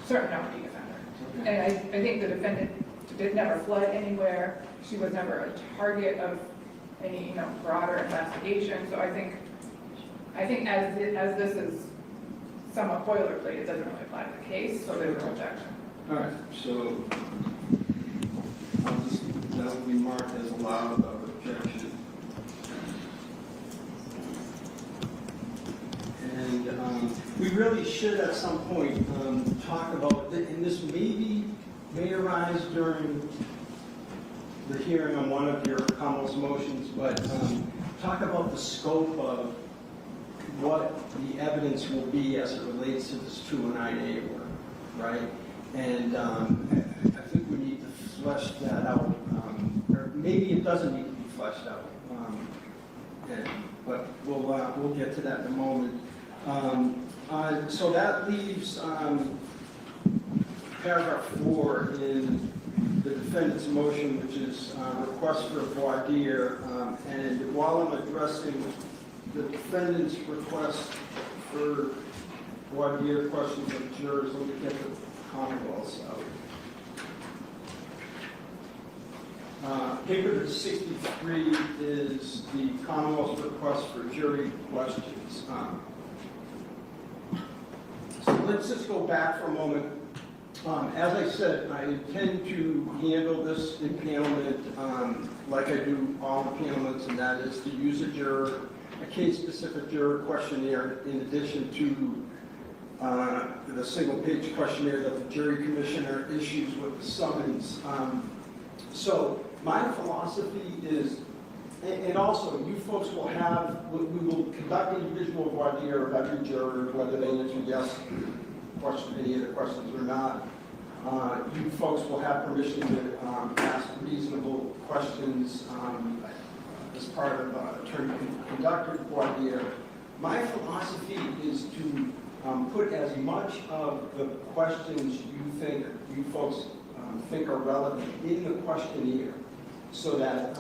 Certainly not a repeat offender. Okay. And I think the defendant did never flood anywhere. She was never a target of any broader investigation. So I think as this is somewhat boilerplate, it doesn't really apply to the case. So there's no objection. All right. So that will be marked as allowed of objection. And we really should at some point talk about, and this may arise during the hearing on one of your Commonwealth's motions, but talk about the scope of what the evidence will be as it relates to this 209A work, right? And I think we need to flesh that out, or maybe it doesn't need to be fleshed out, but we'll get to that in a moment. So that leaves paragraph 4 in the defendant's motion, which is request for voir dire. And while I'm addressing the defendant's request for voir dire questions of jurors, let me get the Commonwealth's out. Paper 63 is the Commonwealth's request for jury questions. So let's just go back for a moment. As I said, I intend to handle this impanelment like I do all the panelments, and that is to use a case-specific juror questionnaire in addition to the single-page questionnaire that the jury commissioner issues with the summons. So my philosophy is, and also you folks will have, we will conduct individual voir dire of every juror, whether they answer yes any of the questions or not. You folks will have permission to ask reasonable questions as part of attorney-conducted voir dire. My philosophy is to put as much of the questions you folks think are relevant in the questionnaire so that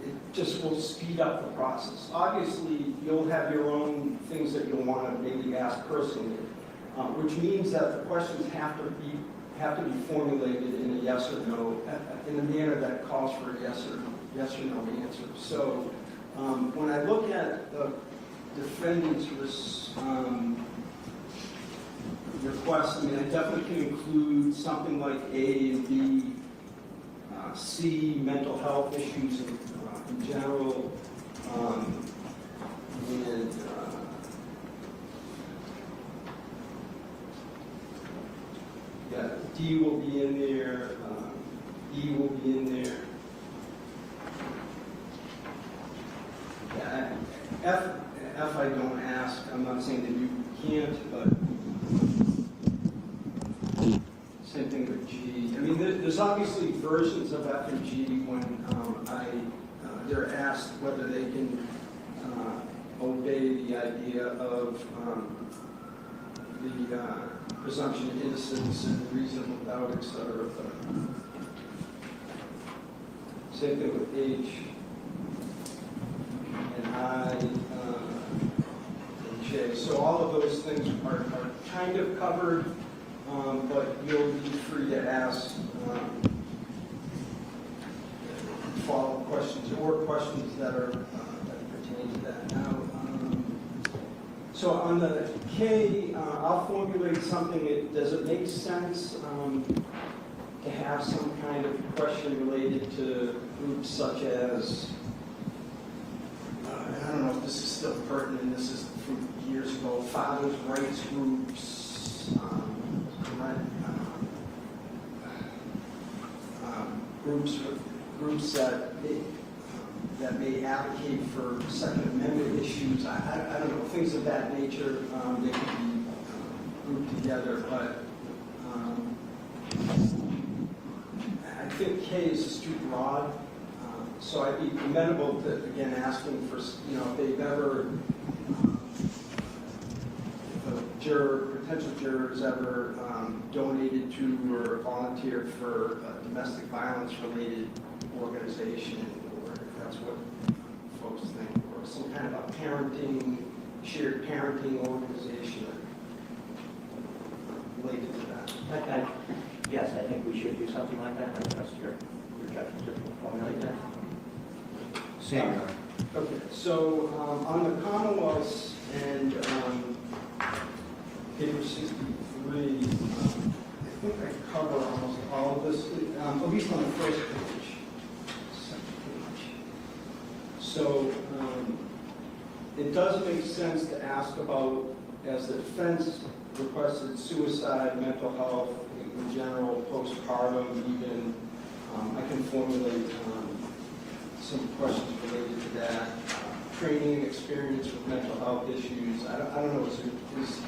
it just will speed up the process. Obviously, you'll have your own things that you'll want to maybe ask personally, which means that the questions have to be formulated in a yes or no, in a manner that calls for a yes or no answer. So when I look at the defendant's request, I mean, I definitely can include something like A and B, C, mental health issues in general, and yeah, D will be in there, E will be in there. Yeah, F I don't ask. I'm not saying that you can't, but same thing with G. I mean, there's obviously versions of F and G when they're asked whether they can obey the idea of the presumption of innocence and reasonable doubt, etc. Same thing with H and I and J. So all of those things are kind of covered, but you'll be free to ask follow-up questions or questions that are that pertain to that. Now, so on the K, I'll formulate something. Does it make sense to have some kind of question related to groups such as, I don't know, this is still pertinent, this is from years ago, fathers' rights groups, groups that may advocate for Second Amendment issues. I don't know, things of that nature. They could be grouped together, but I think K is just too broad. So I'd be amenable to, again, asking for, if they've ever, if a juror, potential jurors ever donated to or volunteered for a domestic violence related organization, or if that's what folks think, or some kind of a parenting, shared parenting organization related to that. Yes, I think we should do something like that. I trust your judgment to formulate that. Sam. Okay, so on the Commonwealth's and paper 63, I think I cover almost all of this, at least on the first page, second page. So it does make sense to ask about, as the defense requested, suicide, mental health, in general, postpartum, even. I can formulate some questions related to that. Training experience with mental health issues. I don't know, is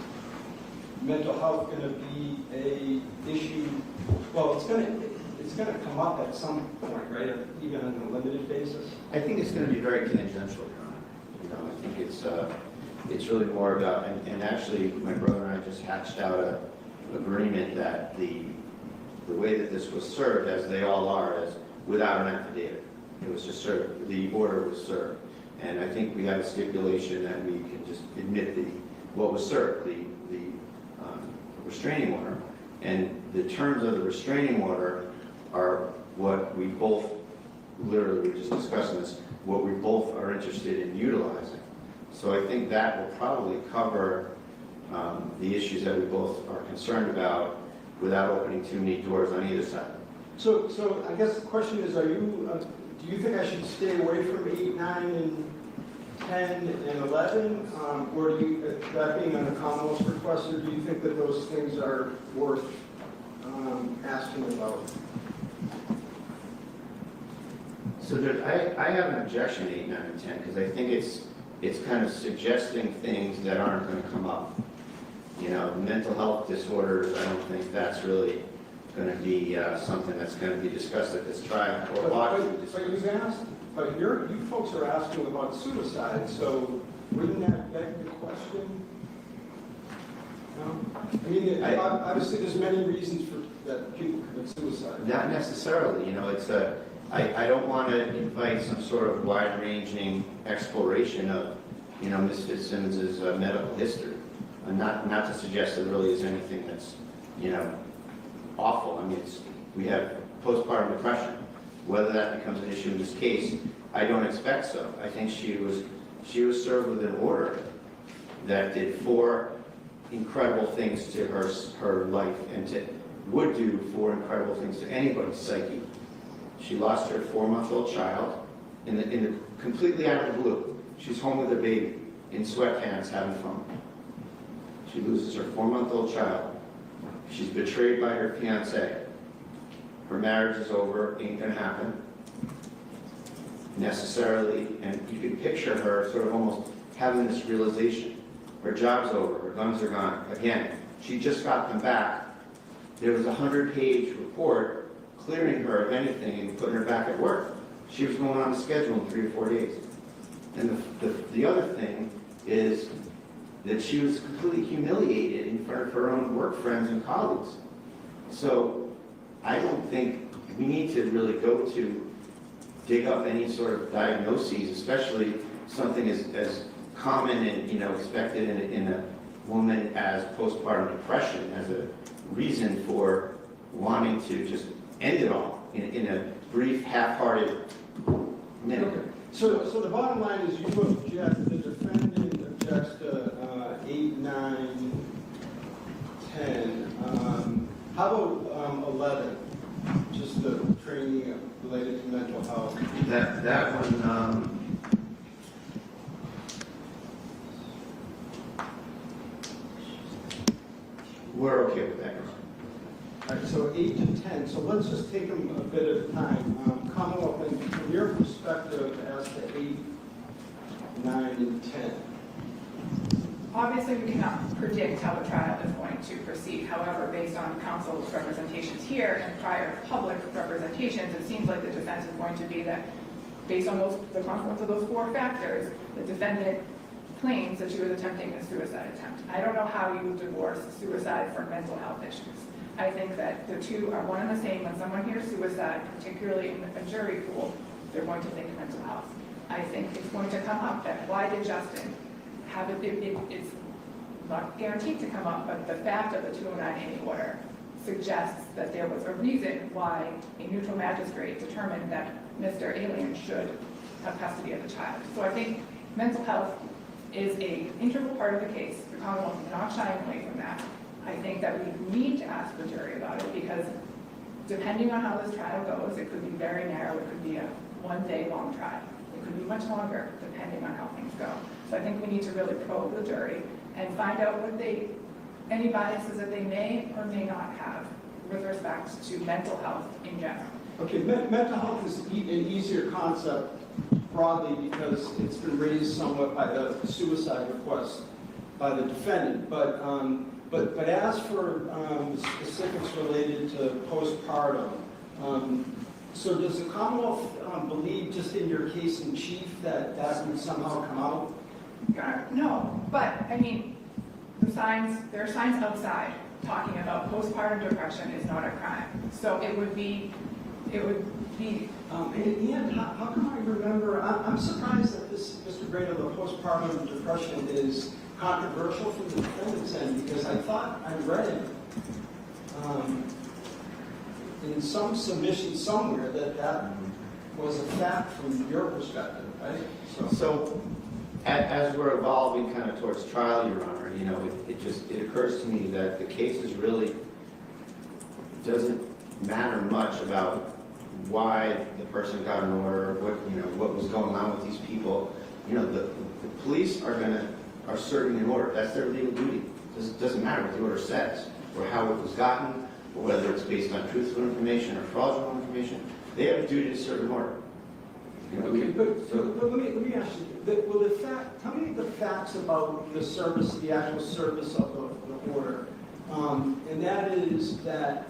mental health going to be a issue? Well, it's going to come up at some point, right? Even on a limited basis. I think it's going to be very tangential, Your Honor. I think it's really more about, and actually my brother and I just hatched out an agreement that the way that this was served, as they all are, is without an affidavit. It was just served. The order was served. And I think we have a stipulation that we can just admit what was served, the restraining order. And the terms of the restraining order are what we both, literally, we just discussed this, what we both are interested in utilizing. So I think that will probably cover the issues that we both are concerned about without opening too many doors on either side. So I guess the question is, do you think I should stay away from 8, 9, and 10, and 11? Or do you, that being on the Commonwealth's request, or do you think that those things are worth asking about? So I have an objection to 8, 9, and 10, because I think it's kind of suggesting things that aren't going to come up. Mental health disorders, I don't think that's really going to be something that's going to be discussed at this trial. But you folks are asking about suicide, so wouldn't that beg the question? No? I mean, obviously there's many reasons that people commit suicide. Not necessarily. I don't want to invite some sort of wide-ranging exploration of, Ms. Fitzsimmons' medical history. Not to suggest that there really is anything that's, awful. I mean, we have postpartum depression. Whether that becomes an issue in this case, I don't expect so. I think she was served with an order that did 4 incredible things to her life and would do 4 incredible things to anybody's psyche. She lost her 4-month-old child in the completely out of the blue. She's home with her baby in sweatpants having fun. She loses her 4-month-old child. She's betrayed by her fiance. Her marriage is over, ain't gonna happen necessarily, and you can picture her sort of almost having this realization. Her job's over, her guns are gone. Again, she just got them back. There was a 100-page report clearing her of anything and putting her back at work. She was going on a schedule in 3 or 4 days. And the other thing is that she was completely humiliated in front of her own work friends and colleagues. So I don't think we need to really go to dig up any sort of diagnoses, especially something as common and expected in a woman as postpartum depression as a reason for wanting to just end it all in a brief, half-hearted minute. Okay. So the bottom line is you object, the defendant objects to 8, 9, 10. How about 11? Just the training related to mental health. That one, We're okay with that. All right, so 8 to 10. So let's just take them a bit at a time. Commonwealth, from your perspective as to 8, 9, and 10. Obviously, we cannot predict how the trial is going to proceed. However, based on counsel's representations here and prior public representations, it seems like the defense is going to be that, based on the confluence of those 4 factors, the defendant claims that she was attempting a suicide attempt. I don't know how you divorce suicide from mental health issues. I think that the two are one and the same. When someone hears suicide, particularly in a jury pool, they're going to think mental health. I think it's going to come up that why did Justin have it? It's not guaranteed to come up, but the fact of the 209A order suggests that there was a reason why a neutral magistrate determined that Mr. Alien should have custody of the child. So I think mental health is an integral part of the case. The Commonwealth is not shying away from that. I think that we need to ask the jury about it because depending on how this trial goes, it could be very narrow. It could be a one-day-long trial. It could be much longer depending on how things go. So I think we need to really probe the jury and find out what any biases that they may or may not have with respect to mental health in general. Okay, mental health is an easier concept broadly because it's been raised somewhat by the suicide request by the defendant. But as for the specifics related to postpartum, so does the Commonwealth believe just in your case in chief that that would somehow come out? No, but I mean, there are signs outside talking about postpartum depression is not a crime. So it would be. And how come I remember? I'm surprised that this, Mr. Grado, the postpartum depression is controversial from the defendant's end because I thought I read in some submission somewhere that was a fact from your perspective, right? So as we're evolving kind of towards trial, Your Honor, it occurs to me that the cases really doesn't matter much about why the person got an order, what was going on with these people. The police are serving an order. That's their legal duty. It doesn't matter what the order says or how it was gotten, or whether it's based on truthful information or fraudulent information. They have a duty to serve an order. Okay, but let me ask you, tell me the facts about the service, the actual service of the order. And that is that,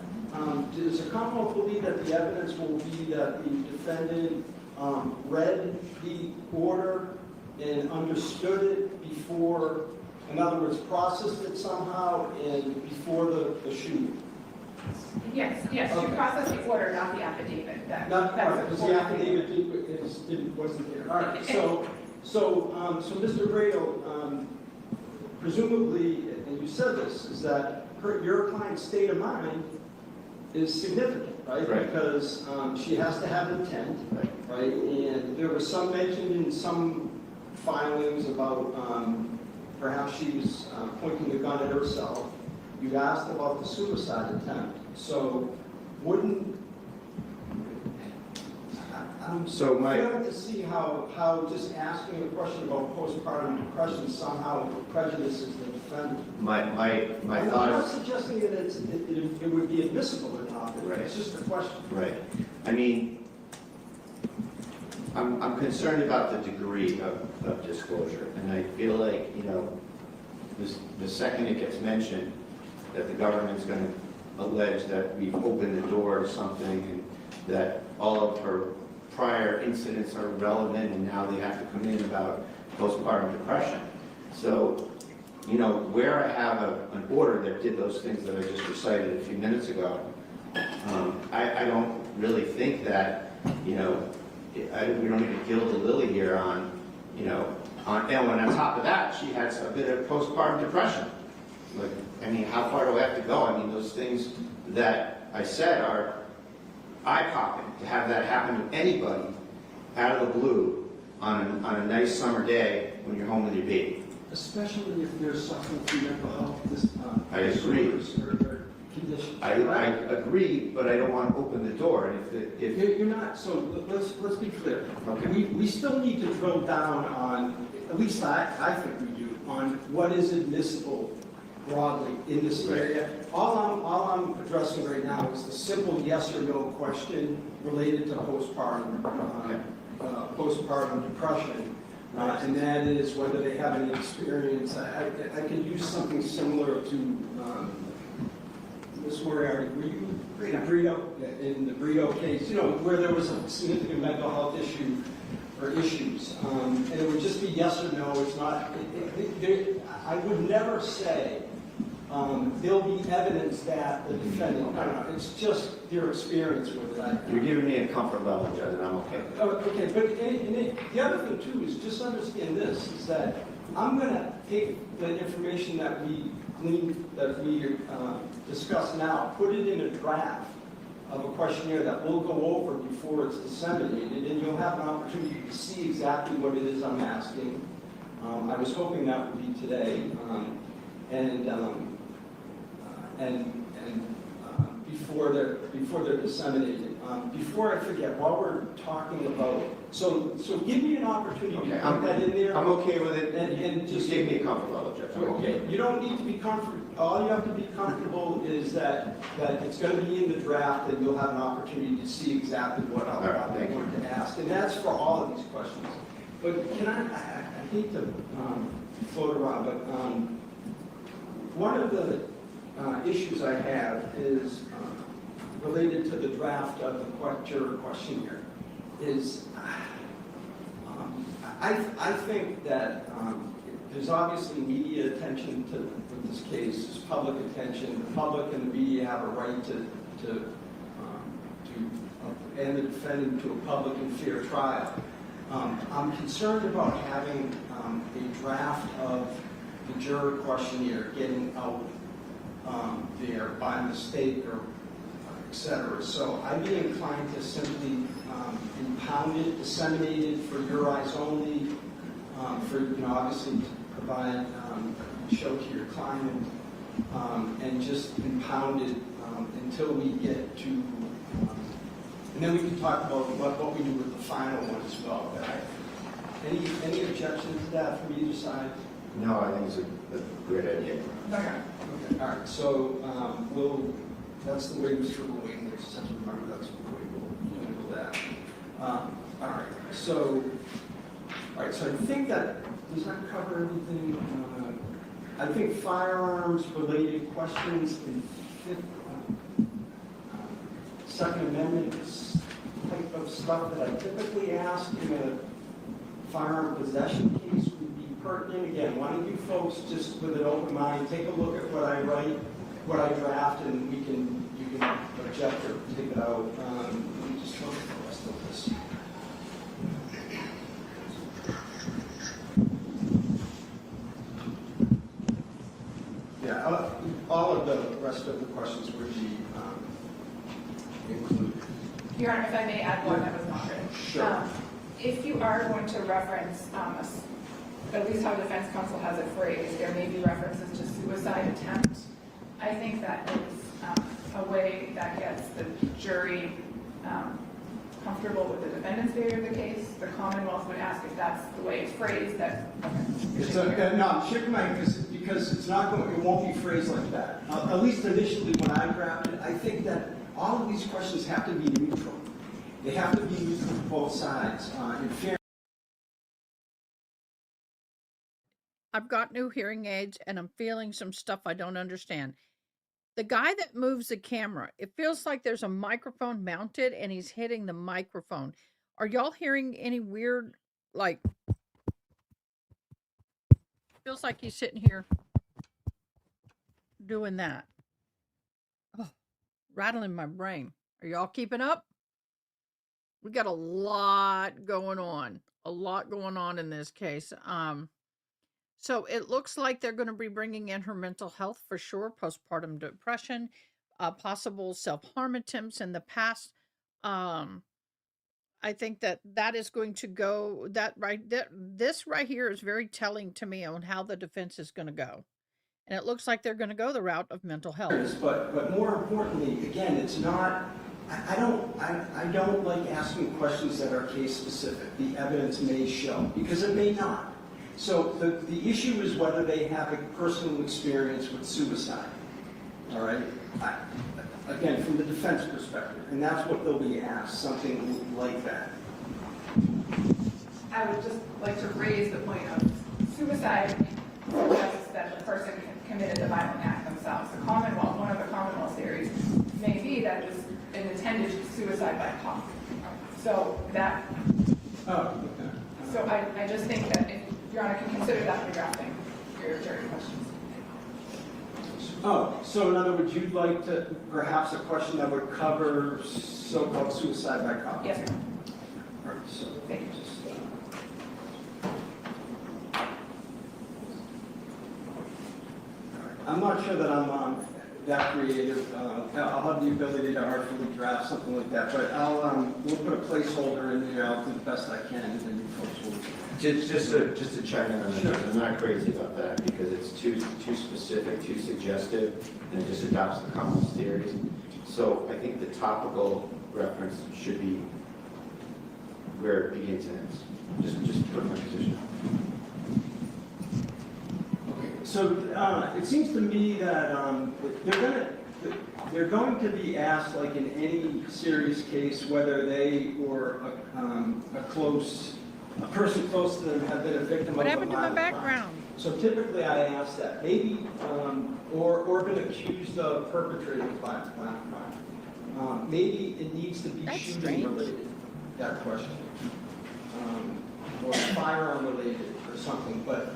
does the Commonwealth believe that the evidence will be that the defendant read the order and understood it before, in other words, processed it somehow and before the shooting? Yes, okay. You process the order, not the affidavit. Because the affidavit wasn't there. All right, so Mr. Grado, presumably, and you said this, is that your client's state of mind is significant, right? Because she has to have intent, right? And there was some mention in some filings about perhaps she was pointing a gun at herself. You asked about the suicide attempt. So I'm failing to see how just asking a question about postpartum depression somehow prejudices the defendant. My I'm thought not is suggesting that it would be admissible or not. Right. It's just a question. Right. I mean, I'm concerned about the degree of disclosure, and I feel like the second it gets mentioned that the government's going to allege that we've opened the door to something and that all of her prior incidents are relevant and now they have to come in about postpartum depression. So, where I have an order that did those things that I just recited a few minutes ago, I don't really think that, we don't need to gild the lily here on, and on top of that, she has a bit of postpartum depression. How far do I have to go? Those things that I said are eye-popping. To have that happen to anybody out of the blue on a nice summer day when you're home with your baby. Especially if they're suffering from mental health I agree. or conditions. I agree, but I don't want to open the door. If You're not, so let's be clear. Okay. We still need to drill down on, at least I think we do, on what is admissible broadly in this area. All I'm addressing right now is the simple yes or no question related to postpartum depression. And that is whether they have any experience. I could use something similar to Ms. Moriarty, were you in the Brito case, where there was a significant mental health issue or issues, and it would just be yes or no. It's not. I would never say there'll be evidence that the defendant. I don't know. It's just your experience with it. You're giving me a comfort level, Judge, and I'm okay. Okay, but the other thing too is just understand this: is that I'm going to take the information that we discuss now, put it in a draft of a questionnaire that we'll go over before it's disseminated, and you'll have an opportunity to see exactly what it is I'm asking. I was hoping that would be today, before they're disseminated. Before I forget, while we're talking about, so give me an opportunity to put that in there. I'm okay with it. And just give me a comfort level, Judge. I'm okay. You don't need to be comfortable. All you have to be comfortable is that it's going to be in the draft, and you'll have an opportunity to see exactly what I want to ask. And that's for all of these questions. But can I hate to float around, but one of the issues I have is related to the draft of the juror questionnaire. Is I think that there's obviously media attention to this case. There's public attention. The public and the media have a right to and the defendant to a public and fair trial. I'm concerned about having a draft of the juror questionnaire getting out there by mistake or et cetera. So I'd be inclined to simply impound it, disseminate it for your eyes only, for obviously to provide show to your client, and just impound it until we get to, and then we can talk about what we do with the final one as well. Any objections to that from either side? No, I think it's a great idea. Okay. All right. So that's the way Mr. Williams makes sense. Remember, that's the way we'll handle that. All right. So I think that does that cover everything. I think firearms related questions in Second Amendment type of stuff that I typically ask in a firearm possession case would be pertinent. Again, why don't you folks just with an open mind take a look at what I write, what I draft, and you can object or take it out. Let me just look at the rest of this. Yeah, all of the rest of the questions would be included. Your Honor, if I may add one that was not written. Sure. If you are going to reference, at least how defense counsel has it phrased, there may be references to suicide attempt. I think that is a way that gets the jury comfortable with the defendant's theory of the case. The Commonwealth would ask if that's the way it's phrased. Because it's not going. It won't be phrased like that. At least initially, when I drafted, I think that all of these questions have to be neutral. They have to be neutral for both sides. In fairness. I've got new hearing aids and I'm feeling some stuff I don't understand. The guy that moves the camera, it feels like there's a microphone mounted and he's hitting the microphone. Are y'all hearing any weird, like, feels like he's sitting here doing that. Oh, rattling my brain. Are y'all keeping up? We got a lot going on in this case. So it looks like they're going to be bringing in her mental health for sure, postpartum depression, possible self-harm attempts in the past. I think that is going to go, this right here is very telling to me on how the defense is going to go. And it looks like they're going to go the route of mental health. But more importantly, again, it's not, I don't like asking questions that are case specific. The evidence may show, because it may not. So the issue is whether they have a personal experience with suicide, all right? Again, from the defense perspective, and that's what they'll be asked, something like that. I would just like to raise the point of suicide suggests that the person committed the violent act themselves. The Commonwealth, one of the Commonwealth theories may be that it was an intended suicide by cop. So that, so I just think that if Your Honor can consider that when drafting your jury questions. Oh, so in other words, you'd like to, perhaps a question that would cover so-called suicide by cop? Yes, sir. All right, so thank you. I'm not sure that I'm that creative. I'll have the ability to artfully draft something like that, but we'll put a placeholder in there. I'll do the best I can, and then you folks will. Just to chime in on that, I'm not crazy about that because it's too specific, too suggestive, and it just adopts the Commonwealth theories. So I think the topical reference should be where it begins and ends. Just put my position. So it seems to me that they're going to be asked, like in any serious case, whether they or a person close to them have been a victim What of happened to my background? So typically I ask that, maybe, or been accused of perpetrating violent crime. Maybe it needs to be shooting related, that question. Or firearm related or something, but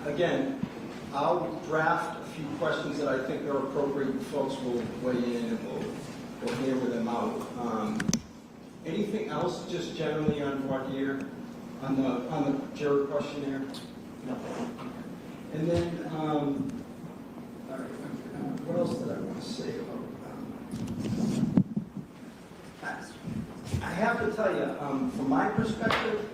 again, I'll draft a few questions that I think are appropriate, and folks will weigh in and we'll hammer them out. Anything else just generally on voir dire, on the juror questionnaire? No. And then, all right, what else did I want to say about I have to tell you, from my perspective,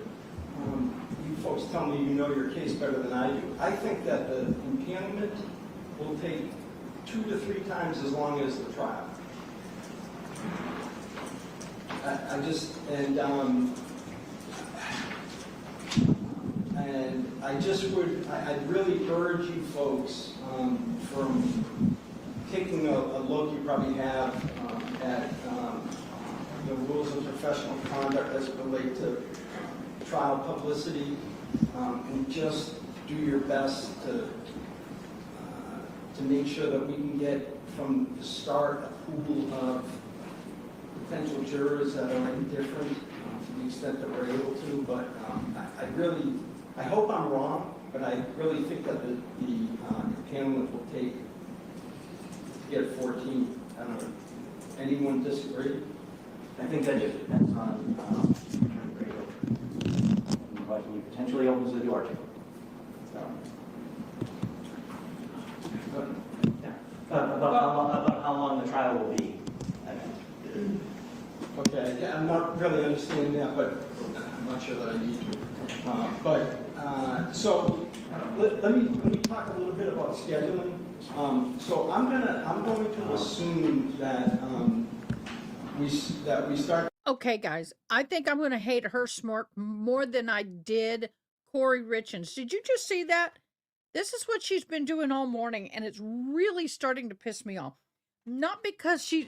you folks tell me you know your case better than I do. I think that the impanelment will take 2 to 3 times as long as the trial. I'd really urge you folks from taking a look you probably have at the rules of professional conduct as it relate to trial publicity, and just do your best to make sure that we can get from the start a pool of potential jurors that are indifferent to the extent that we're able to. But I hope I'm wrong, but I really think that the impanelment will take to get 14. I don't know. Anyone disagree? I think that just depends on what he potentially opens the door to. About how long the trial will be. Okay, yeah, I'm not really understanding that, but I'm not sure that I need to. So let me talk a little bit about scheduling. So I'm going to assume that we start. Okay, guys, I think I'm going to hate her smart more than I did Corey Richens. Did you just see that? This is what she's been doing all morning, and it's really starting to piss me off. Not because she's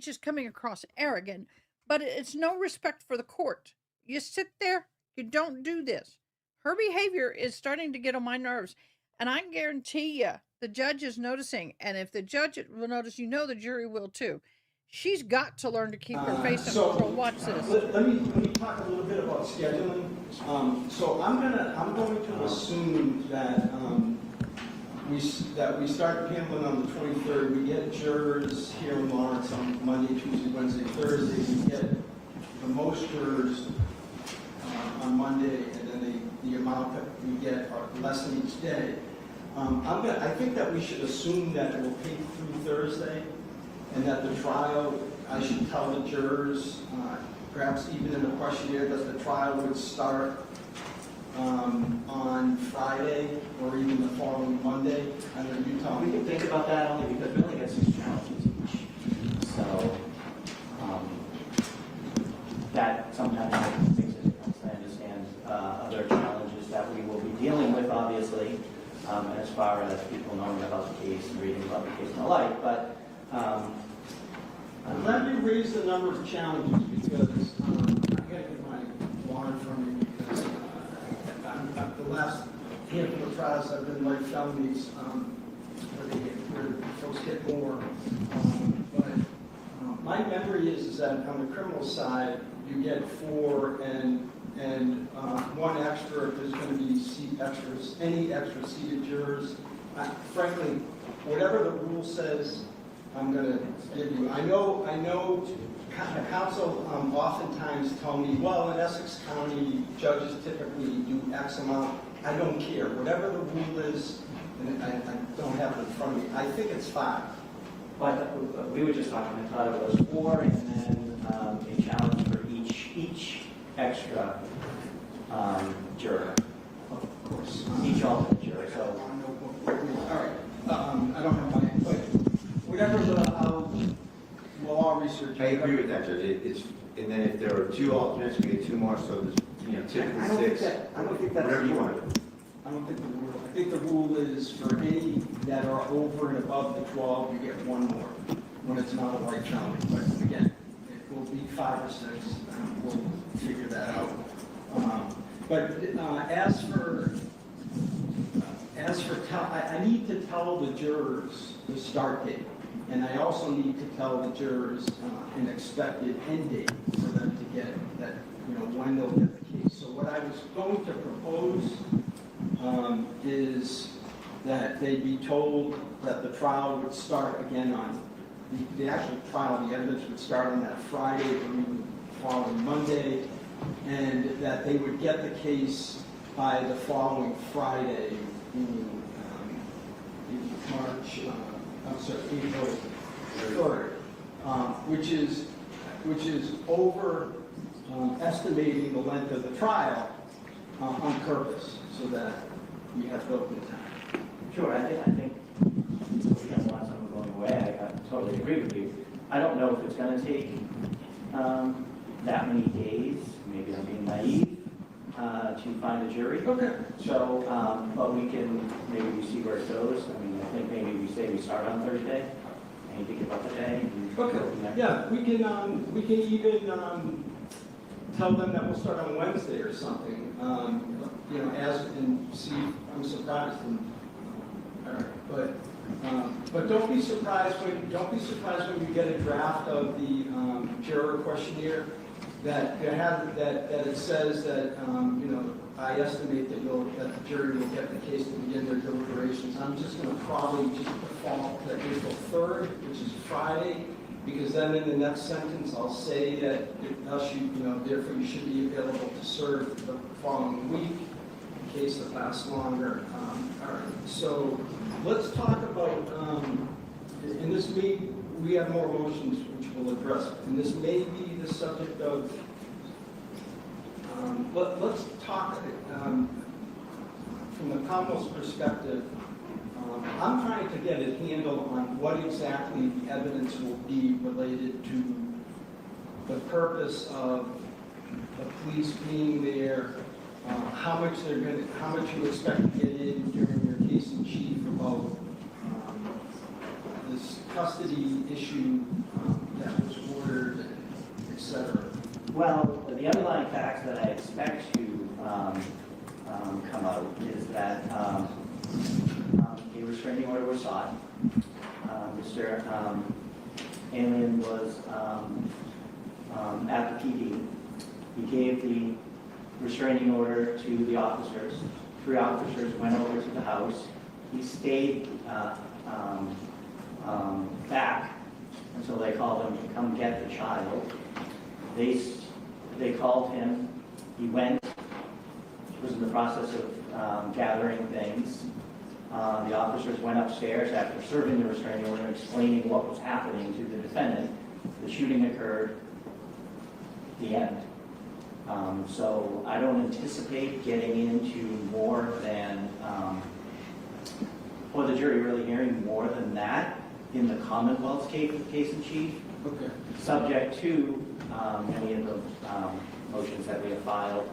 just coming across arrogant, but it's no respect for the court. You sit there, you don't do this. Her behavior is starting to get on my nerves, and I guarantee you the judge is noticing, and if the judge will notice, you know the jury will too. She's got to learn to keep her face in control. Watch this. Let me talk a little bit about scheduling. So I'm going to assume that we start paneling on the 23rd. We get jurors here in Lawrence on Monday, Tuesday, Wednesday, Thursday. We get the most jurors on Monday, and then the amount that we get are less than each day. I think that we should assume that it will take through Thursday, and that the trial, I should tell the jurors, perhaps even in the questionnaire, that the trial would start on Friday or even the following Monday. I don't know, you tell me. We can think about that only because we only get 6 challenges each. So that sometimes makes a difference. I understand other challenges that we will be dealing as far as people knowing about the case and reading about the case and the like, but I'm glad you raised the number of challenges because I got to get my wand from you because the last handful of trials have been like felonies where folks get more. But my memory is that on the criminal side, you get 4 and 1 extra if there's going to be seat extras, any extra seated jurors. Frankly, whatever the rule says, I'm going to give you. I know the counsel oftentimes tell me, well, in Essex County, judges typically do X amount. I don't care. Whatever the rule is, and I don't have it in front of me, I think it's 5. But we were just talking, I thought it was 4 and then a challenge for each extra juror. Of course. Each alternate juror, so. All right. I don't have my, but whatever we'll all research. I agree with that, Judge. And then if there are 2 alternates, we get 2 more, so there's, typically 6. I don't think that's whatever you want to do. I don't think the rule. I think the rule is for any that are over and above the 12, you get 1 more when it's not a light felony. But again, it will be 5 or 6. We'll figure that out. I need to tell the jurors the start date, and I also need to tell the jurors an expected end date for them to get that, when they'll get the case. So what I was going to propose is that they be told that the trial would start again on the actual trial. The evidence would start on that Friday or even following Monday, and that they would get the case by the following Friday in April 3rd, which is over estimating the length of the trial on purpose, so that we have built in time. Sure, I think we don't want someone going away. I totally agree with you. I don't know if it's going to take that many days. Maybe I'm being naive to find a jury. Okay. So, but we see where it goes. I mean, I think maybe we say we start on Thursday. And you think about the day. Okay. Yeah, we can even tell them that we'll start on Wednesday or something. And see. I'm surprised. All right, but don't be surprised when you get a draft of the juror questionnaire that it says that I estimate that the jury will get the case to begin their deliberations. I'm just going to probably just default to April 3rd, which is Friday, because then in the next sentence I'll say that therefore you should be available to serve the following week in case it lasts longer. All right, so let's talk about, and this we have more motions which we'll address, and this may be the subject of, let's talk from the Commonwealth's perspective. I'm trying to get a handle on what exactly the evidence will be related to the purpose of the police being there, how much you expect to get in during your case in chief about this custody issue that was ordered, etc. Well, the underlying facts that I expect to come out is that a restraining order was sought. Mr. Alien was at the PD. He gave the restraining order to the officers. 3 officers went over to the house. He stayed back until they called him to come get the child. They called him. He went. Was in the process of gathering things. The officers went upstairs after serving the restraining order and explaining what was happening to the defendant. The shooting occurred. The end. So I don't anticipate getting into more than, or the jury really hearing more than that in the Commonwealth's case in chief. Okay. Subject to any of the motions that we have filed.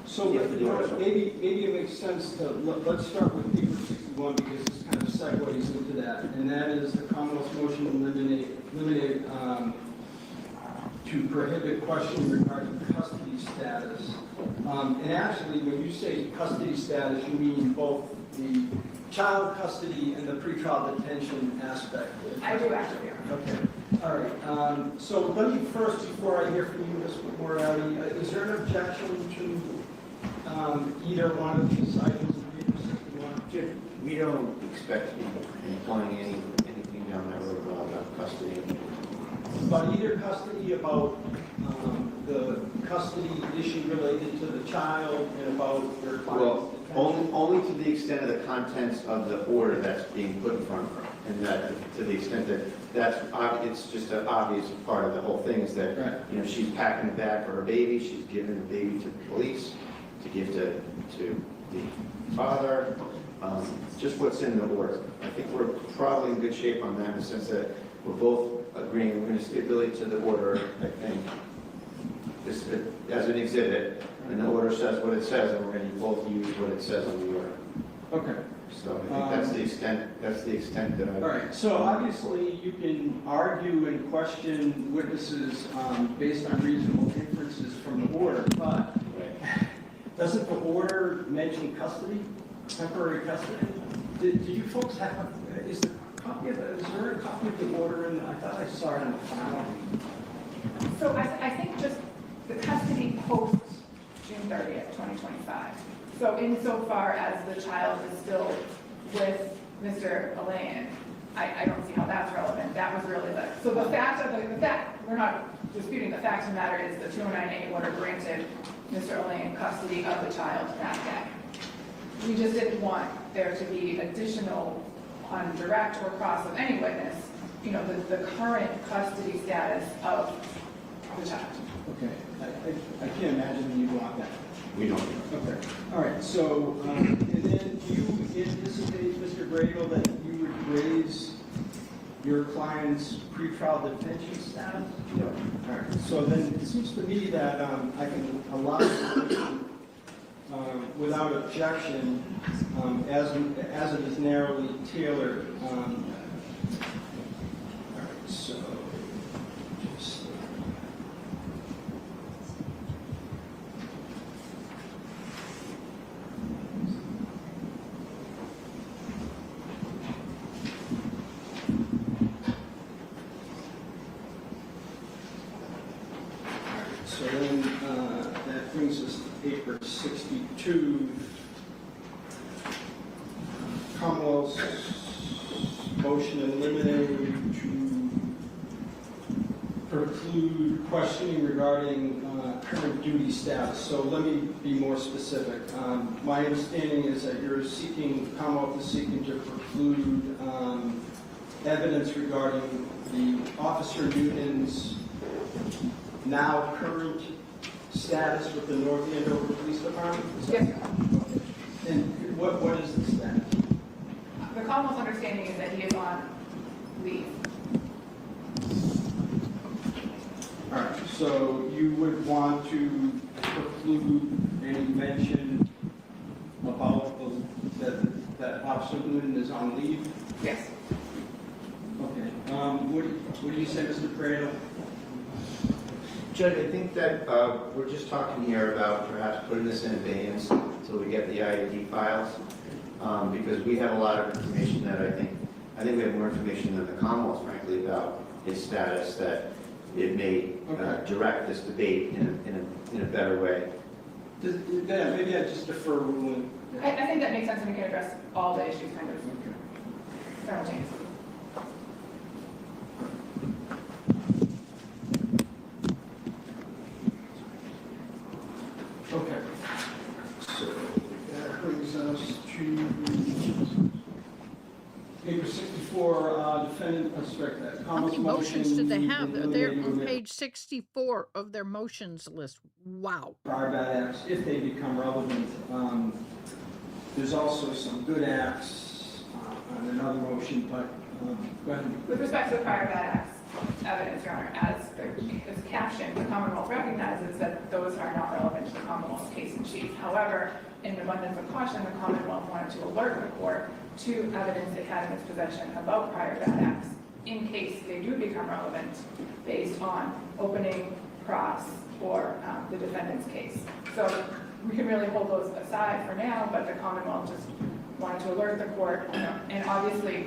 So maybe it makes sense to let's start with the one because this kind of segues into that, and that is the Commonwealth's motion to eliminate to prohibit questioning regarding custody status. And actually, when you say custody status, you mean both the child custody and the pretrial detention aspect. I do actually. Okay. All right. So let me first, before I hear from you, Ms. Morelli, is there an objection to either one of these items in paper 61? We don't expect to be employing anything down that road about custody. About either custody, about the custody issue related to the child, and about your client's Well, only to the extent of the contents of the order that's being put in front of her. And that, to the extent that it's just an obvious part of the whole thing is that, right. You know, she's packing a bag for her baby, she's giving the baby to the police, to give to the father, just what's in the order. I think we're probably in good shape on that in the sense that we're both agreeing we're going to stipulate to the order, I think, this, as an exhibit, and the order says what it says, and we're going to both use what it says on the order. Okay. So I think that's the extent that I... All right, so obviously you can argue and question witnesses based on reasonable inferences from the order, but doesn't the order mention custody, temporary custody? Do you folks have, is there a copy of the order in, I thought I saw it in the file. So I think just the custody post June 30th, 2025. So insofar as the child is still with Mr. Alain, I don't see how that's relevant. That was really so the fact of the fact, we're not disputing the fact of the matter is the 209A order granted Mr. Alain custody of the child that day. We just didn't want there to be additional on direct or cross of any witness, you know, the current custody status of the child. Okay, I can't imagine you want that. We don't. Okay, all right, so, and then do you anticipate, Mr. Gradle, that you would raise your client's pretrial detention status? No. All right, so then it seems to me that I can allow you without objection, as it is narrowly tailored. All right, so just. So then that brings us to paper 62. Commonwealth's motion to eliminate to preclude questioning regarding current duty status. So let me be more specific. My understanding is that you're seeking, Commonwealth is seeking to preclude evidence regarding the Officer Newton's now current status with the North Andover Police Department? Yes, sir. Okay. And what is the status? The Commonwealth's understanding is that he is on leave. All right, so you would want to preclude any mention about that Officer Newton is on leave? Yes. Okay. What do you say, Mr. Prado? Judge, I think that we're just talking here about perhaps putting this in abeyance until we get the IAD files, because we have a lot of information that I think we have more information than the Commonwealth, frankly, about his status, that it may direct this debate in a better way. Yeah, maybe I just defer ruling. I think that makes sense, and we can address all the issues kind of simultaneously. Okay. So that brings us to paper 64, defendant, How many motions did they have? They're on page 64 of their motions list. Wow. Prior bad acts, if they become relevant. There's also some good acts on another motion, but go ahead. With respect to the prior bad acts evidence, Your Honor, as captioned, the Commonwealth recognizes that those are not relevant to the Commonwealth's case in chief. However, in abundance of caution, the Commonwealth wanted to alert the court to evidence it had in its possession about prior bad acts in case they do become relevant based on opening, cross, or the defendant's case. So we can really hold those aside for now, but the Commonwealth just wanted to alert the court, and obviously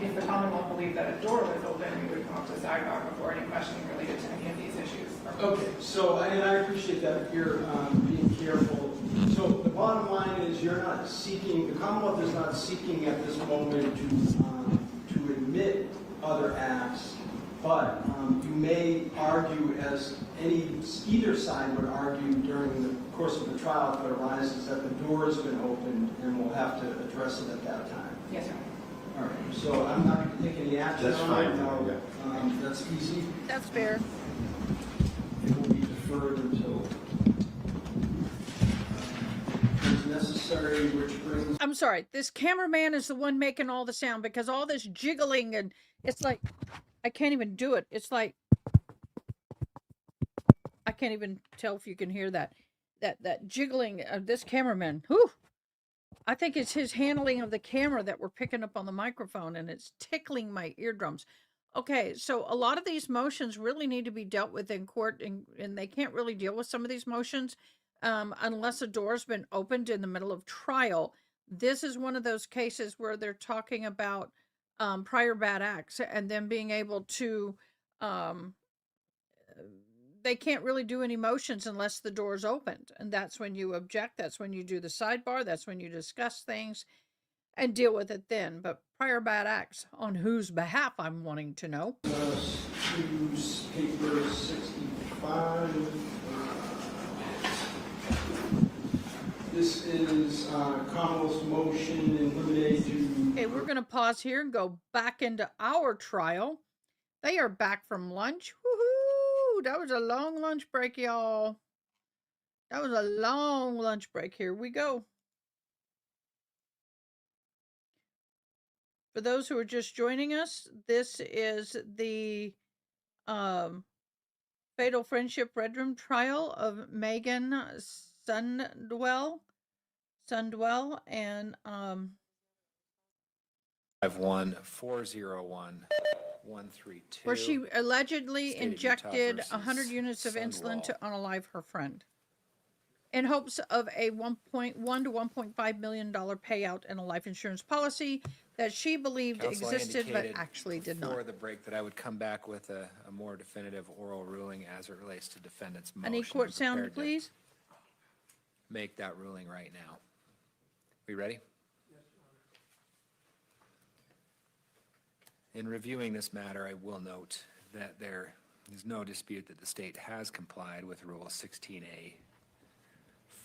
if the Commonwealth believed that a door was open, we would come up to sidebar before any questioning related to any of these issues. Okay, so, and I appreciate that you're being careful. So the bottom line is you're not seeking, the Commonwealth is not seeking at this moment to admit other acts, but you may argue, as either side would argue during the course of the trial if it arises, that the door has been opened and we'll have to address it at that time. Yes, sir. All right, so I'm not going to take any action That's on it. fine. No, that's easy. That's fair. It will be deferred until it's necessary, which brings... I'm sorry. This cameraman is the one making all the sound because all this jiggling and it's like, I can't even do it. It's like, I can't even tell if you can hear that. That jiggling of this cameraman. Whew. I think it's his handling of the camera that we're picking up on the microphone and it's tickling my eardrums. Okay, so a lot of these motions really need to be dealt with in court, and they can't really deal with some of these motions unless a door's been opened in the middle of trial. This is one of those cases where they're talking about prior bad acts and then being able to, they can't really do any motions unless the door's opened. And that's when you object. That's when you do the sidebar. That's when you discuss things and deal with it then. But prior bad acts, on whose behalf, I'm wanting to know. Choose paper 65. This is Commonwealth's motion in limine to... Okay, we're going to pause here and go back into our trial. They are back from lunch. Woohoo! That was a long lunch break, y'all. That was a long lunch break. Here we go. For those who are just joining us, this is the Fatal Friendship Red Room trial of Meggan Sundwall, and 51401-132. where she allegedly State of Utah injected versus 100 units of insulin Sundwall. to unalive her friend in hopes of a $1.1 to $1.5 million payout in a life insurance policy that she believed Counsel, I existed but indicated actually did before not. the break that I would come back with a more definitive oral ruling as it relates to defendant's motion. I need court I'm sound, prepared to please. make that ruling right now. We ready? In reviewing this matter, I will note that there is no dispute that the state has complied with Rule 16A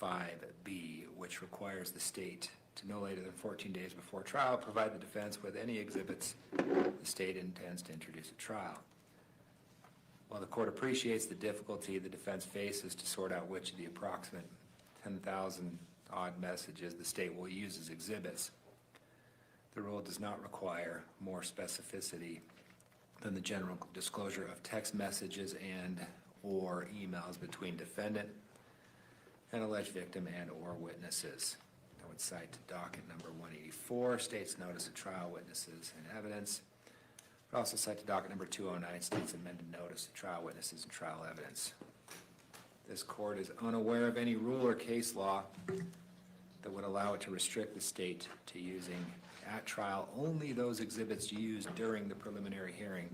5B, which requires the state to no later than 14 days before trial provide the defense with any exhibits the state intends to introduce at trial. While the court appreciates the difficulty the defense faces to sort out which of the approximate 10,000 odd messages the state will use as exhibits, the rule does not require more specificity than the general disclosure of text messages and or emails between defendant and alleged victim and or witnesses. I would cite to docket number 184, state's notice of trial witnesses and evidence. But also cite to docket number 209, state's amended notice of trial witnesses and trial evidence. This court is unaware of any rule or case law that would allow it to restrict the state to using at trial only those exhibits used during the preliminary hearing,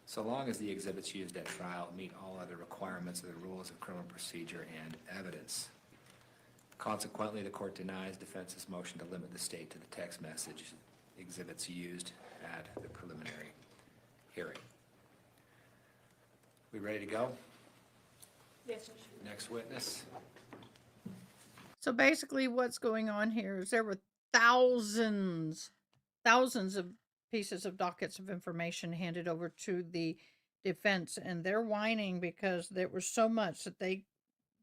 so long as the exhibits used at trial meet all other requirements of the rules of criminal procedure and evidence. Consequently, the court denies defense's motion to limit the state to the text message exhibits used at the preliminary hearing. We ready to go? Yes. Next witness. So basically what's going on here is there were thousands of pieces of dockets of information handed over to the defense, and they're whining because there was so much that they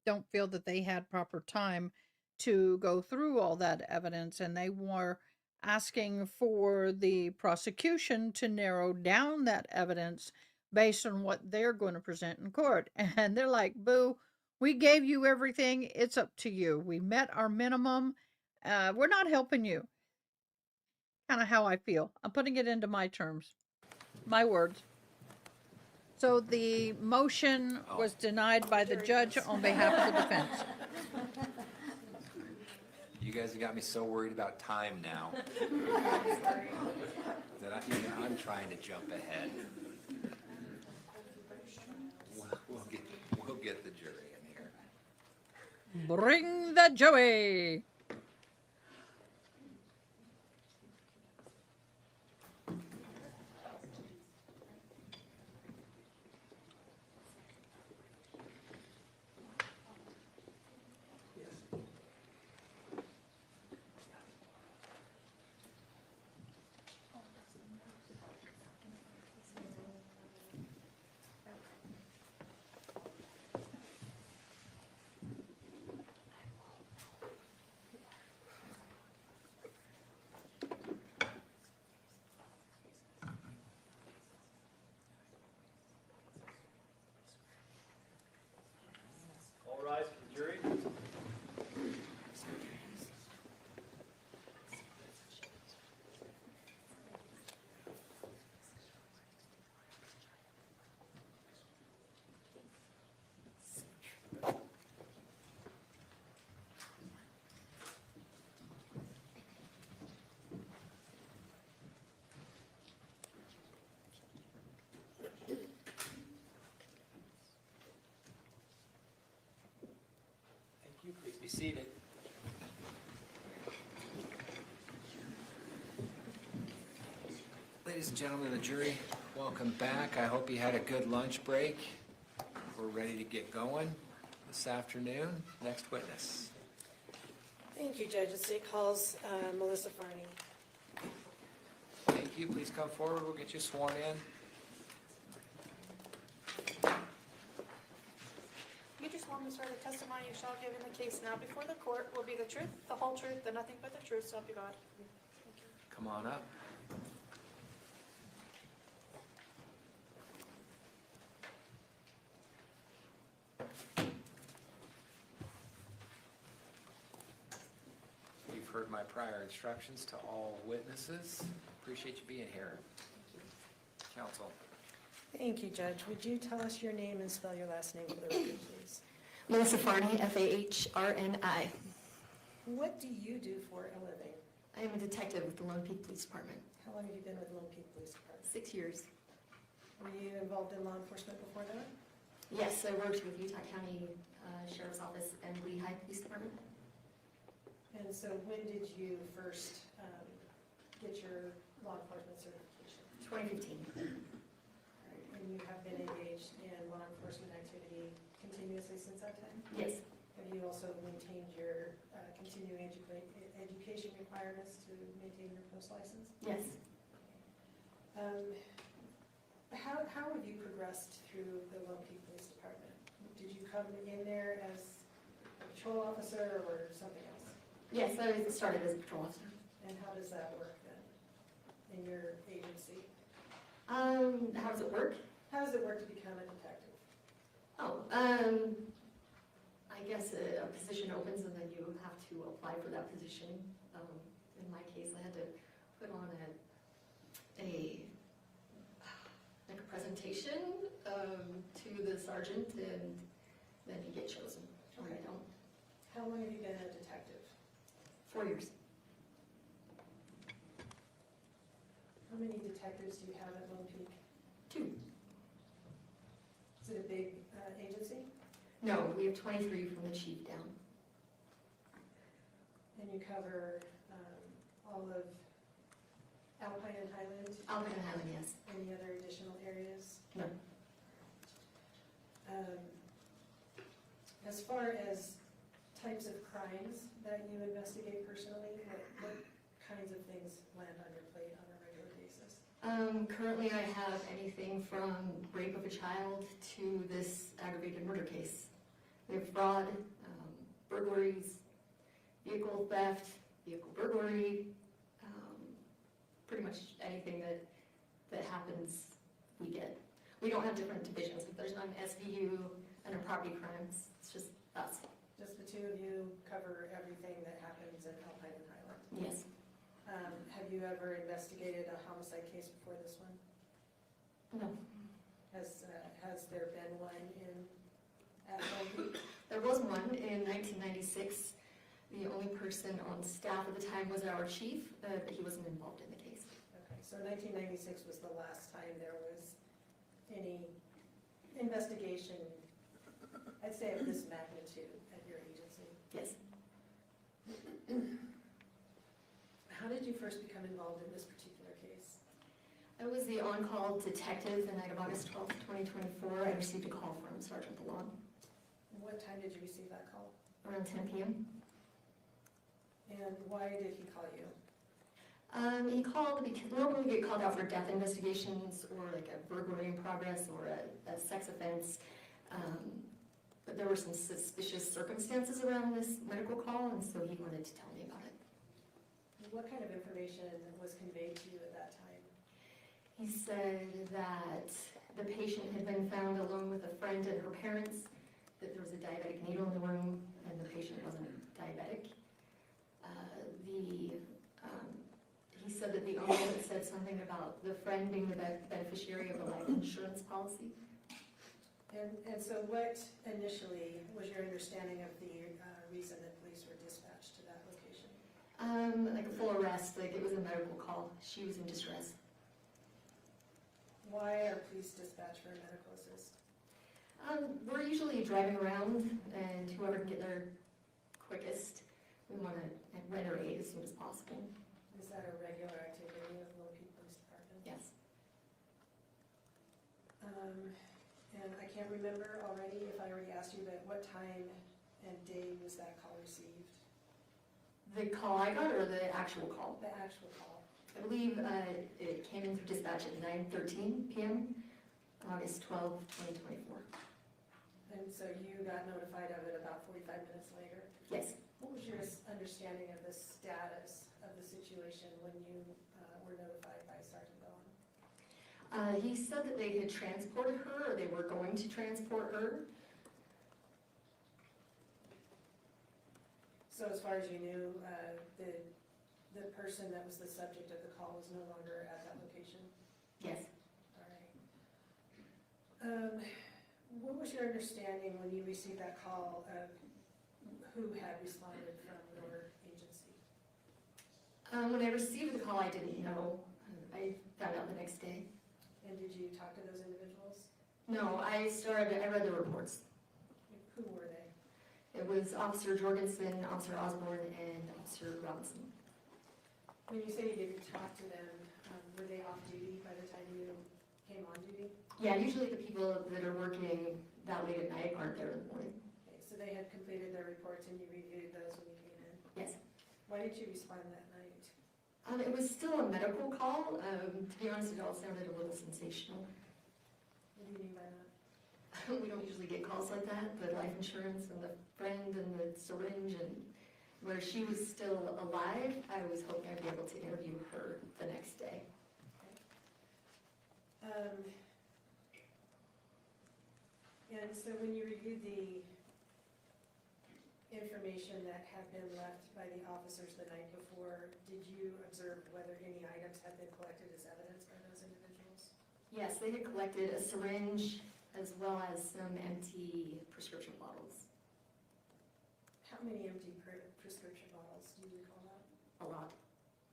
don't feel that they had proper time to go through all that evidence, and they were asking for the prosecution to narrow down that evidence based on what they're going to present in court. And they're like, boo, we gave you everything. It's up to you. We met our minimum. We're not helping you. kind of how I feel. I'm putting it into my terms, my words. So the motion was denied by the judge on behalf of the defense. You guys have got me so worried about time now that I'm trying to jump ahead. We'll get the jury in here. Bring the Joey. All rise for the jury. Thank you. Please be seated. Ladies and gentlemen of the jury, welcome back. I hope you had a good lunch break. We're ready to get going this afternoon. Next witness. Thank you, Judge. The state calls Melissa Farney. Thank you. Please come forward. We'll get you sworn in. You just want to swear the testimony you shall give in the case now before the court will be the truth, the whole truth, and nothing but the truth, so help you God. Come on up. You've heard my prior instructions to all witnesses. Appreciate you being here. Counsel. Thank you, Judge. Would you tell us your name and spell your last name for the record, please? Melissa Farney, Fahrni. What do you do for a living? I am a detective with the Lone Peak Police Department. How long have you been with Lone Peak Police Department? 6 years. Were you involved in law enforcement before that? Yes, I worked with Utah County Sheriff's Office and Lehigh Police Department. And so when did you first get your law enforcement certification? 2015. And you have been engaged in law enforcement activity continuously since that time? Yes. Have you also maintained your continuing education requirements to maintain your post license? Yes. How have you progressed through the Lone Peak Police Department? Did you come in there as a patrol officer or something else? Yes, I started as a patrol officer. And how does that work then in your agency? How does it work? How does it work to become a detective? Oh, I guess a position opens and then you have to apply for that position. In my case, I had to put on a presentation to the sergeant, and then you get chosen. Or you don't. How long have you been a detective? 4 years. How many detectives do you have at Lone Peak? 2. Is it a big agency? No, we have 23 from the chief down. And you cover all of Alpine and Highland? Alpine and Highland, yes. Any other additional areas? No. As far as types of crimes that you investigate personally, what kinds of things land on your plate on a regular basis? Currently I have anything from rape of a child to this aggravated murder case. We have fraud, burglaries, vehicle theft, vehicle burglary, pretty much anything that happens, we get. We don't have different divisions. There's not an SVU and a property crimes. It's just us. Just the two of you cover everything that happens in Alpine and Highland? Yes. Have you ever investigated a homicide case before this one? No. Has there been one at Home? There was one in 1996. The only person on staff at the time was our chief, but he wasn't involved in the case. Okay, so 1996 was the last time there was any investigation, I'd say of this magnitude at your agency? Yes. How did you first become involved in this particular case? I was the on-call detective the night of August 12th, 2024. I received a call from Sergeant Ballon. What time did you receive that call? Around 10 p.m. And why did he call you? He called because normally we get called out for death investigations or like a burglary in progress or a sex offense. But there were some suspicious circumstances around this medical call, and so he wanted to tell me about it. What kind of information was conveyed to you at that time? He said that the patient had been found alone with a friend and her parents, that there was a diabetic needle in the room, and the patient wasn't diabetic. He said that the owner had said something about the friend being the beneficiary of a life insurance policy. And so what initially was your understanding of the reason that police were dispatched to that location? Like a full arrest, like it was a medical call. She was in distress. Why are police dispatched for a medical assist? We're usually driving around, and whoever can get there quickest, we want to render aid as soon as possible. Is that a regular activity of Milwaukee Police Department? Yes. And I can't remember already if I already asked you, but what time and day was that call received? The call I got, or the actual call? The actual call. I believe it came in through dispatch at 9:13 p.m. August 12, 2024. And so you got notified of it about 45 minutes later? Yes. What was your understanding of the status of the situation when you were notified by Sergeant Ballon? He said that they had transported her, or they were going to transport her. So as far as you knew, the person that was the subject of the call was no longer at that location? Yes. All right. What was your understanding when you received that call of who had responded from your agency? When I received the call, I didn't know. I found out the next day. And did you talk to those individuals? No, I read the reports. Who were they? It was Officer Jorgensen, Officer Osborne, and Officer Robinson. When you say you didn't talk to them, were they off duty by the time you came on duty? Yeah, usually the people that are working that late at night aren't there in the morning. Okay, so they had completed their reports and you reviewed those when you came in? Yes. Why did you respond that night? It was still a medical call. To be honest, it all sounded a little sensational. What do you mean by that? We don't usually get calls like that, the life insurance and the friend and the syringe, and where she was still alive, I was hoping I'd be able to interview her the next day. And so when you reviewed the information that had been left by the officers the night before, did you observe whether any items had been collected as evidence by those individuals? Yes, they had collected a syringe as well as some empty prescription bottles. How many empty prescription bottles, do you recall that? A lot.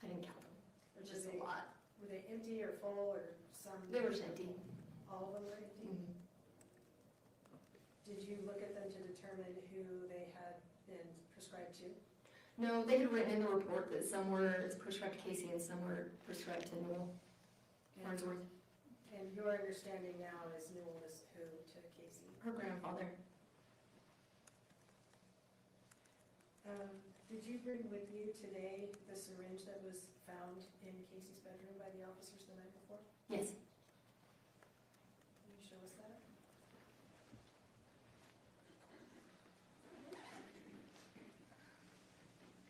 I didn't count them. It was just a lot. Were they empty or full or some? They were empty. All of them were empty? Mm-hmm. Did you look at them to determine who they had been prescribed to? No, they had written in the report that some were prescribed to Kacee and some were prescribed to Newell Farnsworth. And your understanding now is Newell is who to Kacee? Her grandfather. Did you bring with you today the syringe that was found in Kacee's bedroom by the officers the night before? Yes. Can you show us that?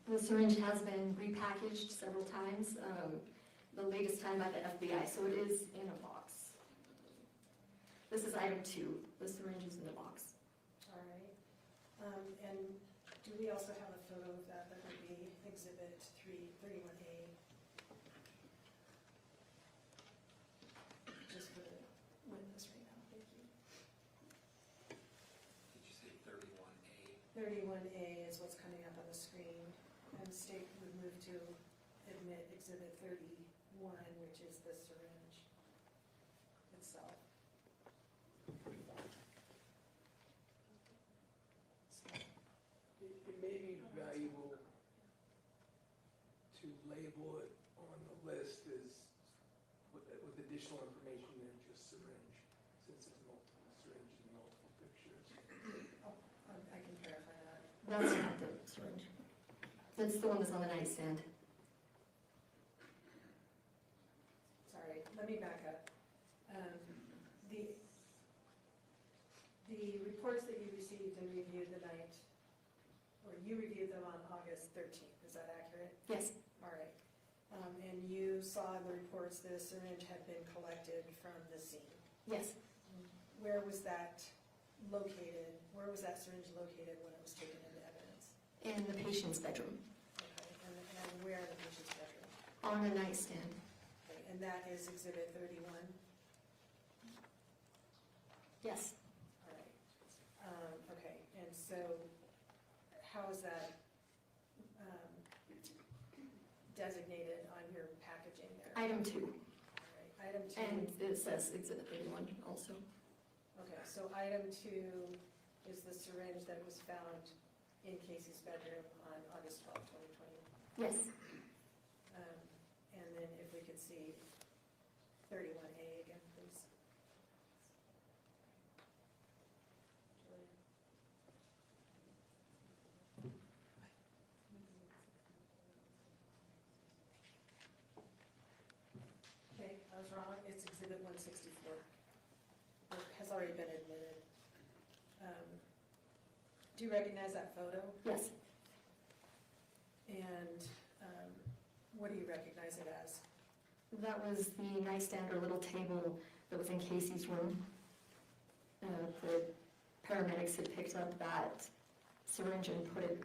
The syringe has been repackaged several times, the latest time by the FBI, so it is in a box. This is item 2. The syringe is in the box. All right. And do we also have a photo of that that would be Exhibit 31A? 31A is what's coming up on the screen, and state would move to admit Exhibit 31, which is the syringe itself. It may be valuable to label it on the list as with additional information than just syringe, since there's multiple syringes and multiple pictures. I can clarify that. That's not the syringe. That's the one that's on the nightstand. Sorry, let me back up. The reports that you received and reviewed the night, or you reviewed them on August 13th, is that accurate? Yes. All right. And you saw in the reports that a syringe had been collected from the scene. Yes. Where was that located? Where was that syringe located when it was taken into evidence? In the patient's bedroom. Okay, and where in the patient's bedroom? On the nightstand. Okay, and that is Exhibit 31? Yes. All right. Okay, and so how is that designated on your packaging there? Item 2. All right, Item 2. And it says Exhibit 31 also. Okay, so Item 2 is the syringe that was found in Casey's bedroom on August 12, 2020. Yes. And then if we could see 31A again, please. Julia. Okay, I was wrong. It's Exhibit 164. It has already been admitted. Do you recognize that photo? Yes. And what do you recognize it as? That was the nightstand or little table that was in Casey's room. The paramedics had picked up that syringe and put it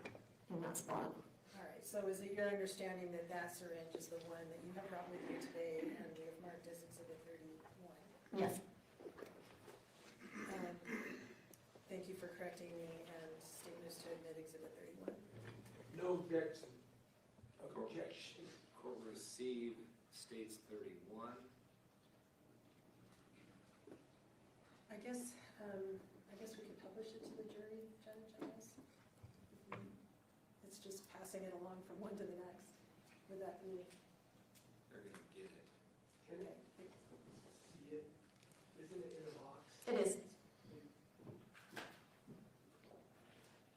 in that spot. All right, so is it your understanding that that syringe is the one that you have brought with you today and we have marked as Exhibit 31? Yes. Thank you for correcting me, and statements to admit Exhibit 31. No objection. Objection. Court received states 31. I guess we could publish it to the jury, Judge, I guess. It's just passing it along from one to the next. Would that be? They're going to get it. Can they see it? Isn't it in a box? It is.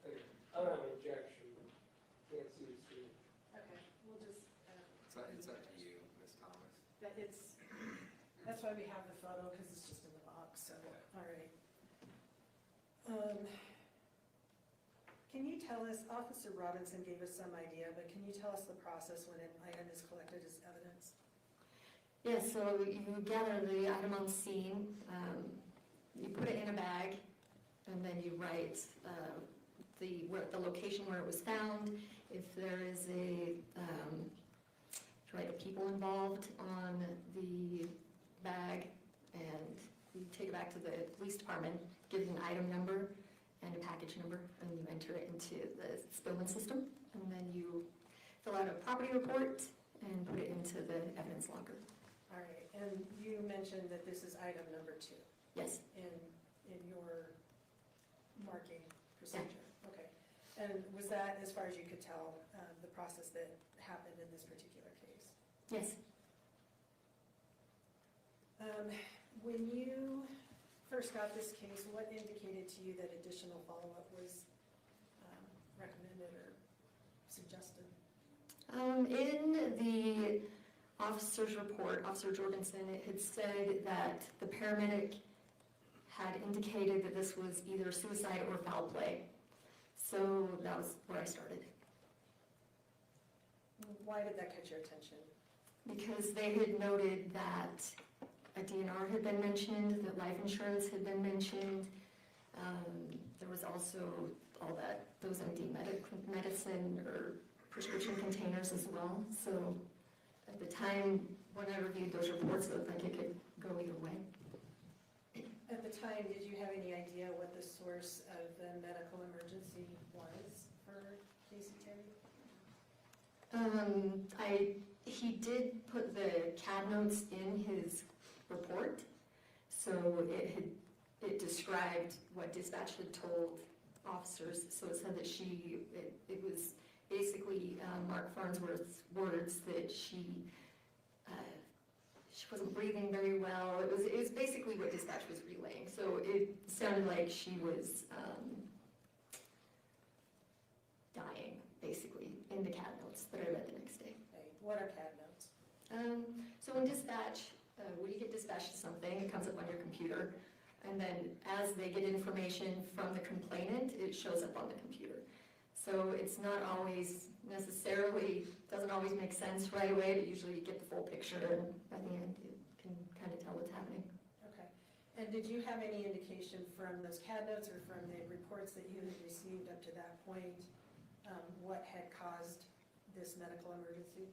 Okay, I don't have an objection. Can't see the screen. Okay, we'll just. It's up to you, Ms. Thomas. That's why we have the photo, because it's just in the box, so, all right. Can you tell us, Officer Robinson gave us some idea, but can you tell us the process when an item is collected as evidence? Yes, so you gather the item on scene, you put it in a bag, and then you write the location where it was found. If there is people involved on the bag, and you take it back to the police department, give it an item number and a package number, and you enter it into the Spillman system, and then you fill out a property report and put it into the evidence locker. All right, and you mentioned that this is item number 2. Yes. In your marking procedure. Yeah. Okay. And was that, as far as you could tell, the process that happened in this particular case? Yes. When you first got this case, what indicated to you that additional follow-up was recommended or suggested? In the officer's report, Officer Jorgensen, it had said that the paramedic had indicated that this was either suicide or foul play. So that was where I started. Why did that catch your attention? Because they had noted that a DNR had been mentioned, that life insurance had been mentioned. There was also all those MD medicine or prescription containers as well. So at the time when I reviewed those reports, it looked like it could go either way. At the time, did you have any idea what the source of the medical emergency was? Kacee Terry? He did put the CAD notes in his report, so it described what dispatch had told officers. So it said that it was basically Mark Farnsworth's words that she wasn't breathing very well. It was basically what dispatch was relaying. So it sounded like she was dying, basically, in the CAD notes that I read the next day. Right. What are CAD notes? So in dispatch, when you get dispatched to something, it comes up on your computer. And then as they get information from the complainant, it shows up on the computer. So it's not always necessarily, doesn't always make sense right away, but usually you get the full picture, and by the end you can kind of tell what's happening. Okay. And did you have any indication from those CAD notes or from the reports that you had received up to that point what had caused this medical emergency?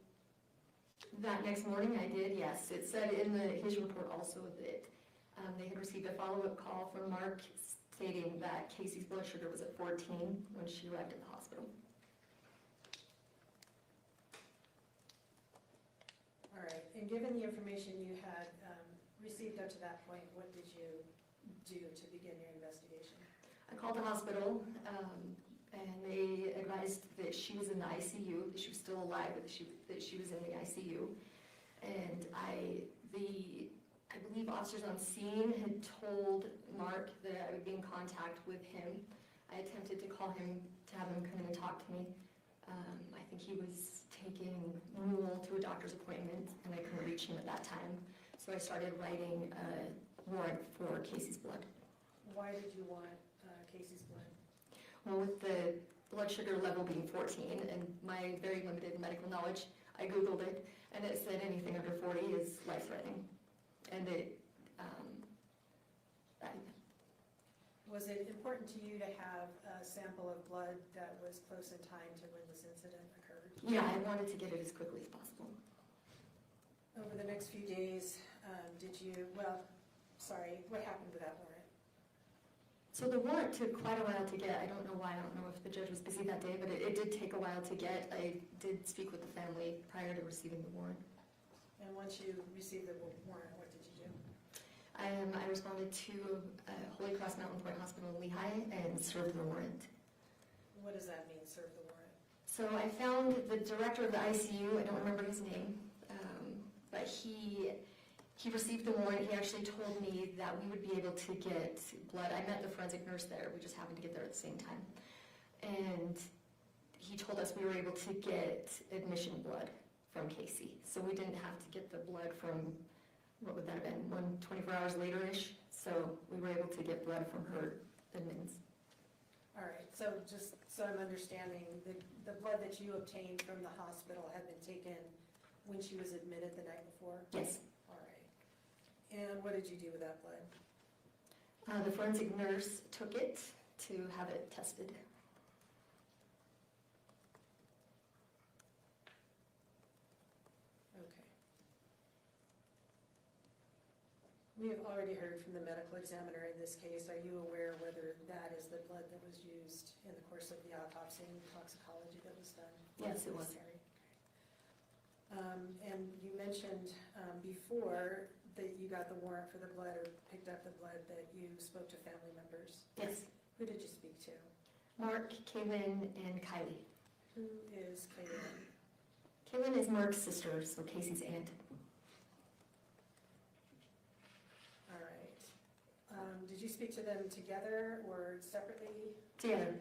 That next morning I did, yes. It said in his report also that they had received a follow-up call from Mark stating that Kacee's blood sugar was at 14 when she arrived at the hospital. All right, and given the information you had received up to that point, what did you do to begin your investigation? I called the hospital and they advised that she was in the ICU, that she was still alive, but that she was in the ICU. And I believe officers on scene had told Mark that I would be in contact with him. I attempted to call him to have him come in and talk to me. I think he was taking Newell to a doctor's appointment and I couldn't reach him at that time. So I started writing a warrant for Kacee's blood. Why did you want Kacee's blood? Well, with the blood sugar level being 14 and my very limited medical knowledge, I Googled it and it said anything under 40 is life-threatening. And was it important to you to have a sample of blood that was close in time to when this incident occurred? Yeah, I wanted to get it as quickly as possible. Over the next few days, what happened with that warrant? So the warrant took quite a while to get. I don't know why. I don't know if the judge was busy that day, but it did take a while to get. I did speak with the family prior to receiving the warrant. And once you received the warrant, what did you do? I responded to Holy Cross Mountain Point Hospital in Lehigh and served the warrant. What does that mean, serve the warrant? So I found the director of the ICU. I don't remember his name, but he received the warrant. He actually told me that we would be able to get blood. I met the forensic nurse there. We just happened to get there at the same time. And he told us we were able to get admission blood from Kacee. So we didn't have to get the blood from, what would that have been, 24 hours later-ish. So we were able to get blood from her admittance. All right, so just so I'm understanding, the blood that you obtained from the hospital had been taken when she was admitted the night before? Yes. All right. And what did you do with that blood? The forensic nurse took it to have it tested. Okay. We have already heard from the medical examiner in this case. Are you aware whether that is the blood that was used in the course of the autopsy and toxicology that was done? Yes, it was. And you mentioned before that you got the warrant for the blood or picked up the blood that you spoke to family members. Yes. Who did you speak to? Mark, Kacee Lyn, and Kylie. Who is Kacee Lyn? Kacee Lyn is Mark's sister, so Kacee's aunt. All right. Did you speak to them together or separately? Together.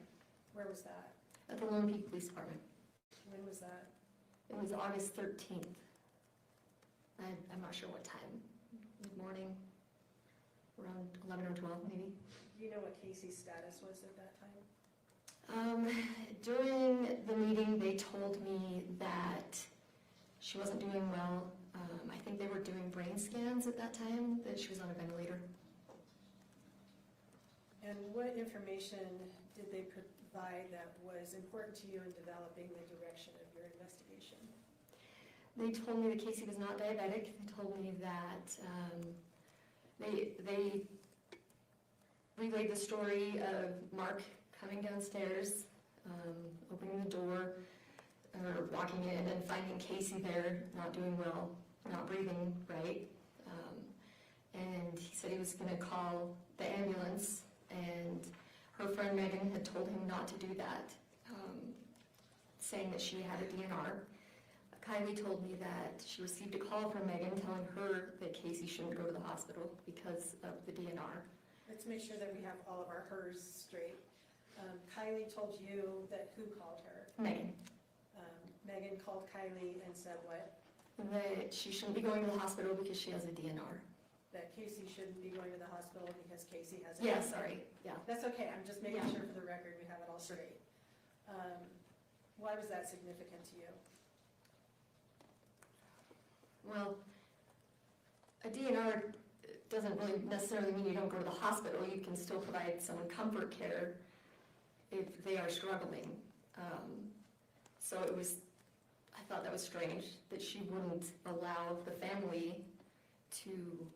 Where was that? At the Lone Peak Police Department. When was that? It was August 13th. I'm not sure what time. Mid-morning, around 11 or 12 maybe. Do you know what Kacee's status was at that time? During the meeting, they told me that she wasn't doing well. I think they were doing brain scans at that time, that she was on a ventilator. And what information did they provide that was important to you in developing the direction of your investigation? They told me that Kacee was not diabetic. They told me that they relayed the story of Mark coming downstairs opening the door, or walking in and finding Kacee there, not doing well, not breathing right. And he said he was going to call the ambulance, and her friend Meggan had told him not to do that, saying that she had a DNR. Kylie told me that she received a call from Meggan telling her that Kacee shouldn't go to the hospital because of the DNR. Let's make sure that we have all of our hers straight. Kylie told you that who called her? Meggan. Meggan called Kylie and said what? That she shouldn't be going to the hospital because she has a DNR. That Kacee shouldn't be going to the hospital because Kacee has a Yeah, sorry, yeah. That's okay, I'm just making Yeah. sure for the record we have it all straight. Why was that significant to you? Well, a DNR doesn't really necessarily mean you don't go to the hospital. You can still provide someone comfort care if they are struggling. So I thought that was strange that she wouldn't allow the family to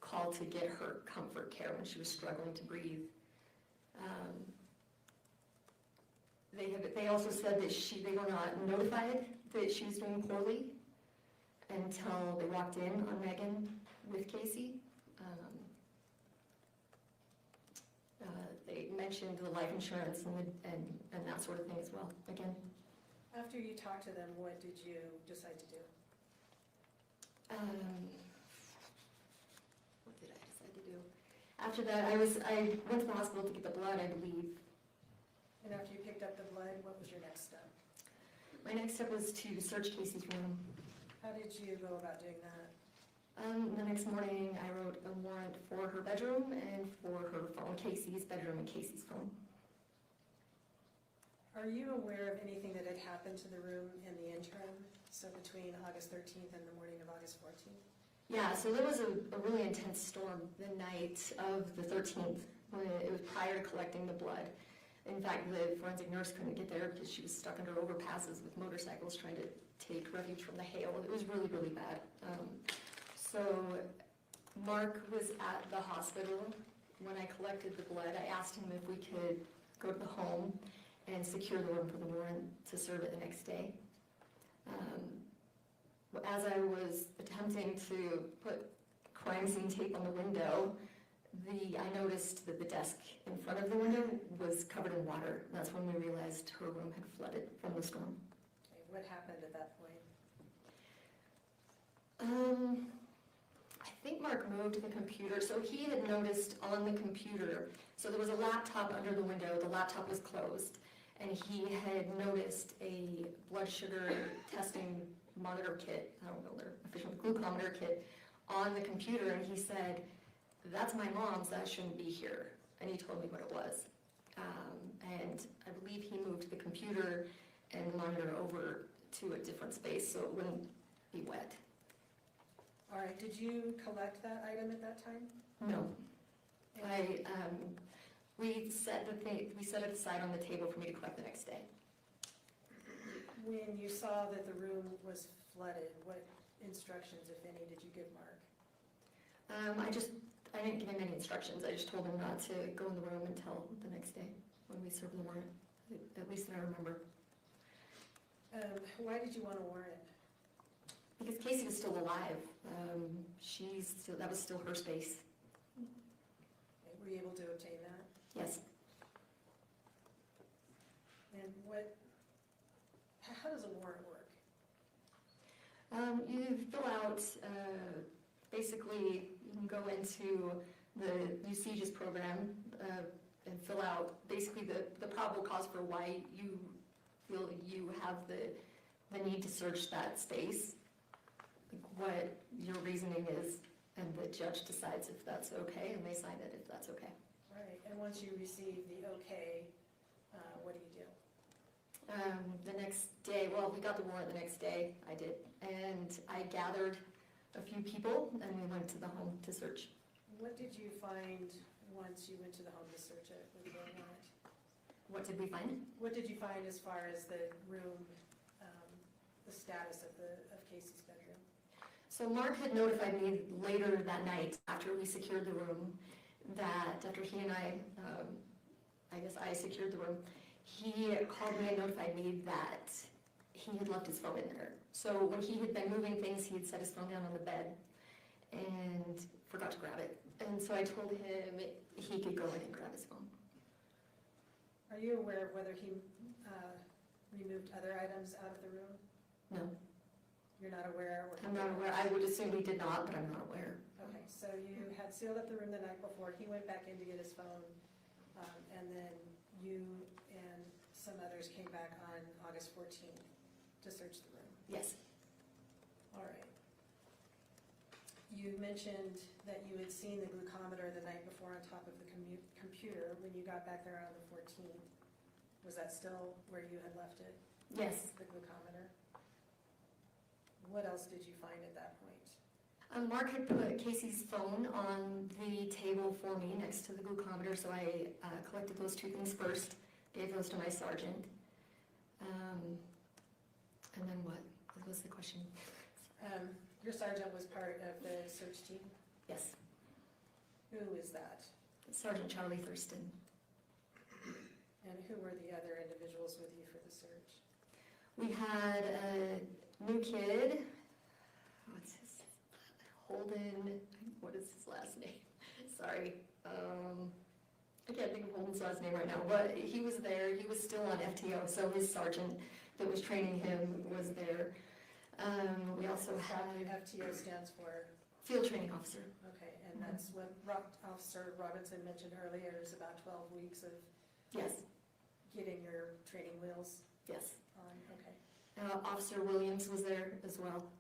call to get her comfort care when she was struggling to breathe. They also said that they were not notified that she was doing poorly until they walked in on Meggan with Kacee. They mentioned the life insurance and that sort of thing as well, again. After you talked to them, what did you decide to do? What did I decide to do? After that, I went to the hospital to get the blood, I believe. And after you picked up the blood, what was your next step? My next step was to search Kacee's room. How did you go about doing that? The next morning, I wrote a warrant for her bedroom and for her phone, Kacee's bedroom and Kacee's phone. Are you aware of anything that had happened to the room in the interim? So between August 13th and the morning of August 14th? Yeah, so there was a really intense storm the night of the 13th, when it was prior to collecting the blood. In fact, the forensic nurse couldn't get there because she was stuck under overpasses with motorcycles trying to take refuge from the hail. It was really, really bad. So Mark was at the hospital when I collected the blood. I asked him if we could go to the home and secure the room for the warrant to serve it the next day. As I was attempting to put crime scene tape on the window, I noticed that the desk in front of the window was covered in water. That's when we realized her room had flooded from the storm. Okay, what happened at that point? I think Mark moved the computer. So he had noticed on the computer, so there was a laptop under the window. The laptop was closed. And he had noticed a blood sugar testing monitor kit, I don't know their official glucometer kit, on the computer, and he said, "That's my mom's, that shouldn't be here." And he told me what it was. And I believe he moved the computer and the monitor over to a different space so it wouldn't be wet. All right, did you collect that item at that time? No. We set it aside on the table for me to collect the next day. When you saw that the room was flooded, what instructions, if any, did you give Mark? I didn't give him any instructions. I just told him not to go in the room until the next day when we served the warrant, at least that I remember. Why did you want a warrant? Because Kacee was still alive. That was still her space. Were you able to obtain that? Yes. And how does a warrant work? You fill out, basically, you can go into the USEGES program and fill out basically the probable cause for why you feel you have the need to search that space, like what your reasoning is, and the judge decides if that's okay, and they sign it if that's okay. Right, and once you receive the okay, what do you do? The next day, well, we got the warrant the next day, I did, and I gathered a few people, and we went to the home to search. What did you find once you went to the home to search it with the warrant? What did we find? What did you find as far as the room, the status of Kacee's bedroom? So Mark had notified me later that night, after we secured the room, that after he and I guess I secured the room, he called me and notified me that he had left his phone in there. So when he had been moving things, he had set his phone down on the bed and forgot to grab it. And so I told him he could go in and grab his phone. Are you aware of whether he removed other items out of the room? No, You're not aware? I'm not aware. I would assume he did not, but I'm not aware. Okay, so you had sealed up the room the night before, he went back in to get his phone, and then you and some others came back on August 14th to search the room? Yes. All right. You mentioned that you had seen the glucometer the night before on top of the computer when you got back there on the 14th. Was that still where you had left it? Yes. The glucometer? What else did you find at that point? Mark had put Casey's phone on the table for me next to the glucometer, so I collected those two things first, gave those to my sergeant. And then what? What was the question? Your sergeant was part of the search team? Yes. Who is that? Sergeant Charlie Thurston. And who were the other individuals with you for the search? We had a new kid. What's his? Holden. What is his last name? Sorry. I can't think of Holden's last name right now, but he was there. He was still on FTO, so his sergeant that was training him was there. We also had FTO stands for? Field Training Officer. Okay, and that's what Officer Robinson mentioned earlier, is about 12 weeks of Yes. getting your training wheels Yes. on, okay. Officer Williams was there as well.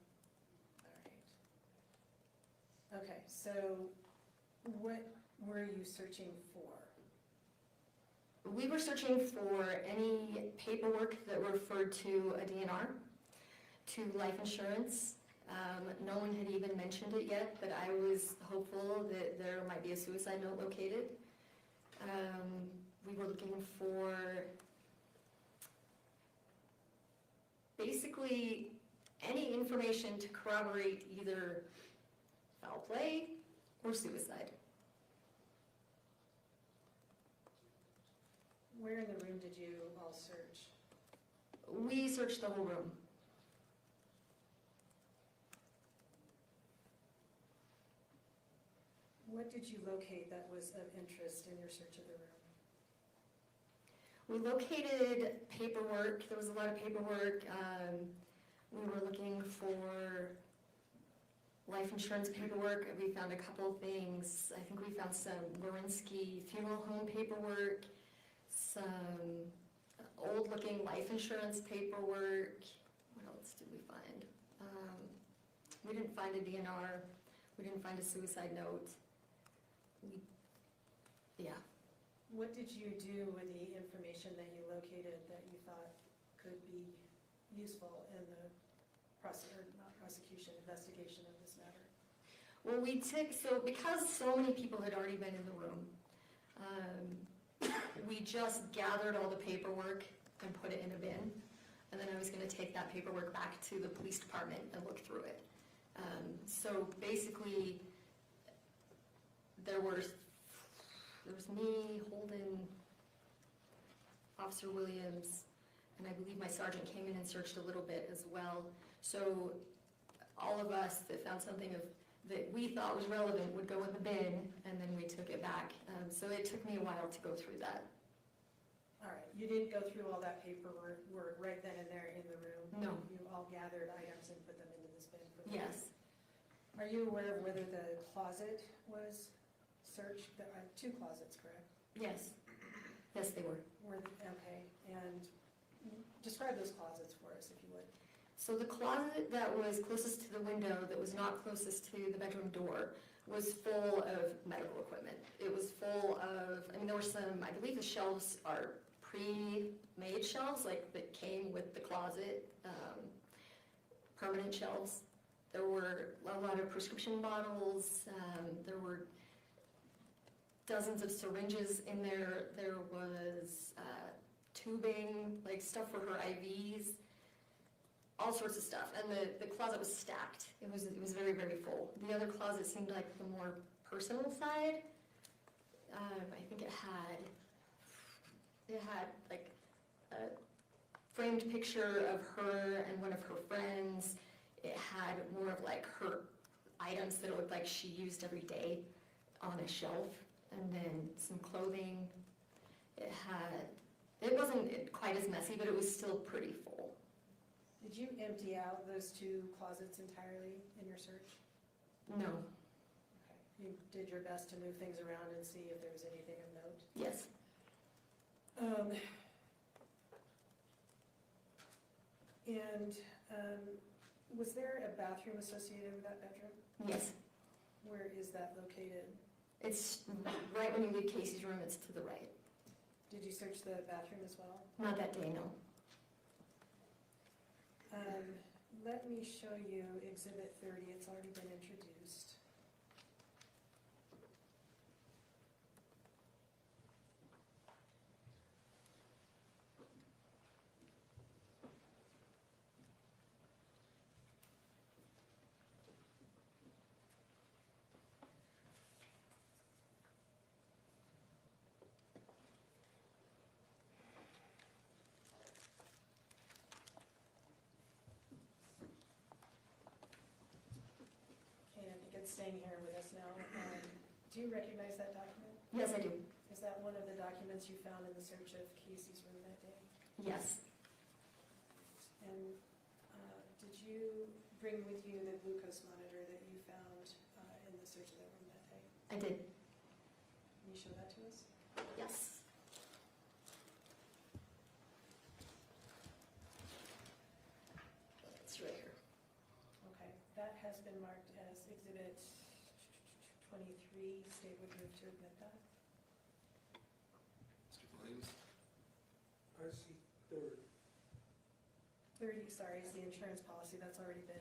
Okay, so what were you searching for? We were searching for any paperwork that referred to a DNR, to life insurance. No one had even mentioned it yet, but I was hopeful that there might be a suicide note located. We were looking for basically any information to corroborate either foul play or suicide. Where in the room did you all search? We searched the whole room. What did you locate that was of interest in your search of the room? We located paperwork. There was a lot of paperwork. We were looking for life insurance paperwork. We found a couple things. I think we found some Lorinsky funeral home paperwork, some old-looking life insurance paperwork. What else did we find? We didn't find a DNR. We didn't find a suicide note. Yeah. What did you do with the information that you located that you thought could be useful in the prosecution investigation of this matter? Well, because so many people had already been in the room, we just gathered all the paperwork and put it in a bin. And then I was going to take that paperwork back to the police department and look through it. So basically, there was me, Holden, Officer Williams, and I believe my sergeant came in and searched a little bit as well. So all of us that found something that we thought was relevant would go in the bin, and then we took it back. So it took me a while to go through that. All right, you didn't go through all that paperwork right then and there in the room? No. You all gathered items and put them into this bin? Yes. Are you aware of whether the closet was searched? There are 2 closets, correct? Yes. Yes, they were. Okay, and describe those closets for us, if you would. So the closet that was closest to the window, that was not closest to the bedroom door, was full of medical equipment. It was full of, there were some, I believe the shelves are pre-made shelves, like that came with the closet, permanent shelves. There were a lot of prescription bottles. There were dozens of syringes in there. There was tubing, like stuff for her IVs, all sorts of stuff. And the closet was stacked. It was very, very full. The other closet seemed like the more personal side. I think it had like framed picture of her and one of her friends. It had more of like her items that it looked like she used every day on a shelf, and then some clothing. It wasn't quite as messy, but it was still pretty full. Did you empty out those two closets entirely in your search? No. Okay. You did your best to move things around and see if there was anything of note? Yes. Was there a bathroom associated with that bedroom? Yes. Where is that located? It's right when you leave Kacey's room, it's to the right. Did you search the bathroom as well? Not that day, no. Let me show you Exhibit 30. It's already been introduced. Staying here with us now. Do you recognize that document? Yes, I do. Is that one of the documents you found in the search of Kacey's room that day? Yes. And did you bring with you the glucose monitor that you found in the search of that room that day? I did. Can you show that to us? Yes. It's right here. Okay, that has been marked as Exhibit 23. State would move to admit that. Mr. Williams? RC 30. 30, sorry, is the insurance policy. That's already been,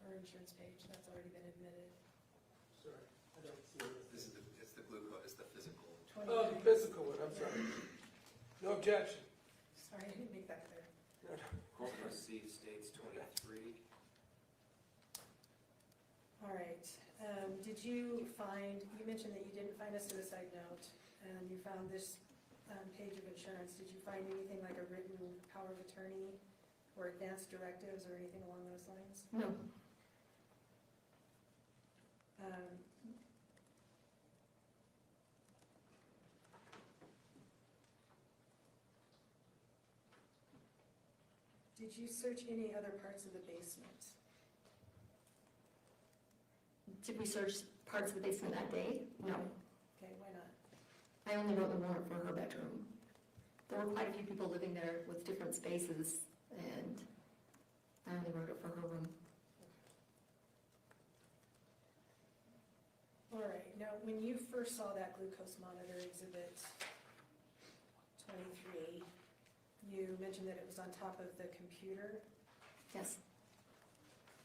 or insurance page, that's already been admitted. Sorry, I don't see it. This is it's the glucose, it's the physical. Oh, the physical one, I'm sorry. No objection. Sorry, I didn't make that clear. No, no. Court receipt states 23. All right. Did you find, you mentioned that you didn't find a suicide note, and you found this page of insurance. Did you find anything like a written power of attorney or advance directives or anything along those lines? No. Did you search any other parts of the basement? Did we search parts of the basement that day? No. Okay, why not? I only wrote the warrant for her bedroom. There were quite a few people living there with different spaces, and I only wrote it for her room. All right, now when you first saw that glucose monitor, Exhibit 23, you mentioned that it was on top of the computer. Yes.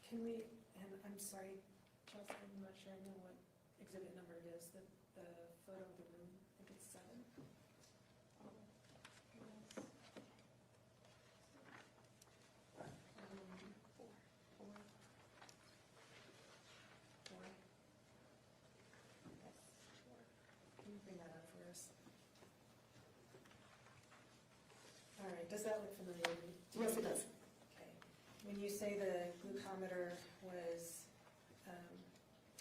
Can we, and I'm sorry, Chelsea, I'm not sure I know what exhibit number it is, the photo of the room, I think it's 7. Can you bring that up for us? All right, does that look familiar to you? Yes, it does. Okay. When you say the glucometer was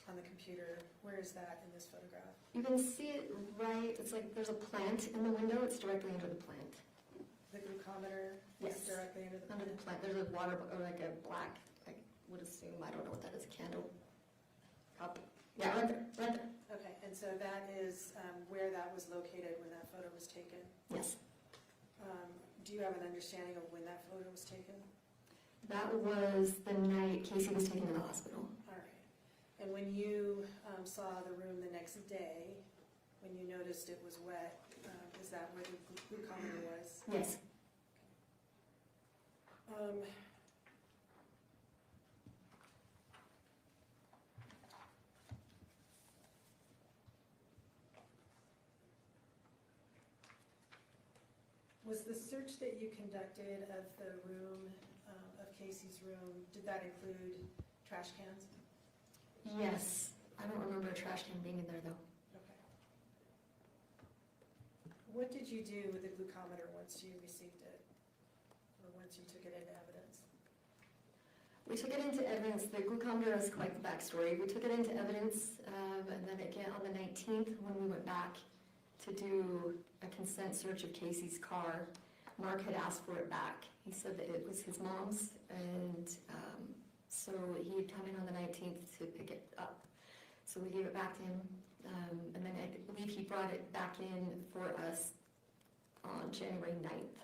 on the computer, where is that in this photograph? You can see it right, it's like there's a plant in the window, it's directly under the plant. The glucometer Yes. is directly under the Under the plant, there's a water, or like a black, I would assume, I don't know what that is, a candle cup. Yeah, right there, right there. Okay, and so that is where that was located when that photo was taken? Yes. Do you have an understanding of when that photo was taken? That was the night Kacee was taken to the hospital. All right. And when you saw the room the next day, when you noticed it was wet, is that where the glucometer was? Yes. Was the search that you conducted of the room, of Kacey's room, did that include trash cans? Yes. I don't remember a trash can being in there though. Okay. What did you do with the glucometer once you received it? once you took it into evidence? We took it into evidence. The glucometer is quite the backstory. We took it into evidence, and then again on the 19th when we went back to do a consent search of Kacee's car, Mark had asked for it back. He said that it was his mom's, and so he had come in on the 19th to pick it up. So we gave it back to him, and then I believe he brought it back in for us on January 9th.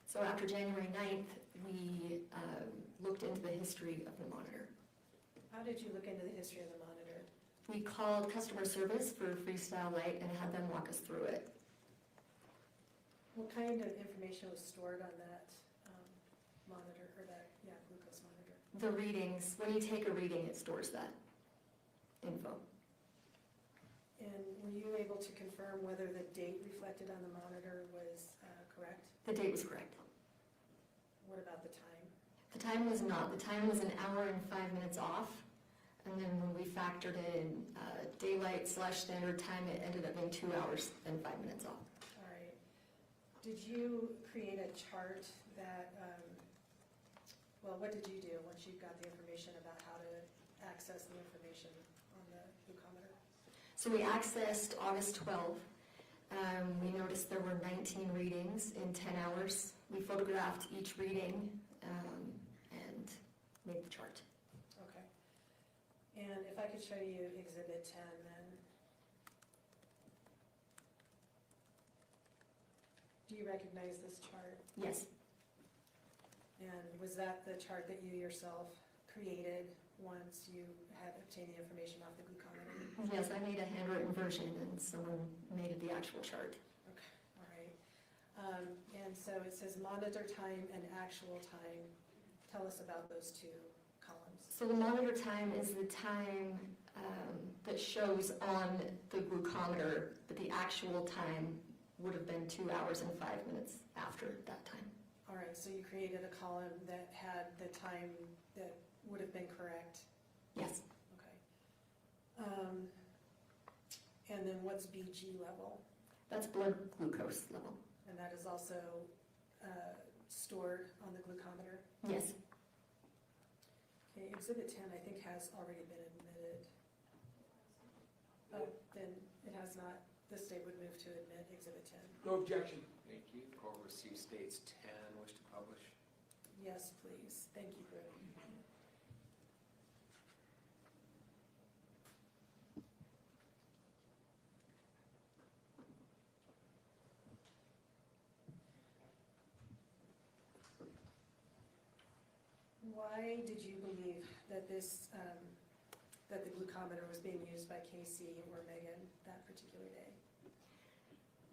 So after January 9th, we looked into the history of the monitor. How did you look into the history of the monitor? We called customer service for Freestyle Light and had them walk us through it. What kind of information was stored on that monitor, or that, glucose monitor? The readings, when you take a reading, it stores that info. And were you able to confirm whether the date reflected on the monitor was correct? The date was correct. What about the time? The time was not. The time was 1 hour and 5 minutes off. And then when we factored in daylight/standard time, it ended up being 2 hours and 5 minutes off. All right. Did you create a chart that, what did you do once you got the information about how to access the information on the glucometer? So we accessed August 12th. We noticed there were 19 readings in 10 hours. We photographed each reading and made the chart. Okay. And if I could show you Exhibit 10 then. Do you recognize this chart? Yes. And was that the chart that you yourself created once you had obtained the information off the glucometer? Yes, I made a handwritten version and someone made the actual chart. Okay, all right. And so it says monitor time and actual time. Tell us about those two columns. So the monitor time is the time that shows on the glucometer, but the actual time would have been 2 hours and 5 minutes after that time. All right, so you created a column that had the time that would have been correct? Yes. Okay. And then what's BG level? That's blood glucose level. And that is also stored on the glucometer? Yes. Okay, Exhibit 10 I think has already been admitted. Oh, then it has not. The state would move to admit Exhibit 10. No objection. Thank you. Court receives states 10. Wish to publish? Yes, please. Thank you, Brett. Why did you believe that this, that the glucometer was being used by Kacee or Meggan that particular day?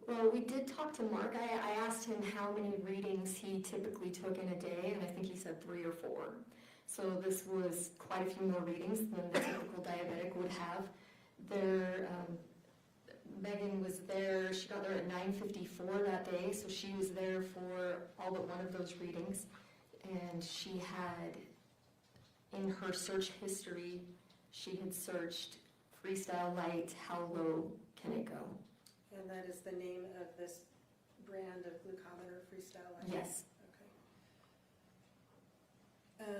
Well, we did talk to Mark. I asked him how many readings he typically took in a day, and I think he said 3 or 4. So this was quite a few more readings than the typical diabetic would have. Meggan was there, she got there at 9:54 that day, so she was there for all but one of those readings. And she had, in her search history, she had searched Freestyle Light, how low can it go? And that is the name of this brand of glucometer, Freestyle Light? Yes. Okay.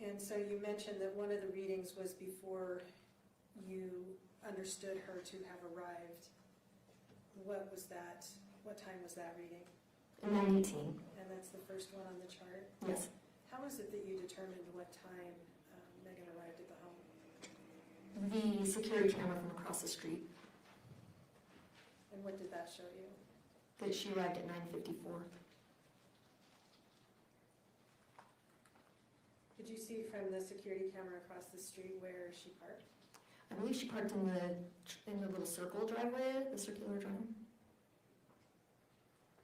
And so you mentioned that one of the readings was before you understood her to have arrived. What was that? What time was that reading? 9:18. And that's the first one on the chart? Yes. How is it that you determined what time Meggan arrived at the home? The security camera from across the street, And what did that show you? that she arrived at 9:54. Did you see from the security camera across the street where she parked? I believe she parked in the little circle driveway, the circular driveway.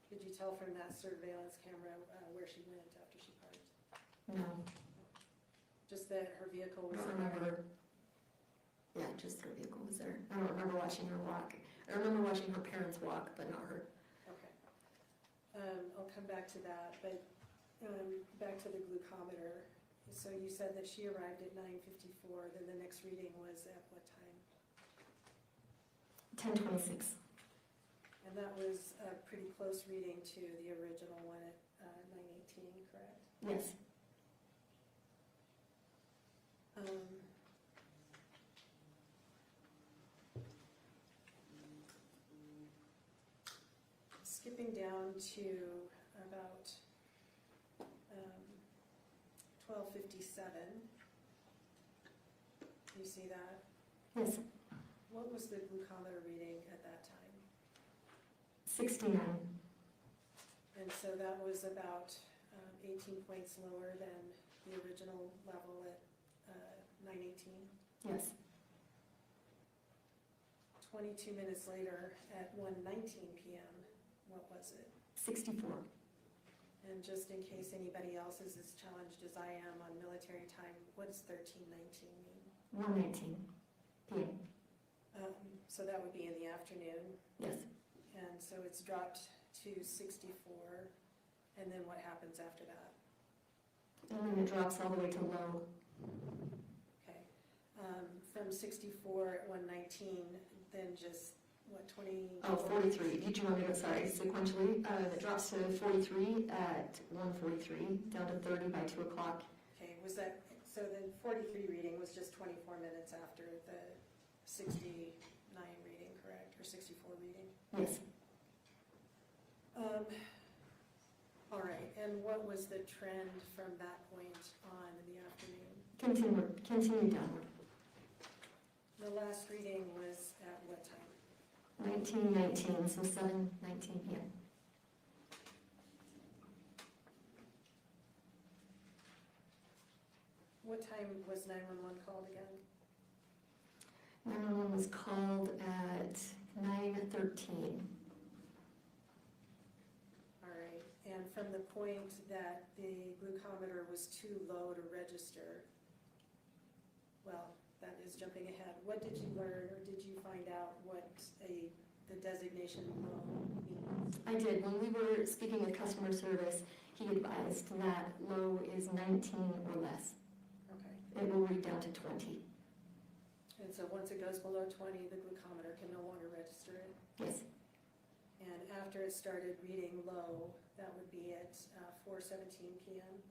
Did you tell from that surveillance camera where she went after she parked? No, Just that her vehicle I was don't there? remember. Yeah, just her vehicle was there. I don't remember watching her walk. I remember watching her parents walk, but not her. Okay. I'll come back to that, but back to the glucometer. So you said that she arrived at 9:54, then the next reading was at what time? 10:26. And that was a pretty close reading to the original one at 9:18. correct? Yes. Skipping down to about 12:57. You see that? Yes. What was the glucometer reading at that time? 69. And so that was about 18 points lower than the original level at 918. Yes. 22 minutes later at 1:19 p.m., what was it? 64. And just in case anybody else is as challenged as I am on military time, what does 13:19 mean? 1:19 p.m. So that would be in the afternoon. Yes. And so it's dropped to 64, and then what happens after that? And then it drops all the way to low. Okay. From 64 at 119, then just, what, 20? Oh, 43. Did you want me to, sorry, sequentially? It drops to 43 at 1:43, down to 30 by 2 o'clock. Okay, was that, so the 43 reading was just 24 minutes after the 69 reading, correct? Or 64 reading? Yes. All right, and what was the trend from that point on in the afternoon? Continue downward. The last reading was at what time? 19:19, so 7:19 p.m. What time was 911 called again? 911 was called at 9:13. All right, and from the point that the glucometer was too low to register, well, that is jumping ahead. What did you learn, or did you find out what the designation low means? I did. When we were speaking with customer service, he advised that low is 19 or less. Okay. It will read down to 20. And so once it goes below 20, the glucometer can no longer register it? Yes. And after it started reading low, that would be at 4:17 p.m.?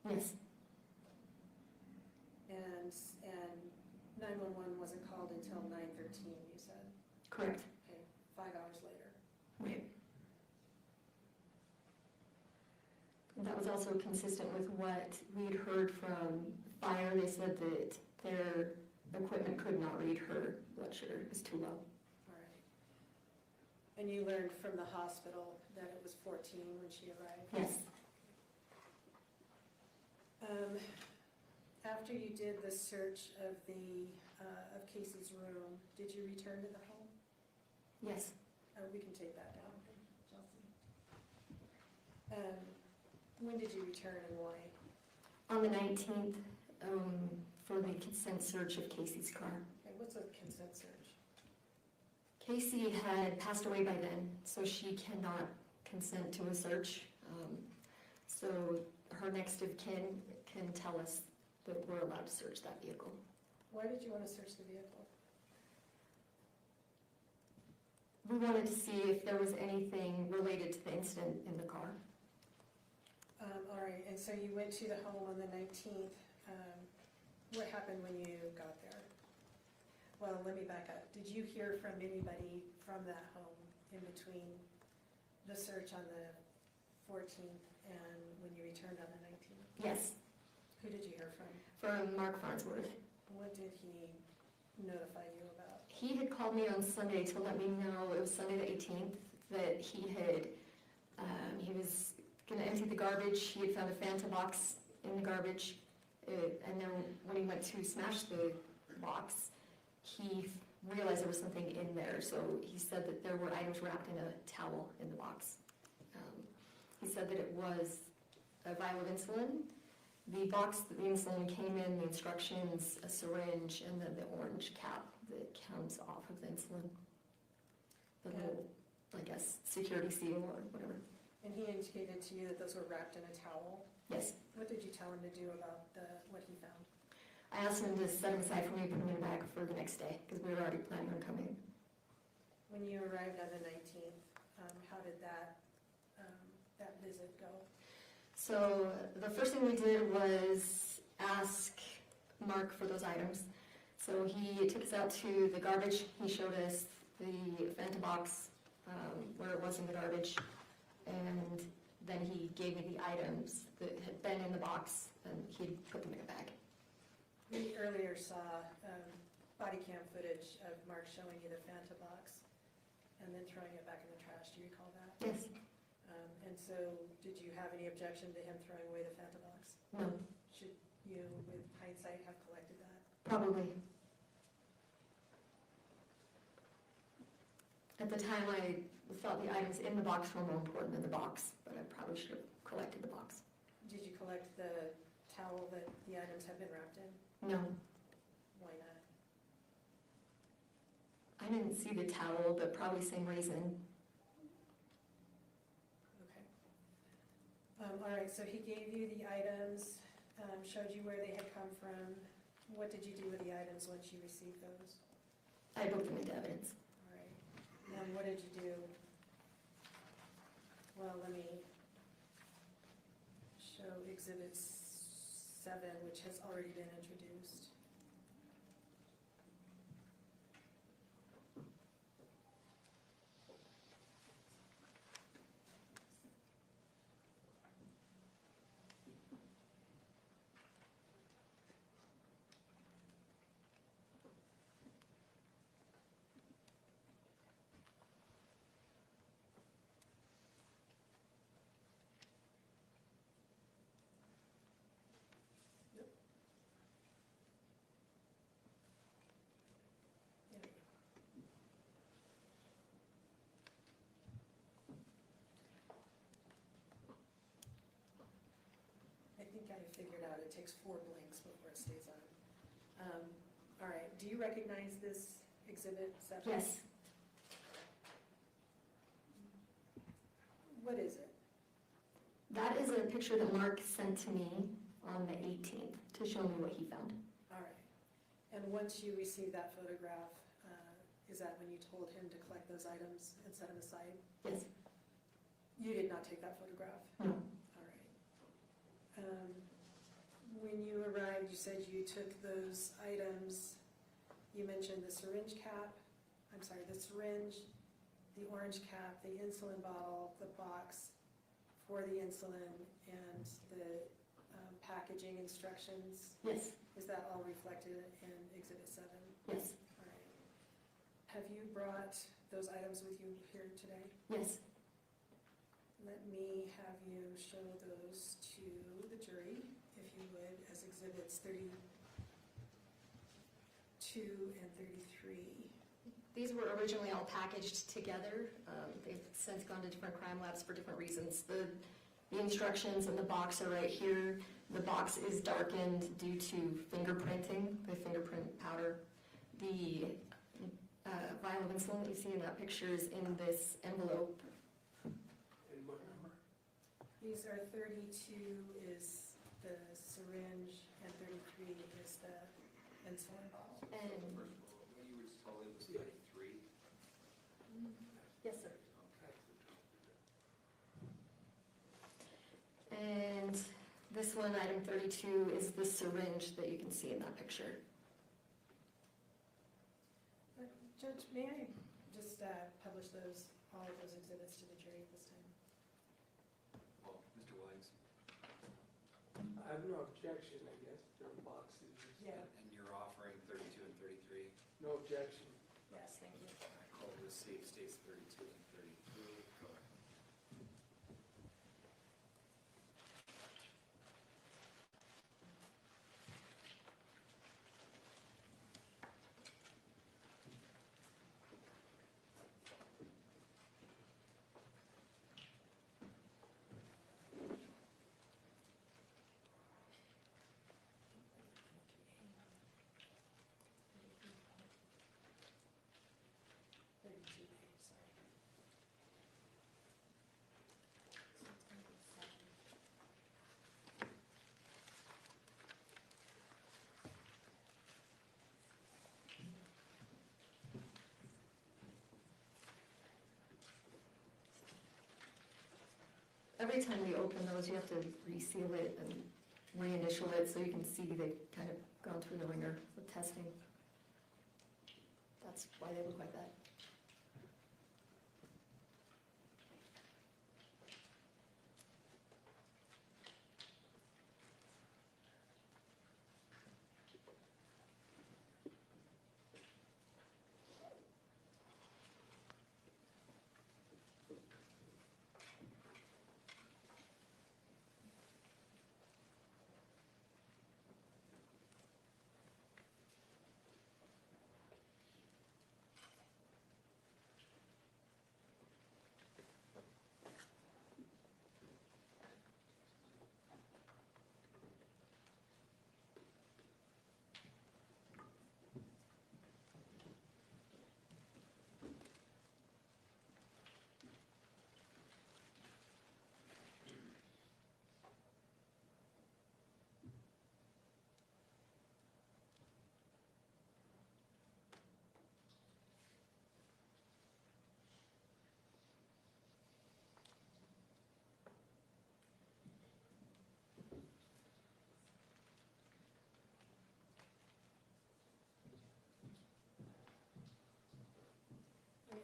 Yes. And 911 wasn't called until 9:13, you said? Correct. Okay, 5 hours later. Right. That was also consistent with what we had heard from fire. They said that their equipment could not read her blood sugar. It was too low. All right. And you learned from the hospital that it was 14 when she arrived? Yes. After you did the search of Kacee's room, did you return to the home? Yes. We can take that down, Chelsea. When did you return and why? On the 19th, for the consent search of Kacey's car. Okay, what's a consent search? Kacee had passed away by then, so she cannot consent to a search. So her next of kin can tell us that we're allowed to search that vehicle. Why did you want to search the vehicle? We wanted to see if there was anything related to the incident in the car. All right, and so you went to the home on the 19th. What happened when you got there? Well, let me back up. Did you hear from anybody from that home in between the search on the 14th and when you returned on the 19th? Yes. Who did you hear from? From Mark Farnsworth. What did he notify you about? He had called me on Sunday to let me know, it was Sunday the 18th, that he was going to empty the garbage. He had found a Fanta box in the garbage. And then when he went to smash the box, he realized there was something in there. So he said that there were items wrapped in a towel in the box. He said that it was a vial of insulin. The box that the insulin came in, the instructions, a syringe, and then the orange cap that comes off of the insulin. The little, I guess, security seal or whatever. And he indicated to you that those were wrapped in a towel? Yes. What did you tell him to do about what he found? I asked him to set them aside for me to put them in a bag for the next day because we were already planning on coming. When you arrived on the 19th, how did that that visit go? So the first thing we did was ask Mark for those items. So he took us out to the garbage. He showed us the Fanta box, where it was in the garbage. And then he gave me the items that had been in the box, and he put them in a bag. We earlier saw body cam footage of Mark showing you the Fanta box and then throwing it back in the trash. Do you recall that? Yes. And so, did you have any objection to him throwing away the Fanta box? No. Should you, with hindsight, have collected that? Probably. At the time, I thought the items in the box were more important than the box, but I probably should have collected the box. Did you collect the towel that the items have been wrapped in? No. Why not? I didn't see the towel, but probably same reason. Okay. All right, so he gave you the items, showed you where they had come from. What did you do with the items once you received those? I booked them into evidence. All right. And what did you do? Well, let me show Exhibit 7, which has already been introduced. I think I figured out it takes 4 blinks before it stays on. All right, do you recognize this Exhibit 7? Yes. What is it? That is a picture that Mark sent to me on the 18th to show me what he found. All right. And once you received that photograph, is that when you told him to collect those items and set them aside? Yes. You did not take that photograph? No. All right. When you arrived, you said you took those items, you mentioned the syringe, the orange cap, the insulin bottle, the box for the insulin, and the packaging instructions. Yes. Is that all reflected in Exhibit 7? Yes. All right. Have you brought those items with you here today? Yes. Let me have you show those to the jury, if you would, as Exhibits 32 and 33. These were originally all packaged together. They've since gone to different crime labs for different reasons. The instructions in the box are right here. The box is darkened due to fingerprinting, the fingerprint powder. The vial of insulin that you see in that picture is in this envelope. And what number? These are 32 is the syringe and 33 is the insulin bottle. And First of all, what you were just told it was 33. yes, sir. And this one, item 32, is the syringe that you can see in that picture. Judge, may I just publish all of those exhibits to the jury at this time? Well, Mr. Williams, I have no objection, I guess, to the boxes. Yeah. and you're offering 32 and 33. No objection. Yes, thank you. I call the receipt states 32 and 33. Correct. every time we open those, you have to reseal it and reinitial it, so you can see they've kind of gone through the ringer with testing. That's why they look like that.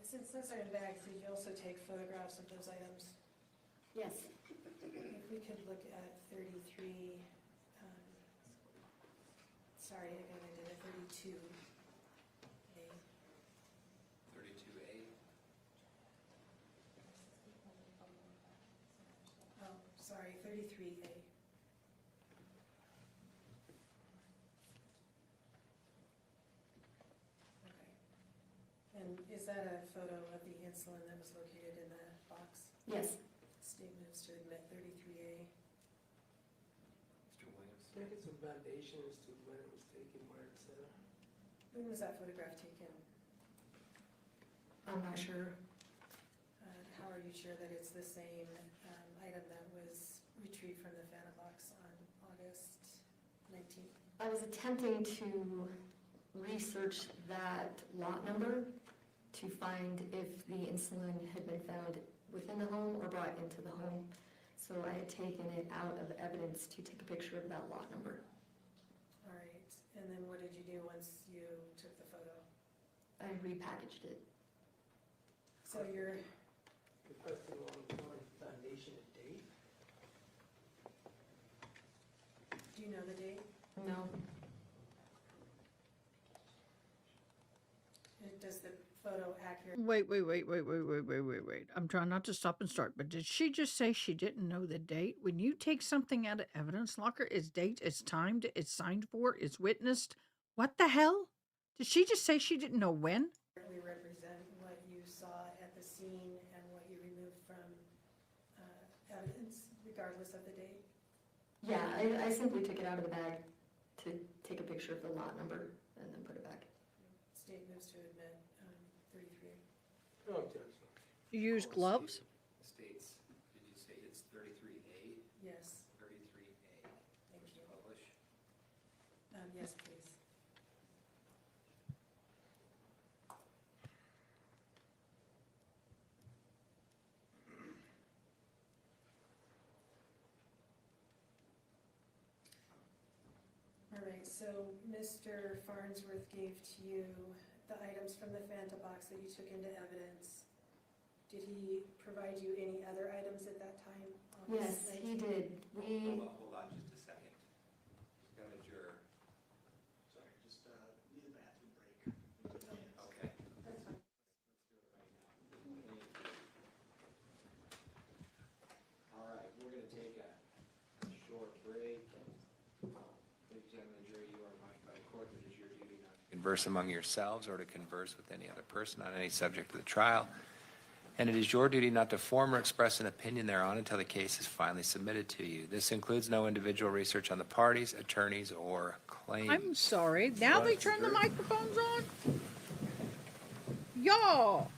Since those are in bags, did you also take photographs of those items? Yes. If we could look at 33, sorry, again, I did a 32. 32A. Oh, sorry, 33A. And is that a photo of the insulin that was located in the box? Yes. State moves to admit 33A. Mr. Williams? Can I get some validation as to when it was taken, where it's at? When was that photograph taken? I'm not sure. How are you sure that it's the same item that was retrieved from the Fanta box on August 19th? I was attempting to research that lot number to find if the insulin had been found within the home or brought into the home. So I had taken it out of evidence to take a picture of that lot number. All right, and then what did you do once you took the photo? I repackaged it. So you're Requesting on foundation and date? do you know the date? No. Does the photo accurate? Wait. I'm trying not to stop and start, but did she just say she didn't know the date? When you take something out of evidence locker, it's date, it's timed, it's signed for, it's witnessed. What the hell? Did she just say she didn't know when? We represent what you saw at the scene and what you removed from evidence, regardless of the date? Yeah, I simply took it out of the bag to take a picture of the lot number and then put it back. State moves to admit 33. No objection. You use gloves? States, did you say it's 33A? Yes, 33A. thank you. Publish. Yes, please. All right, so Mr. Farnsworth gave to you the items from the Fanta box that you took into evidence. Did he provide you any other items at that time? Yes, he did. Hold on just a second. Got a juror. Sorry, just need a bathroom break. Okay. All right, we're going to take a short break. Ladies and gentlemen, the jury, you are advised by the court that it is your duty not to converse among yourselves or to converse with any other person on any subject of the trial. And it is your duty not to form or express an opinion thereon until the case is finally submitted to you. This includes no individual research on the parties, attorneys, or claims. I'm sorry. Now they turn the microphones on? Y'all.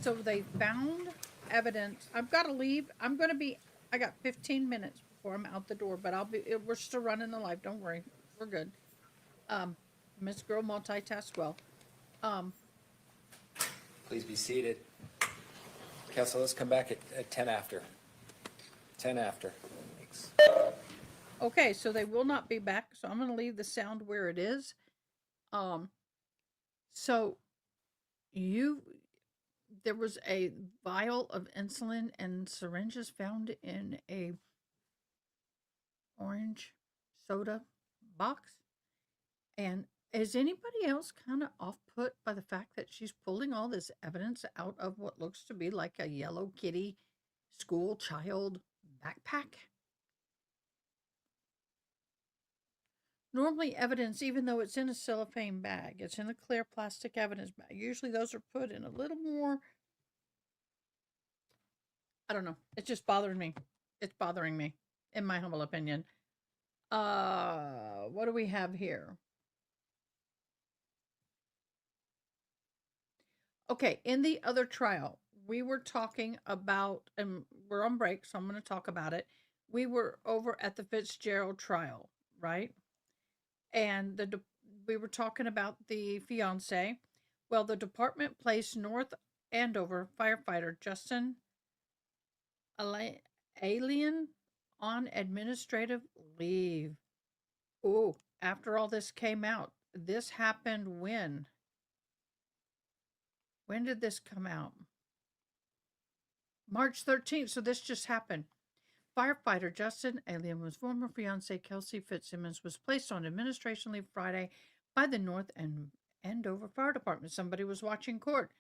So they found evidence. I've got to leave. I got 15 minutes before I'm out the door, but we're still running the live. Don't worry. We're good. Miss Girl multitask well. Please be seated. Council, let's come back at 10 after. 10 after. Thanks. Okay, so they will not be back, so I'm going to leave the sound where it is. So there was a vial of insulin and syringes found in a orange soda box. And is anybody else kind of off put by the fact that she's pulling all this evidence out of what looks to be like a Yellow Kitty school child backpack? Normally evidence, even though it's in a cellophane bag, it's in a clear plastic evidence bag. Usually those are put in a little more, I don't know. It's just bothering me. It's bothering me, in my humble opinion. What do we have here? Okay, in the other trial, we were talking about, and we're on break, so I'm going to talk about it. We were over at the Fitzgerald trial, right? And we were talking about the fiance. Well, the department placed North Andover firefighter Justin Alien on administrative leave. Oh, after all this came out, this happened when? When did this come out? March 13th, so this just happened. Firefighter Justin Alien was former fiancee Kacee Fitzsimmons was placed on administration leave Friday by the North Andover Fire Department. Somebody was watching court.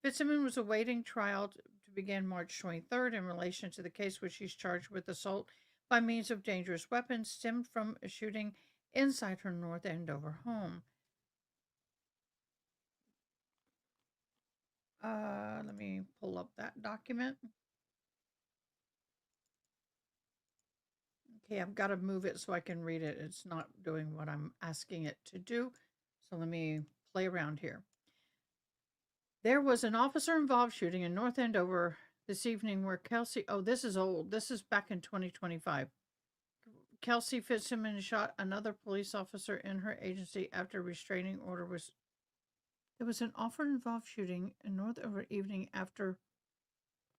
Fitzsimmons was awaiting trial to begin March 23rd in relation to the case which she's charged with assault by means of dangerous weapons stemmed from a shooting inside her North Andover home. Let me pull up that document. Okay, I've got to move it so I can read it. It's not doing what I'm asking it to do. So let me play around here. There was an officer-involved shooting in North Andover this evening where Kacee, oh, this is old. This is back in 2025. Kacee Fitzsimmons shot another police officer in her agency after a restraining order was. There was an officer-involved shooting in North Andover evening after.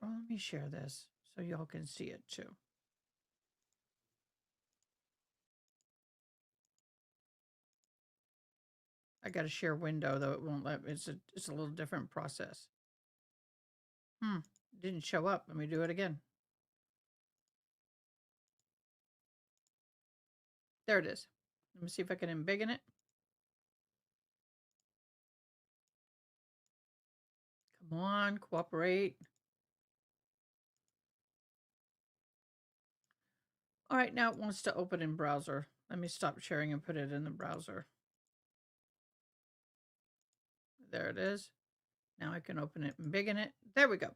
Well, let me share this so y'all can see it too. I got to share window though it won't let. It's a little different process. Didn't show up. Let me do it again. There it is. Let me see if I can embiggen it. Come on, cooperate. All right, now it wants to open in browser. Let me stop sharing and put it in the browser. There it is. Now I can open it and embiggen it. There we go.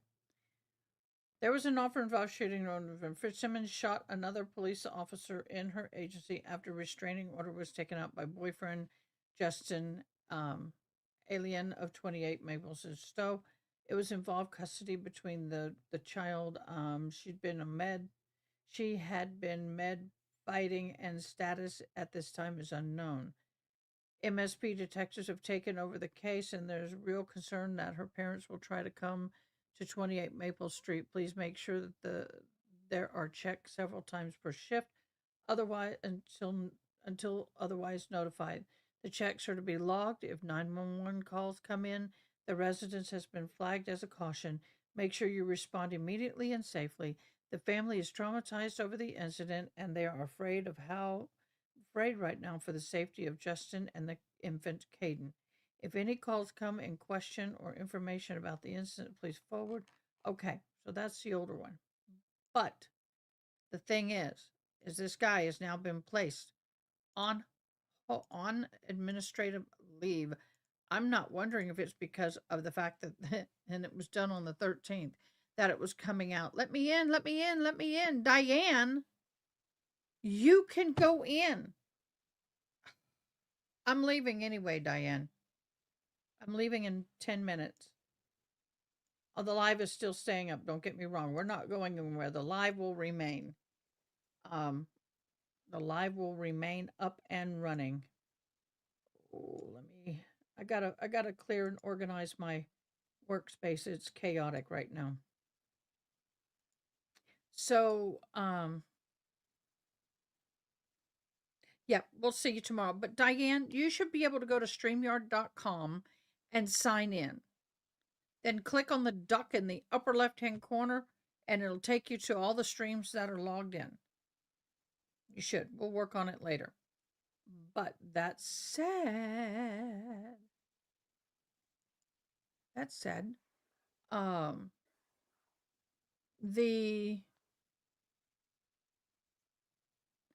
There was an officer-involved shooting when Fitzsimmons shot another police officer in her agency after a restraining order was taken out by boyfriend Justin Alien of 28 Maples and Stowe. It was involved custody between the child. She had been med fighting, and status at this time is unknown. MSP detectives have taken over the case, and there's real concern that her parents will try to come to 28 Maple Street. Please make sure that there are checks several times per shift, otherwise until otherwise notified. The checks are to be logged. If 911 calls come in, the residence has been flagged as a caution. Make sure you respond immediately and safely. The family is traumatized over the incident, and they are afraid right now for the safety of Justin and the infant Caden. If any calls come in question or information about the incident, please forward. Okay, so that's the older one. But the thing is this guy has now been placed on administrative leave. I'm not wondering if it's because of the fact that, and it was done on the 13th, that it was coming out. Let me in, let me in, let me in. Diane, you can go in. I'm leaving anyway, Diane. I'm leaving in 10 minutes. Oh, the live is still staying up. Don't get me wrong. We're not going anywhere. The live will remain. The live will remain up and running. Oh, I gotta clear and organize my workspace. It's chaotic right now. So, yeah, we'll see you tomorrow. But Diane, you should be able to go to StreamYard.com and sign in. Then click on the duck in the upper left-hand corner, and it'll take you to all the streams that are logged in. You should. We'll work on it later. But that said, the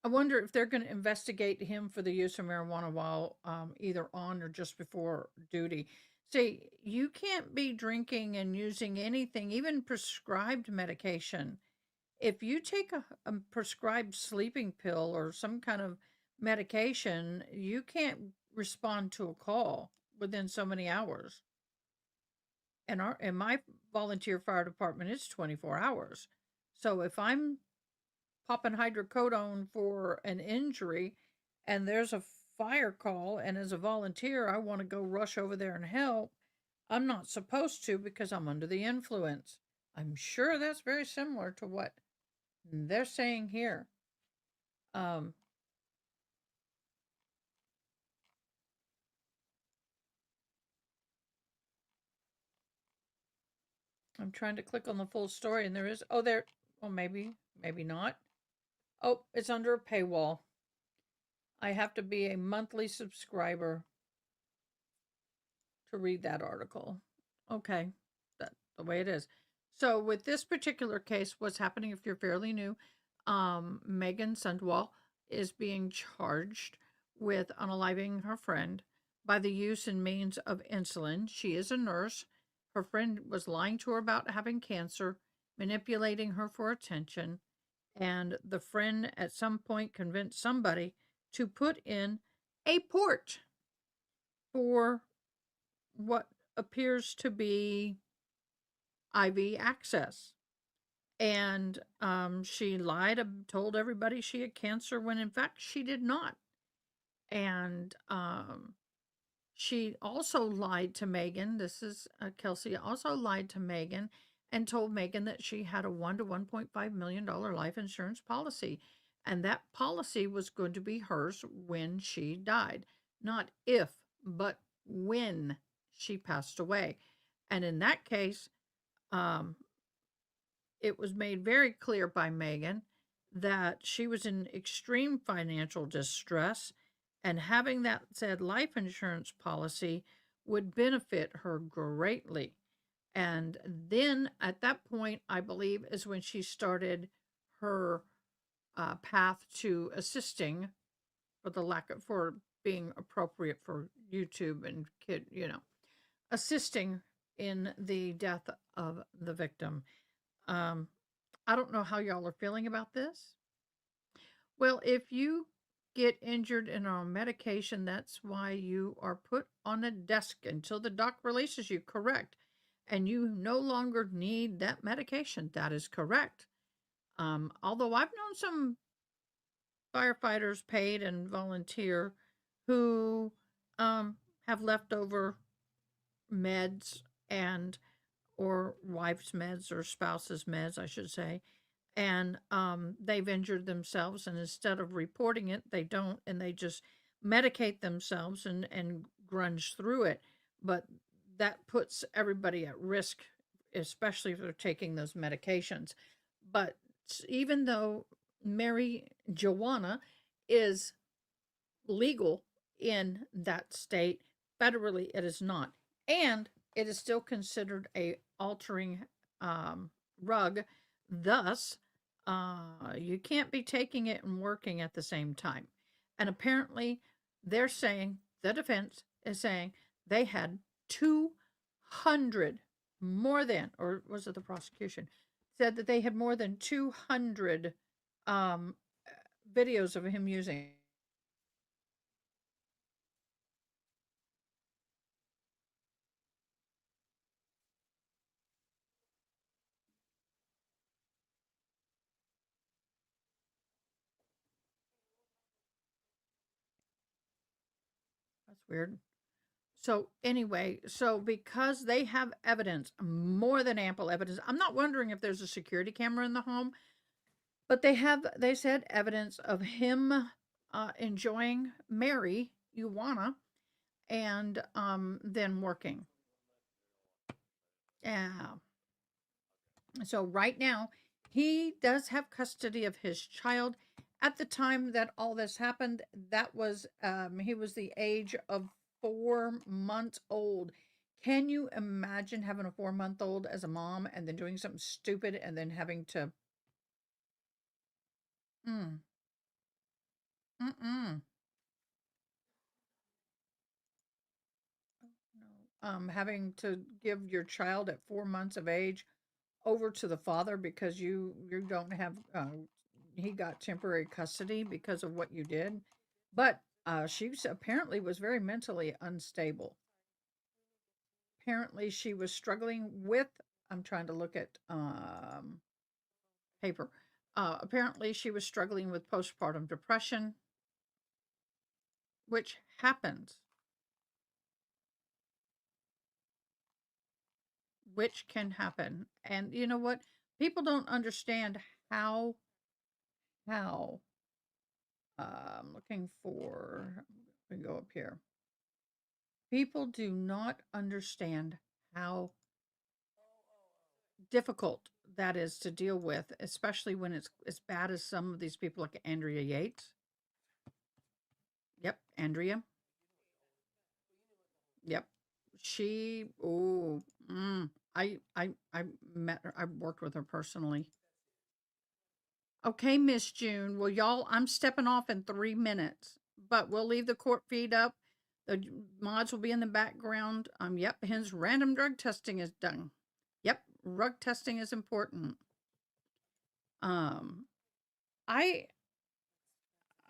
I wonder if they're going to investigate him for the use of marijuana while either on or just before duty. See, you can't be drinking and using anything, even prescribed medication. If you take a prescribed sleeping pill or some kind of medication, you can't respond to a call within so many hours. And in my volunteer fire department, it's 24 hours. So if I'm popping hydrocodone for an injury and there's a fire call, and as a volunteer I want to go rush over there and help, I'm not supposed to because I'm under the influence. I'm sure that's very similar to what they're saying here. I'm trying to click on the full story, and there is, maybe not. Oh, it's under a paywall. I have to be a monthly subscriber to read that article. Okay, that's the way it is. So with this particular case, what's happening, if you're fairly new, Meggan Sundwall is being charged with unaliving her friend by the use and means of insulin. She is a nurse. Her friend was lying to her about having cancer, manipulating her for attention, and the friend at some point convinced somebody to put in a port for what appears to be IV access. And she lied, told everybody she had cancer when in fact she did not. And she also lied to Meggan. This is Kacee also lied to Meggan and told Meggan that she had a $1 to $1.5 million life insurance policy. And that policy was going to be hers when she died. Not if, but when she passed away. And in that case, it was made very clear by Meggan that she was in extreme financial distress, and having that said life insurance policy would benefit her greatly. And then at that point, I believe, is when she started her path to assisting, for being appropriate for YouTube and assisting in the death of the victim. I don't know how y'all are feeling about this. Well, if you get injured and are on medication, that's why you are put on a desk until the doc releases you, correct? And you no longer need that medication. That is correct. Although I've known some firefighters, paid and volunteer, who have leftover meds or wife's meds or spouse's meds, I should say, and they've injured themselves, and instead of reporting it, they don't, and they just medicate themselves and grunge through it. But that puts everybody at risk, especially if they're taking those medications. But even though marijuana is legal in that state, federally it is not, and it is still considered a altering rug. Thus, you can't be taking it and working at the same time. And apparently, they're saying, the defense is saying, they had 200 more than, or was it the prosecution, said that they had more than 200 videos of him using. That's weird. So anyway, so because they have evidence, more than ample evidence, I'm not wondering if there's a security camera in the home, but they said evidence of him enjoying Mary, Ioana, and then working. Yeah. So right now, he does have custody of his child. At the time that all this happened, that was he was the age of 4 months old. Can you imagine having a 4-month-old as a mom and then doing something stupid and then having to mm, mm-mm. Having to give your child at 4 months of age over to the father because you don't have he got temporary custody because of what you did, but apparently was very mentally unstable. Apparently she was struggling with, I'm trying to look at paper. Apparently she was struggling with postpartum depression, which happens, which can happen. And you know what? People don't understand how I'm looking for, we go up here. People do not understand how difficult that is to deal with, especially when it's as bad as some of these people like Andrea Yates. Yep, Andrea. Yep. She, oh, I met her, I worked with her personally. Okay, Miss June. Well, y'all, I'm stepping off in 3 minutes, but we'll leave the court feed up. The mods will be in the background. Yep, his random drug testing is done. Yep, drug testing is important. I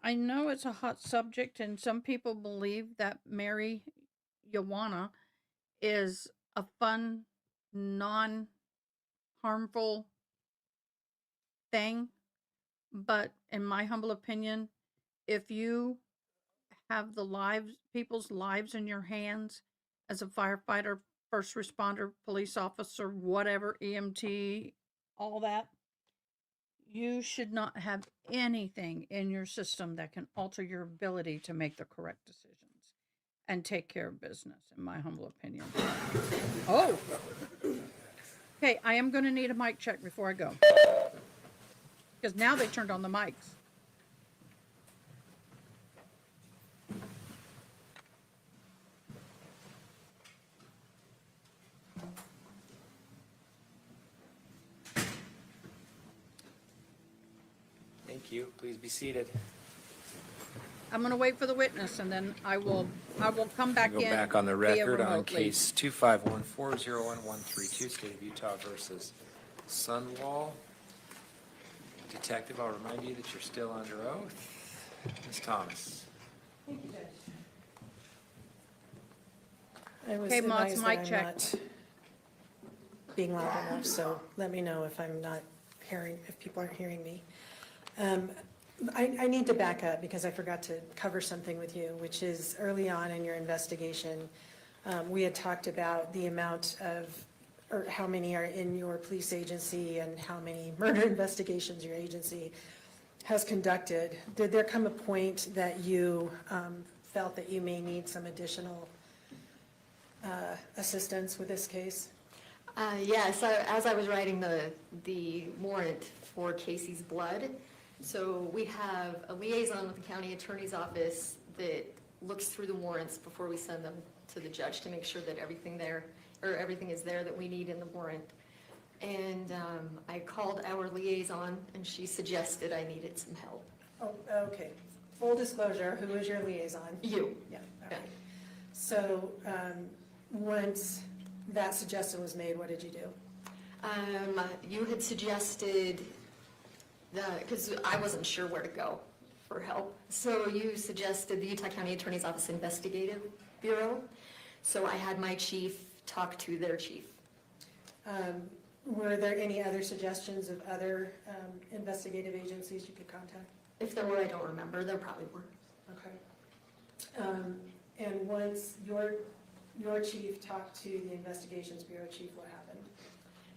know it's a hot subject, and some people believe that Mary Ioana is a fun, non-harmful thing. But in my humble opinion, if you have people's lives in your hands as a firefighter, first responder, police officer, whatever, EMT, all that, you should not have anything in your system that can alter your ability to make the correct decisions and take care of business, in my humble opinion. Oh, okay, I am going to need a mic check before I go. Because now they turned on the mics. Thank you. Please be seated. I'm going to wait for the witness, and then I will come back in. Go back on the via record on remotely. case 251401132, State of Utah versus Sundwall. Detective, I'll remind you that you're still under oath. Ms. Thomas. Thank you, Judge. I was Okay, Mods, advised mic that I'm check. not being loud enough, so let me know if I'm not hearing, if people aren't hearing me. I need to back up because I forgot to cover something with you, which is early on in your investigation, we had talked about the amount of, or how many are in your police agency and how many murder investigations your agency has conducted. Did there come a point that you felt that you may need some additional assistance with this case? Yes, as I was writing the warrant for Kacee's blood, so we have a liaison with the county attorney's office that looks through the warrants before we send them to the judge to make sure that everything is there that we need in the warrant. And I called our liaison, and she suggested I needed some help. Oh, okay. Full disclosure, who is your liaison? You. Yeah, all right. So once that suggestion was made, what did you do? You had suggested, because I wasn't sure where to go for help, so you suggested the Utah County Attorney's Office Investigative Bureau. So I had my chief talk to their chief. Were there any other suggestions of other investigative agencies you could contact? If there were, I don't remember. There probably were. Okay. And once your your chief talk to the investigations bureau chief, what happened?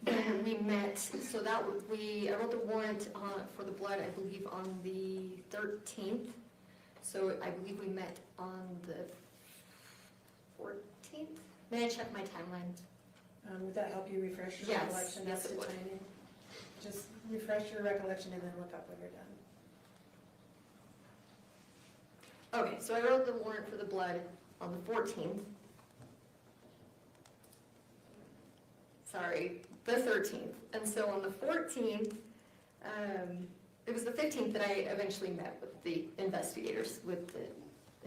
Then we met, so that I wrote the warrant for the blood, I believe, on the 13th. So I believe we met on the 14th. May I check my timeline? Would that help you refresh your Yes, recollection? yes, as it to would. timing? Just refresh your recollection and then look up when you're done. Okay, so I wrote the warrant for the blood on the 14th. Sorry, the 13th. And so on the 14th, it was the 15th that I eventually met with the investigators, with the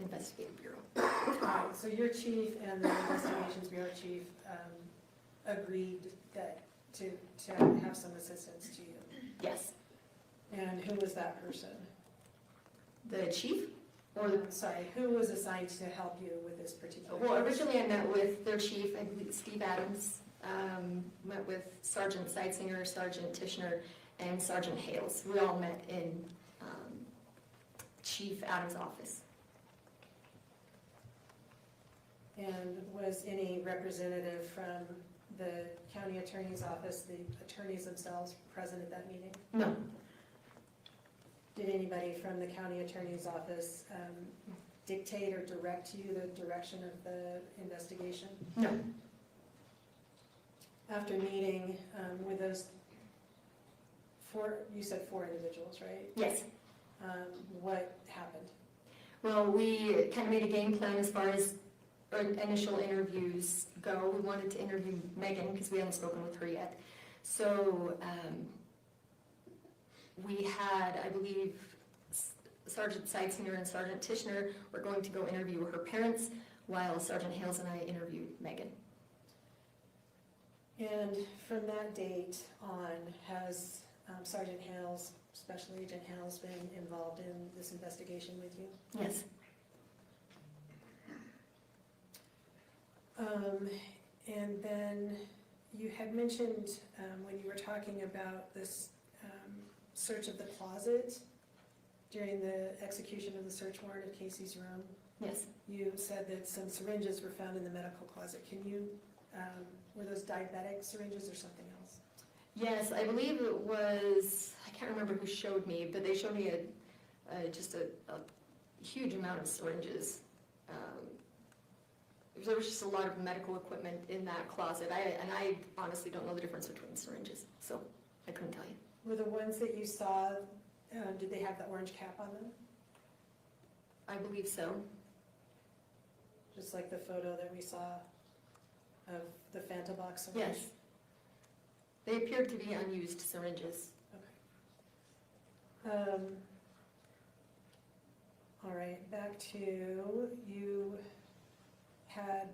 investigative bureau. All right, so your chief and the investigations bureau chief agreed that to have some assistance to you? Yes. And who was that person? The chief? Or, sorry, who was assigned to help you with this particular case? Well, originally I met with their chief, I believe Steve Adams, met with Sergeant Seitzinger, Sergeant Tishner, and Sergeant Hales. We all met in Chief Adams' office. And was any representative from the county attorney's office, the attorneys themselves, present at that meeting? No. Did anybody from the county attorney's office dictate or direct you the direction of the investigation? No. After meeting with those you said 4 individuals, right? Yes. What happened? Well, we kind of made a game plan as far as our initial interviews go. We wanted to interview Meggan because we hadn't spoken with her yet. So we had, I believe, Sergeant Seitzinger and Sergeant Tishner were going to go interview her parents, while Sergeant Hales and I interviewed Meggan. And from that date on, has Sergeant Hales, Special Agent Hales, been involved in this investigation with you? Yes. And then you had mentioned when you were talking about this search of the closet during the execution of the search warrant of Kacee's room. Yes. You said that some syringes were found in the medical closet. Can you, were those diabetic syringes or something else? Yes, I believe it was, I can't remember who showed me, but they showed me just a huge amount of syringes. There was just a lot of medical equipment in that closet. I honestly don't know the difference between syringes, so I couldn't tell you. Were the ones that you saw, did they have the orange cap on them? I believe so. Just like the photo that we saw of the Fanta box syringe? Yes. They appeared to be unused syringes. Okay. All right, back to you had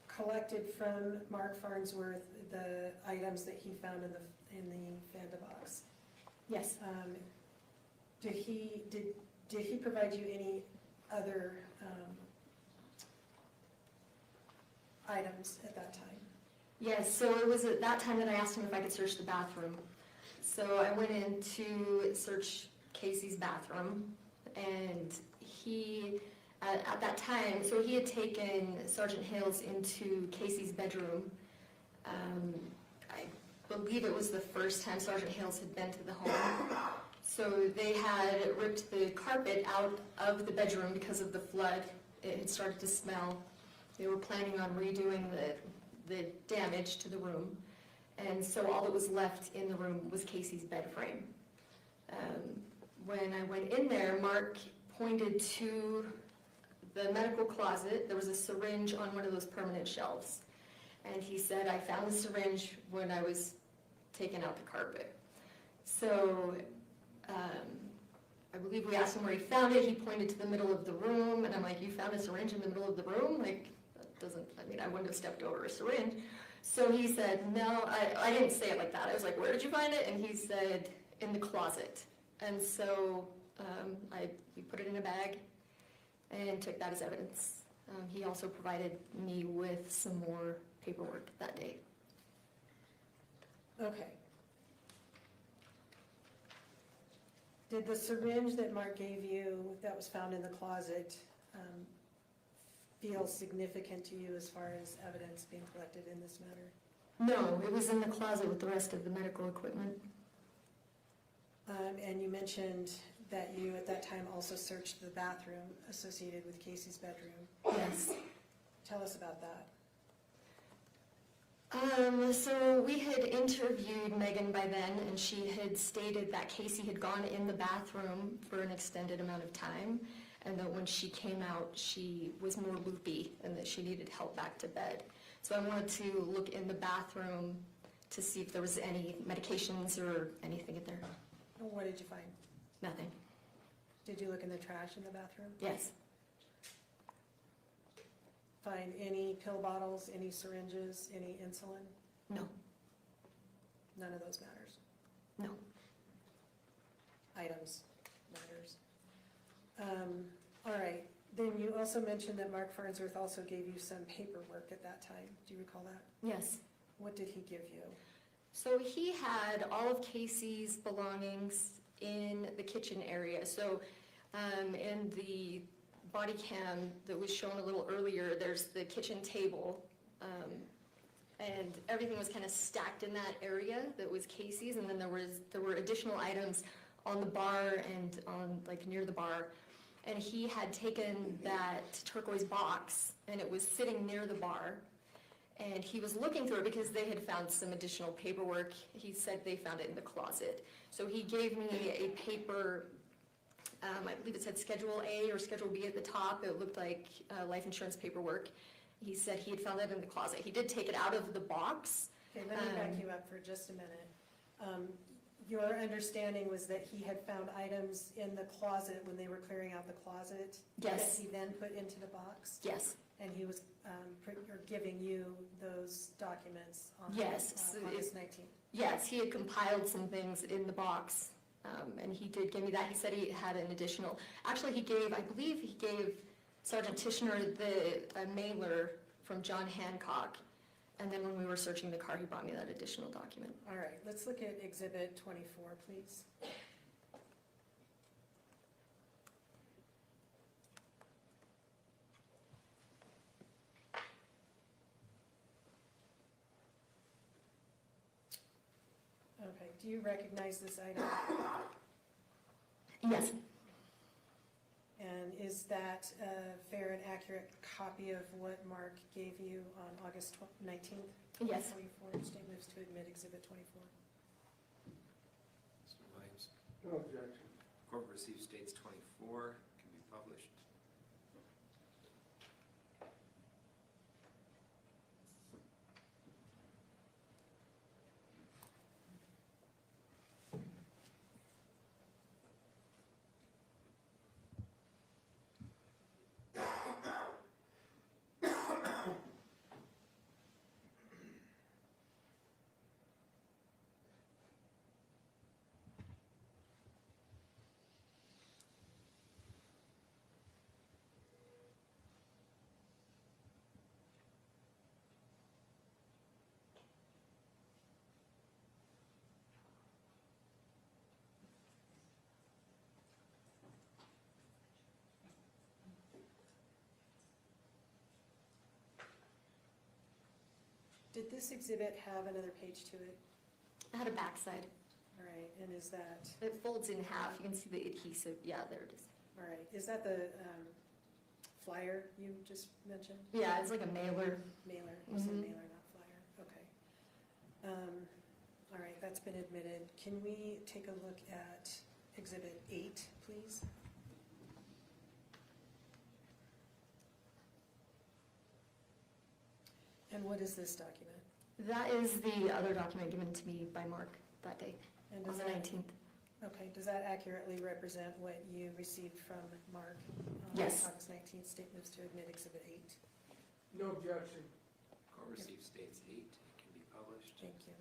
collected from Mark Farnsworth the items that he found in the Fanta box. Yes. Did he provide you any other items at that time? Yes, so it was at that time that I asked him if I could search the bathroom. So I went in to search Kacee's bathroom, and he, at that time, so he had taken Sergeant Hales into Kacee's bedroom. I believe it was the first time Sergeant Hales had been to the home. So they had ripped the carpet out of the bedroom because of the flood. It had started to smell. They were planning on redoing the damage to the room. And so all that was left in the room was Kacee's bed frame. When I went in there, Mark pointed to the medical closet. There was a syringe on one of those permanent shelves. And he said, I found the syringe when I was taking out the carpet. So I believe we asked him where he found it. He pointed to the middle of the room, and I'm like, you found a syringe in the middle of the room? Like, that doesn't, I mean, I wouldn't have stepped over a syringe. So he said, no, I didn't say it like that. I was like, where did you find it? And he said, in the closet. And so we put it in a bag and took that as evidence. He also provided me with some more paperwork that day. Okay. Did the syringe that Mark gave you that was found in the closet feel significant to you as far as evidence being collected in this matter? No, it was in the closet with the rest of the medical equipment. And you mentioned that you at that time also searched the bathroom associated with Kacee's bedroom. Yes. Tell us about that. So we had interviewed Megan by then, and she had stated that Kacee had gone in the bathroom for an extended amount of time, and that when she came out, she was more loopy and that she needed help back to bed. So I wanted to look in the bathroom to see if there was any medications or anything in there. And what did you find? Nothing. Did you look in the trash in the bathroom? Yes. Find any pill bottles, any syringes, any insulin? No. None of those matters? No. Items matters. All right, then you also mentioned that Mark Farnsworth also gave you some paperwork at that time. Do you recall that? Yes. What did he give you? So he had all of Kacee's belongings in the kitchen area. So in the body cam that was shown a little earlier, there's the kitchen table, and everything was kind of stacked in that area that was Kacee's, and then there were additional items on the bar and on like near the bar. And he had taken that turquoise box, and it was sitting near the bar. And he was looking through it because they had found some additional paperwork. He said they found it in the closet. So he gave me a paper, I believe it said Schedule A or Schedule B at the top. It looked like life insurance paperwork. He said he had found that in the closet. He did take it out of the box. Okay, let me back you up for just a minute. Your understanding was that he had found items in the closet when they were clearing out the closet? Yes. That he then put into the box? Yes. And he was giving you those documents on Yes. August 19th? Yes, he had compiled some things in the box, and he did give me that. He said he had an additional, actually I believe he gave Sergeant Tishner a mailer from John Hancock, and then when we were searching the car, he brought me that additional document. All right, let's look at Exhibit 24, please. Okay, do you recognize this item? Yes. And is that a fair and accurate copy of what Mark gave you on August 19th? Yes. 24, state moves to admit Exhibit 24. Mr. Williams? No objection. Court receives states 24, can be published. Did this exhibit have another page to it? It had a backside. All right, and is that, It folds in half. You can see the adhesive. Yeah, there it is. all right, is that the flyer you just mentioned? Yeah, it's like a mailer. Mailer, you said Mhm. mailer, not flyer, okay. All right, that's been admitted. Can we take a look at Exhibit 8, please? And what is this document? That is the other document given to me by Mark that day, And on does the that- 19th. Okay, does that accurately represent what you received from Mark? On Yes. August 19th, state moves to admit Exhibit 8. No objection. Court receives states 8, it can be published. Thank you.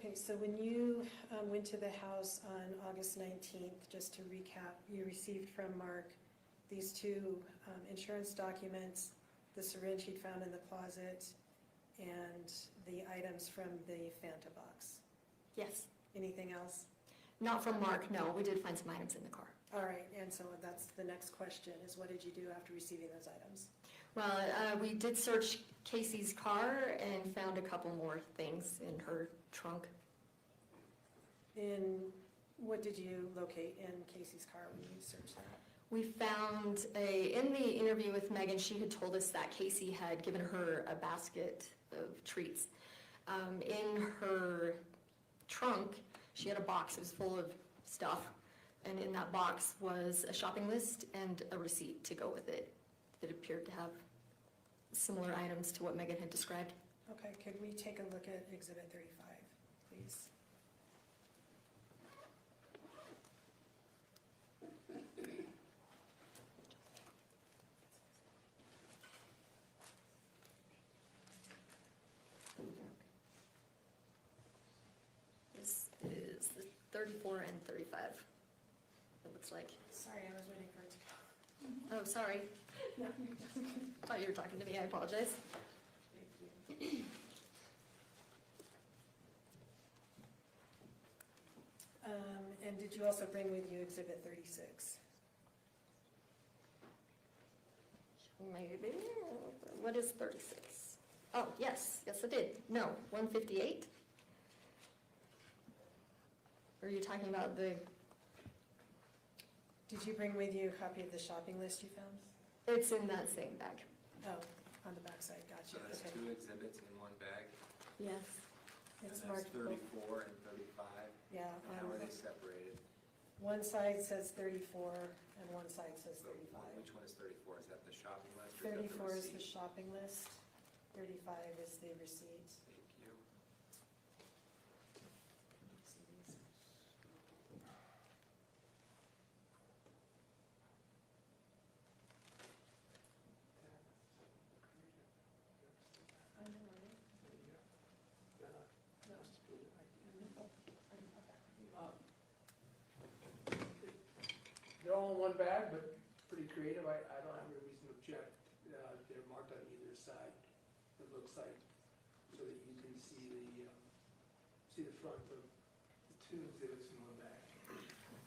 Okay, so when you went to the house on August 19th, just to recap, you received from Mark these two insurance documents, the syringe he'd found in the closet, and the items from the Fanta box. Yes. Anything else? Not from Mark, no. We did find some items in the car. All right, and so that's the next question, is what did you do after receiving those items? Well, we did search Kacee's car and found a couple more things in her trunk. And what did you locate in Kacey's car when you searched that? We found in the interview with Meggan, she had told us that Kacee had given her a basket of treats. In her trunk, she had a box, it was full of stuff, and in that box was a shopping list and a receipt to go with it that appeared to have similar items to what Meggan had described. Okay, could we take a look at Exhibit 35, please? This is the 34 and 35, it looks like. Sorry, I was waiting for it to come. Oh, sorry. Thought you were talking to me, I apologize. And did you also bring with you Exhibit 36? Maybe. What is 36? Oh, yes, I did. No, 158? Or are you talking about the... Did you bring with you a copy of the shopping list you found? It's in that same bag. Oh, on the backside, gotcha. So there's Okay. 2 exhibits in one bag? Yes. It's And that's marked both. 34 and 35? Yeah. And how are they separated? One side says 34 and one side says 35. Which one is 34? Is that the shopping list or is that the 34 is the receipt? shopping list, 35 is the receipt. Thank you. They're all in one bag, but pretty creative. I don't have any reason to object. They're marked on either side, it looks like, so that you can see the front of the 2 exhibits in one bag.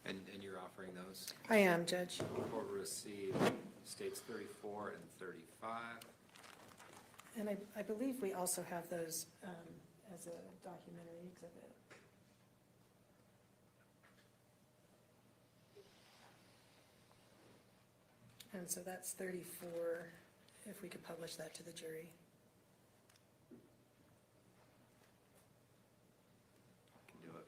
And you're offering those? I am, Judge. Report received states 34 and 35. And I believe we also have those as a documentary exhibit. And so that's 34, if we could publish that to the jury. Can do it.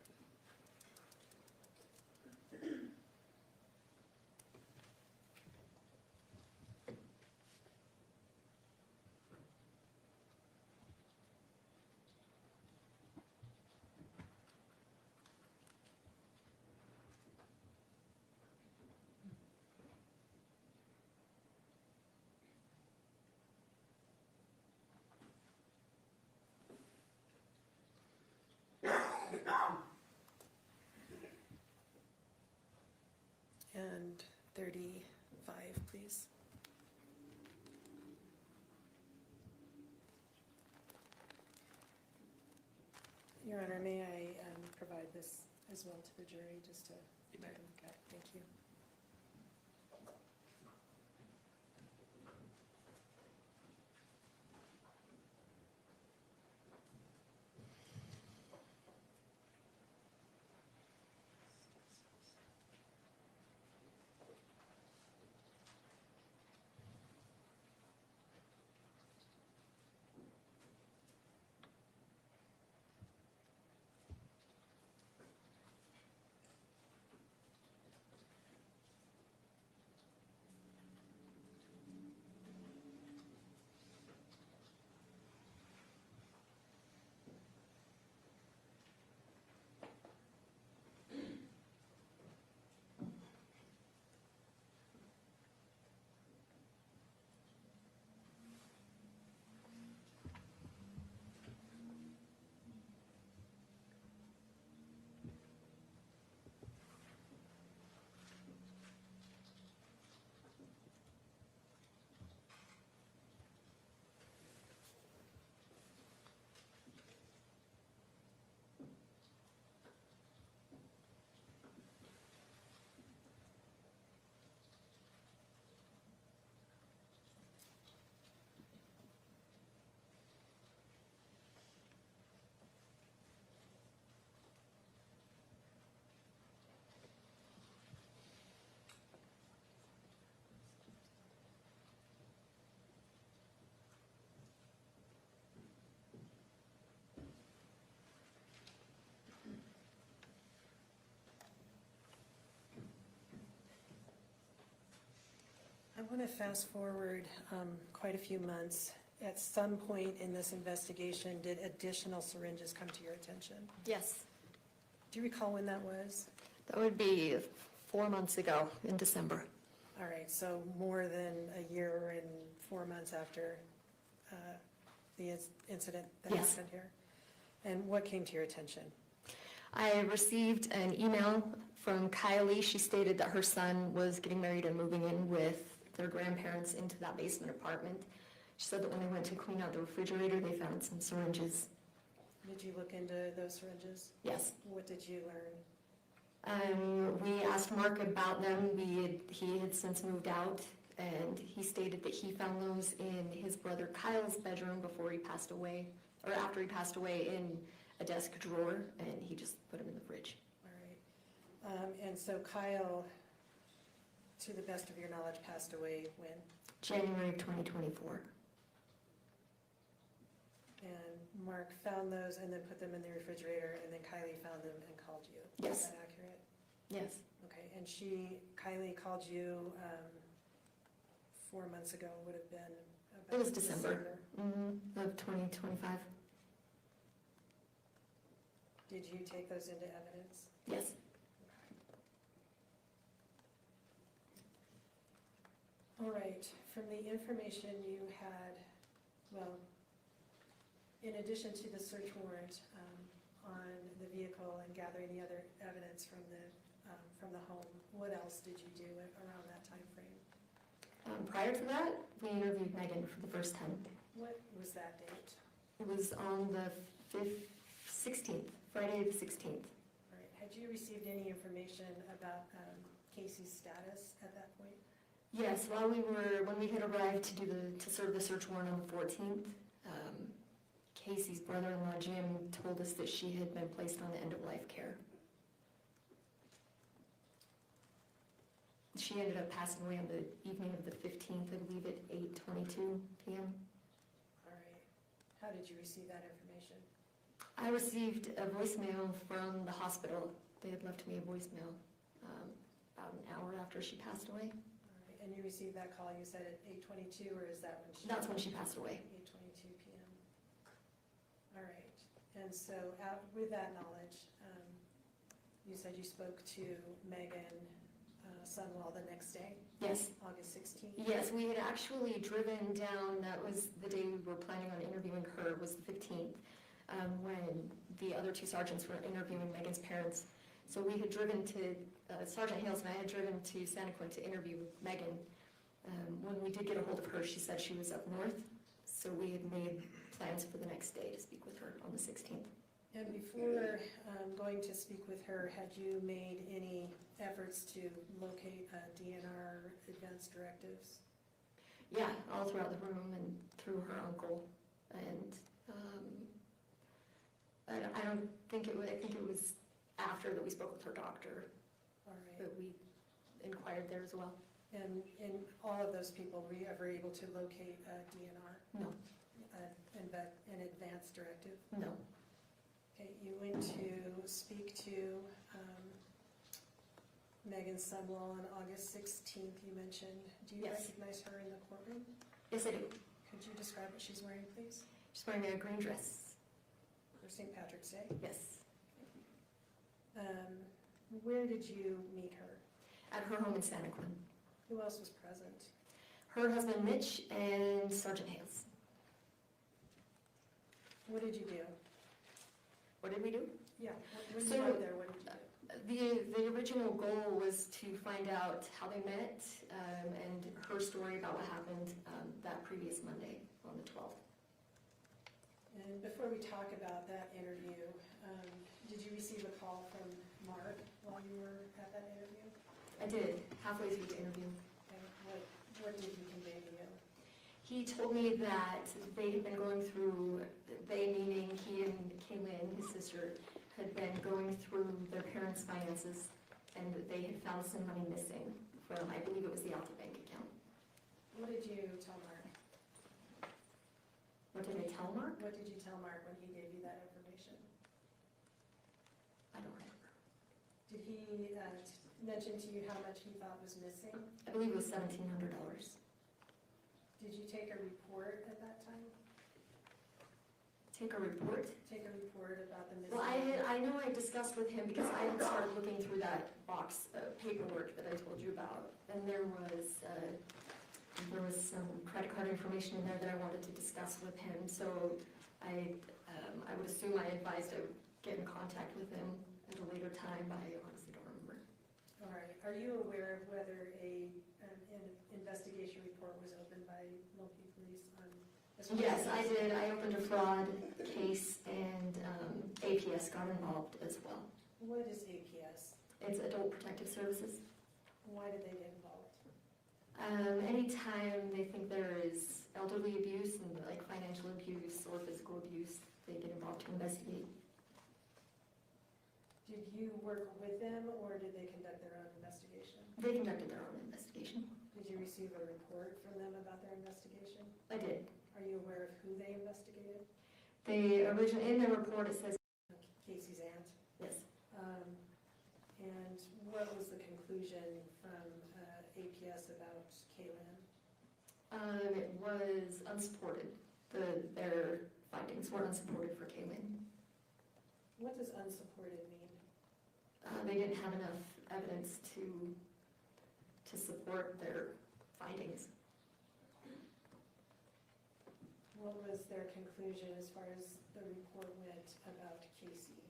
And 35, please. Your Honor, may I provide this as well to the jury, just to take a look at? Thank you. want to fast forward quite a few months. At some point in this investigation, did additional syringes come to your attention? Yes, Do you recall when that was? that would be 4 months ago in December. All right, so more than a year and 4 months after the incident that Yes. happened here. And what came to your attention? I received an email from Kylie. She stated that her son was getting married and moving in with their grandparents into that basement apartment. She said that when they went to clean out the refrigerator, they found some syringes. Did you look into those syringes? Yes. What did you learn? We asked Mark about them. He had since moved out, and he stated that he found those in his brother Kyle's bedroom before he passed away, or after he passed away, in a desk drawer, and he just put them in the fridge. All right. And so Kyle, to the best of your knowledge, passed away when? January of 2024. And Mark found those and then put them in the refrigerator, and then Kylie found them and called you. Yes. Is that accurate? Yes. Okay, and Kylie called you 4 months ago, would have been about It was December of 2025. Did you take those into evidence? Yes. All right, from the information you had, well, in addition to the search warrant on the vehicle and gathering the other evidence from the home, what else did you do around that time frame? Prior to that, we interviewed Meggan for the first time. What was that date? It was on the 16th, Friday the 16th. All right, had you received any information about Kacee's status at that point? Yes, when we had arrived to serve the search warrant on the 14th, Kacee's brother-in-law Jim told us that she had been placed on the end-of-life care. She ended up passing away on the evening of the 15th, I believe, at 8:22 p.m. All right, how did you receive that information? I received a voicemail from the hospital. They had left me a voicemail about an hour after she passed away. All right, and you received that call, you said at 8:22, or is that when she? That's when she passed away. 8:22 p.m. All right, and so with that knowledge, you said you spoke to Meggan Sundwall the next day? Yes. August 16th? Yes, we had actually driven down, that was the day we were planning on interviewing her, was the 15th, when the other two sergeants were interviewing Meggan's parents. So we had driven to, Sergeant Hales and I had driven to Santa Quinn to interview Meggan. When we did get a hold of her, she said she was up north, so we had made plans for the next day to speak with her on the 16th. And before going to speak with her, had you made any efforts to locate DNR advance directives? Yeah, all throughout the room and through her uncle. And I don't think it was, I think it was after that we spoke with her doctor. All right. That we inquired there as well. And in all of those people, were you ever able to locate DNR? No. An advance directive? No. Okay, you went to speak to Meggan Sundwall on August 16th, you mentioned. Do you Yes. recognize her in the courtroom? Yes, I do. Could you describe what she's wearing, please? She's wearing a green dress. For St. Patrick's Day? Yes. Where did you meet her? At her home in Santa Quinn. Who else was present? Her husband Mitch and Sergeant Hales. What did you do? What did we do? Yeah, when you So- got there, what did you do? The original goal was to find out how they met and her story about what happened that previous Monday on the 12th. And before we talk about that interview, did you receive a call from Mark while you were at that interview? I did, halfway through the interview. And what did he convey to you? He told me that they had been going through, they meaning he and Kacee Lyn, his sister, had been going through their parents' finances and that they had found some money missing from, I believe it was the Alta Bank account. What did you tell Mark? What did I tell Mark? What did you tell Mark when he gave you that information? I don't remember. Did he mention to you how much he thought was missing? I believe it was $1,700. Did you take a report at that time? Take a report? Take a report about the missing? Well, I know I discussed with him because I had started looking through that box of paperwork that I told you about, and there was some credit card information in there that I wanted to discuss with him. So I would assume I advised to get in contact with him at a later time, but I honestly don't remember. All right. Are you aware of whether an investigation report was opened by Milwaukee Police on? Yes, I did. I opened a fraud case, and APS got involved as well. What is APS? It's Adult Protective Services. Why did they get involved? Anytime they think there is elderly abuse and like financial abuse or physical abuse, they get involved to investigate. Did you work with them, or did they conduct their own investigation? They conducted their own investigation. Did you receive a report from them about their investigation? I did. Are you aware of who they investigated? They originally, in the report, it says Kacey's aunt? yes. And what was the conclusion from APS about Kacee Lyn? It was unsupported. Their findings were unsupported for Kacee Lyn. What does unsupported mean? They didn't have enough evidence to support their findings. What was their conclusion as far as the report went about Kacee?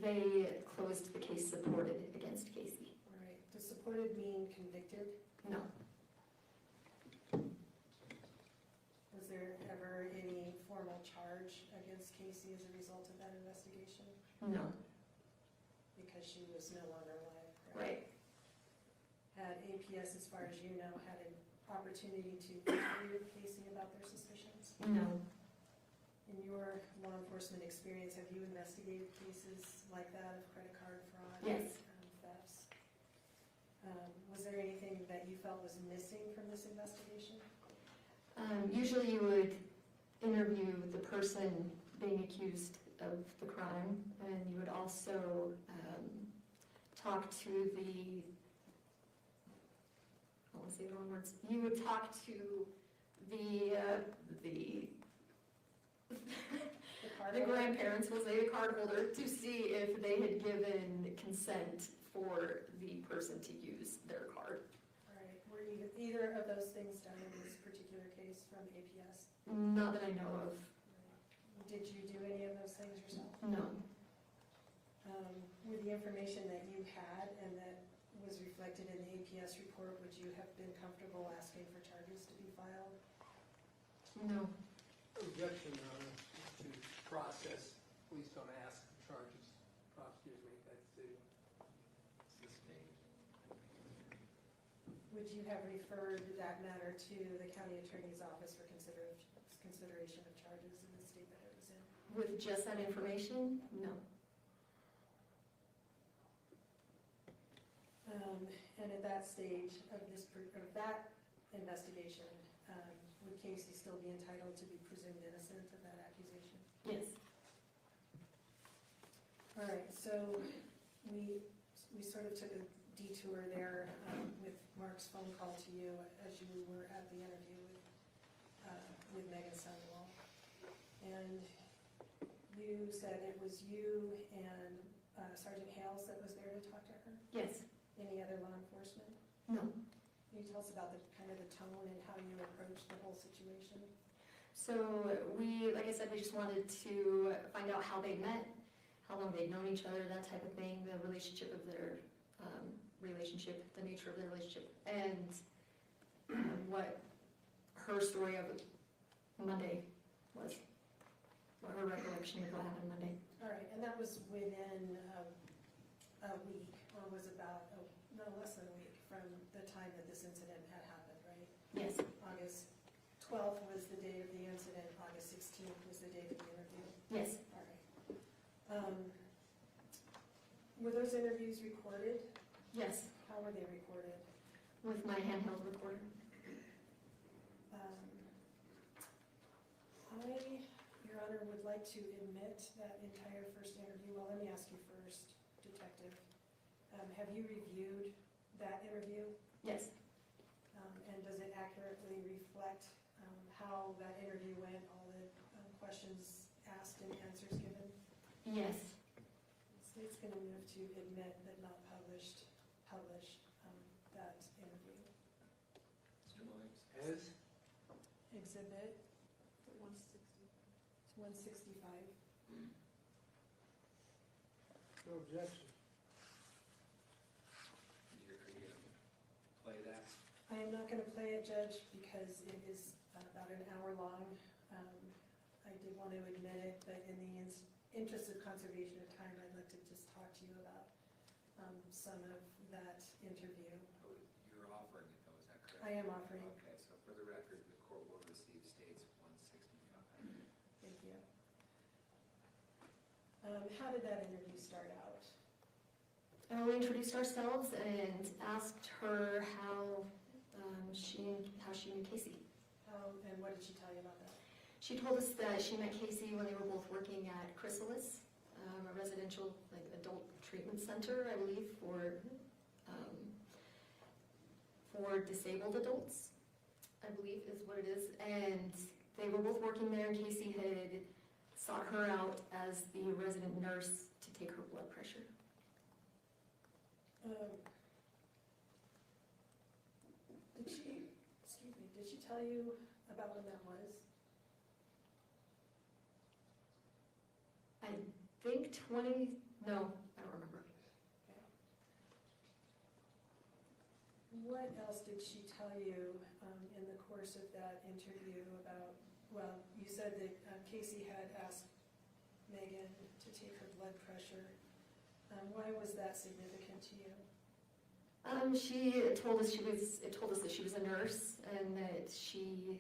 They closed the case supported against Kacee. All right. Does supported mean convicted? No. Was there ever any formal charge against Kacee as a result of that investigation? No. Because she was no longer alive, Right. Had APS, as far as you know, had an opportunity to interview Kacee about their suspicions? No. In your law enforcement experience, have you investigated cases like that of credit card fraud? Yes. Thefts? Was there anything that you felt was missing from this investigation? Usually you would interview the person being accused of the crime, and you would also talk to the, I won't say the wrong words, you would talk to the grandparents, we'll say the card holder, to see if they had given consent for the person to use their card. All right. Were either of those things done in this particular case from APS? Not that I know of. Did you do any of those things yourself? No. With the information that you had and that was reflected in the APS report, would you have been comfortable asking for charges to be filed? No. Objection, Your Honor, to process. Please don't ask for charges. Prosecutors make that decision. Would you have referred that matter to the county attorney's office for consideration of charges in the state that it was in? With just that information? No. And at that stage of that investigation, would Kacee still be entitled to be presumed innocent of that accusation? Yes. All right, so we sort of took a detour there with Mark's phone call to you as you were at the interview with Meggan Sundwall. And you said it was you and Sergeant Hales that was there to talk to her? Yes. Any other law enforcement? No. Can you tell us about the tone and how you approached the whole situation? So like I said, we just wanted to find out how they met, how long they'd known each other, that type of thing, the relationship of their relationship, the nature of their relationship, and what her story of Monday was, what her recollection of what happened Monday. All right, and that was within a week, or was about no less than a week from the time that this incident had happened, right? Yes. August 12th was the day of the incident, August 16th was the day of the interview? Yes. All right. Were those interviews recorded? Yes. How were they recorded? With my handheld recorder. Your Honor, would like to admit that entire first interview. Well, let me ask you first, Detective. Have you reviewed that interview? Yes. And does it accurately reflect how that interview went, all the questions asked and answers given? Yes. The state's going to move to admit but not publish that interview. Mr. Williams? As? Exhibit 165. No objection. You're going to play that? I am not going to play it, Judge, because it is about an hour long. I did want to admit it, but in the interest of conservation of time, I'd like to just talk to you about some of that interview. You're offering it though, is that correct? I am offering. Okay, so for the record, the court will receive states 165. Thank you. How did that interview start out? We introduced ourselves and asked her how she knew Kacee. And what did she tell you about that? She told us that she met Kacee when they were both working at Chrysalis, a residential adult treatment center, I believe, for disabled adults, I believe is what it is. And they were both working there, and Kacee had sought her out as the resident nurse to take her blood pressure. Did she tell you about when that was? I think no, I don't remember. Okay. What else did she tell you in the course of that interview about, well, you said that Kacee had asked Meggan to take her blood pressure. Why was that significant to you? She told us that she was a nurse and that she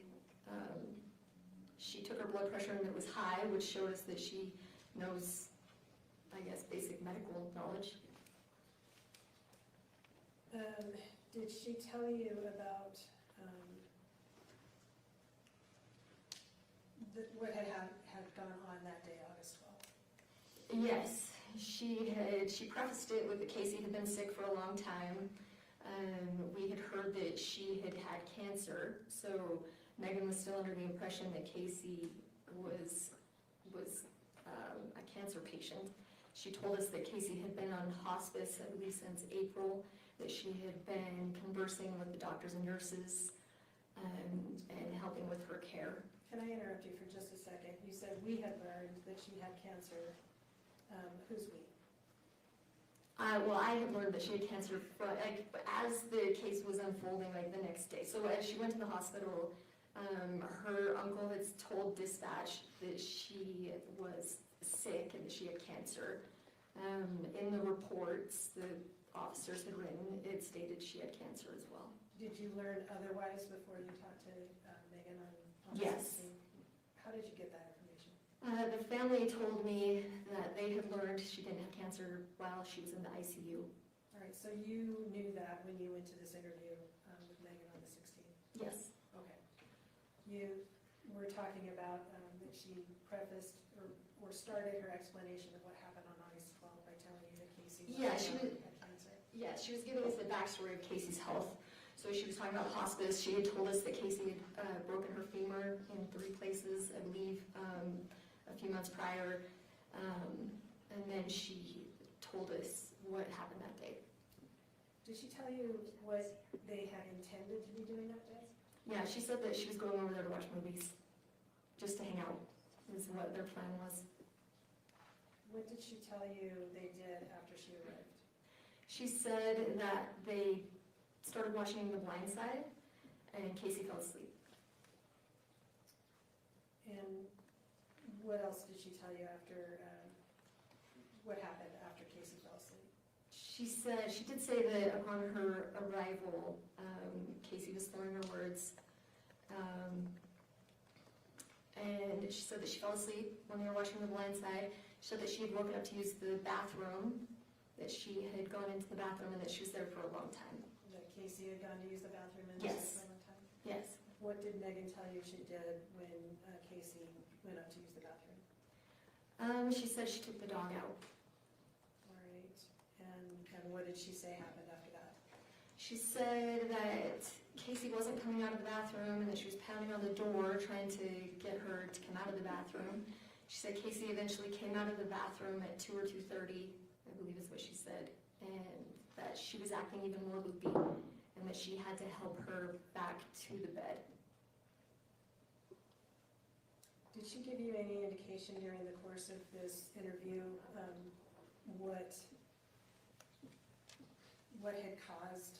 took her blood pressure and it was high, which showed us that she knows, I guess, basic medical knowledge. Did she tell you about what had gone on that day, August 12th? Yes, she prefaced it with that Kacee had been sick for a long time. We had heard that she had had cancer, so Meggan was still under the impression that Kacee was a cancer patient. She told us that Kacee had been on hospice, I believe, since April, that she had been conversing with the doctors and nurses and helping with her care. Can I interrupt you for just a second? You said we had learned that she had cancer. Who's we? Well, I had learned that she had cancer, but as the case was unfolding, the next day. So as she went to the hospital, her uncle had told dispatch that she was sick and that she had cancer. In the reports the officers had written, it stated she had cancer as well. Did you learn otherwise before you talked to Meggan on Yes. this? How did you get that information? The family told me that they had learned she didn't have cancer while she was in the ICU. All right, so you knew that when you went to this interview with Meggan on the 16th? Yes. Okay. You were talking about that she prefaced or started her explanation of what happened on August 12th by telling you that Kacee had cancer. Yeah, she was giving us the backstory of Kacee's health. So she was talking about hospice. She had told us that Kacee had broken her femur in 3 places, I believe, a few months prior. And then she told us what happened that day. Did she tell you what they had intended to be doing that day? Yeah, she said that she was going over there to watch movies, just to hang out, is what their plan was. What did she tell you they did after she arrived? She said that they started watching The Blind Side, and Kacee fell asleep. And what else did she tell you after, what happened after Kacee fell asleep? She did say that upon her arrival, Kacee was slurring her words, and she said that she fell asleep when they were watching The Blind Side. She said that she had woken up to use the bathroom, that she had gone into the bathroom, and that she was there for a long time. That Kacee had gone to use the bathroom and Yes. was there for a long time? Yes. What did Meggan tell you she did when Kacee went up to use the bathroom? She said she took the dog out. All right, and what did she say happened after that? She said that Kacee wasn't coming out of the bathroom and that she was pounding on the door trying to get her to come out of the bathroom. She said Kacee eventually came out of the bathroom at 2 or 2:30, I believe is what she said, and that she was acting even more loopy and that she had to help her back to the bed. Did she give you any indication during the course of this interview what had caused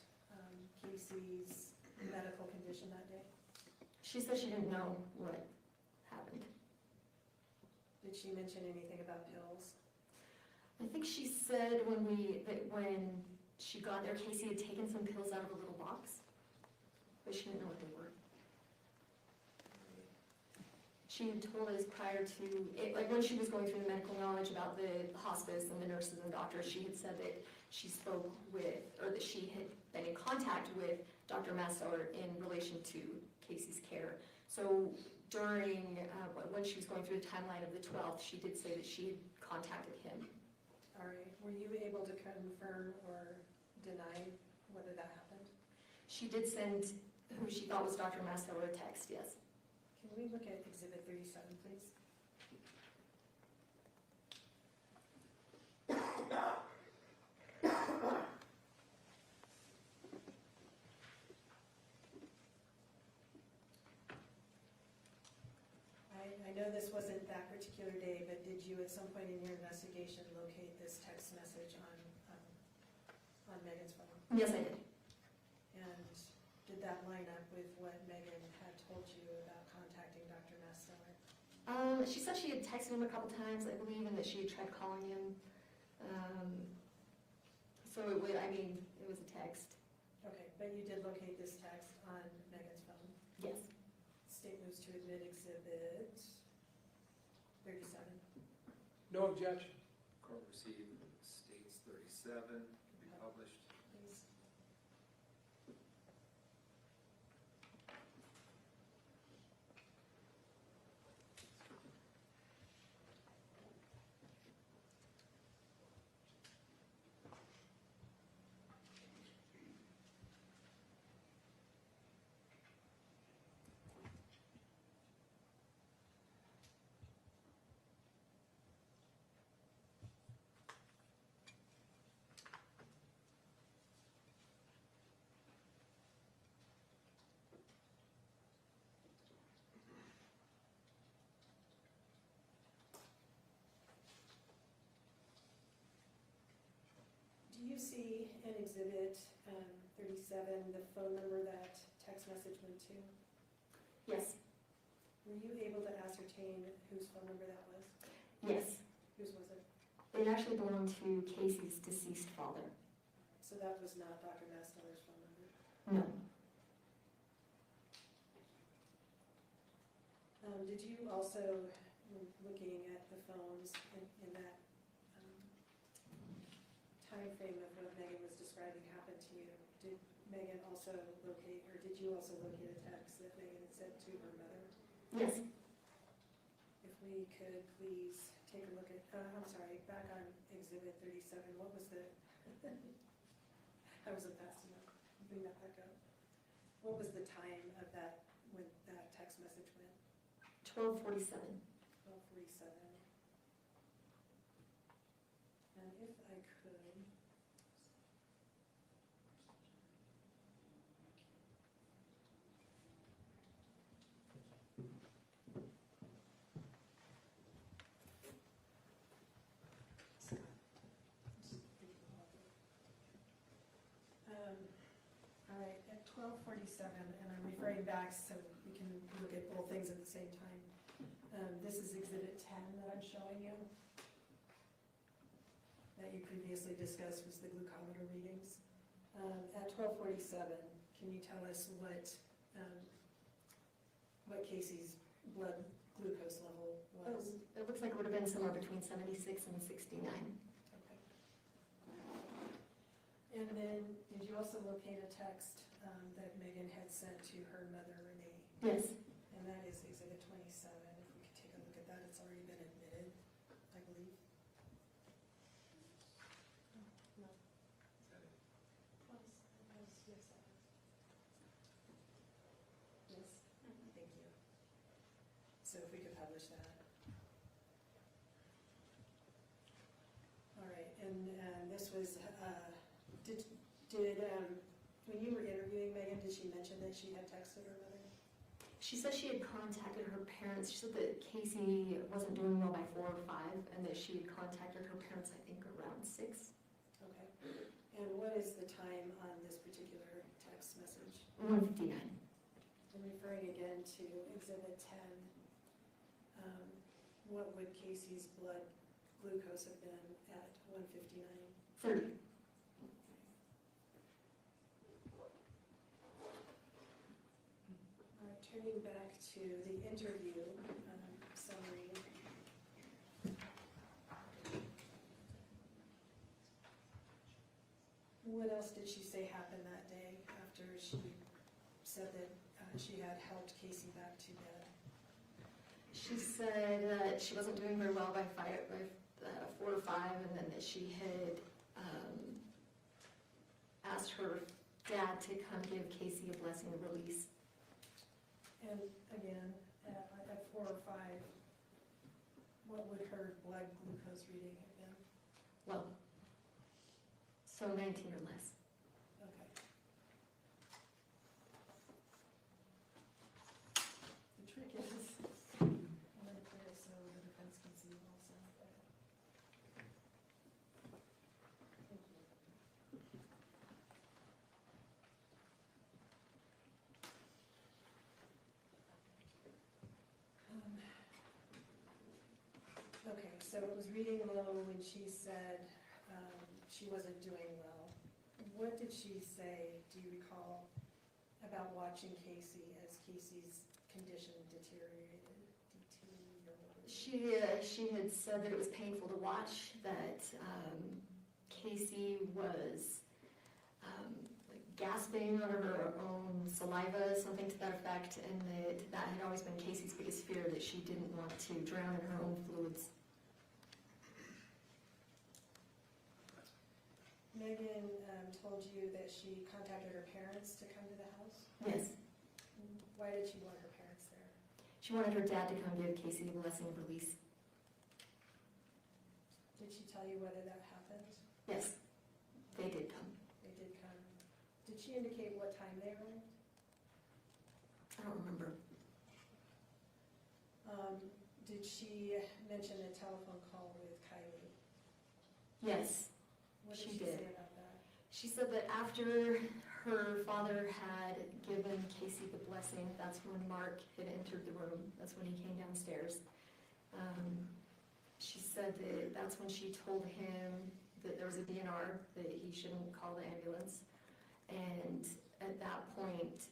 Kacee's medical condition that day? She said she didn't know what happened. Did she mention anything about pills? I think she said when she got there, Kacee had taken some pills out of a little box, but she didn't know what they were. She had told us prior to, like when she was going through the medical knowledge about the hospice and the nurses and doctors, she had said that she spoke with, or that she had been in contact with Dr. Masseller in relation to Kacee's care. So during, when she was going through the timeline of the 12th, she did say that she had contacted him. All right, were you able to confirm or deny whether that happened? She did send who she thought was Dr. Masseller a text, yes. Can we look at Exhibit 37, please? I know this wasn't that particular day, but did you at some point in your investigation locate this text message on Meggan's phone? Yes, I did. And did that line up with what Meggan had told you about contacting Dr. Masseller? She said she had texted him a couple times, I believe, and that she had tried calling him. So it was, it was a text. Okay, but you did locate this text on Meggan's phone? Yes. State moves to admit Exhibit 37. No objection. Court received states 37, can be published. Please. Do you see in Exhibit 37 the phone number that text message went to? Yes. Were you able to ascertain whose phone number that was? Yes. Whose was it? It actually belonged to Kacee's deceased father. So that was not Dr. Masseller's phone number? No. Did you also, looking at the phones in that time frame of what Meggan was describing happened to you, did Meggan also locate, or did you also locate a text that Meggan had sent to her mother? Yes. If we could please take a look at, I'm sorry, back on Exhibit 37, what was the, I wasn't fast enough, bring that back up. What was the time of that, when that text message went? 12:47. 12:47. And if I could. All right, at 12:47, and I'm referring back so we can look at both things at the same time. This is Exhibit 10 that I'm showing you. That you previously discussed was the glucometer readings. At 12:47, can you tell us what Kacee's blood glucose level was? It looks like it would have been somewhere between 76 and 69. Okay. And then, did you also locate a text that Meggan had sent to her mother, Renee? Yes. And that is Exhibit 27. If we could take a look at that, it's already been admitted, I believe. No. Yes. So if we could publish that. All right, and this was, when you were interviewing Meggan, did she mention that she had texted her mother? She said she had contacted her parents. She said that Kacee wasn't doing well by 4 or 5, and that she had contacted her parents, I think, around 6. Okay. And what is the time on this particular text message? 1:59. I'm referring again to Exhibit 10. What would Kacee's blood glucose have been at 1:59? 30. Turning back to the interview summary. What else did she say happened that day after she said that she had helped Kacee back to bed? She said that she wasn't doing very well by 4 or 5, and then that she had asked her dad to come give Kacee a blessing of release. And again, at 4 or 5, what would her blood glucose reading have been? Well, so 19 or less. Okay. The trick is, I'm going to put it so the defense can see also. Thank you. Okay, so it was reading low when she said she wasn't doing well. What did she say, do you recall, about watching Kacee as Kacee's condition deteriorated? She had said that it was painful to watch, that Kacee was gasping on her own saliva, something to that effect, and that had always been Kacee's biggest fear, that she didn't want to drown in her own fluids. Meggan told you that she contacted her parents to come to the house? Yes. Why did she want her parents there? She wanted her dad to come give Kacee a blessing of release. Did she tell you whether that happened? Yes, they did come. They did come. Did she indicate what time they arrived? I don't remember. Did she mention a telephone call with Kylie? Yes, What did she she did. say about that? She said that after her father had given Kacee the blessing, that's when Mark had entered the room. That's when he came downstairs. She said that that's when she told him that there was a DNR, that he shouldn't call the ambulance. And at that point,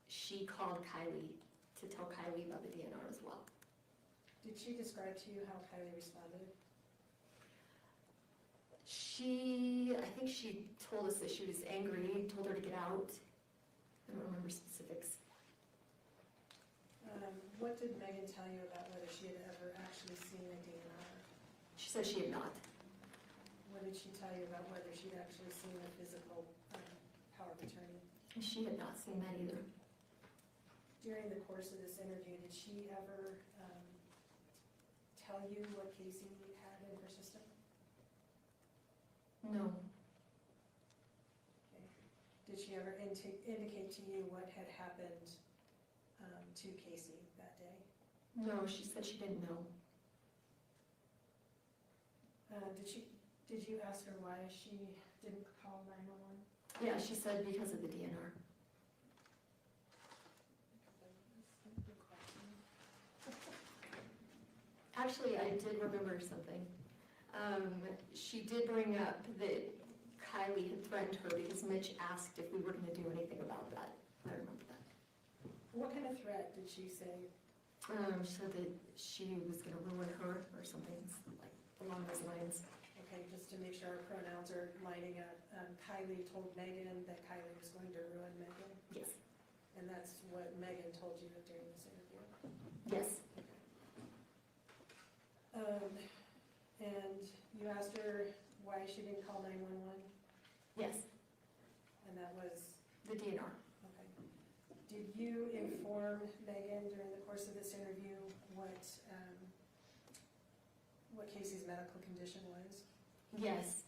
she called Kylie to tell Kylie about the DNR as well. Did she describe to you how Kylie responded? I think she told us that she was angry, told her to get out. I don't remember specifics. What did Meggan tell you about whether she had ever actually seen a DNR? She said she had not. What did she tell you about whether she'd actually seen a physical power of attorney? She had not seen that either. During the course of this interview, did she ever tell you what Kacee had in her system? No. Okay. Did she ever indicate to you what had happened to Kacee that day? No, she said she didn't know. Did you ask her why she didn't call 911? Yeah, she said because of the DNR. Actually, I did remember something. She did bring up that Kylie had threatened her because Mitch asked if we were going to do anything about that. I remember that. What kind of threat did she say? She said that she was going to ruin her or something like along those lines. Okay, just to make sure our pronouns are lining up. Kylie told Meggan that Kylie was going to ruin Meggan? Yes. And that's what Meggan told you during this interview? Yes. And you asked her why she didn't call 911? Yes. And that was? The DNR. Okay. Did you inform Meggan during the course of this interview what Kacee's medical condition was? Yes,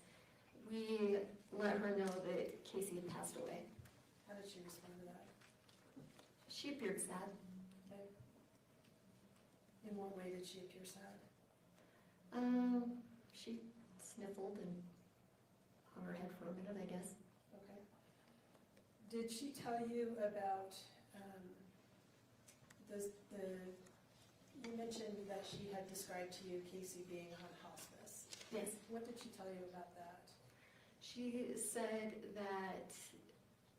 we let her know that Kacee had passed away. How did she respond to that? She appeared sad. Okay. In what way did she appear sad? She sniffled and hung her head for a minute, I guess. Okay. Did she tell you about you mentioned that she had described to you Kacee being on hospice. Yes. What did she tell you about that? She said that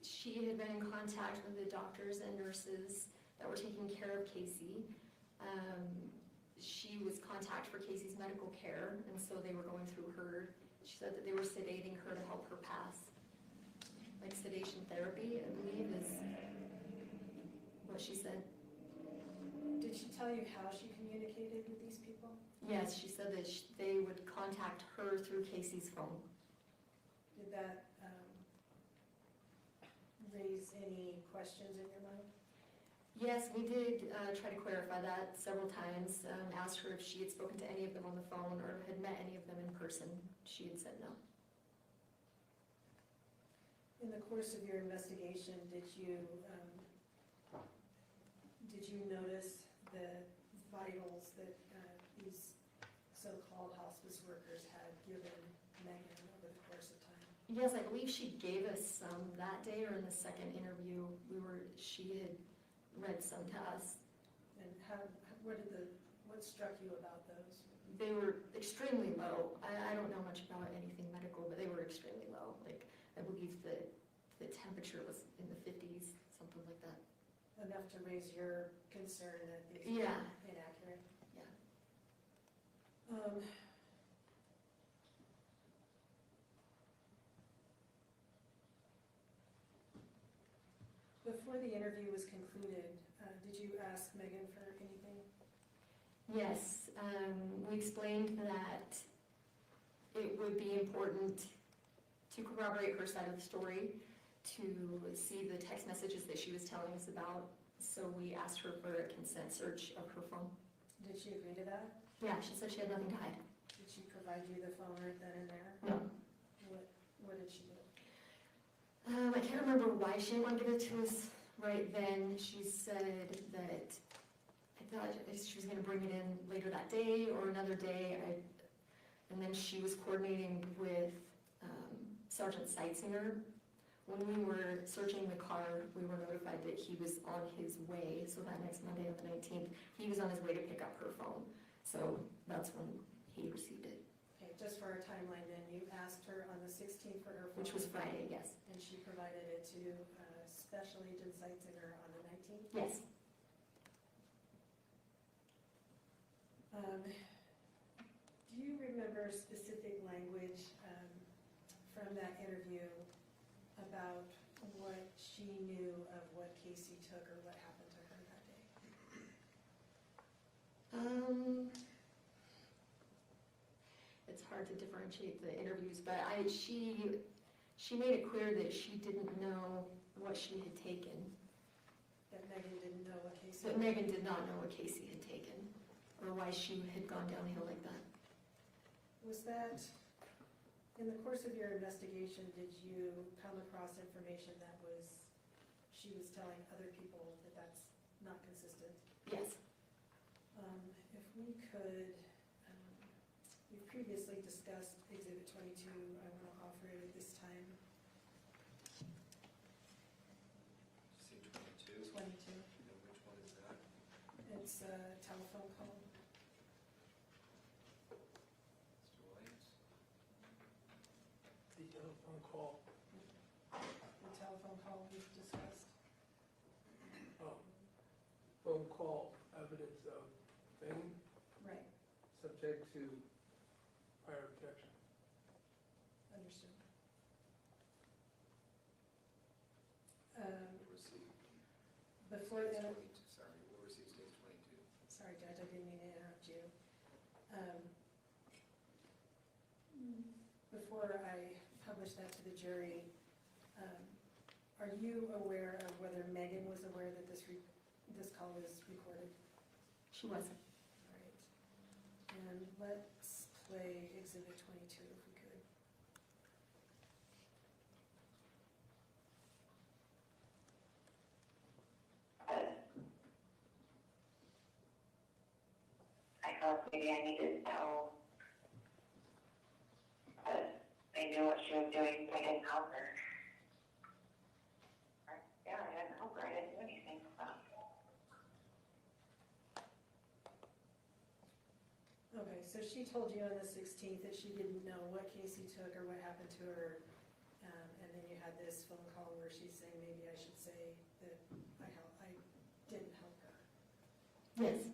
she had been in contact with the doctors and nurses that were taking care of Kacee. She was contact for Kacee's medical care, and so they were going through her. She said that they were sedating her to help her pass. Like sedation therapy, I believe, is what she said. Did she tell you how she communicated with these people? Yes, she said that they would contact her through Kacee's phone. Did that raise any questions in your mind? Yes, we did try to clarify that several times. Asked her if she had spoken to any of them on the phone or had met any of them in person. She had said no. In the course of your investigation, did you notice the vitals that these so-called hospice workers had given Meggan over the course of time? Yes, I believe she gave us some that day, or in the second interview, she had read some to us. And what struck you about those? They were extremely low. I don't know much about anything medical, but they were extremely low. Like, I believe that the temperature was in the 50s, something like that. Enough to raise your concern that these Yeah. are inaccurate? Yeah. Before the interview was concluded, did you ask Meggan for anything? Yes, we explained that it would be important to corroborate her side of the story, to see the text messages that she was telling us about. So we asked her for a consent search of her phone. Did she agree to that? Yeah, she said she had nothing to hide. Did she provide you the phone right then and there? No. What did she do? I can't remember why she didn't want to give it to us right then. She said that I thought she was going to bring it in later that day or another day. And then she was coordinating with Sergeant Seitzinger. When we were searching the car, we were notified that he was on his way. So that next Monday on the 19th, he was on his way to pick up her phone. So that's when he received it. Okay, just for our timeline then, you asked her on the 16th for her phone. Which was Friday, yes. And she provided it to Special Agent Seitzinger on the 19th? Yes. Do you remember specific language from that interview about what she knew of what Kacee took or what happened to her that day? It's hard to differentiate the interviews, but she made it clear that she didn't know what she had taken. That Meggan didn't know what Kacee But Meggan did not know what Kacee had taken, or why she had gone downhill like that. Was that, in the course of your investigation, did you come across information that she was telling other people that that's not consistent? Yes. If we could, we previously discussed Exhibit 22. I want to offer it at this time. See 22? 22. And which one is that? It's a telephone call. Mr. Williams? The telephone call. The telephone call we've discussed. Phone call evidence of thing Right. subject to prior objection. Understood. Received. Before the, Sorry, we'll receive stage 22. sorry, Judge, I didn't mean to interrupt you. Before I publish that to the jury, are you aware of whether Meggan was aware that this call was recorded? She wasn't. And let's play Exhibit 22 if we could. I felt maybe I needed to tell that I knew what she was doing, but I didn't help her. Yeah, I didn't help her, I didn't do anything. Okay, so she told you on the 16th that she didn't know what Kacee took or what happened to her, and then you had this phone call where she's saying maybe I should say that I didn't help her. Yes.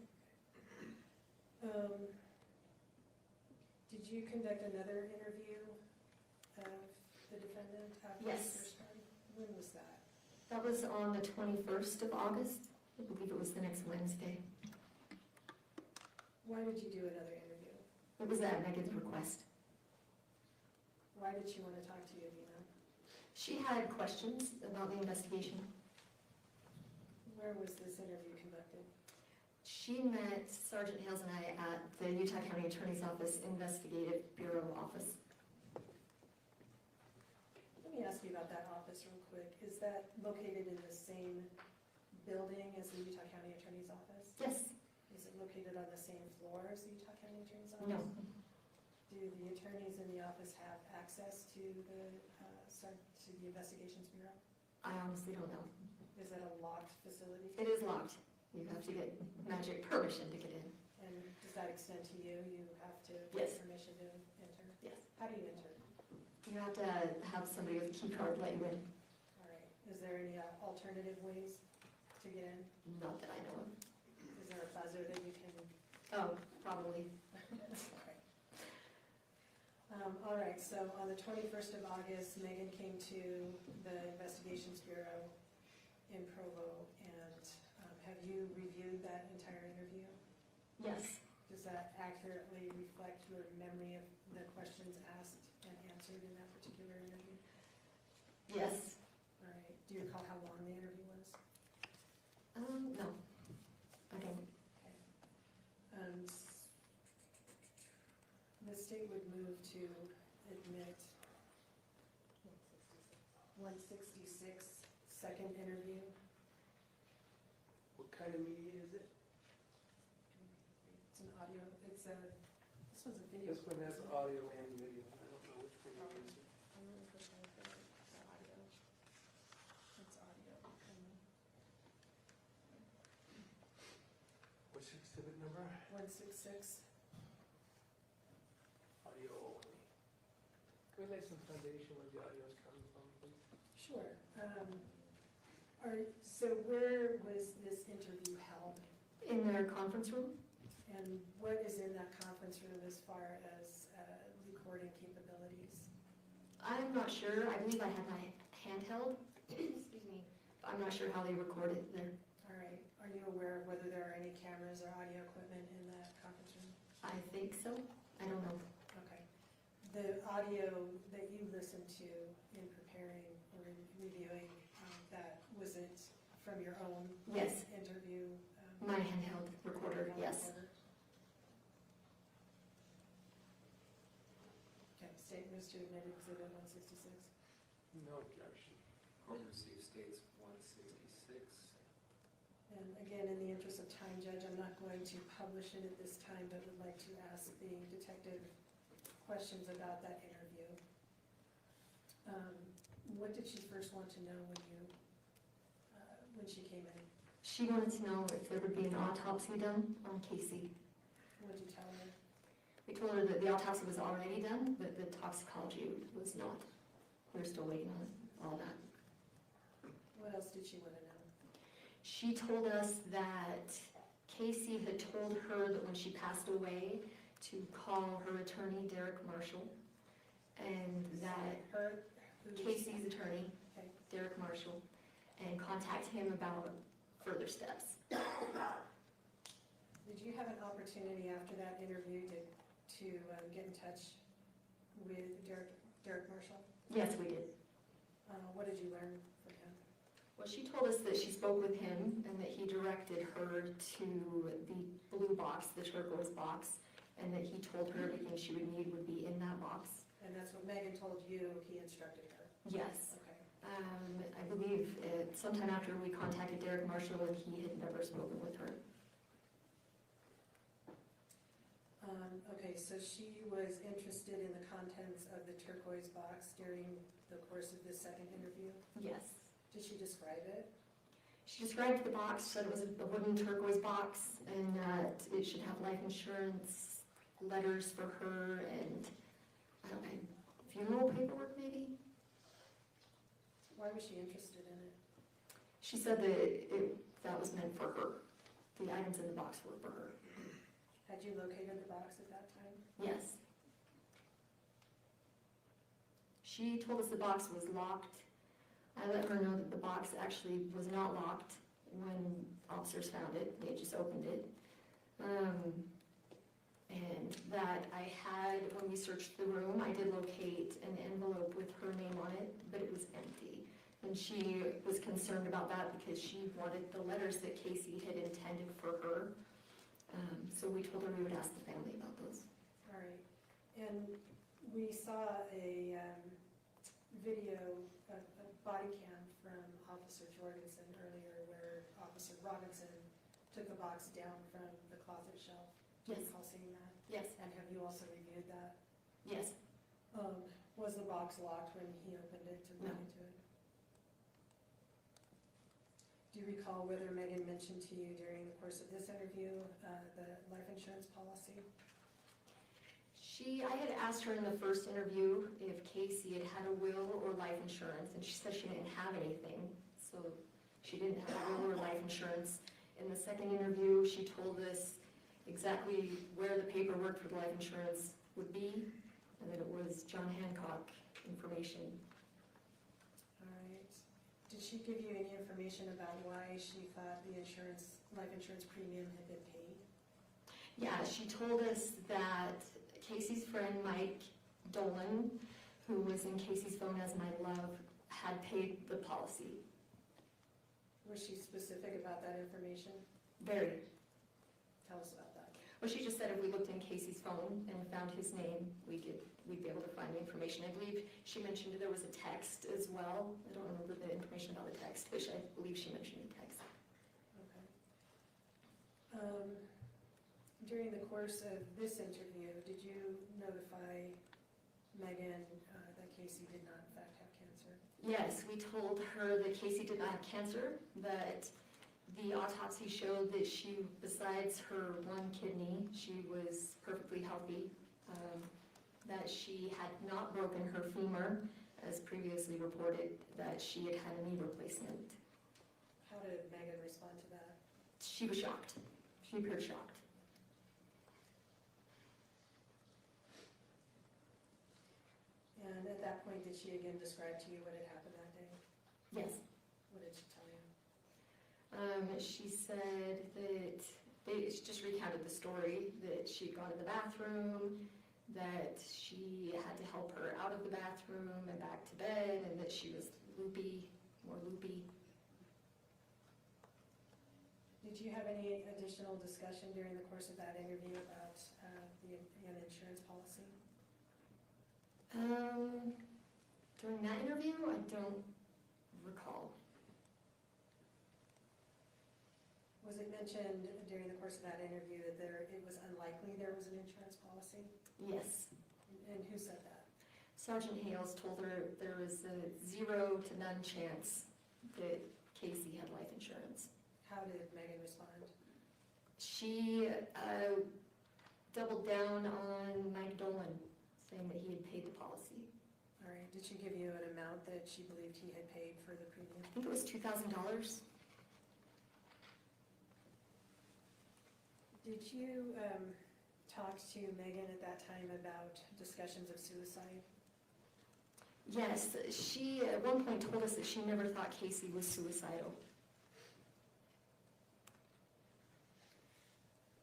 Did you conduct another interview of the defendant after Yes. the first one? When was that? That was on the 21st of August. I believe it was the next Wednesday. Why did you do another interview? It was at Meggan's request. Why did she want to talk to you, do you know? She had questions about the investigation. Where was this interview conducted? She met Sergeant Hales and I at the Utah County Attorney's Office Investigative Bureau office. Let me ask you about that office real quick. Is that located in the same building as the Utah County Attorney's Office? Yes. Is it located on the same floor as the Utah County Attorney's Office? No. Do the attorneys in the office have access to the Investigations Bureau? I honestly don't know. Is that a locked facility? It is locked. You have to get magic permission to get in. And does that extend to you? You have to Yes. get permission to enter? Yes. How do you enter? You have to have somebody with a key card let you in. All right. Is there any alternative ways to get in? Not that I know of. Is there a buzzer that you can? Oh, probably. All right, so on the 21st of August, Meggan came to the Investigations Bureau in Provo, and have you reviewed that entire interview? Yes. Does that accurately reflect your memory of the questions asked and answered in that particular interview? Yes. All right, do you recall how long the interview was? No. I don't. The state would move to admit 166, second interview. What kind of media is it? It's an audio, this one's a video. This one has audio and video. I don't know which one it is. I'm really good at the audio. It's audio. What's your exhibit number? 166. Audio only. Can we lay some foundation where the audio is coming from, please? Sure. So where was this interview held? In their conference room? And what is in that conference room as far as recording capabilities? I'm not sure. I believe I had my handheld. Excuse me. I'm not sure how they recorded there. All right. Are you aware of whether there are any cameras or audio equipment in that conference room? I think so. I don't know. Okay. The audio that you listened to in preparing or in reviewing that, was it from your own Yes. interview? My handheld recorder, yes. Okay, state moves to admit exhibit 166. No objection. Court received states 166. And again, in the interest of time, Judge, I'm not going to publish it at this time, but would like to ask the detective questions about that interview. What did she first want to know when she came in? She wanted to know if there would be an autopsy done on Kacee. What did you tell her? We told her that the autopsy was already done, but the toxicology was not. We're still waiting on all that. What else did she want to know? She told us that Kacee had told her that when she passed away to call her attorney, Derek Marshall, and that Kacee's attorney, Derek Marshall, and contact him about further steps. Did you have an opportunity after that interview to get in touch with Derek Marshall? Yes, we did. What did you learn from him? Well, she told us that she spoke with him and that he directed her to the blue box, the turquoise box, and that he told her everything she would need would be in that box. And that's what Meggan told you, he instructed her? Yes. Okay. I believe sometime after we contacted Derek Marshall, and he had never spoken with her. Okay, so she was interested in the contents of the turquoise box during the course of this second interview? Yes. Did she describe it? She described the box, said it was a wooden turquoise box, and that it should have life insurance, letters for her, and I don't know, funeral paperwork maybe? Why was she interested in it? She said that that was meant for her. The items in the box were for her. Had you located the box at that time? Yes. She told us the box was locked. I let her know that the box actually was not locked when officers found it. They just opened it. And that I had, when we searched the room, I did locate an envelope with her name on it, but it was empty. And she was concerned about that because she wanted the letters that Kacee had intended for her. So we told her we would ask the family about those. All right. And we saw a video, a body cam from Officer Jorgensen earlier where Officer Robinson took the box down from the closet shelf. Do you Yes. recall seeing that? Yes. And have you also reviewed that? Yes. Was the box locked when he opened it to look into it? Do you recall whether Meggan mentioned to you during the course of this interview the life insurance policy? I had asked her in the first interview if Kacee had a will or life insurance, and she said she didn't have anything, so she didn't have a will or life insurance. In the second interview, she told us exactly where the paperwork for the life insurance would be, and that it was John Hancock information. All right. Did she give you any information about why she thought the life insurance premium had been paid? Yeah, she told us that Kacee's friend Mike Dolan, who was in Kacee's phone as my love, had paid the policy. Was she specific about that information? Very. Tell us about that. Well, she just said if we looked in Kacee's phone and found his name, we'd be able to find the information. I believe she mentioned there was a text as well. I don't remember the information about the text, but I believe she mentioned a text. Okay. During the course of this interview, did you notify Meggan that Kacee did not in fact have cancer? Yes, we told her that Kacee did not have cancer, that the autopsy showed that she, besides her one kidney, she was perfectly healthy, that she had not broken her femur, as previously reported, that she had had a knee replacement. How did Meggan respond to that? She was shocked. She appeared shocked. And at that point, did she again describe to you what had happened that day? Yes. What did she tell you? She said that she just recounted the story, that she'd gone to the bathroom, that she had to help her out of the bathroom and back to bed, and that she was loopy, more loopy. Did you have any additional discussion during the course of that interview about the insurance policy? During that interview, I don't recall. Was it mentioned during the course of that interview that it was unlikely there was an insurance policy? Yes. And who said that? Sergeant Hales told her there was a 0 to none chance that Kacee had life insurance. How did Meggan respond? She doubled down on Mike Dolan, saying that he had paid the policy. All right. Did she give you an amount that she believed he had paid for the premium? I think it was $2,000. Did you talk to Meggan at that time about discussions of suicide? Yes, she at one point told us that she never thought Kacee was suicidal.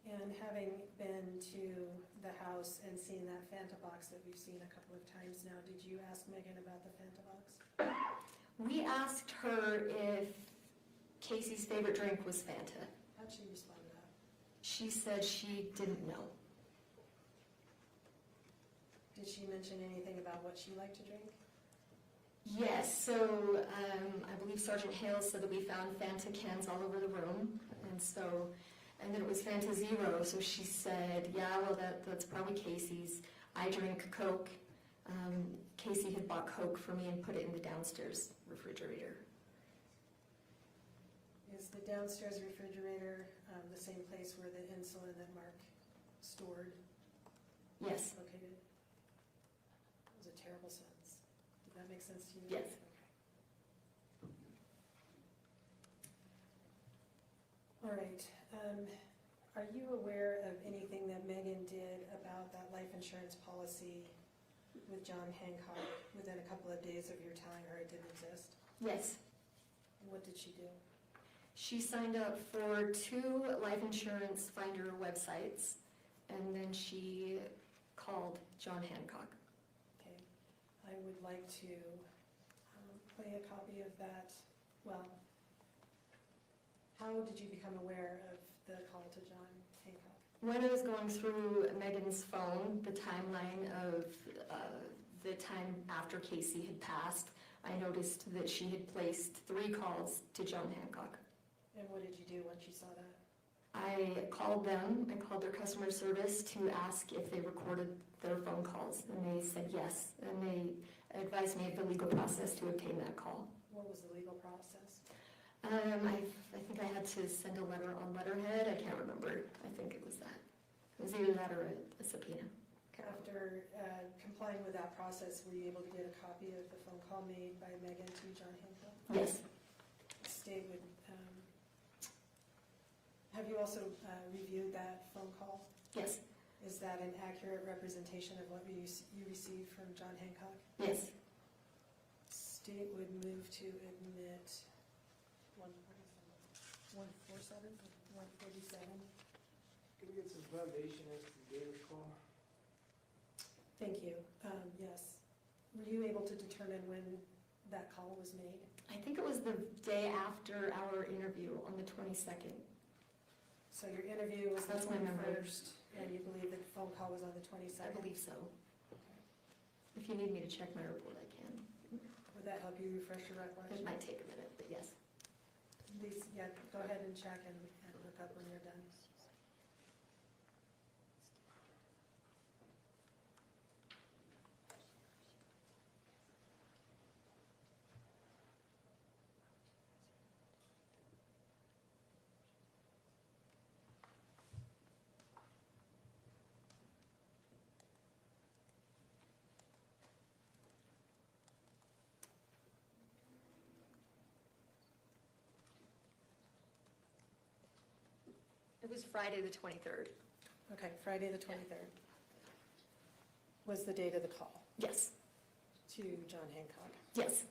And having been to the house and seen that Fanta box that we've seen a couple of times now, did you ask Meggan about the Fanta box? We asked her if Kacee's favorite drink was Fanta. How'd she respond to that? She said she didn't know. Did she mention anything about what she liked to drink? Yes, so I believe Sergeant Hale said that we found Fanta cans all over the room, and then it was Fanta Zero, so she said, yeah, well, that's probably Casey's. I drink Coke. Kacee had bought Coke for me and put it in the downstairs refrigerator. Is the downstairs refrigerator the same place where the insulin that Mark stored? Yes. Located? That was a terrible sentence. Did that make sense to you? Yes. Okay. All right. Are you aware of anything that Meggan did about that life insurance policy with John Hancock within a couple of days of your telling her it didn't exist? Yes. And what did she do? She signed up for 2 life insurance finder websites, and then she called John Hancock. Okay. I would like to play a copy of that. Well, how did you become aware of the call to John Hancock? When I was going through Megan's phone, the timeline of the time after Kacee had passed, I noticed that she had placed 3 calls to John Hancock. And what did you do once you saw that? I called them and called their customer service to ask if they recorded their phone calls, and they said yes, and they advised me of the legal process to obtain that call. What was the legal process? I think I had to send a letter on letterhead. I can't remember. I think it was that. It was either that or a subpoena. After complying with that process, were you able to get a copy of the phone call made by Meggan to John Hancock? Yes. Stayed with. Have you also reviewed that phone call? Yes. Is that an accurate representation of what you received from John Hancock? Yes. State would move to admit 147, 147. Can we get some foundation as to the date of the call? Thank you. Yes. Were you able to determine when that call was made? I think it was the day after our interview on the 22nd. So your interview was the That's my memory. 21st, and you believe the phone call was on the 22nd? I believe so. If you need me to check my report, I can. Would that help you refresh your recollection? It might take a minute, but yes. Please, yeah, go ahead and check and look up when you're done. It was Friday the 23rd. Okay, Friday the 23rd was the date of the call Yes. to John Hancock. Yes.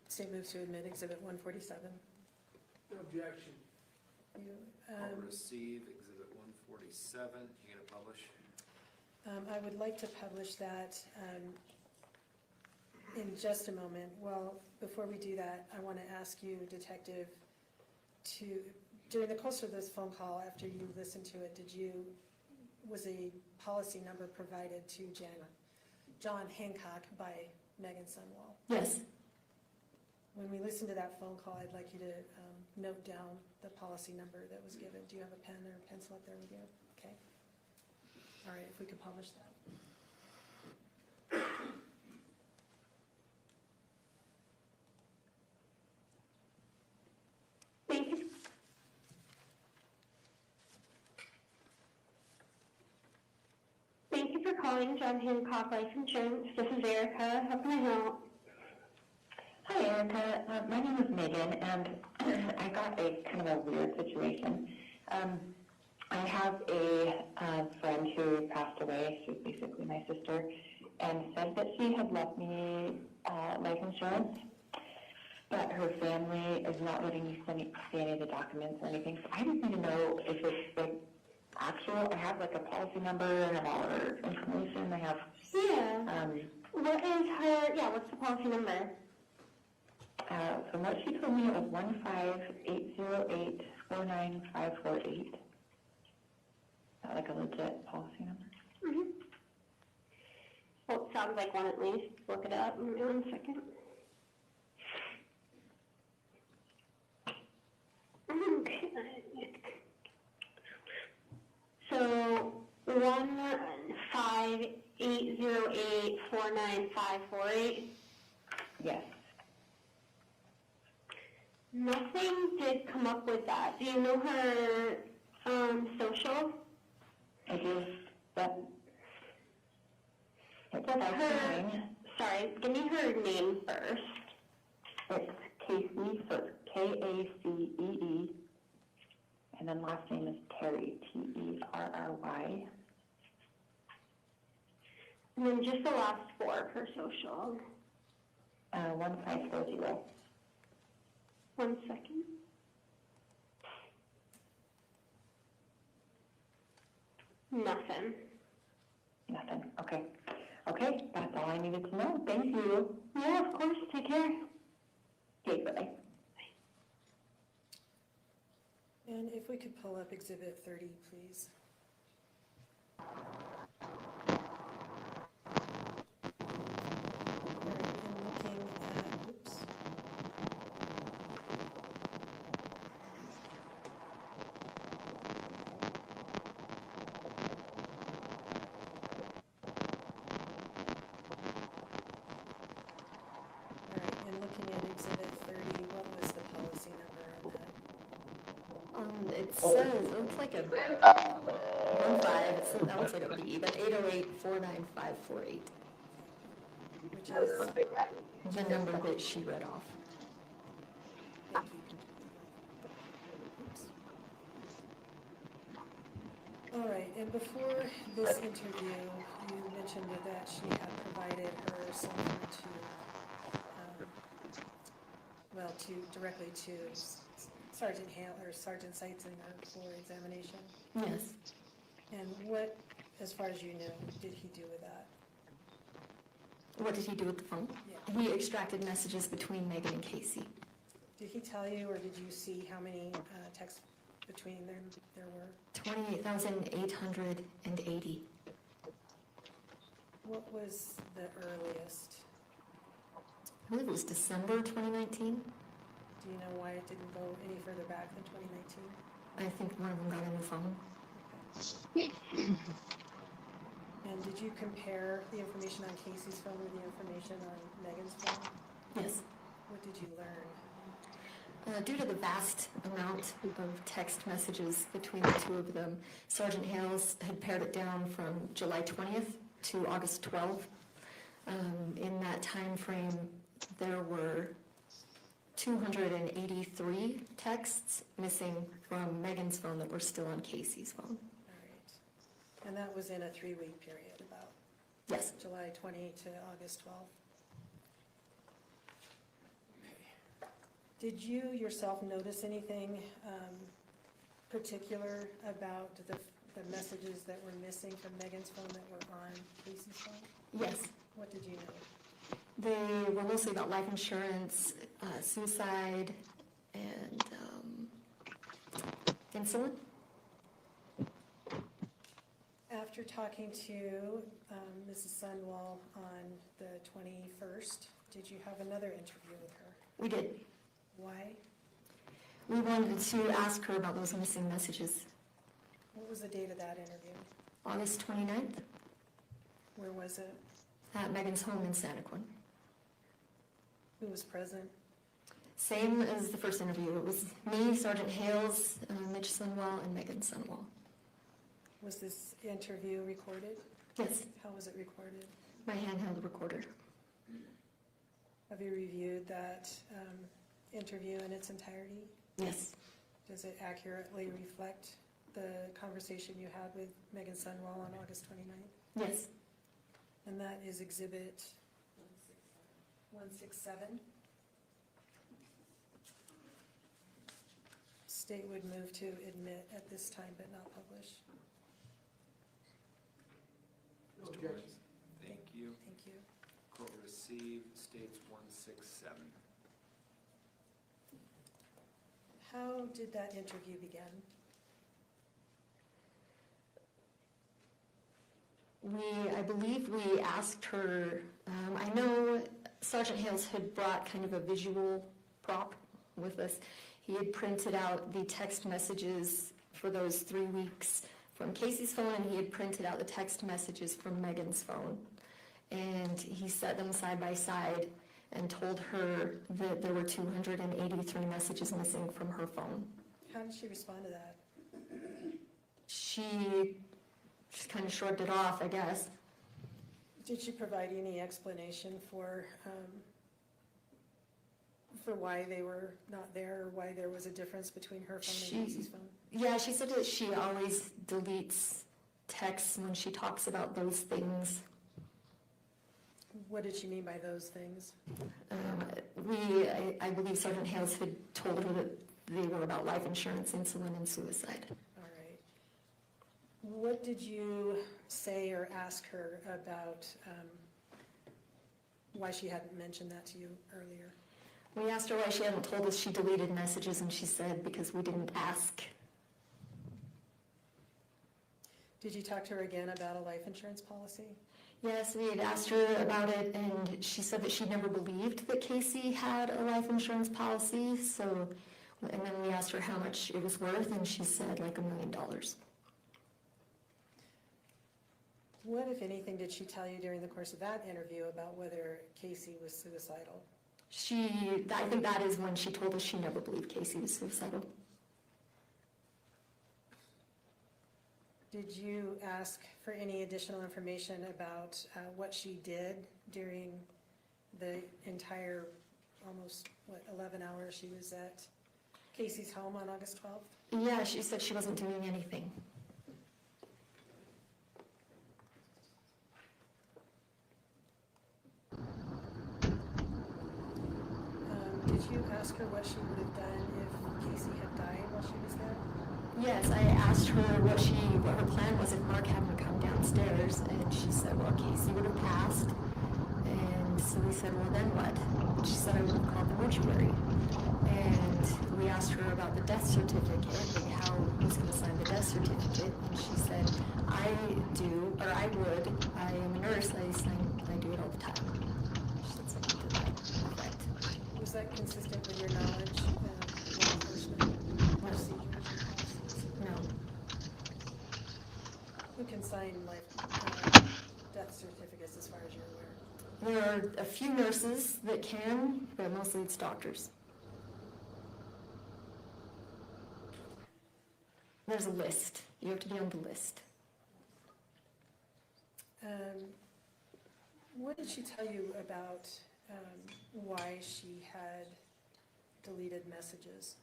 State moves to admit Exhibit 147. No objection. I'll receive Exhibit 147. You gonna publish? I would like to publish that in just a moment. Well, before we do that, I want to ask you, Detective, during the course of this phone call, after you listened to it, was a policy number provided to John Hancock by Meggan Sundwall? Yes. When we listen to that phone call, I'd like you to note down the policy number that was given. Do you have a pen or a pencil up there with you? Okay. All right, if we could publish that. Thank you. Thank you for calling John Hancock Life Insurance. This is Erica. How can I help? Hi, Erica. My name is Megan, and I got a kind of a weird situation. I have a friend who passed away. She's basically my sister, and said that she had left me life insurance, but her family is not letting me see any of the documents or anything. So I just need to know if it's like actual. I have like a policy number and all her information. I have. Yeah. What is her? Yeah. What's the policy number? From what she told me, it was 15808495448. Like a legit policy number? Mm-hmm. Well, it sounds like one at least. Look it up. Give me 1 second. Okay. So 15808495548. Yes. Nothing did come up with that. Do you know her social? I do. That. Sorry, give me her name first. It's Kacee, so it's Kacee, and then last name is Terry, Terry. And then just the last four of her social. 1540. 1 second. Nothing. Nothing. Okay. Okay, that's all I needed to know. Thank you. Yeah, of course. Take care. Okay, bye. And if we could pull up Exhibit 30, please. It says, it looks like a 15, that looks like a B, but 808-49548. Which is the number that she read off. Thank you. All right, and before this interview, you mentioned that she had provided her something directly to Sergeant Hale or Sergeant Seitzinger for examination. Yes. And what, as far as you know, did he do with that? What did he do with the phone? Yeah. He extracted messages between Meggan and Kacee. Did he tell you, or did you see how many texts between them there were? 28,880. What was the earliest? I believe it was December 2019. Do you know why it didn't go any further back than 2019? I think one of them got a new phone. And did you compare the information on Casey's phone with the information on Meggan's phone? Yes. What did you learn? Due to the vast amount of text messages between the two of them, Sergeant Hales had pared it down from July 20th to August 12th. In that time frame, there were 283 texts missing from Meggan's phone that were still on Casey's phone. All right. And that was in a 3-week period, about Yes. July 20 to August 12th. Did you yourself notice anything particular about the messages that were missing from Meggan's phone that were on Casey's phone? Yes. What did you know? They were mostly about life insurance, suicide, and insulin. After talking to Mrs. Sundwall on the 21st, did you have another interview with her? We did. Why? We wanted to ask her about those missing messages. What was the date of that interview? August 29th Where was it? at Meggan's home in Santaquin. Who was present? Same as the first interview. It was me, Sergeant Hales, Mitch Sundwall, and Meggan Sundwall. Was this interview recorded? Yes. How was it recorded? My handheld recorder. Have you reviewed that interview in its entirety? Yes. Does it accurately reflect the conversation you had with Meggan Sundwall on August 29th? Yes. And that is Exhibit 167. State would move to admit at this time but not publish. Objections. Thank you. Thank you. Court will receive states 167. How did that interview begin? I believe we asked her, I know Sergeant Hales had brought kind of a visual prop with us. He had printed out the text messages for those 3 weeks from Kacee's phone, and he had printed out the text messages from Meggan's phone. And he set them side by side and told her that there were 283 messages missing from her phone. How did she respond to that? She just kind of shrugged it off, I guess. Did she provide any explanation for why they were not there, or why there was a difference between her phone and Kacee's phone? Yeah, she said that she always deletes texts when she talks about those things. What did she mean by those things? I believe Sergeant Hales had told her that they were about life insurance, insulin, and suicide. All right. What did you say or ask her about why she hadn't mentioned that to you earlier? We asked her why she hadn't told us she deleted messages, and she said because we didn't ask. Did you talk to her again about a life insurance policy? Yes, we had asked her about it, and she said that she never believed that Kacee had a life insurance policy. So, and then we asked her how much it was worth, and she said like $1 million. What, if anything, did she tell you during the course of that interview about whether Kacee was suicidal? I think that is when she told us she never believed Kacee was suicidal. Did you ask for any additional information about what she did during the entire, almost, 11 hours she was at Kacee's home on August 12th? Yeah, she said she wasn't doing anything. Did you ask her what she would have done if Kacee had died while she was there? Yes, I asked her what her plan was if Mark hadn't come downstairs, and she said, well, Kacee would have passed. And so we said, well, then what? And she said, I would have called the mortuary. And we asked her about the death certificate and how he was going to sign the death certificate. And she said, I would. I am a nurse. I do it all the time. She said something to that effect. Was that consistent with your knowledge of law enforcement procedures? No. Who can sign death certificates as far as you're aware? There are a few nurses that can, but mostly it's doctors. There's a list. You have to be on the list. What did she tell you about why she had deleted messages?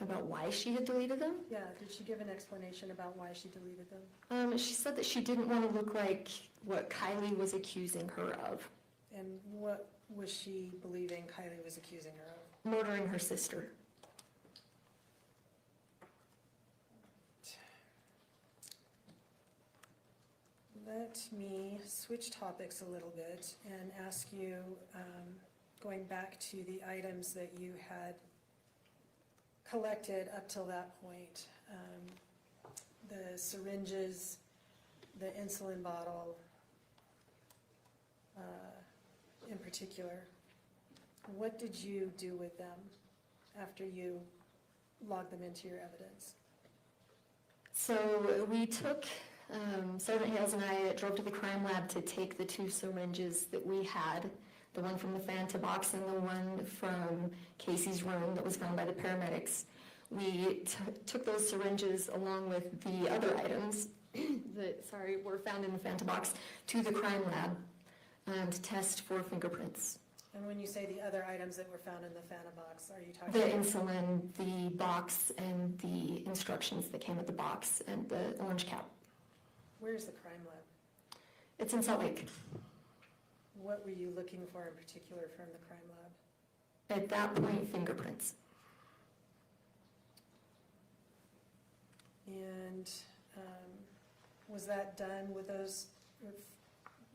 About why she had deleted them? Yeah, did she give an explanation about why she deleted them? She said that she didn't want to look like what Kylie was accusing her of. And what was she believing Kylie was accusing her of? Murdering her sister. Let me switch topics a little bit and ask you, going back to the items that you had collected up till that point, the syringes, the insulin bottle in particular, what did you do with them after you logged them into your evidence? So we took, Sergeant Hales and I drove to the crime lab to take the 2 syringes that we had, the one from the Fanta box and the one from Kacee's room that was found by the paramedics. We took those syringes along with the other items that, were found in the Fanta box to the crime lab to test for fingerprints. And when you say the other items that were found in the Fanta box, are you talking The about? insulin, the box, and the instructions that came with the box, and the orange cap. Where's the crime lab? It's in Salt Lake. What were you looking for in particular from the crime lab? At that point, fingerprints. And was that done with those,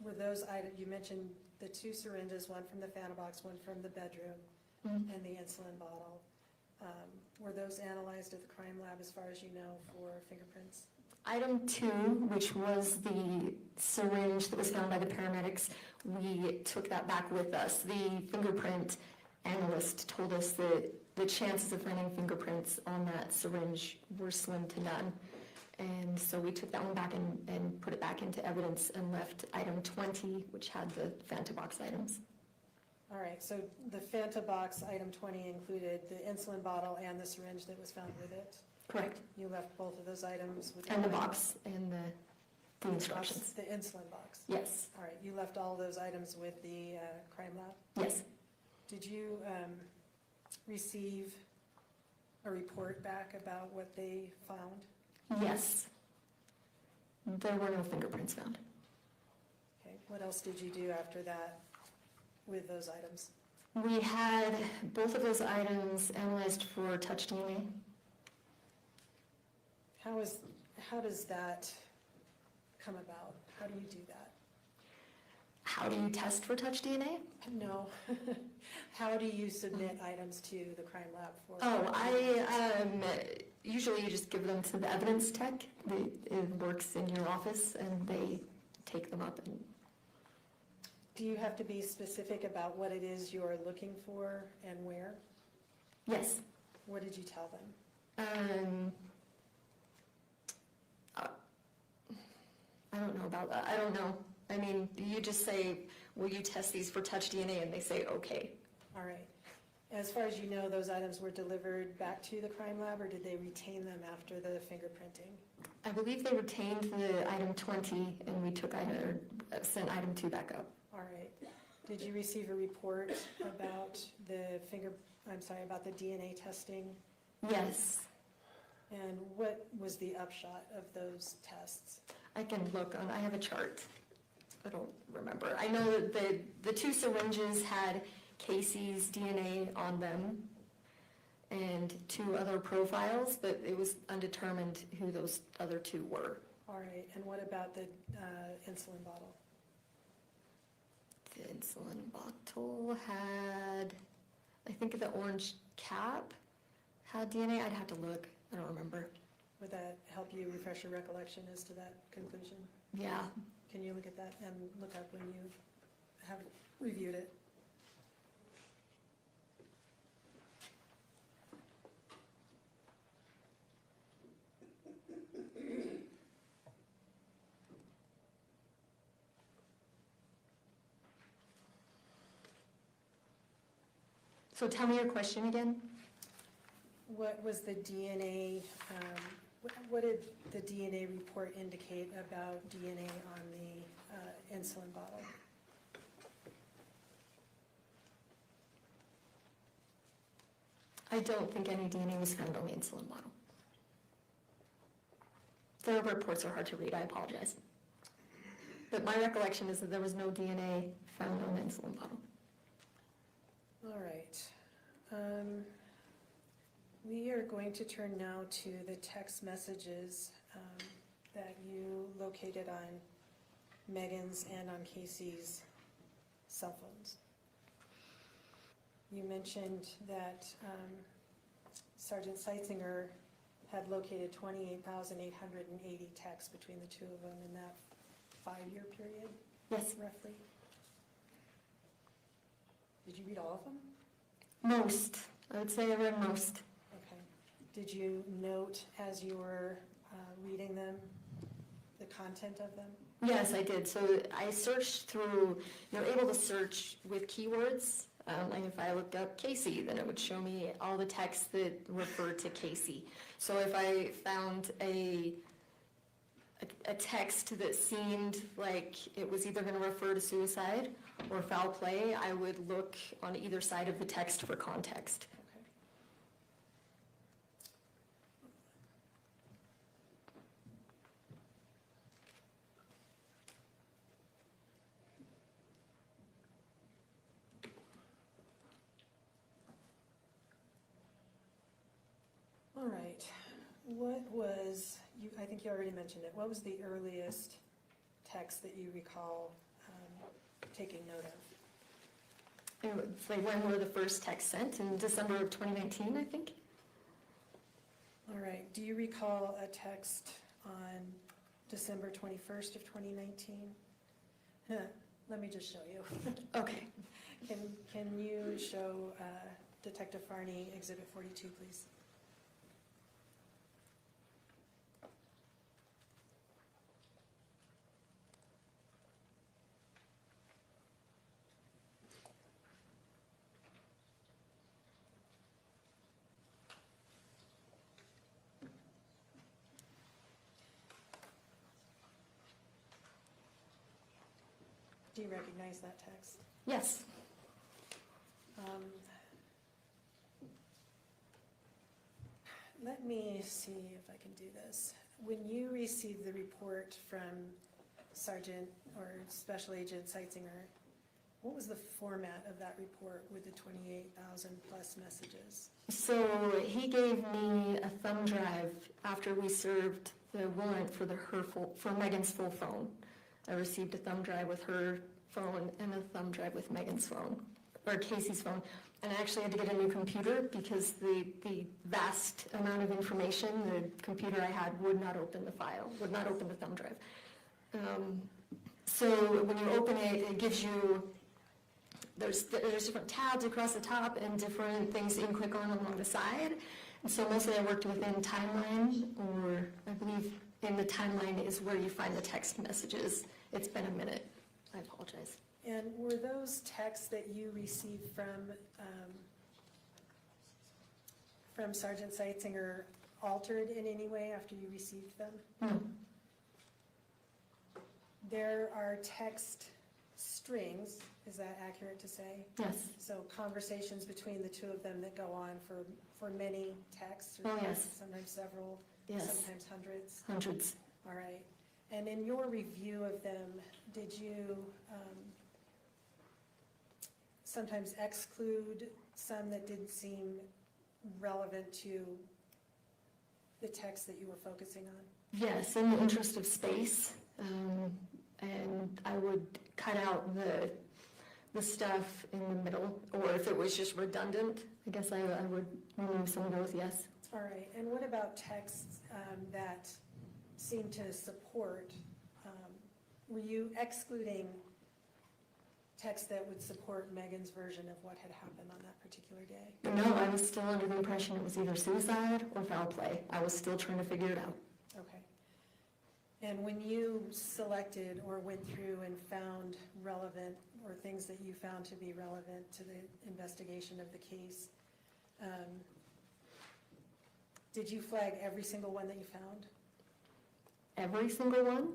were those items, you mentioned the 2 syringes, one from the Fanta box, one from the bedroom, and the insulin bottle. Were those analyzed at the crime lab as far as you know for fingerprints? Item 2, which was the syringe that was found by the paramedics, we took that back with us. The fingerprint analyst told us that the chances of finding fingerprints on that syringe were slim to none. And so we took that one back and put it back into evidence and left item 20, which had the Fanta box items. All right, so the Fanta box, item 20, included the insulin bottle and the syringe that was found with it? Correct. You left both of those items with And the box and the instructions. The insulin box? Yes. All right, you left all those items with the crime lab? Yes. Did you receive a report back about what they found? Yes. There were no fingerprints found. Okay, what else did you do after that with those items? We had both of those items analyzed for touch DNA. How does that come about? How do you do that? How do you test for touch DNA? No. How do you submit items to the crime lab for? Usually you just give them to the evidence tech. It works in your office and they take them up. And do you have to be specific about what it is you're looking for and where? Yes. What did you tell them? I don't know about that. I don't know. I mean, you just say, will you test these for touch DNA? And they say, okay. All right. As far as you know, those items were delivered back to the crime lab, or did they retain them after the fingerprinting? I believe they retained the item 20 and we took sent item 2 back up. All right. Did you receive a report about about the DNA testing? Yes. And what was the upshot of those tests? I can look on, I have a chart. I don't remember. I know that the 2 syringes had Kacee's DNA on them and 2 other profiles, but it was undetermined who those other 2 were. All right. And what about the insulin bottle? The insulin bottle had, I think the orange cap had DNA. I'd have to look. I don't remember. Would that help you refresh your recollection as to that conclusion? Yeah. Can you look at that and look up when you have reviewed it? So tell me your question again. What was the DNA, what did the DNA report indicate about DNA on the insulin bottle? I don't think any DNA was found on the insulin bottle. The reports are hard to read, I apologize. But my recollection is that there was no DNA found on the insulin bottle. All right. We are going to turn now to the text messages that you located on Meggan's and on Kacee's cell phones. You mentioned that Sergeant Seitzinger had located 28,880 texts between the 2 of them in that 5-year period? Yes. Roughly? Did you read all of them? Most. I would say I read most. Okay. Did you note as you were reading them, the content of them? Yes, I did. So I searched through, you're able to search with keywords. Like if I looked up Kacee, then it would show me all the texts that refer to Kacee. So if I found a text that seemed like it was either going to refer to suicide or foul play, I would look on either side of the text for context. All right. What was, I think you already mentioned it, what was the earliest text that you recall taking note of? It's like when were the first texts sent? In December of 2019, I think. All right. Do you recall a text on December 21st of 2019. Let me just show you. Okay. Can you show Detective Farney Exhibit 42, please? Do you recognize that text? Yes. Let me see if I can do this. When you received the report from Sergeant or Special Agent Seitzinger, what was the format of that report with the 28,000 plus messages? So he gave me a thumb drive after we served the warrant for for Megan's full phone. I received a thumb drive with her phone and a thumb drive with Megan's phone, or Kacey's phone. And I actually had to get a new computer because the vast amount of information, the computer I had would not open the file, would not open the thumb drive. So when you open it, it gives you, there's different tabs across the top and different things you can click on along the side. And so mostly I worked within timeline, or I believe in the timeline is where you find the text messages. It's been a minute. I apologize. And were those texts that you received from Sergeant Seitzinger altered in any way after you received them? No. There are text strings, is that accurate to say? Yes. So conversations between the two of them that go on for many texts? Or Oh, yes. Sometimes several, Yes. sometimes hundreds? Hundreds. All right. And in your review of them, did you sometimes exclude some that didn't seem relevant to the text that you were focusing on? Yes, in the interest of space. And I would cut out the stuff in the middle, or if it was just redundant, I guess I would remove some of those, yes. All right. And what about texts that seem to support, were you excluding text that would support Megan's version of what had happened on that particular day? No, I was still under the impression it was either suicide or foul play. I was still trying to figure it out. Okay. And when you selected or went through and found relevant, or things that you found to be relevant to the investigation of the case, did you flag every single one that you found? Every single one?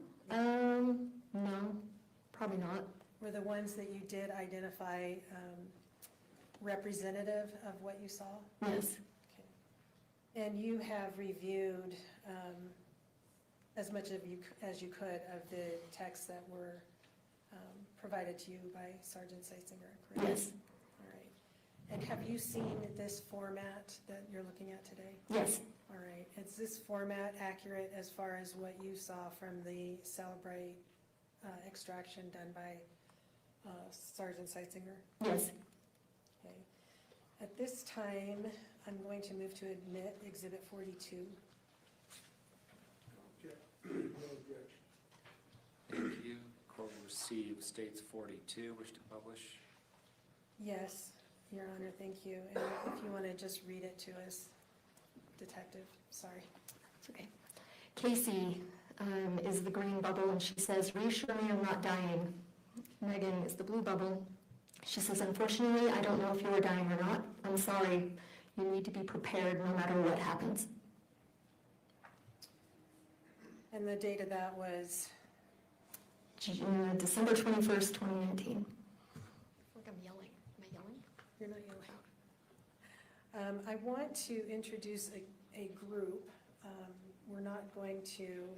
No, probably not. Were the ones that you did identify representative of what you saw? Yes. Okay. And you have reviewed as much as you could of the texts that were provided to you by Sergeant Seitzinger, correct? Yes. All right. And have you seen this format that you're looking at today? Yes. All right. Is this format accurate as far as what you saw from the Celebrate extraction done by Sergeant Seitzinger? Yes. Okay. At this time, I'm going to move to admit Exhibit 42. No objection. Thank you. Court will receive States 42. Wish to publish? Yes, Your Honor, thank you. And if you want to just read it to us, Detective, sorry. It's okay. Kacee is the green bubble, and she says, "Reassure me I'm not dying." Meggan is the blue bubble. She says, "Unfortunately, I don't know if you are dying or not. I'm sorry. You need to be prepared no matter what happens." And the date of that was? December 21st, 2019. I think I'm yelling. Am I yelling? You're not yelling. I want to introduce a group. We're not going to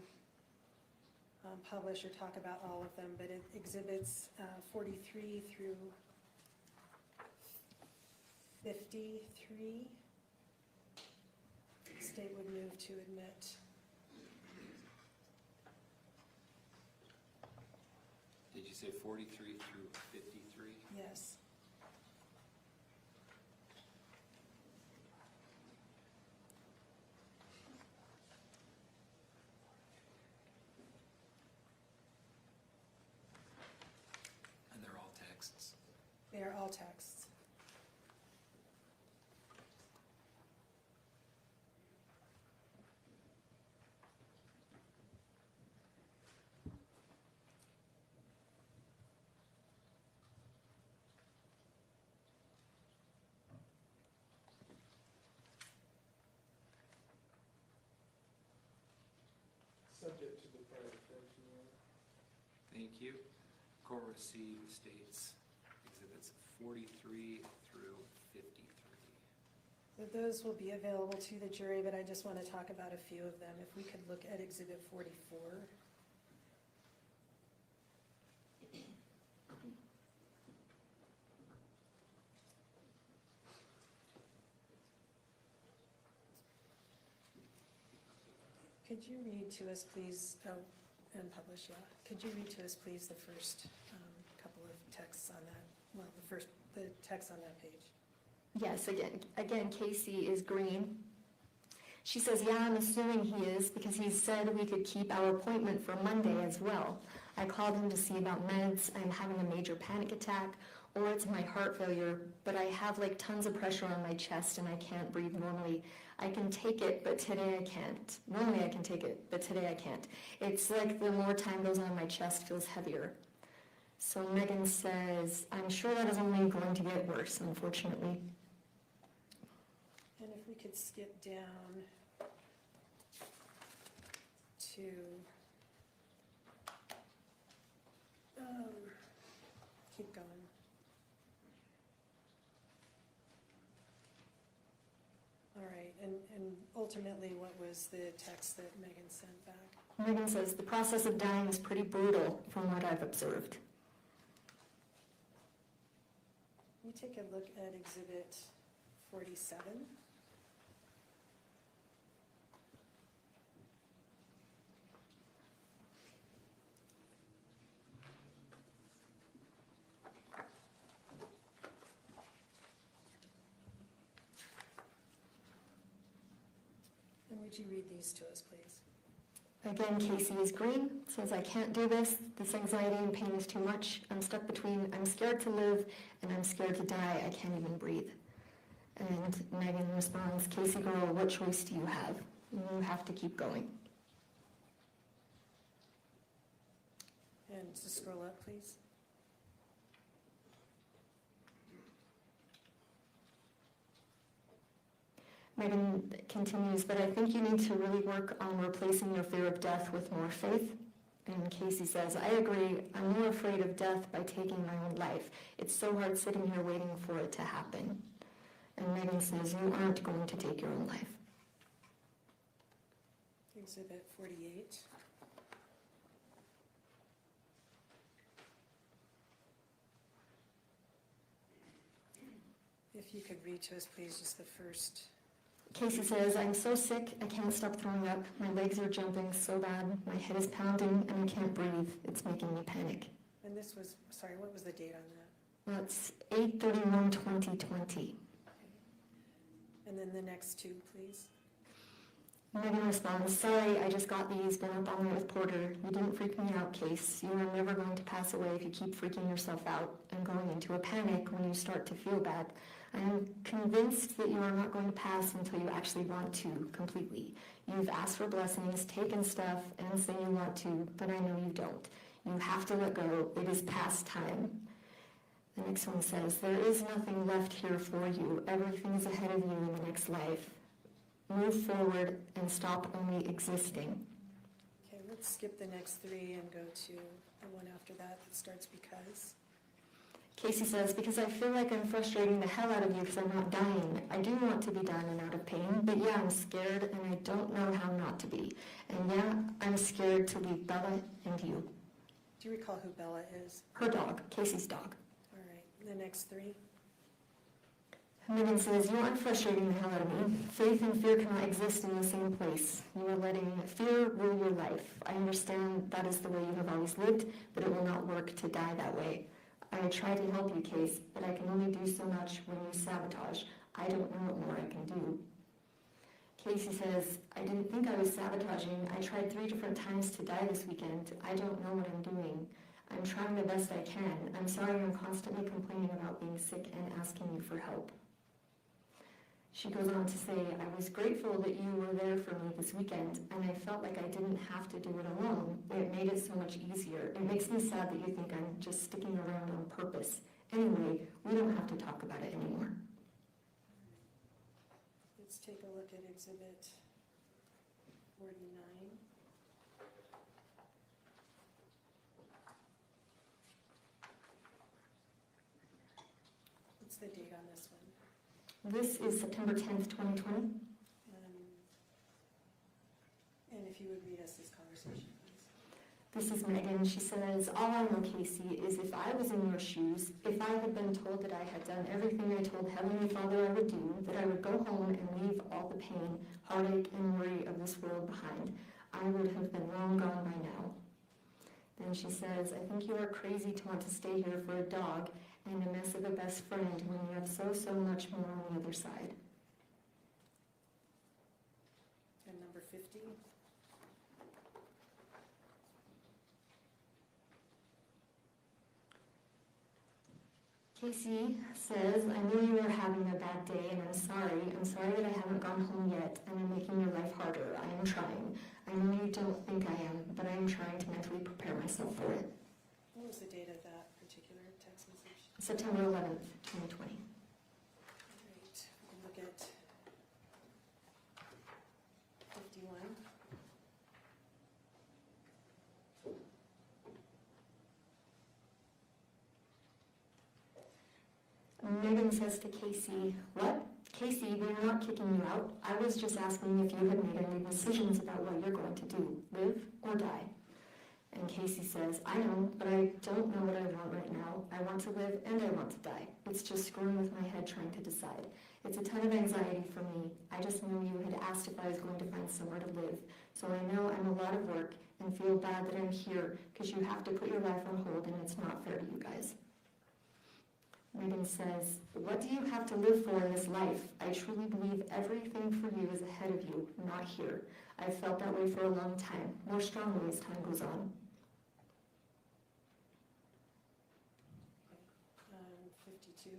publish or talk about all of them, but it exhibits 43 through 53. The state would move to admit. Did you say 43 through 53? Yes. you. Court received states exhibits 43 through 53. So those will be available to the jury, but I just want to talk about a few of them. If we could look at exhibit 44. Could you read to us, please, and publish, yeah. Could you read to us, please, the first couple of texts on that, well, the text on that page? Yes, again, Kacee is green. She says, yeah, I'm assuming he is because he said we could keep our appointment for Monday as well. I called him to see about meds. I'm having a major panic attack, or it's my heart failure, but I have like tons of pressure on my chest and I can't breathe normally. I can take it, but today I can't. Normally I can take it, but today I can't. It's like the more time goes on, my chest feels heavier. So Meggan says, I'm sure that is only going to get worse, unfortunately. And if we could skip down to keep going. All right, and ultimately, what was the text that Meggan sent back? Meggan says, the process of dying is pretty brutal from what I've observed. Can you take a look at exhibit 47? And would you read these to us, please? Again, Kacee is green, says I can't do this. This anxiety and pain is too much. I'm stuck between I'm scared to live and I'm scared to die. I can't even breathe. And Meggan responds, Kacee girl, what choice do you have? You have to keep going. And to scroll up, please. Meggan continues, but I think you need to really work on replacing your fear of death with more faith. And Kacee says, I agree. I'm more afraid of death by taking my own life. It's so hard sitting here waiting for it to happen. And Meggan says, you aren't going to take your own life. Exhibit 48. If you could read to us, please, just the first. Kacee says, I'm so sick, I can't stop throwing up. My legs are jumping so bad. My head is pounding and I can't breathe. It's making me panic. And this was, sorry, what was the date on that? That's 8/31/2020. And then the next two, please. Meggan responds, sorry, I just got these, been up all night with Porter. You didn't freak me out, Kacee. You are never going to pass away if you keep freaking yourself out and going into a panic when you start to feel bad. I am convinced that you are not going to pass until you actually want to, completely. You've asked for blessings, taken stuff, and say you want to, but I know you don't. You have to let go. It is past time. The next one says, there is nothing left here for you. Everything is ahead of you in the next life. Move forward and stop only existing. Okay, let's skip the next three and go to the one after that starts because. Kacee says, because I feel like I'm frustrating the hell out of you because I'm not dying. I do want to be done and out of pain, but yeah, I'm scared and I don't know how not to be. And yeah, I'm scared to leave Bella and you. Do you recall who Bella is? Her dog, Kacee's dog. All right, the next three. Meggan says, you are frustrating the hell out of me. Faith and fear cannot exist in the same place. You are letting fear rule your life. I understand that is the way you have always lived, but it will not work to die that way. I try to help you, Kacee, but I can only do so much when you sabotage. I don't know what more I can do. Kacee says, I didn't think I was sabotaging. I tried 3 different times to die this weekend. I don't know what I'm doing. I'm trying the best I can. I'm sorry I'm constantly complaining about being sick and asking you for help. She goes on to say, I was grateful that you were there for me this weekend, and I felt like I didn't have to do it alone. It made it so much easier. It makes me sad that you think I'm just sticking around on purpose. Anyway, we don't have to talk about it anymore. Let's take a look at exhibit 49. the date on this one? This is September 10th, 2020. And if you would read us this conversation, please. This is Megan. She says, all I know, Kacee, is if I was in your shoes, if I had been told that I had done everything I told Heavenly Father I would do, that I would go home and leave all the pain, heartache, and worry of this world behind, I would have been long gone by now. Then she says, I think you are crazy to want to stay here for a dog and a mess of a best friend when you have so much more on the other side. And number 50. Kacee says, I know you are having a bad day and I'm sorry. I'm sorry that I haven't gone home yet and I'm making your life harder. I am trying. I know you don't think I am, but I am trying to mentally prepare myself for it. What was the date of that particular text message? September 11th, 2020. Great. We can look at 51. Meggan says to Kacee, what? Kacee, we're not kicking you out. I was just asking if you had made any decisions about what you're going to do, live or die. And Kacee says, I know, but I don't know what I want right now. I want to live and I want to die. It's just screwing with my head trying to decide. It's a ton of anxiety for me. I just knew you had asked if I was going to find somewhere to live. So I know I'm a lot of work and feel bad that I'm here because you have to put your life on hold and it's not fair to you guys. Meggan says, what do you have to live for in this life? I truly believe everything for you is ahead of you, not here. I've felt that way for a long time, more strongly as time goes on. 52.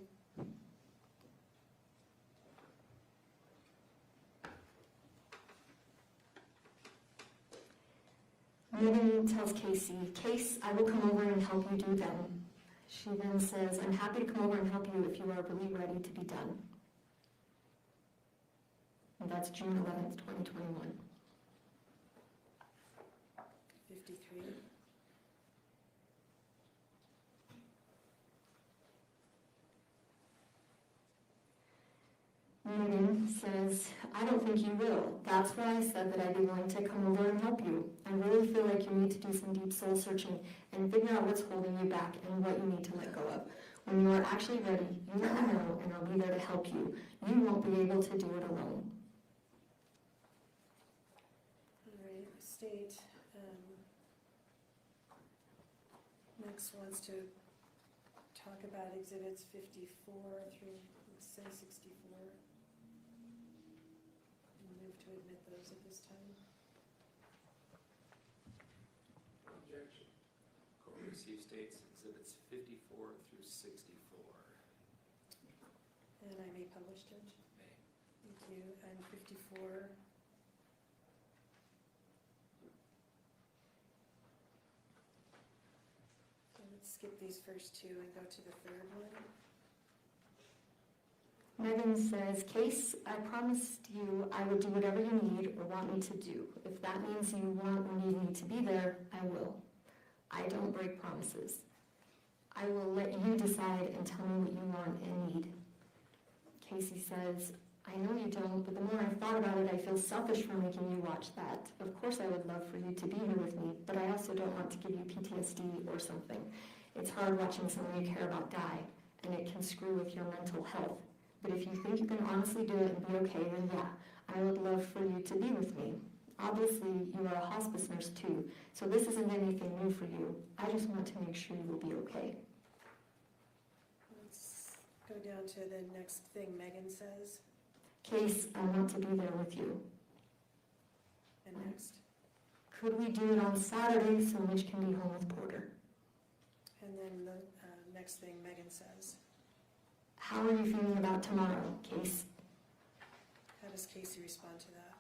Meggan tells Kacee, Case, I will come over and help you do them. She then says, I'm happy to come over and help you if you are really ready to be done. And that's June 11th, 2021. 53. Meggan says, I don't think you will. That's why I said that I'd be willing to come over and help you. I really feel like you need to do some deep soul searching and figure out what's holding you back and what you need to let go of. When you are actually ready, you let me know and I'll be there to help you. You won't be able to do it alone. All right, state next wants to talk about exhibits 54 through, let's say 64. Move to admit those at this time. Objection. Court receives states exhibits 54 through 64. And I may publish, Judge? May. Thank you. And 54. So let's skip these first two and go to the third one. Meggan says, Case, I promised you I would do whatever you need or want me to do. If that means you want or need me to be there, I will. I don't break promises. I will let you decide and tell me what you want and need. Kacee says, I know you don't, but the more I've thought about it, I feel selfish for making you watch that. Of course I would love for you to be here with me, but I also don't want to give you PTSD or something. It's hard watching someone you care about die, and it can screw with your mental health. But if you think you can honestly do it and be okay, then yeah, I would love for you to be with me. Obviously, you are a hospice nurse too, so this isn't anything new for you. I just want to make sure you will be okay. Let's go down to the next thing Meggan says. Case, I want to be there with you. And next. Could we do it on Saturday so Mitch can be home with Porter? And then the next thing Meggan says. How are you feeling about tomorrow, Case? How does Kacee respond to that?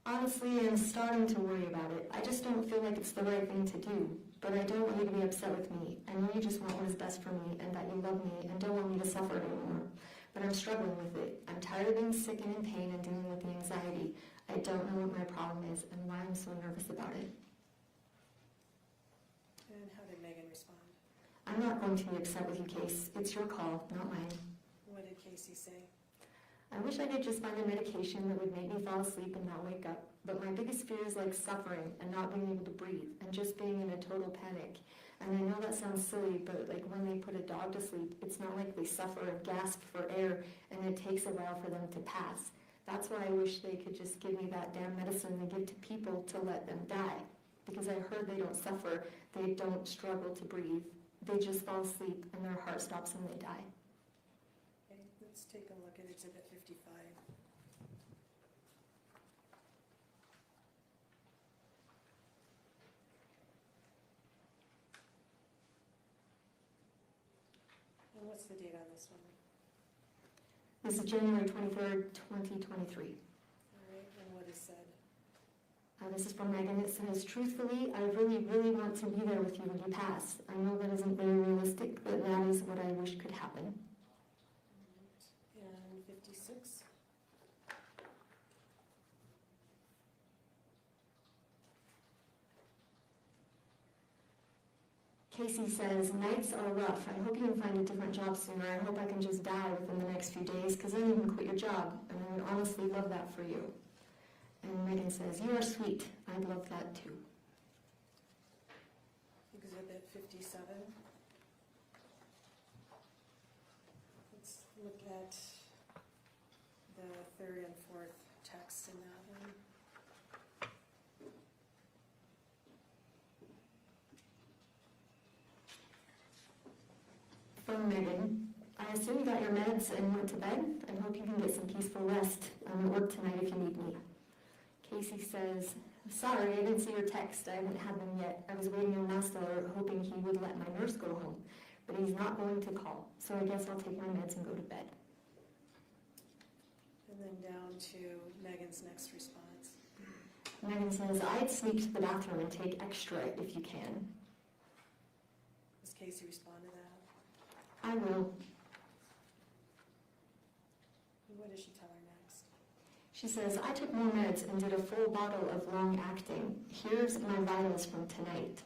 Honestly, I'm starting to worry about it. I just don't feel like it's the right thing to do. But I don't want you to be upset with me. I know you just want what is best for me and that you love me and don't want me to suffer anymore. But I'm struggling with it. I'm tired of being sick and in pain and dealing with the anxiety. I don't know what my problem is and why I'm so nervous about it. And how did Meggan respond? I'm not going to be upset with you, Case. It's your call, not mine. What did Kacee say? I wish I could just find a medication that would make me fall asleep and not wake up. But my biggest fear is like suffering and not being able to breathe and just being in a total panic. And I know that sounds silly, but like when they put a dog to sleep, it's not like they suffer and gasp for air and it takes a while for them to pass. That's why I wish they could just give me that damn medicine they give to people to let them die. Because I heard they don't suffer, they don't struggle to breathe. They just fall asleep and their heart stops and they die. Okay, let's take a look at Exhibit 55. And what's the date on this one? This is January 23rd, 2023. All right, and what is said? This is from Meggan. It says, truthfully, I really, really want to be there with you when you pass. I know that isn't very realistic, but that is what I wish could happen. And 56? Kacee says, nights are rough. I hope you can find a different job sooner. I hope I can just die within the next few days, because then you can quit your job, and I would honestly love that for you. And Meggan says, you are sweet. I'd love that too. Exhibit 57. Let's look at the third and fourth text in that one. From Meggan, I assume you got your meds and went to bed. I hope you can get some peaceful rest. I'm at work tonight if you need me. Kacee says, sorry, I didn't see your text. I haven't had them yet. I was waiting on Master, hoping he would let my nurse go home. But he's not going to call, so I guess I'll take my meds and go to bed. And then down to Megan's next response. Meggan says, I'd sneak to the bathroom and take extra if you can. Does Kacee respond to that? I will. What does she tell her next? She says, I took more meds and did a full bottle of long-acting. Here's my vitals from tonight.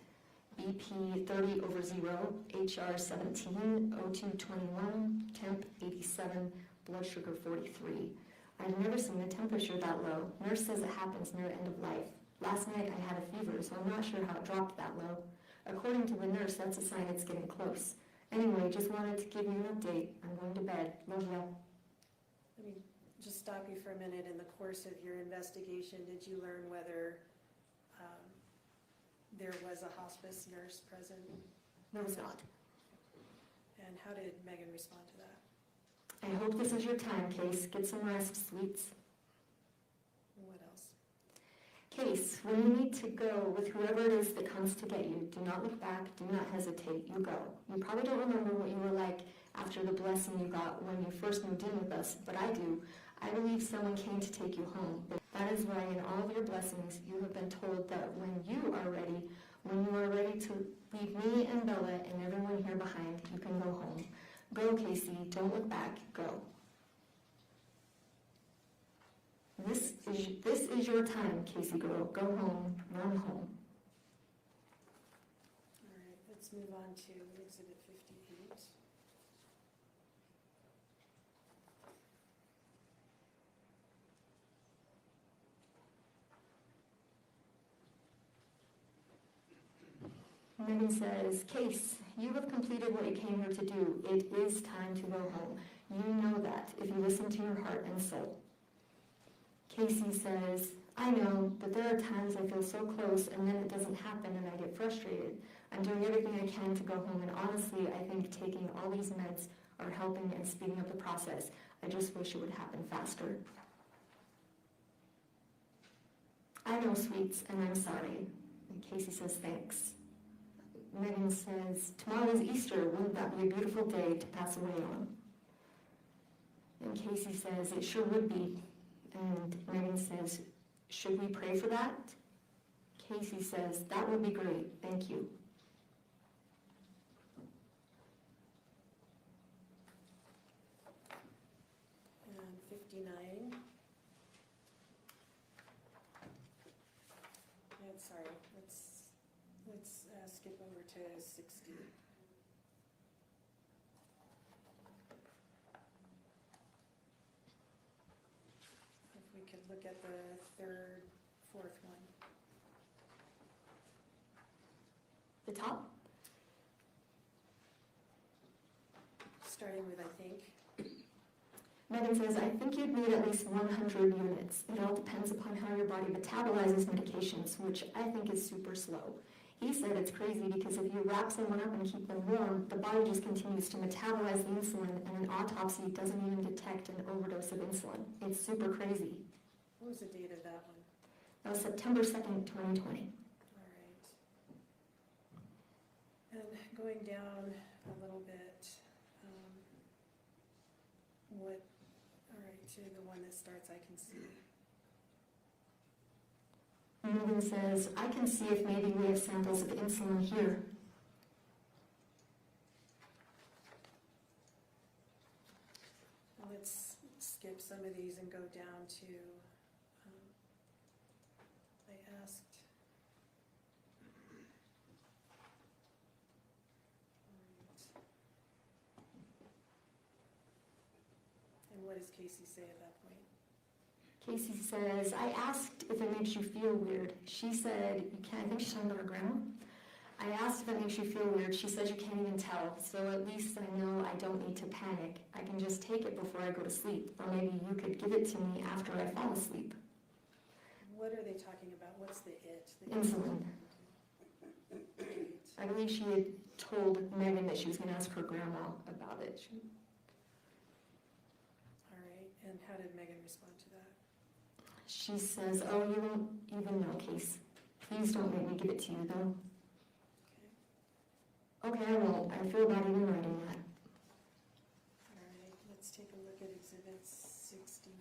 BP 30/0, HR 17, O2 21, temp 87, blood sugar 43. I've never seen a temperature that low. Nurse says it happens near end of life. Last night I had a fever, so I'm not sure how it dropped that low. According to the nurse, that's a sign it's getting close. Anyway, just wanted to give you an update. I'm going to bed. Love ya. Let me just stop you for a minute. In the course of your investigation, did you learn whether there was a hospice nurse present? There was not. And how did Meggan respond to that? I hope this is your time, Case. Get some rest, sweets. And what else? Case, when you need to go with whoever it is that comes to get you, do not look back, do not hesitate, you go. You probably don't remember what you were like after the blessing you got when you first moved in with us, but I do. I believe someone came to take you home. That is why in all of your blessings, you have been told that when you are ready to leave me and Bella and everyone here behind, you can go home. Go, Kacee, don't look back, go. This is your time, Kacee girl. Go home, run home. All right, let's move on to Exhibit 58. Meggan says, Case, you have completed what you came here to do. It is time to go home. You know that if you listen to your heart and soul. Kacee says, I know, but there are times I feel so close and then it doesn't happen and I get frustrated. I'm doing everything I can to go home, and honestly, I think taking all these meds are helping and speeding up the process. I just wish it would happen faster. I know, sweets, and I'm sorry. And Kacee says, thanks. Meggan says, tomorrow is Easter. Wouldn't that be a beautiful day to pass away on? And Kacee says, it sure would be. And Meggan says, should we pray for that? Kacee says, that would be great. Thank you. And 59. And sorry, let's skip over to 60. could look at the third, fourth one. The top? Starting with, I think. Meggan says, I think you'd need at least 100 units. It all depends upon how your body metabolizes medications, which I think is super slow. He said it's crazy because if you wrap someone up and keep them warm, the body just continues to metabolize the insulin, and an autopsy doesn't even detect an overdose of insulin. It's super crazy. What was the date of that one? That was September 2nd, 2020. All right. And going down a little bit, all right, to the one that starts, I can see. Meggan says, I can see if maybe we have samples of insulin here. Let's skip some of these and go down to, I asked, and what does Kacee say at that point? Kacee says, I asked if it makes you feel weird. She said, you can't, I think she's talking about her grandma. I asked if it makes you feel weird. She said you can't even tell, so at least I know I don't need to panic. I can just take it before I go to sleep, or maybe you could give it to me after I fall asleep. What are they talking about? What's the it? Insulin. I believe she had told Meggan that she was going to ask her grandma about it. All right, and how did Meggan respond to that? She says, oh, you won't even know, Case. Please don't make me give it to you, though. Okay, I won't. I feel bad even writing that. All right, let's take a look at Exhibit 61.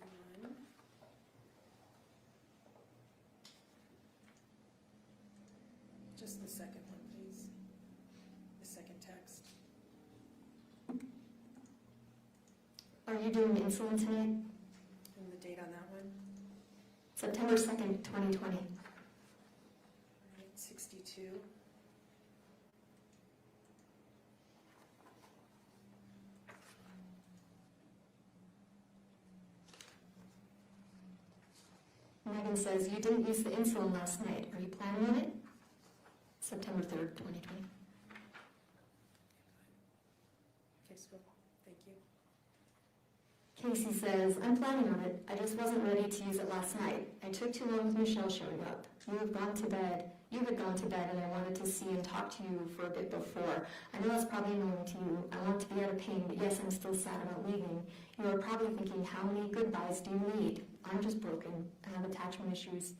Just the second one, please. The second text. Are you doing insulin tonight? And the date on that one? September 2nd, 2020. All right, 62. Meggan says, you didn't use the insulin last night. Are you planning on it? September 3rd, 2020. Okay, so thank you. Kacee says, I'm planning on it. I just wasn't ready to use it last night. I took too long with Michelle showing up. You had gone to bed, and I wanted to see and talk to you for a bit before. I know that's probably annoying to you. I want to be out of pain, but yes, I'm still sad about leaving. You are probably thinking, how many goodbyes do you need? I'm just broken. I have attachment issues.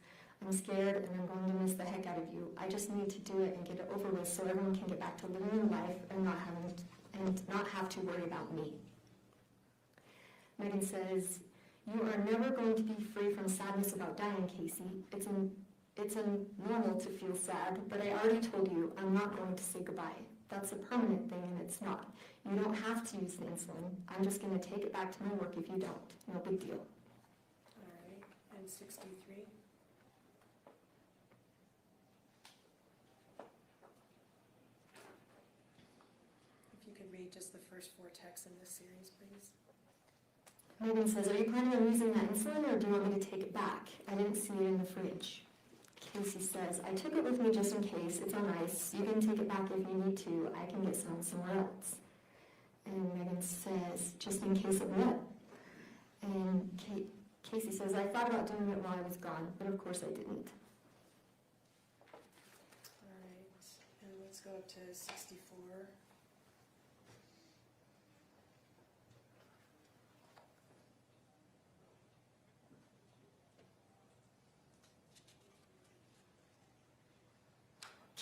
I'm scared, and I'm going to miss the heck out of you. I just need to do it and get it over with so everyone can get back to living their life and not have to worry about me. Meggan says, you are never going to be free from sadness about dying, Kacee. It's normal to feel sad, but I already told you I'm not going to say goodbye. That's a permanent thing, and it's not. You don't have to use the insulin. I'm just going to take it back to my work if you don't. No big deal. All right, and 63. If you could read just the first 4 texts in this series, please. Meggan says, are you planning on using that insulin, or do you want me to take it back? I didn't see it in the fridge. Kacee says, I took it with me just in case. It's on ice. You can take it back if you need to. I can get some somewhere else. And Meggan says, just in case of what? And Kacee says, I thought about doing it while I was gone, but of course I didn't. All right, and let's go up to 64.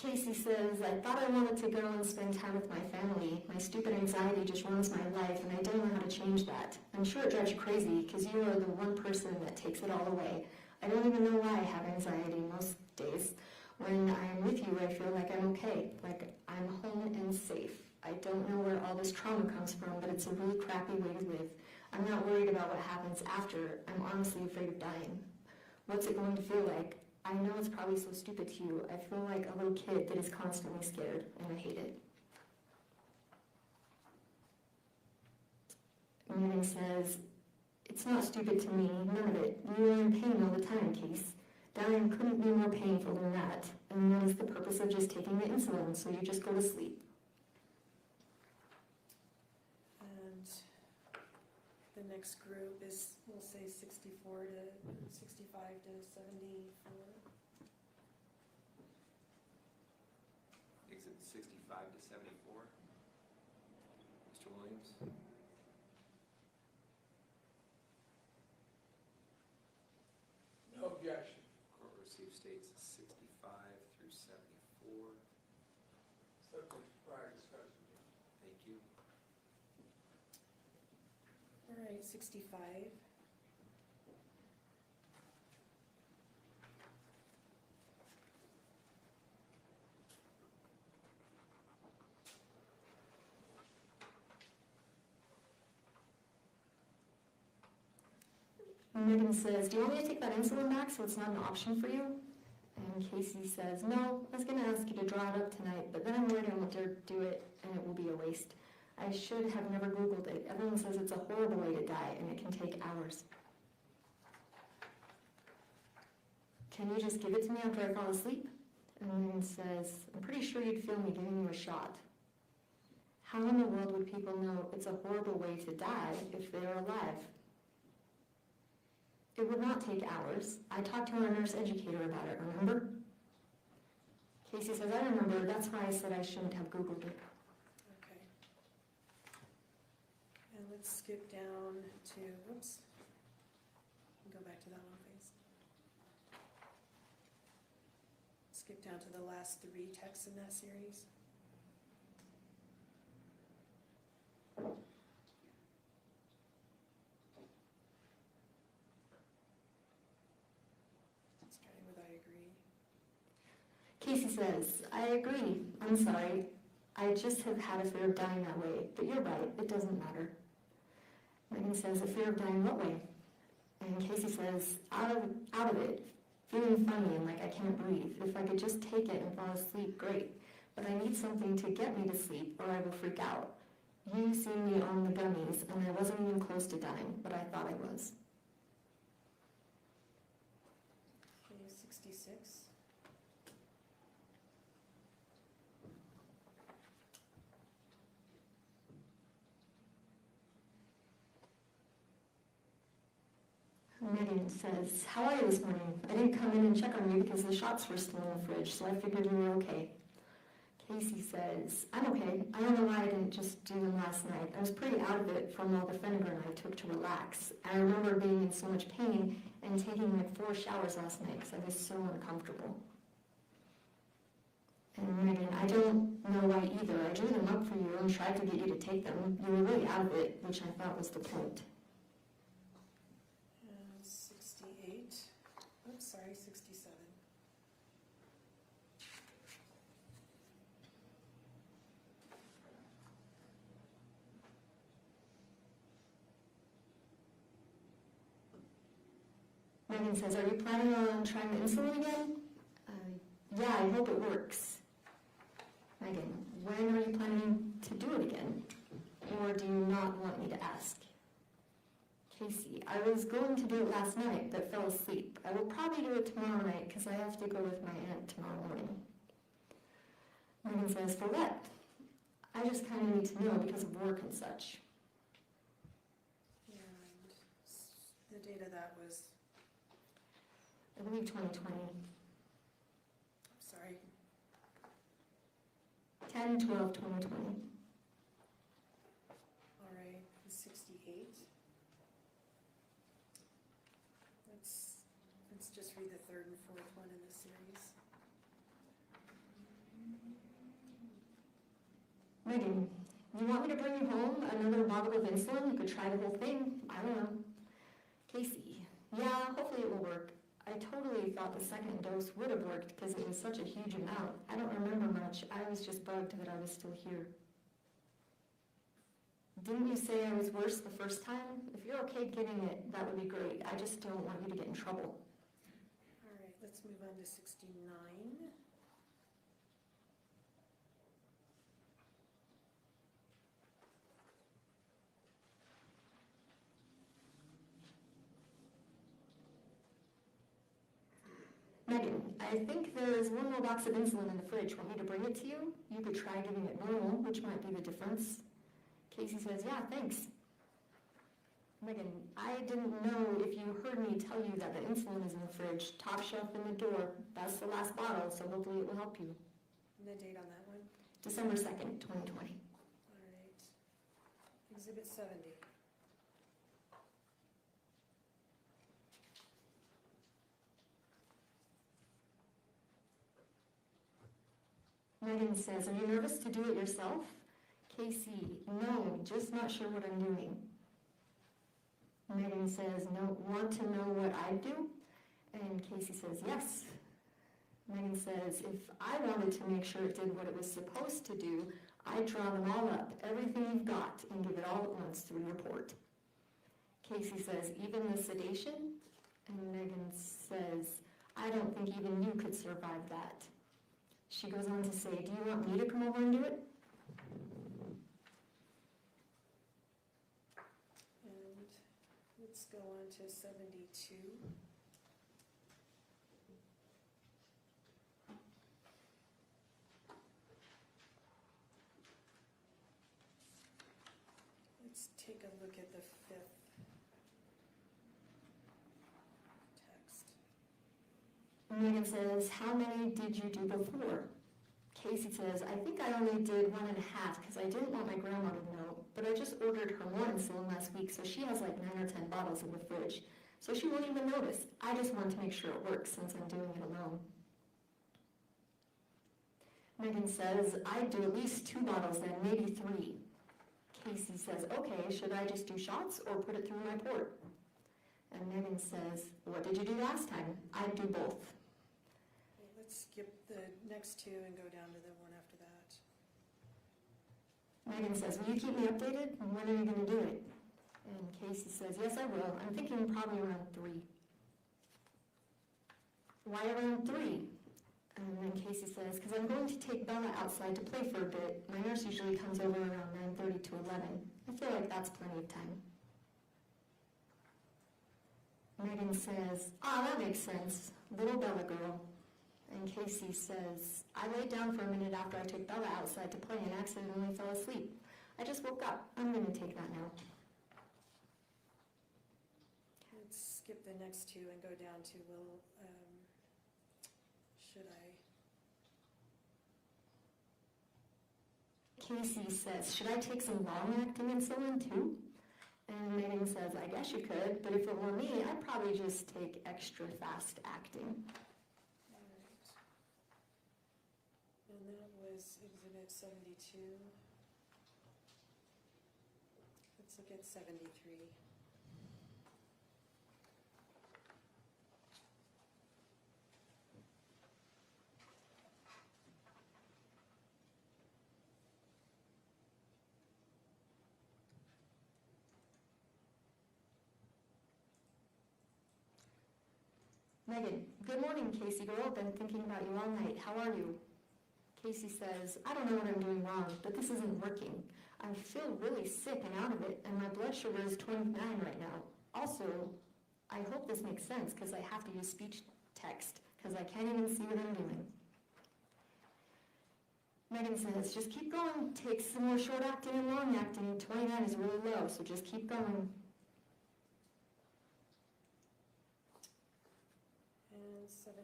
Kacee says, I thought I wanted to go and spend time with my family. My stupid anxiety just runs my life, and I don't know how to change that. I'm sure it drives you crazy, because you are the one person that takes it all away. I don't even know why I have anxiety most days. When I'm with you, I feel like I'm okay, like I'm home and safe. I don't know where all this trauma comes from, but it's a really crappy way to live. I'm not worried about what happens after. I'm honestly afraid of dying. What's it going to feel like? I know it's probably so stupid to you. I feel like a little kid that is constantly scared, and I hate it. Meggan says, it's not stupid to me, none of it. You are in pain dying case. Dying couldn't be more painful than that, and that is the purpose of just taking the insulin, so you just go to sleep. And the next group is, we'll say 65 to 74. Exhibit 65 to 74. Mr. Williams? No objection. Court received states 65 through 74. Subject to prior discussion. Thank you. All right, 65. Megan says, do you want me to take that insulin back so it's not an option for you? And Kacee says, no, I was going to ask you to draw it up tonight, but then I'm worried I won't dare do it and it will be a waste. I should have never Googled it. Everyone says it's a horrible way to die and it can take hours. Can you just give it to me after I fall asleep? And Megan says, I'm pretty sure you'd feel me giving you a shot. How in the world would people know it's a horrible way to die if they are alive? It would not take hours. I talked to our nurse educator about it, remember? Kacee says, I remember. That's why I said I shouldn't have Googled it. Okay. And let's skip down to, whoops. Go back to that one, please. Skip down to the last 3 texts in that series. Starting with I agree. Kacee says, I agree. I'm sorry. I just have had a fear of dying that way. But you're right. It doesn't matter. Megan says, a fear of dying what way? And Kacee says, out of it. Feeling funny and like I can't breathe. If I could just take it and fall asleep, great. But I need something to get me to sleep or I will freak out. You see me on the gummies and I wasn't even close to dying, but I thought I was. Okay, 66. Megan says, how are you this morning? I didn't come in and check on you because the shots were still in the fridge, so I figured you were okay. Kacee says, I'm okay. I don't know why I didn't just do them last night. I was pretty out of it from all the Phenergan I took to relax. I remember being in so much pain and taking like 4 showers last night because I was so uncomfortable. And Megan, I don't know why either. I drew them up for you and tried to get you to take them. You were really out of it, which I thought was the point. 68. Oops, sorry, 67. Megan says, are you planning on trying the insulin again? Yeah, I hope it works. Megan, when are you planning to do it again? Or do you not want me to ask? Kacee, I was going to do it last night, but fell asleep. I will probably do it tomorrow night because I have to go with my aunt tomorrow morning. Megan says, for what? I just kind of need to know because of work and such. And the date of that was, I believe 2020. sorry, 10/12/2020. all right, 68. Let's just read the 3rd and 4th one in the series. Megan, you want me to bring you home another bottle of insulin? You could try the whole thing. I don't know. Kacee, yeah, hopefully it will work. I totally thought the second dose would have worked because it was such a huge amount. I don't remember much. I was just bugged that I was still here. Didn't you say I was worse the first time? If you're okay getting it, that would be great. I just don't want you to get in trouble. All right, let's move on to 69. Meggan, I think there's one more box of insulin in the fridge. Want me to bring it to you? You could try giving it normal, which might be the difference. Kacee says, yeah, thanks. Meggan, I didn't know if you heard me tell you that the insulin is in the fridge, top shelf in the door. That's the last bottle, so hopefully it will help you. The date on that one? December 2nd, 2020. All right. Exhibit 70. Meggan says, are you nervous to do it yourself? Kacee, no, just not sure what I'm doing. Meggan says, no, want to know what I do? And Kacee says, yes. Meggan says, if I wanted to make sure it did what it was supposed to do, I'd draw them all up, everything you've got, and give it all at once through report. Kacee says, even the sedation? And Meggan says, I don't think even you could survive that. She goes on to say, do you want me to come over and do it? And let's go on to 72. Let's take a look at the fifth text. Meggan says, how many did you do before? Kacee says, I think I only did 1.5 because I didn't want my grandma to know, but I just ordered her more insulin last week, so she has like 9 or 10 bottles in the fridge. So she won't even notice. I just want to make sure it works since I'm doing it alone. Meggan says, I'd do at least 2 bottles then, maybe 3. Kacee says, okay, should I just do shots or put it through my port? And Meggan says, what did you do last time? I'd do both. Okay, let's skip the next two and go down to the one after that. Meggan says, will you keep me updated? When are you going to do it? And Kacee says, yes, I will. I'm thinking probably around 3. Why around 3? And then Kacee says, because I'm going to take Bella outside to play for a bit. My nurse usually comes over around 9:30 to 11. I feel like that's plenty of time. Meggan says, that makes sense. Little Bella girl. And Kacee says, I laid down for a minute after I took Bella outside to play and accidentally fell asleep. I just woke up. I'm going to take that now. Let's skip the next two and go down to should I? Kacee says, should I take some long-acting insulin too? And Meggan says, I guess you could, but if it were me, I'd probably just take extra fast-acting. All right. And that was exhibit 72. Let's look at 73. Meggan, good morning, Kacee girl. Been thinking about you all night. How are you? Kacee says, I don't know what I'm doing wrong, but this isn't working. I feel really sick and out of it, and my blood sugar is 29 right now. Also, I hope this makes sense because I have to use speech text because I can't even see what I'm doing. Meggan says, just keep going. Take some more short-acting and long-acting. 29 is really low, so just keep going. And 74.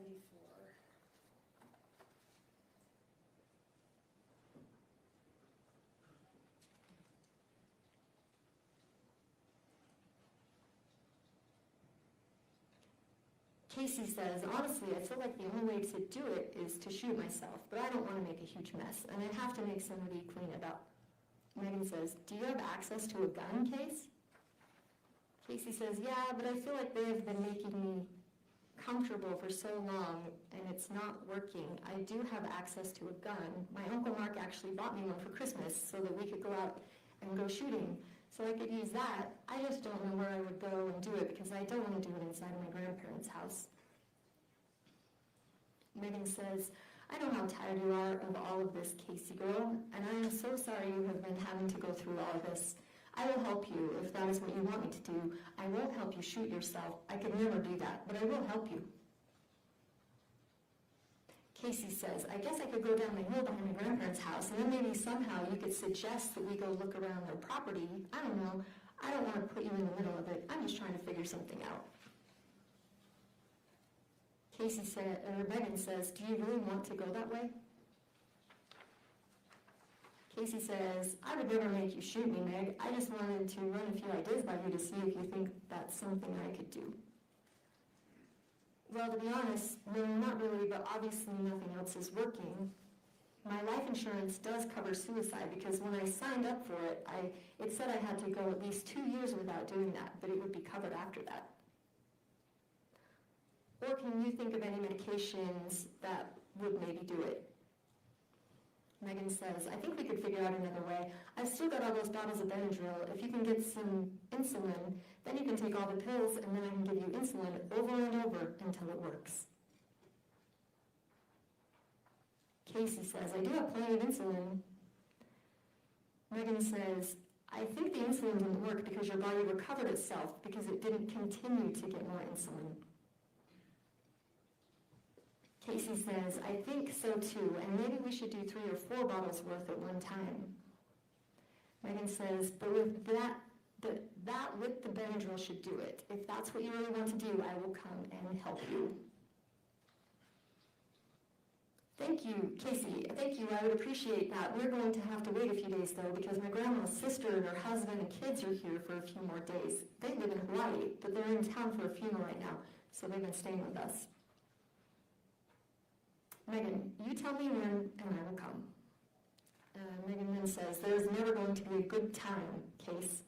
Kacee says, honestly, I feel like the only way to do it is to shoot myself, but I don't want to make a huge mess, and I have to make somebody clean it up. Meggan says, do you have access to a gun, Case? Kacee says, yeah, but I feel like they have been making me comfortable for so long, and it's not working. I do have access to a gun. My Uncle Mark actually bought me one for Christmas so that we could go out and go shooting. So I could use that. I just don't know where I would go and do it because I don't want to do it inside of my grandparents' house. Meggan says, I know how tired you are of all of this, Kacee girl, and I am so sorry you have been having to go through all of this. I will help you if that is what you want me to do. I won't help you shoot yourself. I could never do that, but I will help you. Kacee says, I guess I could go down the hill behind my grandparents' house, and then maybe somehow you could suggest that we go look around their property. I don't know. I don't want to put you in the middle of it. I'm just trying to figure something out. Meggan says, do you really want to go that way? Kacee says, I would never make you shoot me, Meg. I just wanted to run a few ideas by you to see if you think that's something I could do. Well, to be honest, no, not really, but obviously nothing else is working. My life insurance does cover suicide because when I signed up for it, it said I had to go at least 2 years without doing that, but it would be covered after that. Or can you think of any medications that would maybe do it? Meggan says, I think we could figure out another way. I've still got all those bottles of Benadryl. If you can get some insulin, then you can take all the pills and then I can give you insulin over and over until it works. Kacee says, I do have plenty of insulin. Meggan says, I think the insulin didn't work because your body recovered itself because it didn't continue to get more insulin. Kacee says, I think so too, and maybe we should do 3 or 4 bottles worth at one time. Meggan says, but with that with the Benadryl should do it. If that's what you really want to do, I will come and help you. Thank you, Kacee. Thank you. I would appreciate that. We're going to have to wait a few days, though, because my grandma's sister and her husband and kids are here for a few more days. They live in Hawaii, but they're in town for a funeral right now, so they've been staying with us. Meggan, you tell me when, and I will come. Meggan then says, there's never going to be a good time, Case.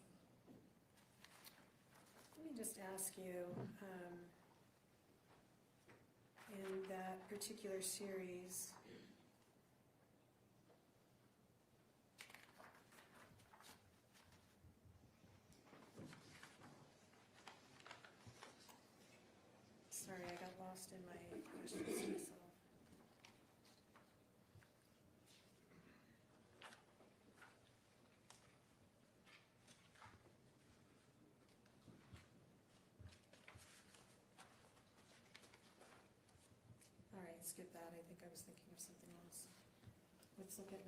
Let me just ask you, in that particular series, sorry, I got lost in my questions myself. Skip that. I think I was thinking of something else. Let's look at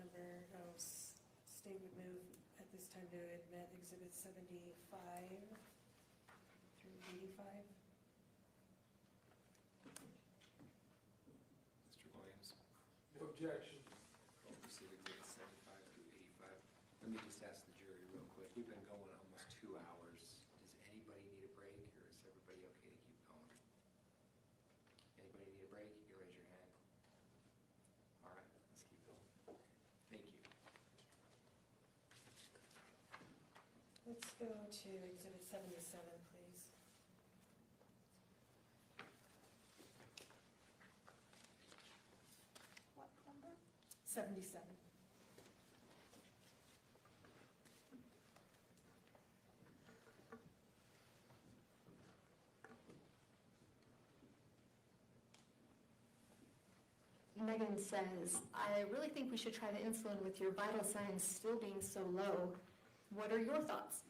state would move at this time to admit Exhibit 75 through 85. Mr. Williams? No objection. Proceed Exhibit 75 through 85. Let me just ask the jury real quick. We've been going almost 2 hours. Does anybody need a break, or is everybody okay to keep going? Anybody need a break? You can raise your hand. All right, let's keep going. Thank you. Let's go to Exhibit 77, please. What number? 77. Meggan says, I really think we should try the insulin with your vital signs still being so low. What are your thoughts?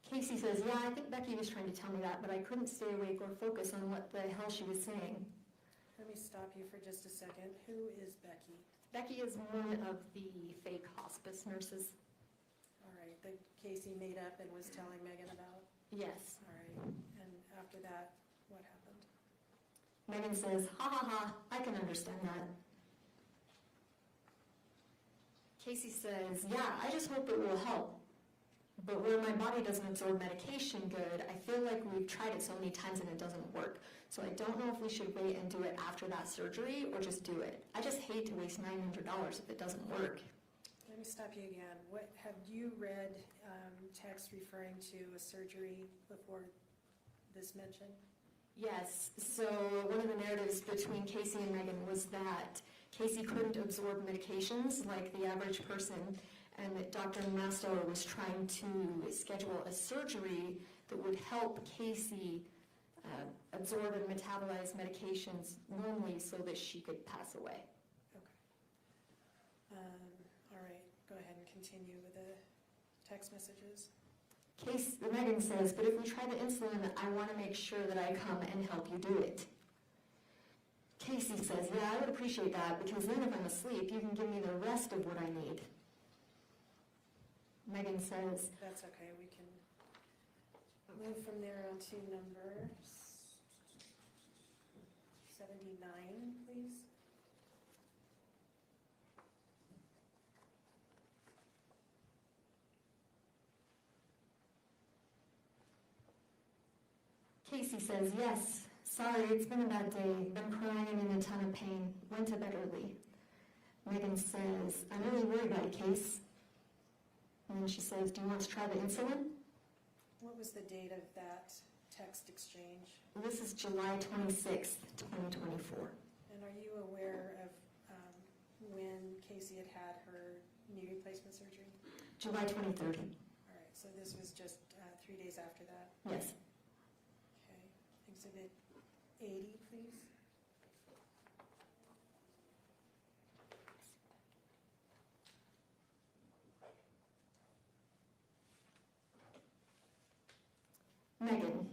Kacee says, yeah, I think Becky was trying to tell me that, but I couldn't stay awake or focus on what the hell she was saying. Let me stop you for just a second. Who is Becky? Becky is one of the fake hospice nurses. All right, that Kacee made up and was telling Meggan about? Yes. All right, and after that, what happened? Meggan says, ha ha ha, I can understand that. Kacee says, yeah, I just hope it will help. But where my body doesn't absorb medication good, I feel like we've tried it so many times and it doesn't work. So I don't know if we should wait and do it after that surgery or just do it. I just hate to waste $900 if it doesn't work. Let me stop you again. What have you read text referring to a surgery before this mention? Yes, so one of the narratives between Kacee and Meggan was that Kacee couldn't absorb medications like the average person, and that Dr. Masto was trying to schedule a surgery that would help Kacee absorb and metabolize medications normally so that she could pass away. Okay. All right, go ahead and continue with the text messages. Meggan says, but if we try the insulin, I want to make sure that I come and help you do it. Kacee says, yeah, I would appreciate that, because then if I'm asleep, you can give me the rest of what I need. Meggan says, That's okay, we can move from there on to number 79, please. Kacee says, yes, sorry, it's been a bad day, been crying and in a ton of pain, went to bed early. Meggan says, I'm really worried about you, Case. And then she says, do you want to try the insulin? What was the date of that text exchange? This is July 26th, 2024. And are you aware of when Kacee had her knee replacement surgery? July 23rd. All right, so this was just 3 days after that? Yes. Okay, exhibit 80, please. Meggan,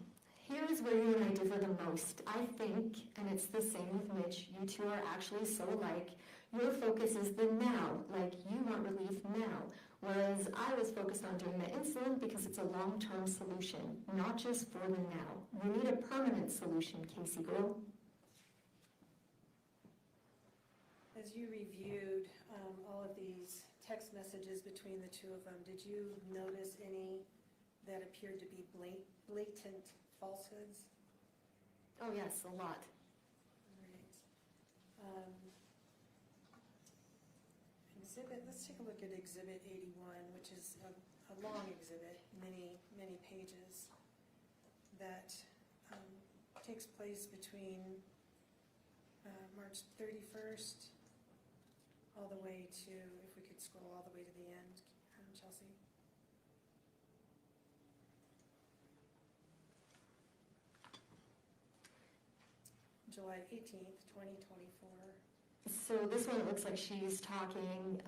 here is where you and I differ the most. I think, and it's the same with Mitch, you two are actually so alike. Your focus is the now, like you want relief now. Whereas I was focused on doing the insulin because it's a long-term solution, not just for the now. You need a permanent solution, Kacee girl. As you reviewed all of these text messages between the two of them, did you notice any that appeared to be blatant falsehoods? Oh yes, a lot. All right. Let's take a look at Exhibit 81, which is a long exhibit, many pages, that takes place between March 31st all the way to, if we could scroll all the way to the end, Chelsea. July 18th, 2024. So this one, it looks like she's talking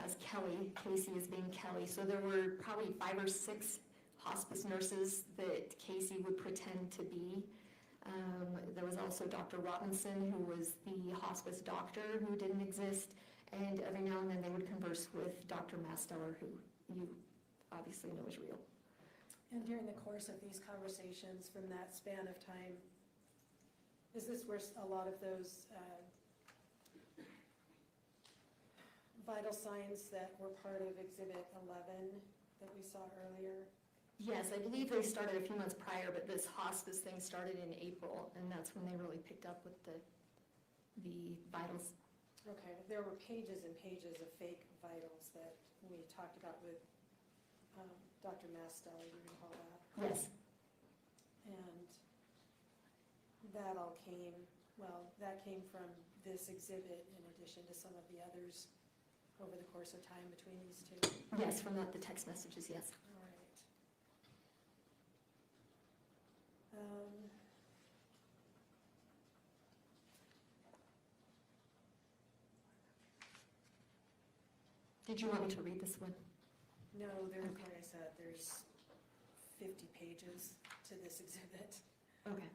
as Kelly. Kacee is being Kelly. So there were probably 5 or 6 hospice nurses that Kacee would pretend to be. There was also Dr. Robinson, who was the hospice doctor who didn't exist. And every now and then they would converse with Dr. Masteller, who you obviously know is real. And during the course of these conversations from that span of time, is this where a lot of those vital signs that were part of Exhibit 11 that we saw earlier? Yes, I believe they started a few months prior, but this hospice thing started in April, and that's when they really picked up with the vitals. Okay, there were pages and pages of fake vitals that we talked about with Dr. Masteller, you recall that? Yes. And that all came, well, that came from this exhibit in addition to some of the others over the course of time between these two? Yes, from the text messages, yes. All right. Did you want me to read this one? No, there's, like I said, there's 50 pages to this exhibit. Okay.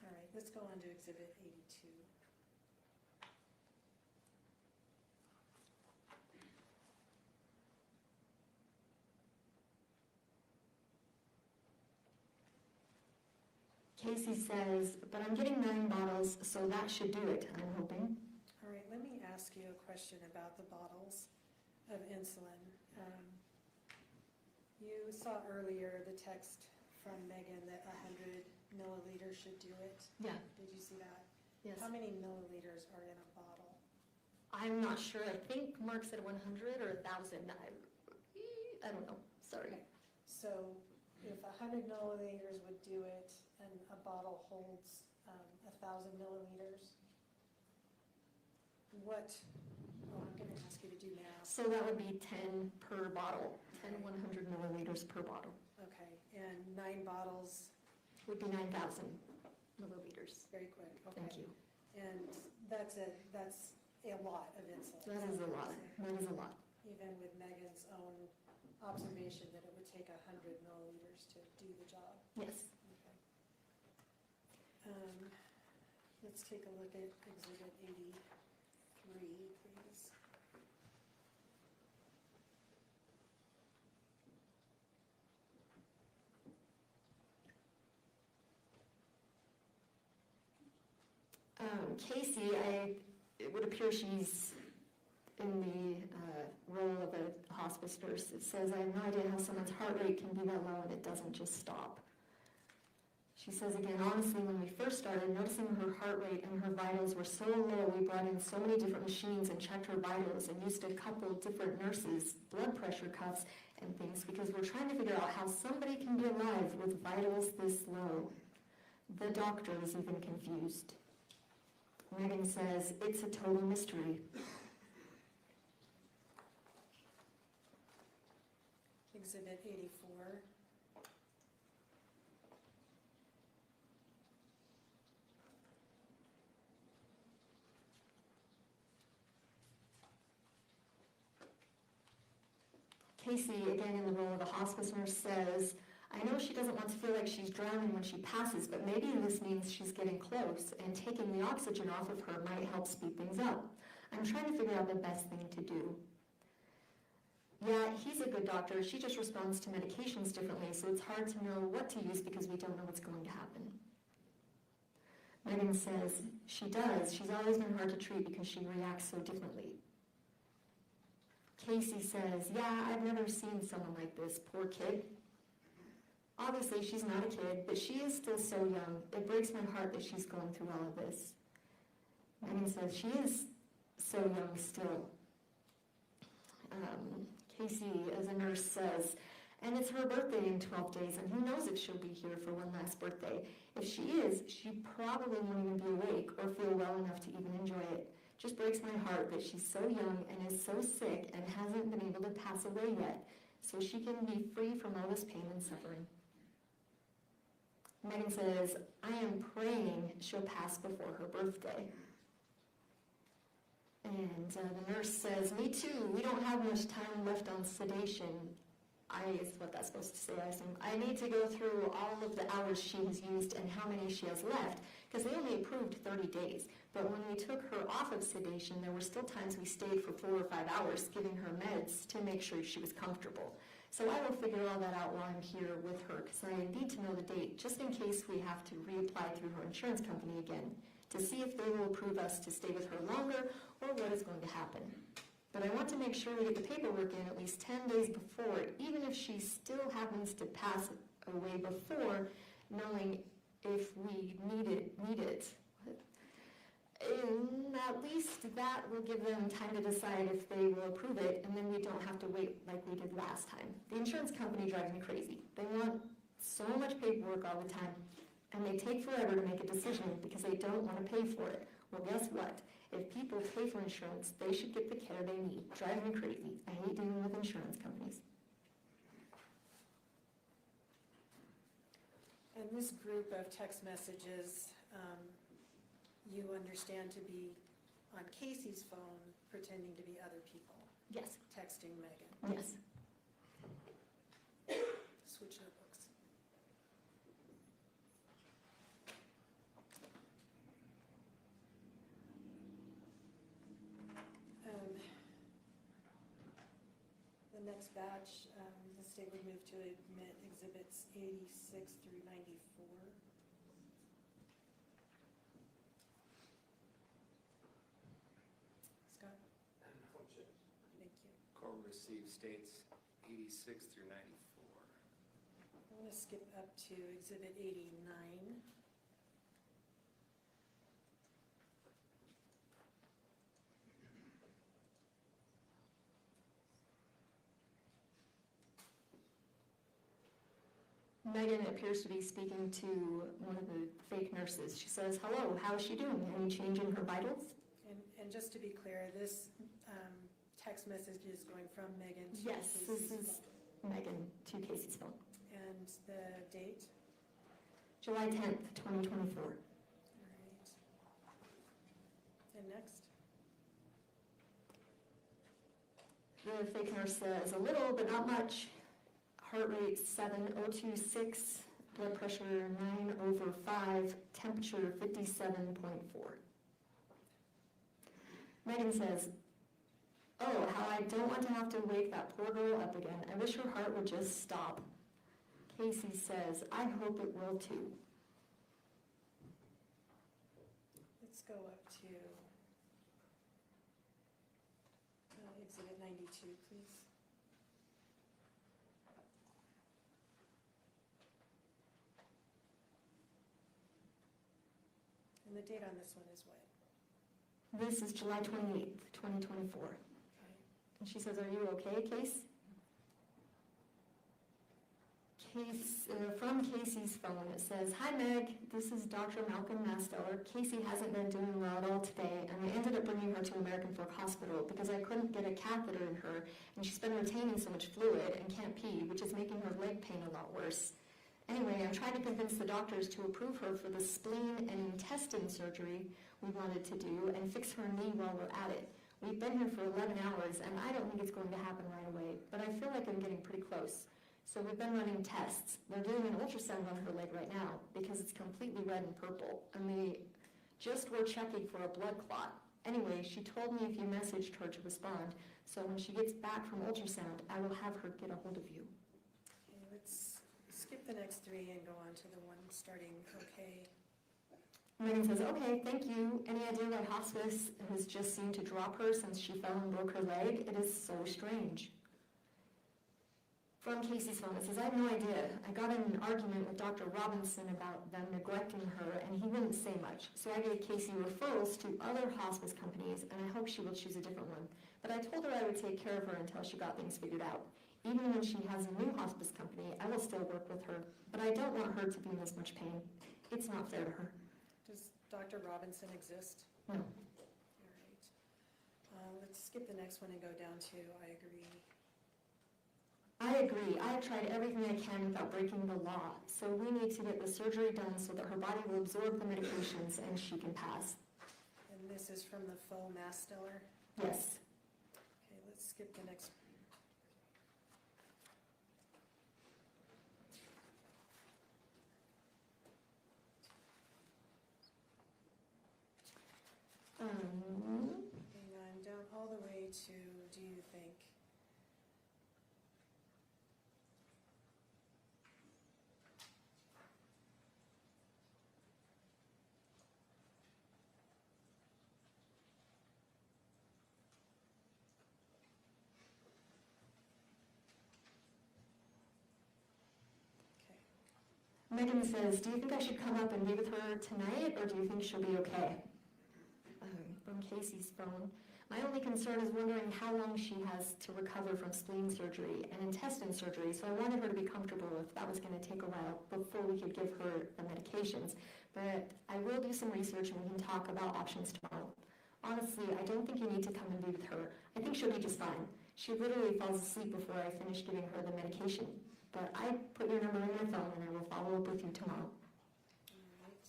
All right, let's go on to Exhibit 82. Kacee says, but I'm getting 9 bottles, so that should do it, I'm hoping. All right, let me ask you a question about the bottles of insulin. You saw earlier the text from Meggan that 100 milliliters should do it. Yeah. Did you see that? Yes. How many milliliters are in a bottle? I'm not sure. I think Mark said 100 or 1,000. I don't know. Sorry. So if 100 milliliters would do it and a bottle holds 1,000 milliliters, what, oh, I'm going to ask you to do math. So that would be 10 per bottle, 10 100 milliliters per bottle. Okay, and 9 bottles? Would be 9,000 milliliters. Very quick, okay. Thank you. And that's a lot of insulin. That is a lot. That is a lot. Even with Meggan's own observation that it would take 100 milliliters to do the job. Yes. Okay. Let's take a look at Exhibit 83, please. Kacee, it would appear she's in the role of a hospice nurse. It says, I have no idea how someone's heart rate can be that low and it doesn't just stop. She says again, honestly, when we first started, noticing her heart rate and her vitals were so low, we brought in so many different machines and checked her vitals and used a couple different nurses' blood pressure cuffs and things because we're trying to figure out how somebody can be alive with vitals this low. The doctor was even confused. Meggan says, it's a total mystery. Exhibit 84. Kacee, again in the role of a hospice nurse, says, I know she doesn't want to feel like she's drowning when she passes, but maybe this means she's getting close, and taking the oxygen off of her might help speed things up. I'm trying to figure out the best thing to do. Yeah, he's a good doctor. She just responds to medications differently, so it's hard to know what to use because we don't know what's going to happen. Meggan says, she does. She's always been hard to treat because she reacts so differently. Kacee says, yeah, I've never seen someone like this. Poor kid. Obviously, she's not a kid, but she is still so young. It breaks my heart that she's going through all of this. Meggan says, she is so young still. Kacee, as a nurse, says, and it's her birthday in 12 days, and who knows if she'll be here for one last birthday. If she is, she probably won't even be awake or feel well enough to even enjoy it. Just breaks my heart that she's so young and is so sick and hasn't been able to pass away yet, so she can be free from all this pain and suffering. Meggan says, I am praying she'll pass before her birthday. And the nurse says, me too, we don't have much time left on sedation. Is what that's supposed to say, I assume. I need to go through all of the hours she has used and how many she has left, because they only approved 30 days. But when we took her off of sedation, there were still times we stayed for 4 or 5 hours giving her meds to make sure she was comfortable. So I will figure all that out while I'm here with her, because I need to know the date, just in case we have to reapply through her insurance company again, to see if they will approve us to stay with her longer or what is going to happen. But I want to make sure we get the paperwork in at least 10 days before, even if she still happens to pass away before, knowing if we need it. And at least that will give them time to decide if they will approve it, and then we don't have to wait like we did last time. The insurance company drives me crazy. They want so much paperwork all the time, and they take forever to make a decision because they don't want to pay for it. Well, guess what? If people pay for insurance, they should get the care they need. Drives me crazy. I hate dealing with insurance companies. And this group of text messages, you understand to be on Kacee's phone, pretending to be other people? Yes. Texting Meggan? Yes. Switch notebooks. The next batch, the state would move to admit exhibits 86 through 94. Scott? Thank you. Court received states 86 through 94. I'm going to skip up to exhibit 89. Meggan appears to be speaking to one of the fake nurses. She says, hello, how is she doing? Any change in her vitals? And just to be clear, this text message is going from Meggan to Yes, Kacee's this is phone. Meggan to Kacee's phone. And the date? July 10th, 2024. All right. And next? The fake nurse says, a little, but not much. Heart rate 7026, blood pressure 9/5, temperature 57.4. Meggan says, "Oh, how I don't want to have to wake that poor girl up again. I wish her heart would just stop." Kacee says, "I hope it will too." Let's go up to Exhibit 92, please. And the date on this one is what? This is July 28th, 2024. And she says, "Are you okay, Case?" From Casey's phone, it says, "Hi Meg, this is Dr. Malcolm Masteller. Kacee hasn't been doing well at all today, and I ended up bringing her to American Fork Hospital because I couldn't get a catheter in her, and she's been retaining so much fluid and can't pee, which is making her leg pain a lot worse. Anyway, I'm trying to convince the doctors to approve her for the spleen and intestine surgery we wanted to do and fix her knee while we're at it. We've been here for 11 hours, and I don't think it's going to happen right away, but I feel like I'm getting pretty close. So we've been running tests. They're doing an ultrasound on her leg right now because it's completely red and purple, and they just were checking for a blood clot. Anyway, she told me if you messaged her to respond, so when she gets back from ultrasound, I will have her get a hold of you." Okay, let's skip the next three and go on to the one starting okay. Meggan says, "Okay, thank you. Any idea why hospice has just seemed to drop her since she fell and broke her leg? It is so strange." From Casey's phone, it says, "I have no idea. I got in an argument with Dr. Robinson about them neglecting her, and he wouldn't say much. So I gave Kacee referrals to other hospice companies, and I hope she will choose a different one. But I told her I would take care of her until she got things figured out. Even when she has a new hospice company, I will still work with her. But I don't want her to be in this much pain. It's not fair to her." Does Dr. Robinson exist? No. All right. Let's skip the next one and go down to I agree. "I agree. I have tried everything I can without breaking the law. So we need to get the surgery done so that her body will absorb the medications and she can pass." And this is from the faux Masteller? Yes. Okay, let's skip the next. Hang on, down all the way to do you think? Meggan says, "Do you think I should come up and be with her tonight, or do you think she'll be okay?" From Casey's phone, "My only concern is wondering how long she has to recover from spleen surgery and intestine surgery, so I wanted her to be comfortable if that was going to take a while before we could give her the medications. But I will do some research and we can talk about options tomorrow. Honestly, I don't think you need to come and be with her. I think she'll be just fine. She literally falls asleep before I finish giving her the medication. But I put your number in my phone and I will follow up with you tomorrow." All right.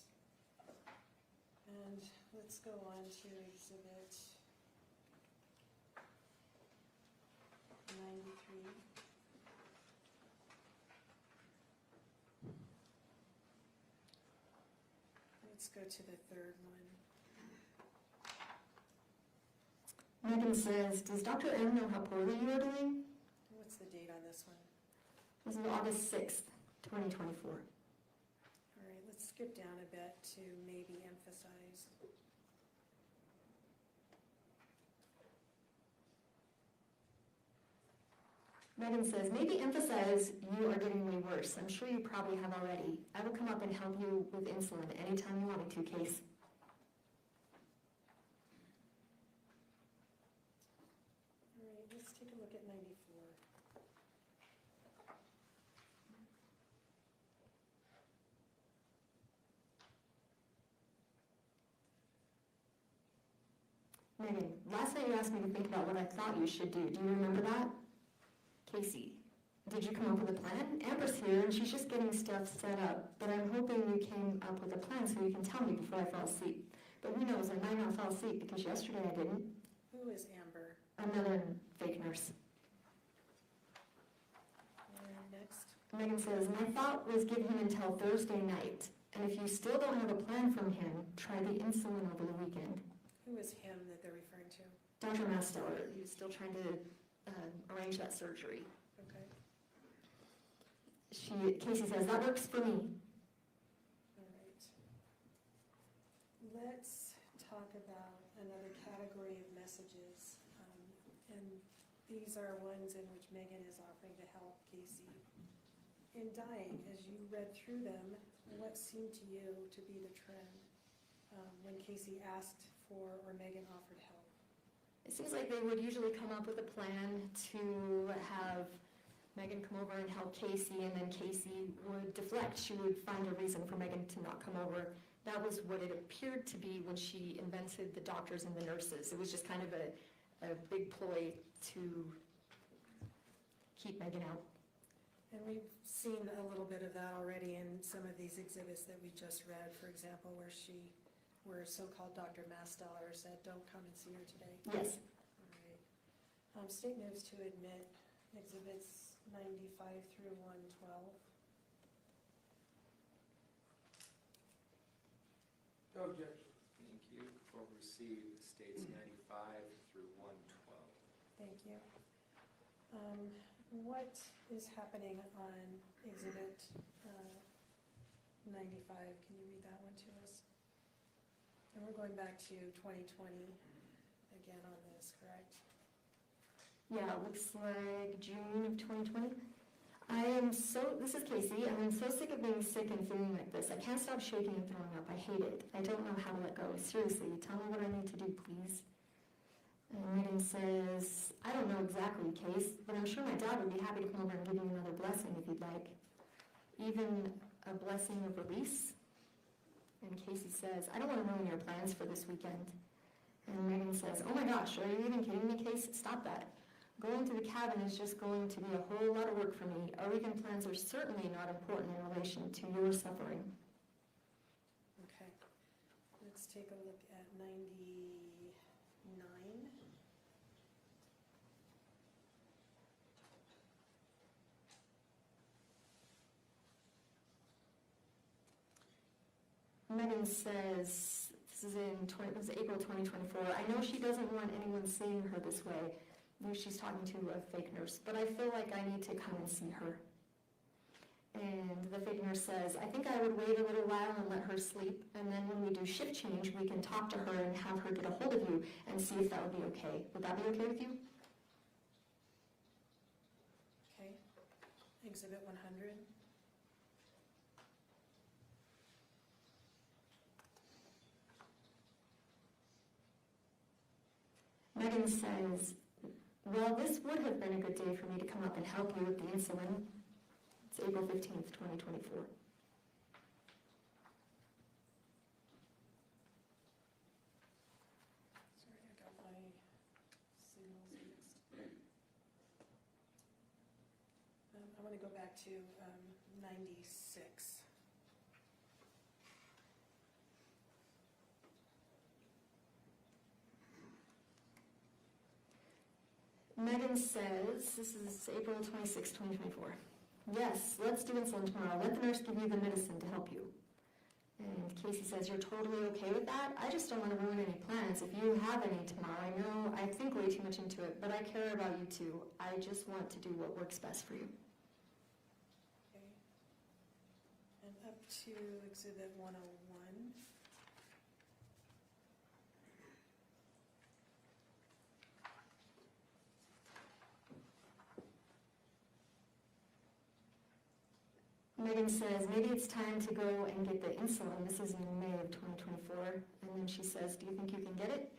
And let's go on to exhibit 93. Let's go to the third one. Meggan says, "Does Dr. M know how poorly you are doing?" What's the date on this one? This is August 6th, 2024. All right, let's skip down a bit to maybe emphasize. Meggan says, "Maybe emphasize you are getting way worse. I'm sure you probably have already. I will come up and help you with insulin anytime you want me to, Case." All right, let's take a look at 94. Meggan, last night you asked me to think about what I thought you should do. Do you remember that? Kacee, did you come up with a plan? Amber's here and she's just getting stuff set up, but I'm hoping you came up with a plan so you can tell me before I fall asleep. But who knows, I might not fall asleep because yesterday I didn't. Who is Amber? Another fake nurse. And next. Meggan says, my thought was give him until Thursday night, and if you still don't have a plan from him, try the insulin over the weekend. Who is him that they're referring to? Dr. Masteller, he's still trying to arrange that surgery. Okay. Kacee says, that works for me. All right. Let's talk about another category of messages. And these are ones in which Meggan is offering to help Kacee. In dying, as you read through them, what seemed to you to be the trend when Kacee asked for or Meggan offered help? It seems like they would usually come up with a plan to have Meggan come over and help Kacee, and then Kacee would deflect. She would find a reason for Meggan to not come over. That was what it appeared to be when she invented the doctors and the nurses. It was just kind of a big ploy to keep Meggan out. And we've seen a little bit of that already in some of these exhibits that we just read, for example, where so-called Dr. Masteller said, don't come and see her today. Yes. All right. State moves to admit exhibits 95 through 112. No objection. Thank you. Will receive states 95 through 112. Thank you. What is happening on exhibit 95? Can you read that one to us? And we're going back to 2020 again on this, correct? Yeah, it looks like June of 2020. This is Kacee, I'm so sick of being sick and feeling like this. I can't stop shaking and throwing up. I hate it. I don't know how to let go. Seriously, tell me what I need to do, please. And Meggan says, I don't know exactly, Case, but I'm sure my dad would be happy to come over and give you another blessing if you'd like. Even a blessing of release. And Kacee says, I don't want to ruin your plans for this weekend. And Meggan says, oh my gosh, are you even kidding me, Case? Stop that. Going to the cabin is just going to be a whole lot of work for me. Our weekend plans are certainly not important in relation to your suffering. Okay. Let's take a look at 99. Meggan says, this is April 2024, I know she doesn't want anyone seeing her this way. She's talking to a fake nurse, but I feel like I need to come and see her. And the fake nurse says, I think I would wait a little while and let her sleep, and then when we do shift change, we can talk to her and have her get a hold of you and see if that would be okay. Would that be okay with you? Okay. Exhibit 100. Meggan says, well, this would have been a good day for me to come up and help you with the insulin. It's April 15th, 2024. Sorry, I got my signals mixed. I want to go back to 96. Meggan says, this is April 26, 2024. Yes, let's do insulin tomorrow. Let the nurse give you the medicine to help you. And Kacee says, you're totally okay with that? I just don't want to ruin any plans. If you have any tomorrow, I know I think way too much into it, but I care about you too. I just want to do what works best for you. Okay. And up to exhibit 101. Meggan says, maybe it's time to go and get the insulin. This is in May of 2024. And then she says, do you think you can get it?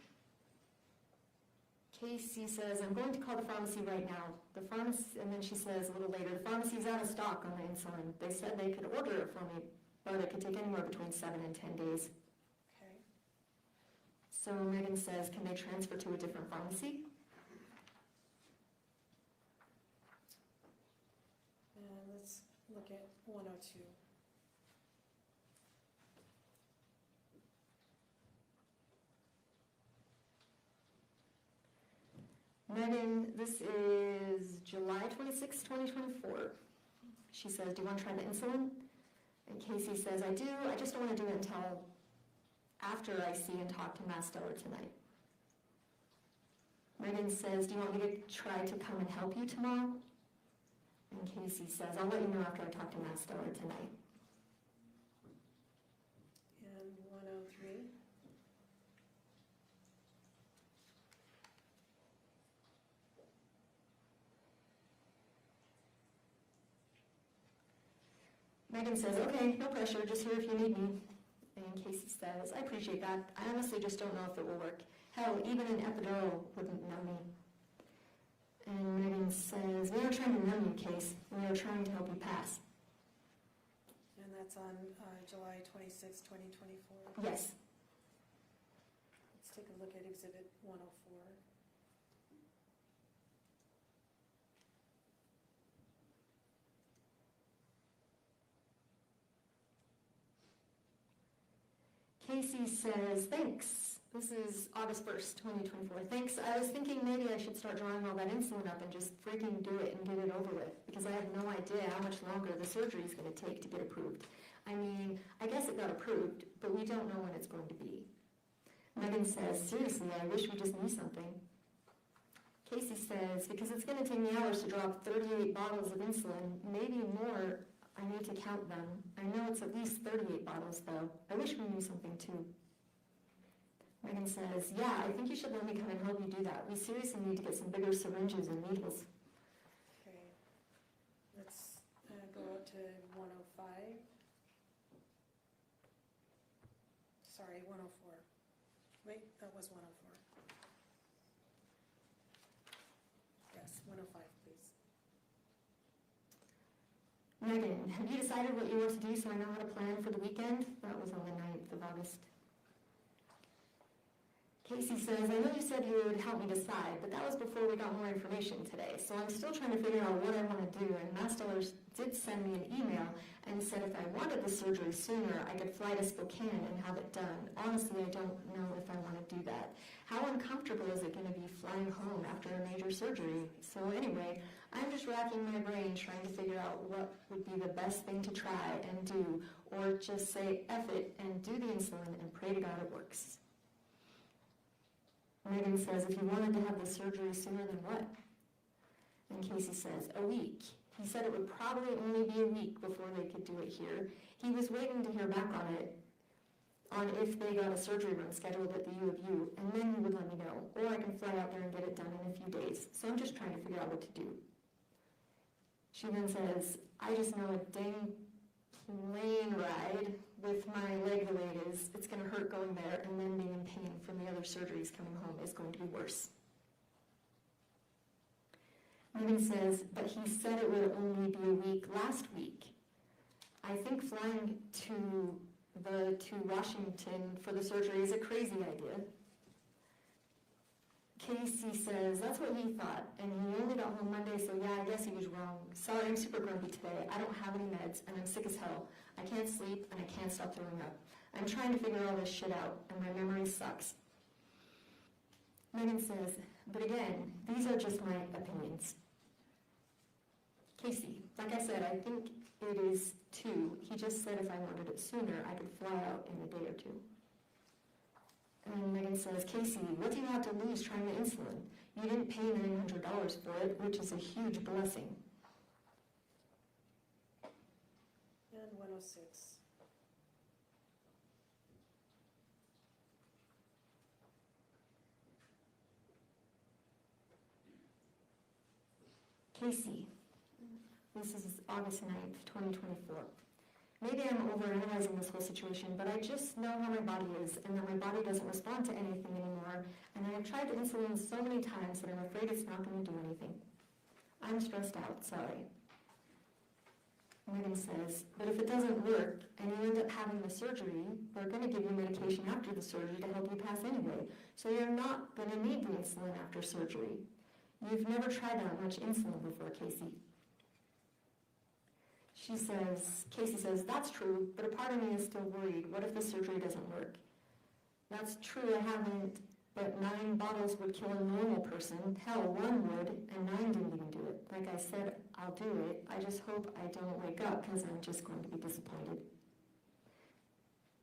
Kacee says, I'm going to call the pharmacy right now. And then she says a little later, the pharmacy's out of stock on the insulin. They said they could order it for me, but it could take anywhere between 7 and 10 days. Okay. So Meggan says, can they transfer to a different pharmacy? And let's look at 102. Meggan, this is July 26, 2024. She says, do you want to try the insulin? And Kacee says, I do, I just don't want to do it until after I see and talk to Mass Stellar tonight. Meggan says, do you want me to try to come and help you tomorrow? And Kacee says, I'll let you know after I talk to Mass Stellar tonight. And 103. Meggan says, okay, no pressure, just here if you need me. And Kacee says, I appreciate that. I honestly just don't know if it will work. Hell, even an epidural wouldn't know me. And Meggan says, we aren't trying to numb you, Case. We are trying to help you pass. And that's on July 26, 2024. Yes. Let's take a look at Exhibit 104. Kacee says, thanks. This is August 1st, 2024. Thanks. I was thinking maybe I should start drawing all that insulin up and just freaking do it and get it over with, because I have no idea how much longer the surgery is going to take to get approved. I mean, I guess it got approved, but we don't know when it's going to be. Meggan says, seriously, I wish we just knew something. Kacee says, because it's going to take me hours to draw up 38 bottles of insulin, maybe more. I need to count them. I know it's at least 38 bottles, though. I wish we knew something, too. Meggan says, yeah, I think you should let me come and help you do that. We seriously need to get some bigger syringes and needles. Okay. Let's go up to 105. Sorry, 104. Wait, that was 104. Yes, 105, please. Meggan, have you decided what you want to do so I know how to plan for the weekend? That was on the 9th of August. Kacee says, I know you said you would help me decide, but that was before we got more information today, so I'm still trying to figure out what I want to do, and Mass Stellar did send me an email and said if I wanted the surgery sooner, I could fly to Spokane and have it done. Honestly, I don't know if I want to do that. How uncomfortable is it going to be flying home after a major surgery? So anyway, I'm just racking my brain trying to figure out what would be the best thing to try and do, or just say F it and do the insulin and pray to God it works. Meggan says, if you wanted to have the surgery sooner, then what? And Kacee says, a week. He said it would probably only be a week before they could do it here. He was waiting to hear back on it, on if they got a surgery run scheduled at the U of U, and then he would let me know. Or I can fly out there and get it done in a few days. So I'm just trying to figure out what to do. She then says, I just know a dang plane ride with my leg the way it is, it's going to hurt going there, and then being in pain from the other surgeries coming home is going to be worse. Meggan says, but he said it would only be a week last week. I think flying to Washington for the surgery is a crazy idea. Kacee says, that's what he thought, and he only got home Monday, so yeah, I guess he was wrong. Sorry, I'm super grumpy today. I don't have any meds, and I'm sick as hell. I can't sleep, and I can't stop throwing up. I'm trying to figure all this shit out, and my memory sucks. Meggan says, but again, these are just my opinions. Kacee, like I said, I think it is 2. He just said if I wanted it sooner, I could fly out in a day or 2. And Meggan says, Kacee, what do you have to lose trying the insulin? You didn't pay $900 for it, which is a huge blessing. And 106. Kacee, this is August 9th, 2024. Maybe I'm overanalyzing this whole situation, but I just know how my body is and that my body doesn't respond to anything anymore, and I've tried insulin so many times that I'm afraid it's not going to do anything. I'm stressed out, sorry. Meggan says, but if it doesn't work and you end up having the surgery, they're going to give you medication after the surgery to help you pass anyway, so you're not going to need the insulin after surgery. You've never tried that much insulin before, Kacee. Kacee says, that's true, but a part of me is still worried. What if the surgery doesn't work? That's true, I haven't, but 9 bottles would kill a normal person. Hell, 1 would, and 9 didn't even do it. Like I said, I'll do it. I just hope I don't wake up because I'm just going to be disappointed.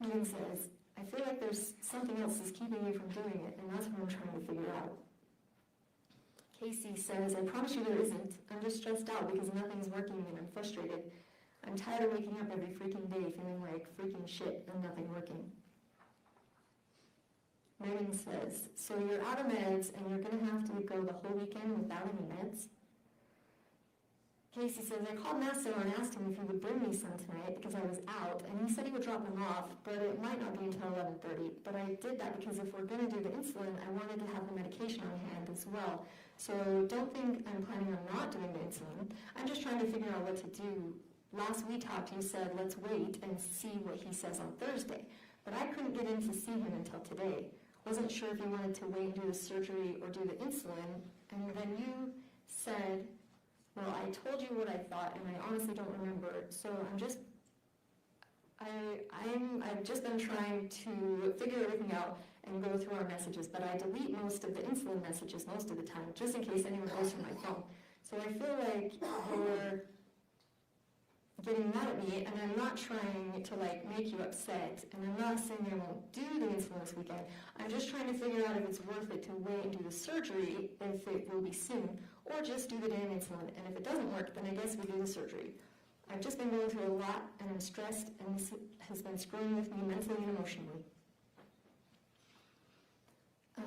Meggan says, I feel like there's something else that's keeping me from doing it, and that's what I'm trying to figure out. Kacee says, I promise you there isn't. I'm just stressed out because nothing's working and I'm frustrated. I'm tired of waking up every freaking day feeling like freaking shit and nothing working. Meggan says, so you're out of meds and you're going to have to go the whole weekend without any meds? Kacee says, I called Master and asked him if he would bring me some tonight because I was out, and he said he would drop them off, but it might not be until 11:30. But I did that because if we're going to do the insulin, I wanted to have the medication on hand as well. So don't think I'm planning on not doing the insulin. I'm just trying to figure out what to do. Last we talked, you said, let's wait and see what he says on Thursday. But I couldn't get in to see him until today. Wasn't sure if you wanted to wait and do the surgery or do the insulin. And then you said, well, I told you what I thought, and I honestly don't remember. So I've just been trying to figure everything out and go through our messages, but I delete most of the insulin messages most of the time, just in case anyone goes through my phone. So I feel like you're getting mad at me, and I'm not trying to make you upset, and I'm not saying I won't do the insulin this weekend. I'm just trying to figure out if it's worth it to wait and do the surgery, if it will be soon, or just do the damn insulin. And if it doesn't work, then I guess we do the surgery. I've just been going through a lot, and I'm stressed, and this has been screwing with me mentally and emotionally.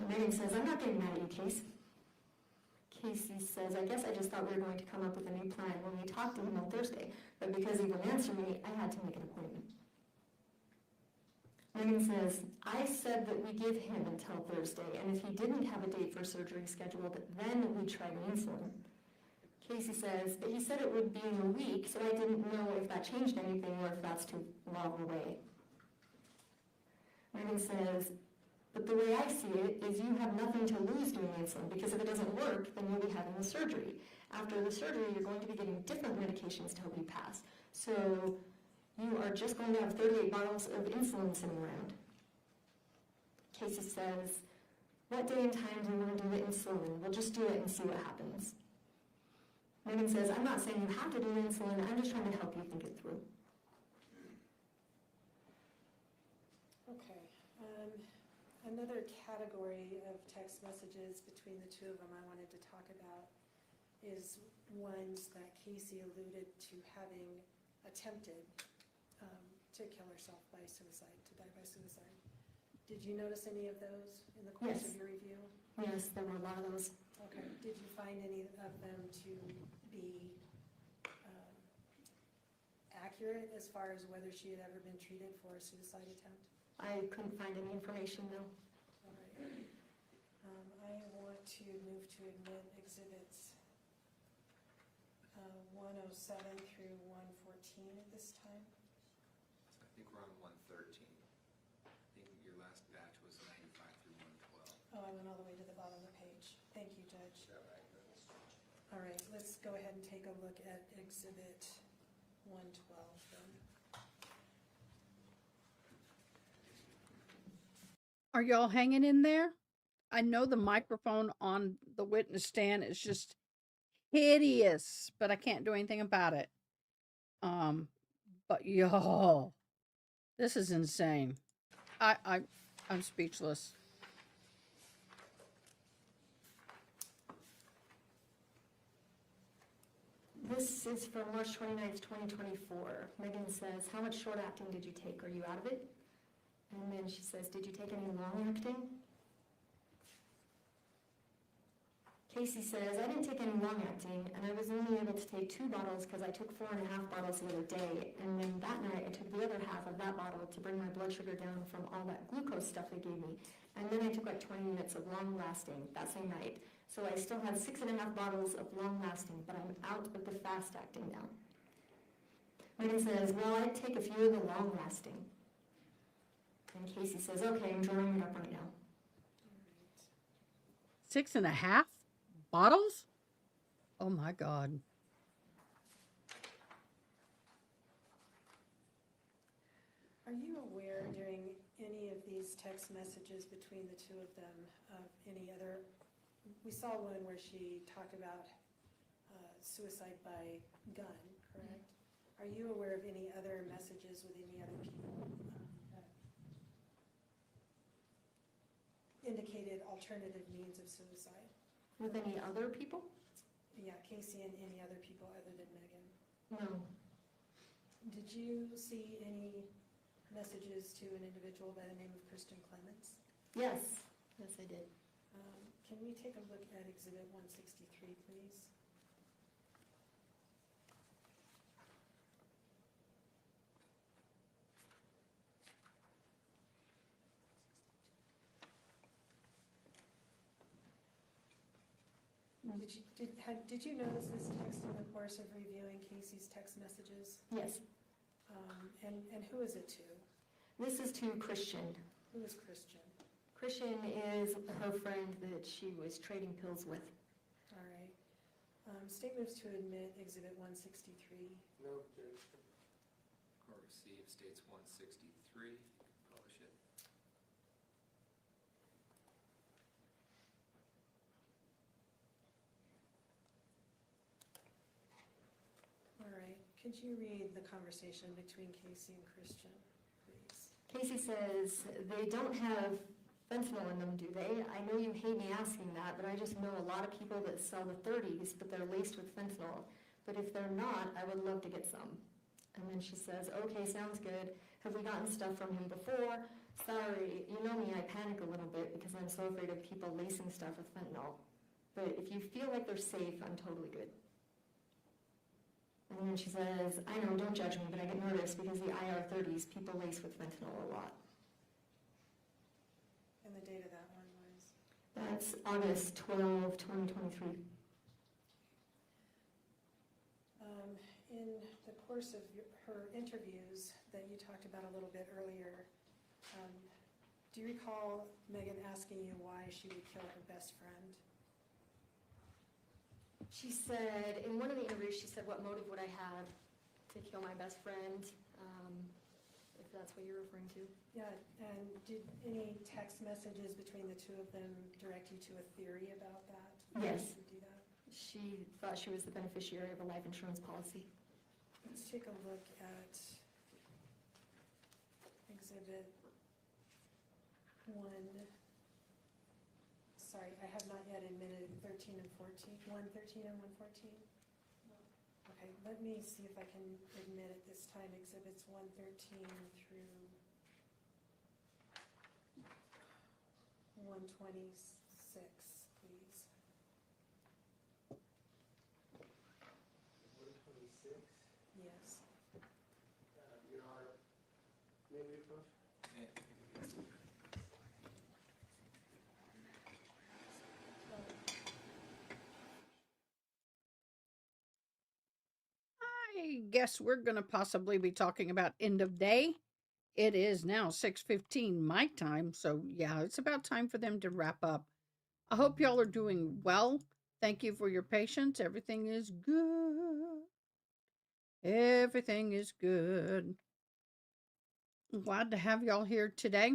Meggan says, I'm not getting mad at you, Case. Kacee says, I guess I just thought we were going to come up with a new plan when we talked to him on Thursday, but because he wouldn't answer me, I had to make an appointment. Meggan says, I said that we give him until Thursday, and if he didn't have a date for surgery scheduled, then we'd try the insulin. Kacee says, but he said it would be in a week, so I didn't know if that changed anything or if that's too long away. Meggan says, but the way I see it is you have nothing to lose doing insulin, because if it doesn't work, then you'll be having the surgery. After the surgery, you're going to be getting different medications to help you pass. So you are just going to have 38 bottles of insulin sitting around. Kacee says, what day and time do you want to do the insulin? We'll just do it and see what happens. Meggan says, I'm not saying you have to do the insulin, I'm just trying to help you think it through. Okay. Another category of text messages between the two of them I wanted to talk about is ones that Kacee alluded to having attempted to kill herself by suicide, to die by suicide. Did you notice any of those in the course of your review? Yes, there were a lot of those. Okay. Did you find any of them to be accurate as far as whether she had ever been treated for a suicide attempt? I couldn't find any information, though. All right. I want to move to admit exhibits 107 through 114 at this time. So I think we're on 113. I think your last batch was 95 through 112. Oh, I went all the way to the bottom of the page. Thank you, Judge. All right, let's go ahead and take a look at exhibit 112 then. Are y'all hanging in there? I know the microphone on the witness stand is just hideous, but I can't do anything about it. But y'all, this is insane. I'm speechless. This is from March 29th, 2024. Meggan says, how much short acting did you take? Are you out of it? And then she says, did you take any long acting? Kacee says, I didn't take any long acting, and I was only able to take 2 bottles because I took 4.5 bottles the other day, and then that night I took the other half of that bottle to bring my blood sugar down from all that glucose stuff they gave me. And then I took 20 minutes of long lasting that same night. So I still had 6.5 bottles of long lasting, but I'm out of the fast acting now. Meggan says, well, I'd take a few of the long lasting. And Kacee says, okay, I'm drawing it up right now. 6.5 bottles? Oh my God. Are you aware during any of these text messages between the two of them of any other, we saw one where she talked about suicide by gun, correct? Are you aware of any other messages with any other people that indicated alternative means of suicide? With any other people? Yeah, Kacee and any other people other than Meggan. No. Did you see any messages to an individual by the name of Kristen Clements? Yes. Yes, I did. Can we take a look at Exhibit 163, please? Did you notice this text in the course of reviewing Kacee's text messages? Yes. And who is it to? This is to Christian. Who is Christian? Christian is her friend that she was trading pills with. All right. State moves to admit Exhibit 163. No objection. Court received, states 163, publish it. All right. Could you read the conversation between Kacee and Christian, please? Kacee says, they don't have fentanyl in them, do they? I know you hate me asking that, but I just know a lot of people that sell the 30s, but they're laced with fentanyl. But if they're not, I would love to get some. And then she says, okay, sounds good. Have we gotten stuff from him before? Sorry, you know me, I panic a little bit because I'm so afraid of people lacing stuff with fentanyl. But if you feel like they're safe, I'm totally good. And then she says, I know, don't judge me, but I get nervous because the IR30s, people lace with fentanyl a lot. And the date of that one was? That's August 12, 2023. In the course of her interviews that you talked about a little bit earlier, do you recall Meggan asking you why she would kill her best friend? She said, in one of the interviews, she said, what motive would I have to kill my best friend, if that's what you're referring to? Yeah, and did any text messages between the two of them direct you to a theory about that? Yes. Why she would do that? She thought she was the beneficiary of a life insurance policy. Let's take a look at Exhibit 1. Sorry, I have not yet admitted 13 and 14, 113 and 114. Okay, let me see if I can admit at this time Exhibits 113 through 126, please. 126? Yes. Your Honor, may we approach? I guess we're going to possibly be talking about end of day. It is now 6:15 my time, so yeah, it's about time for them to wrap up. I hope y'all are doing well. Thank you for your patience. Everything is good. Everything is good. I'm glad to have y'all here today.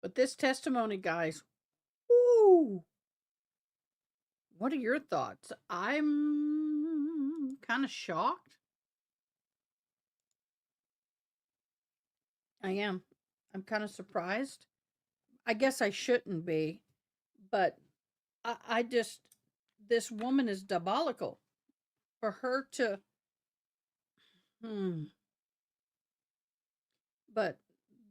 But this testimony, guys, woo! What are your thoughts? I'm kind of shocked. I am. I'm kind of surprised. I guess I shouldn't be, but I just, this woman is diabolical. For her to, But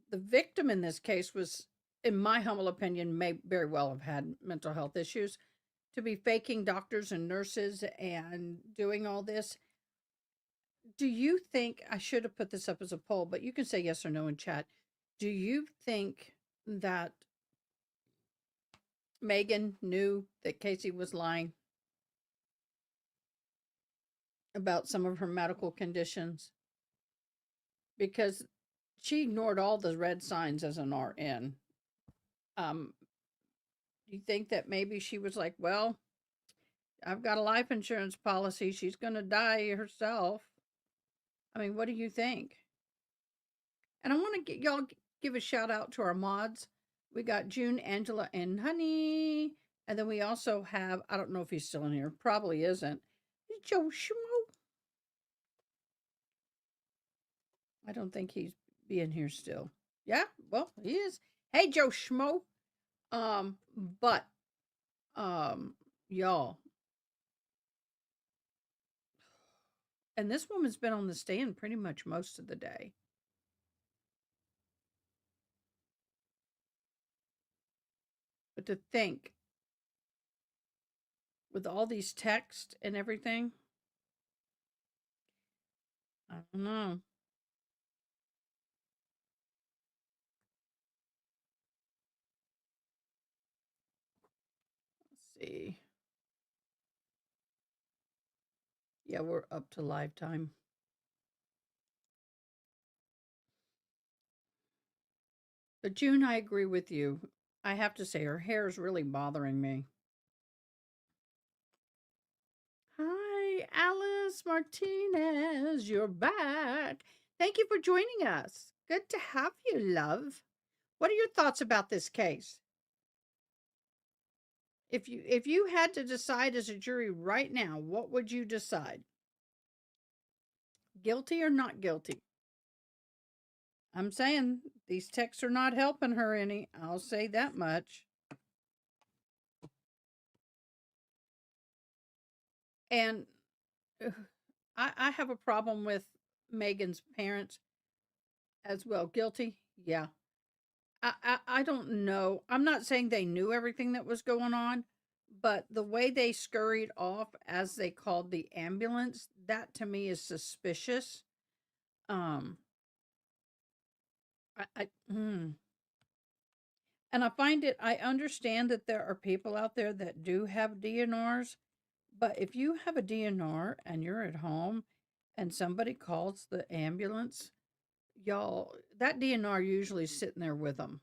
the victim in this case was, in my humble opinion, may very well have had mental health issues. To be faking doctors and nurses and doing all this. Do you think, I should have put this up as a poll, but you can say yes or no in chat. Do you think that Meggan knew that Kacee was lying about some of her medical conditions? Because she ignored all the red signs as an RN. Do you think that maybe she was like, well, I've got a life insurance policy. She's going to die herself. I mean, what do you think? And I want to get y'all give a shout out to our mods. We got June, Angela, and Honey. And then we also have, I don't know if he's still in here, probably isn't, Joe Schmo. I don't think he's being here still. Yeah, well, he is. Hey, Joe Schmo. But, y'all, and this woman's been on the stand pretty much most of the day. But to think, with all these texts and everything, I don't know. Let's see. Yeah, we're up to lifetime. But June, I agree with you. I have to say, her hair is really bothering me. Hi, Alice Martinez. You're back. Thank you for joining us. Good to have you, love. What are your thoughts about this case? If you had to decide as a jury right now, what would you decide? Guilty or not guilty? I'm saying these texts are not helping her any. I'll say that much. And I have a problem with Meggan's parents as well. Guilty? Yeah. I don't know. I'm not saying they knew everything that was going on, but the way they scurried off as they called the ambulance, that to me is suspicious. And I find it, I understand that there are people out there that do have DNRs, but if you have a DNR and you're at home and somebody calls the ambulance, y'all, that DNR usually is sitting there with them.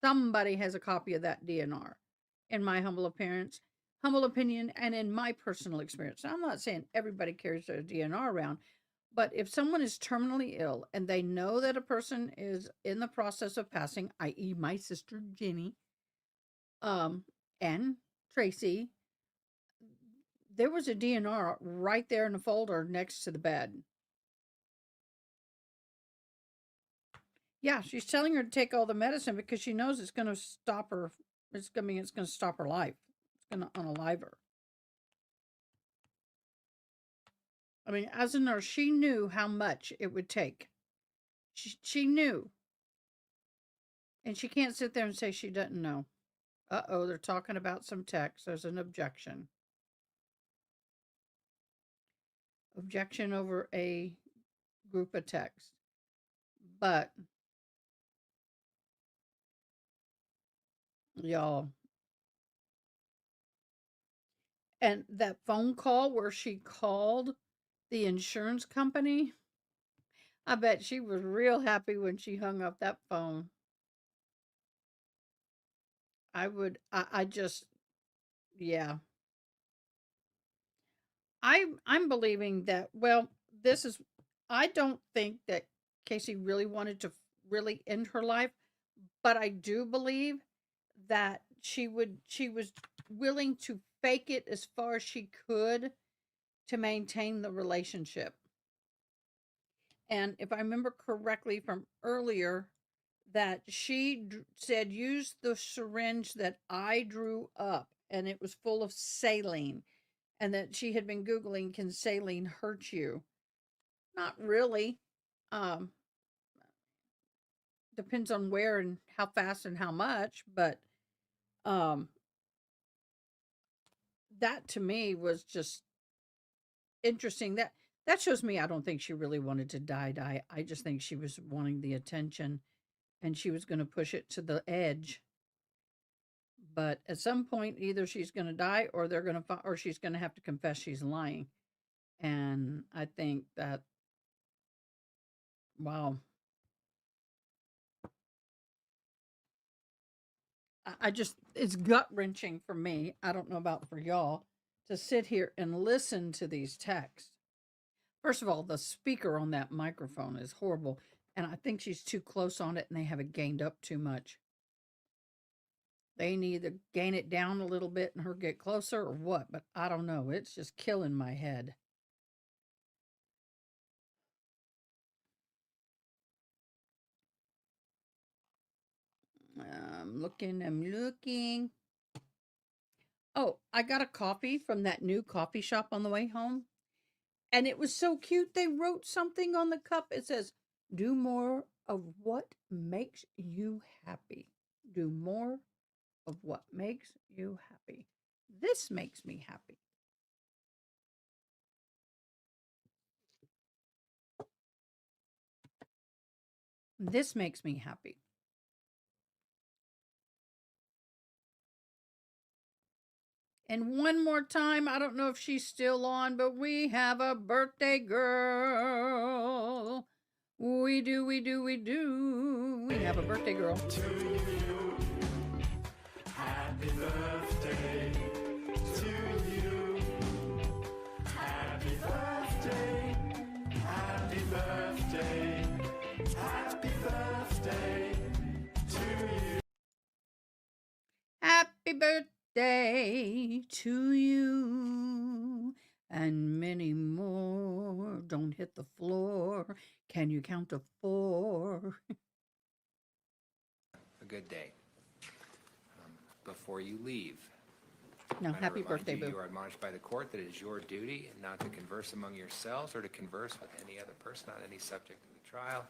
Somebody has a copy of that DNR, in my humble opinion, and in my personal experience. Now, I'm not saying everybody carries their DNR around, but if someone is terminally ill and they know that a person is in the process of passing, i.e., my sister Jenny, and Tracy, there was a DNR right there in the folder next to the bed. Yeah, she's telling her to take all the medicine because she knows it's going to stop her. It's going to stop her life. It's going to unalive her. I mean, as a nurse, she knew how much it would take. She knew. And she can't sit there and say she doesn't know. Uh-oh, they're talking about some text. There's an objection. Objection over a group of text. But, y'all, and that phone call where she called the insurance company, I bet she was real happy when she hung up that phone. I just, yeah. I'm believing that, well, I don't think that Kacee really wanted to really end her life, but I do believe that she was willing to fake it as far as she could to maintain the relationship. And if I remember correctly from earlier, that she said, use the syringe that I drew up, and it was full of saline, and that she had been Googling, can saline hurt you? Not really. Depends on where and how fast and how much, but that to me was just interesting. That shows me I don't think she really wanted to die. I just think she was wanting the attention and she was going to push it to the edge. But at some point, either she's going to die or or she's going to have to confess she's lying. And I think that, wow. I just, it's gut wrenching for me. I don't know about for y'all to sit here and listen to these texts. First of all, the speaker on that microphone is horrible. And I think she's too close on it and they have it gained up too much. They need to gain it down a little bit and her get closer or what, but I don't know. It's just killing my head. I'm looking. Oh, I got a coffee from that new coffee shop on the way home. And it was so cute. They wrote something on the cup. It says, do more of what makes you happy. Do more of what makes you happy. This makes me happy. This makes me happy. And one more time, I don't know if she's still on, but we have a birthday girl. We do. We have a birthday girl. To you, happy birthday to you. Happy birthday, happy birthday, happy birthday to you. Happy birthday to you. And many more. Don't hit the floor. Can you count to 4? A good day. Before you leave, No, I happy remind birthday, you, boo. you are admonished by the court that it is your duty not to converse among yourselves or to converse with any other person on any subject of the trial.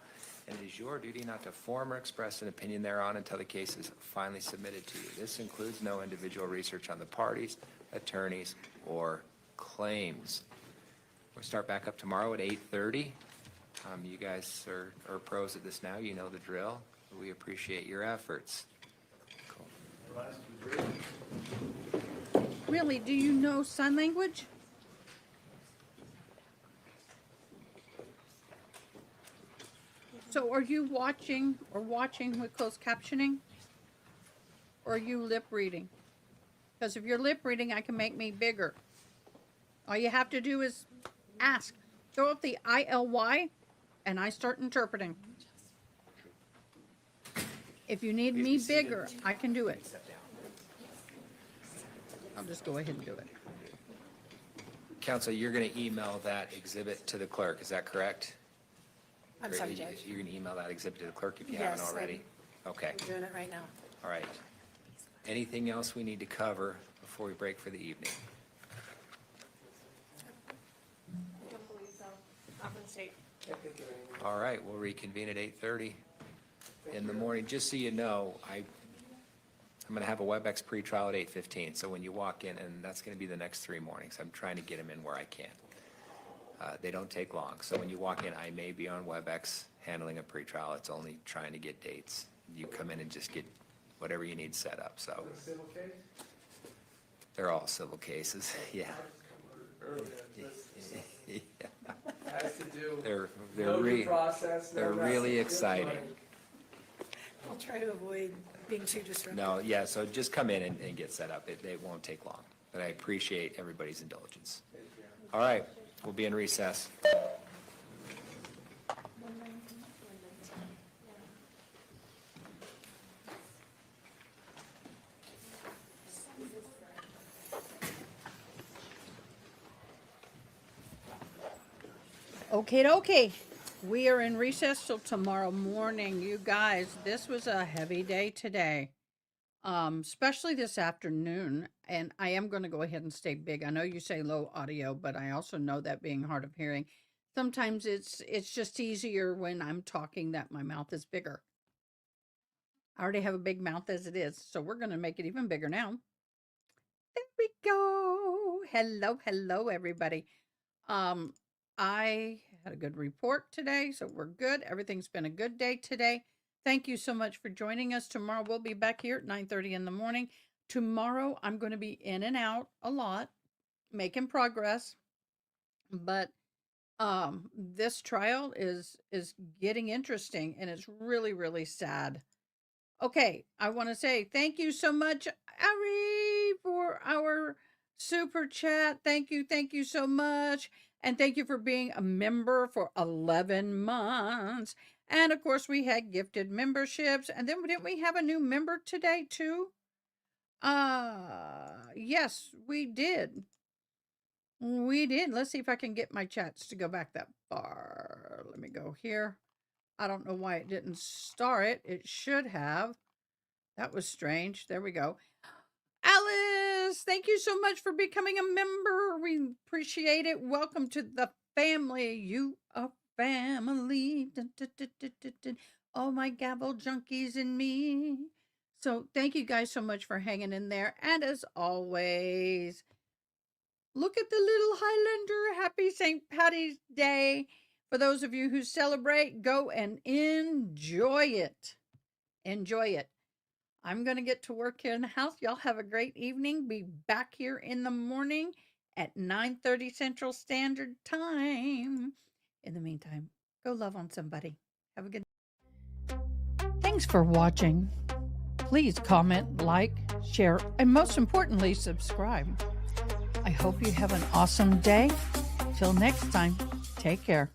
And it is your duty not to form or express an opinion thereon until the case is finally submitted to you. This includes no individual research on the parties, attorneys, or claims. We'll start back up tomorrow at 8:30. You guys are pros at this now. You know the drill. We appreciate your efforts. Really, do you know sign language? So are you watching with closed captioning? Or are you lip reading? Because if you're lip reading, I can make me bigger. All you have to do is ask. Throw up the ILY, and I start interpreting. If you need me bigger, I can do it. I'll just go ahead and do it. Counsel, you're going to email that exhibit to the clerk, is that correct? I'm Or sorry, Judge. You're going to email that exhibit to the clerk if you haven't Yes, already? Okay, I'm doing it right now. all right. Anything else we need to cover before we break for the evening? I don't believe so. Not from the state. All right, we'll reconvene at 8:30 in the morning. Just so you know, I'm going to have a WebEx pretrial at 8:15, so when you walk in, and that's going to be the next 3 mornings, I'm trying to get them in where I can. They don't take long, so when you walk in, I may be on WebEx handling a pretrial. It's only trying to get dates. You come in and just get whatever you need set up, so. Civil case? They're all civil cases, yeah. Has to do, They're no due process, no they're really rest. exciting. I'll try to avoid being too disruptive. No, yeah, so just come in and get set up. It won't take long, but I appreciate everybody's indulgence. All right, we'll be in recess. Okay. We are in recess till tomorrow morning. You guys, this was a heavy day today. Especially this afternoon. And I am going to go ahead and stay big. I know you say low audio, but I also know that being hard of hearing, sometimes it's just easier when I'm talking that my mouth is bigger. I already have a big mouth as it is, so we're going to make it even bigger now. There we go. Hello, everybody. I had a good report today, so we're good. Everything's been a good day today. Thank you so much for joining us. Tomorrow we'll be back here at 9:30 in the morning. Tomorrow I'm going to be in and out a lot, making progress. But this trial is getting interesting, and it's really, really sad. Okay, I want to say thank you so much, Ari, for our super chat. Thank you so much. And thank you for being a member for 11 months. And of course, we had gifted memberships. And then didn't we have a new member today too? Yes, we did. We did. Let's see if I can get my chats to go back that far. Let me go here. I don't know why it didn't start it. It should have. That was strange. There we go. Alice, thank you so much for becoming a member. We appreciate it. Welcome to the family. You are family. Dun, dun, dun, dun, dun, dun. All my gavel junkies and me. So thank you guys so much for hanging in there. And as always, look at the little Highlander. Happy St. Patty's Day. For those of you who celebrate, go and enjoy it. Enjoy it. I'm going to get to work here in the house. Y'all have a great evening. Be back here in the morning at 9:30 Central Standard Time. In the meantime, go love on somebody. Have a good day. Thanks for watching. Please comment, like, share, and most importantly, subscribe. I hope you have an awesome day. Till next time, take care.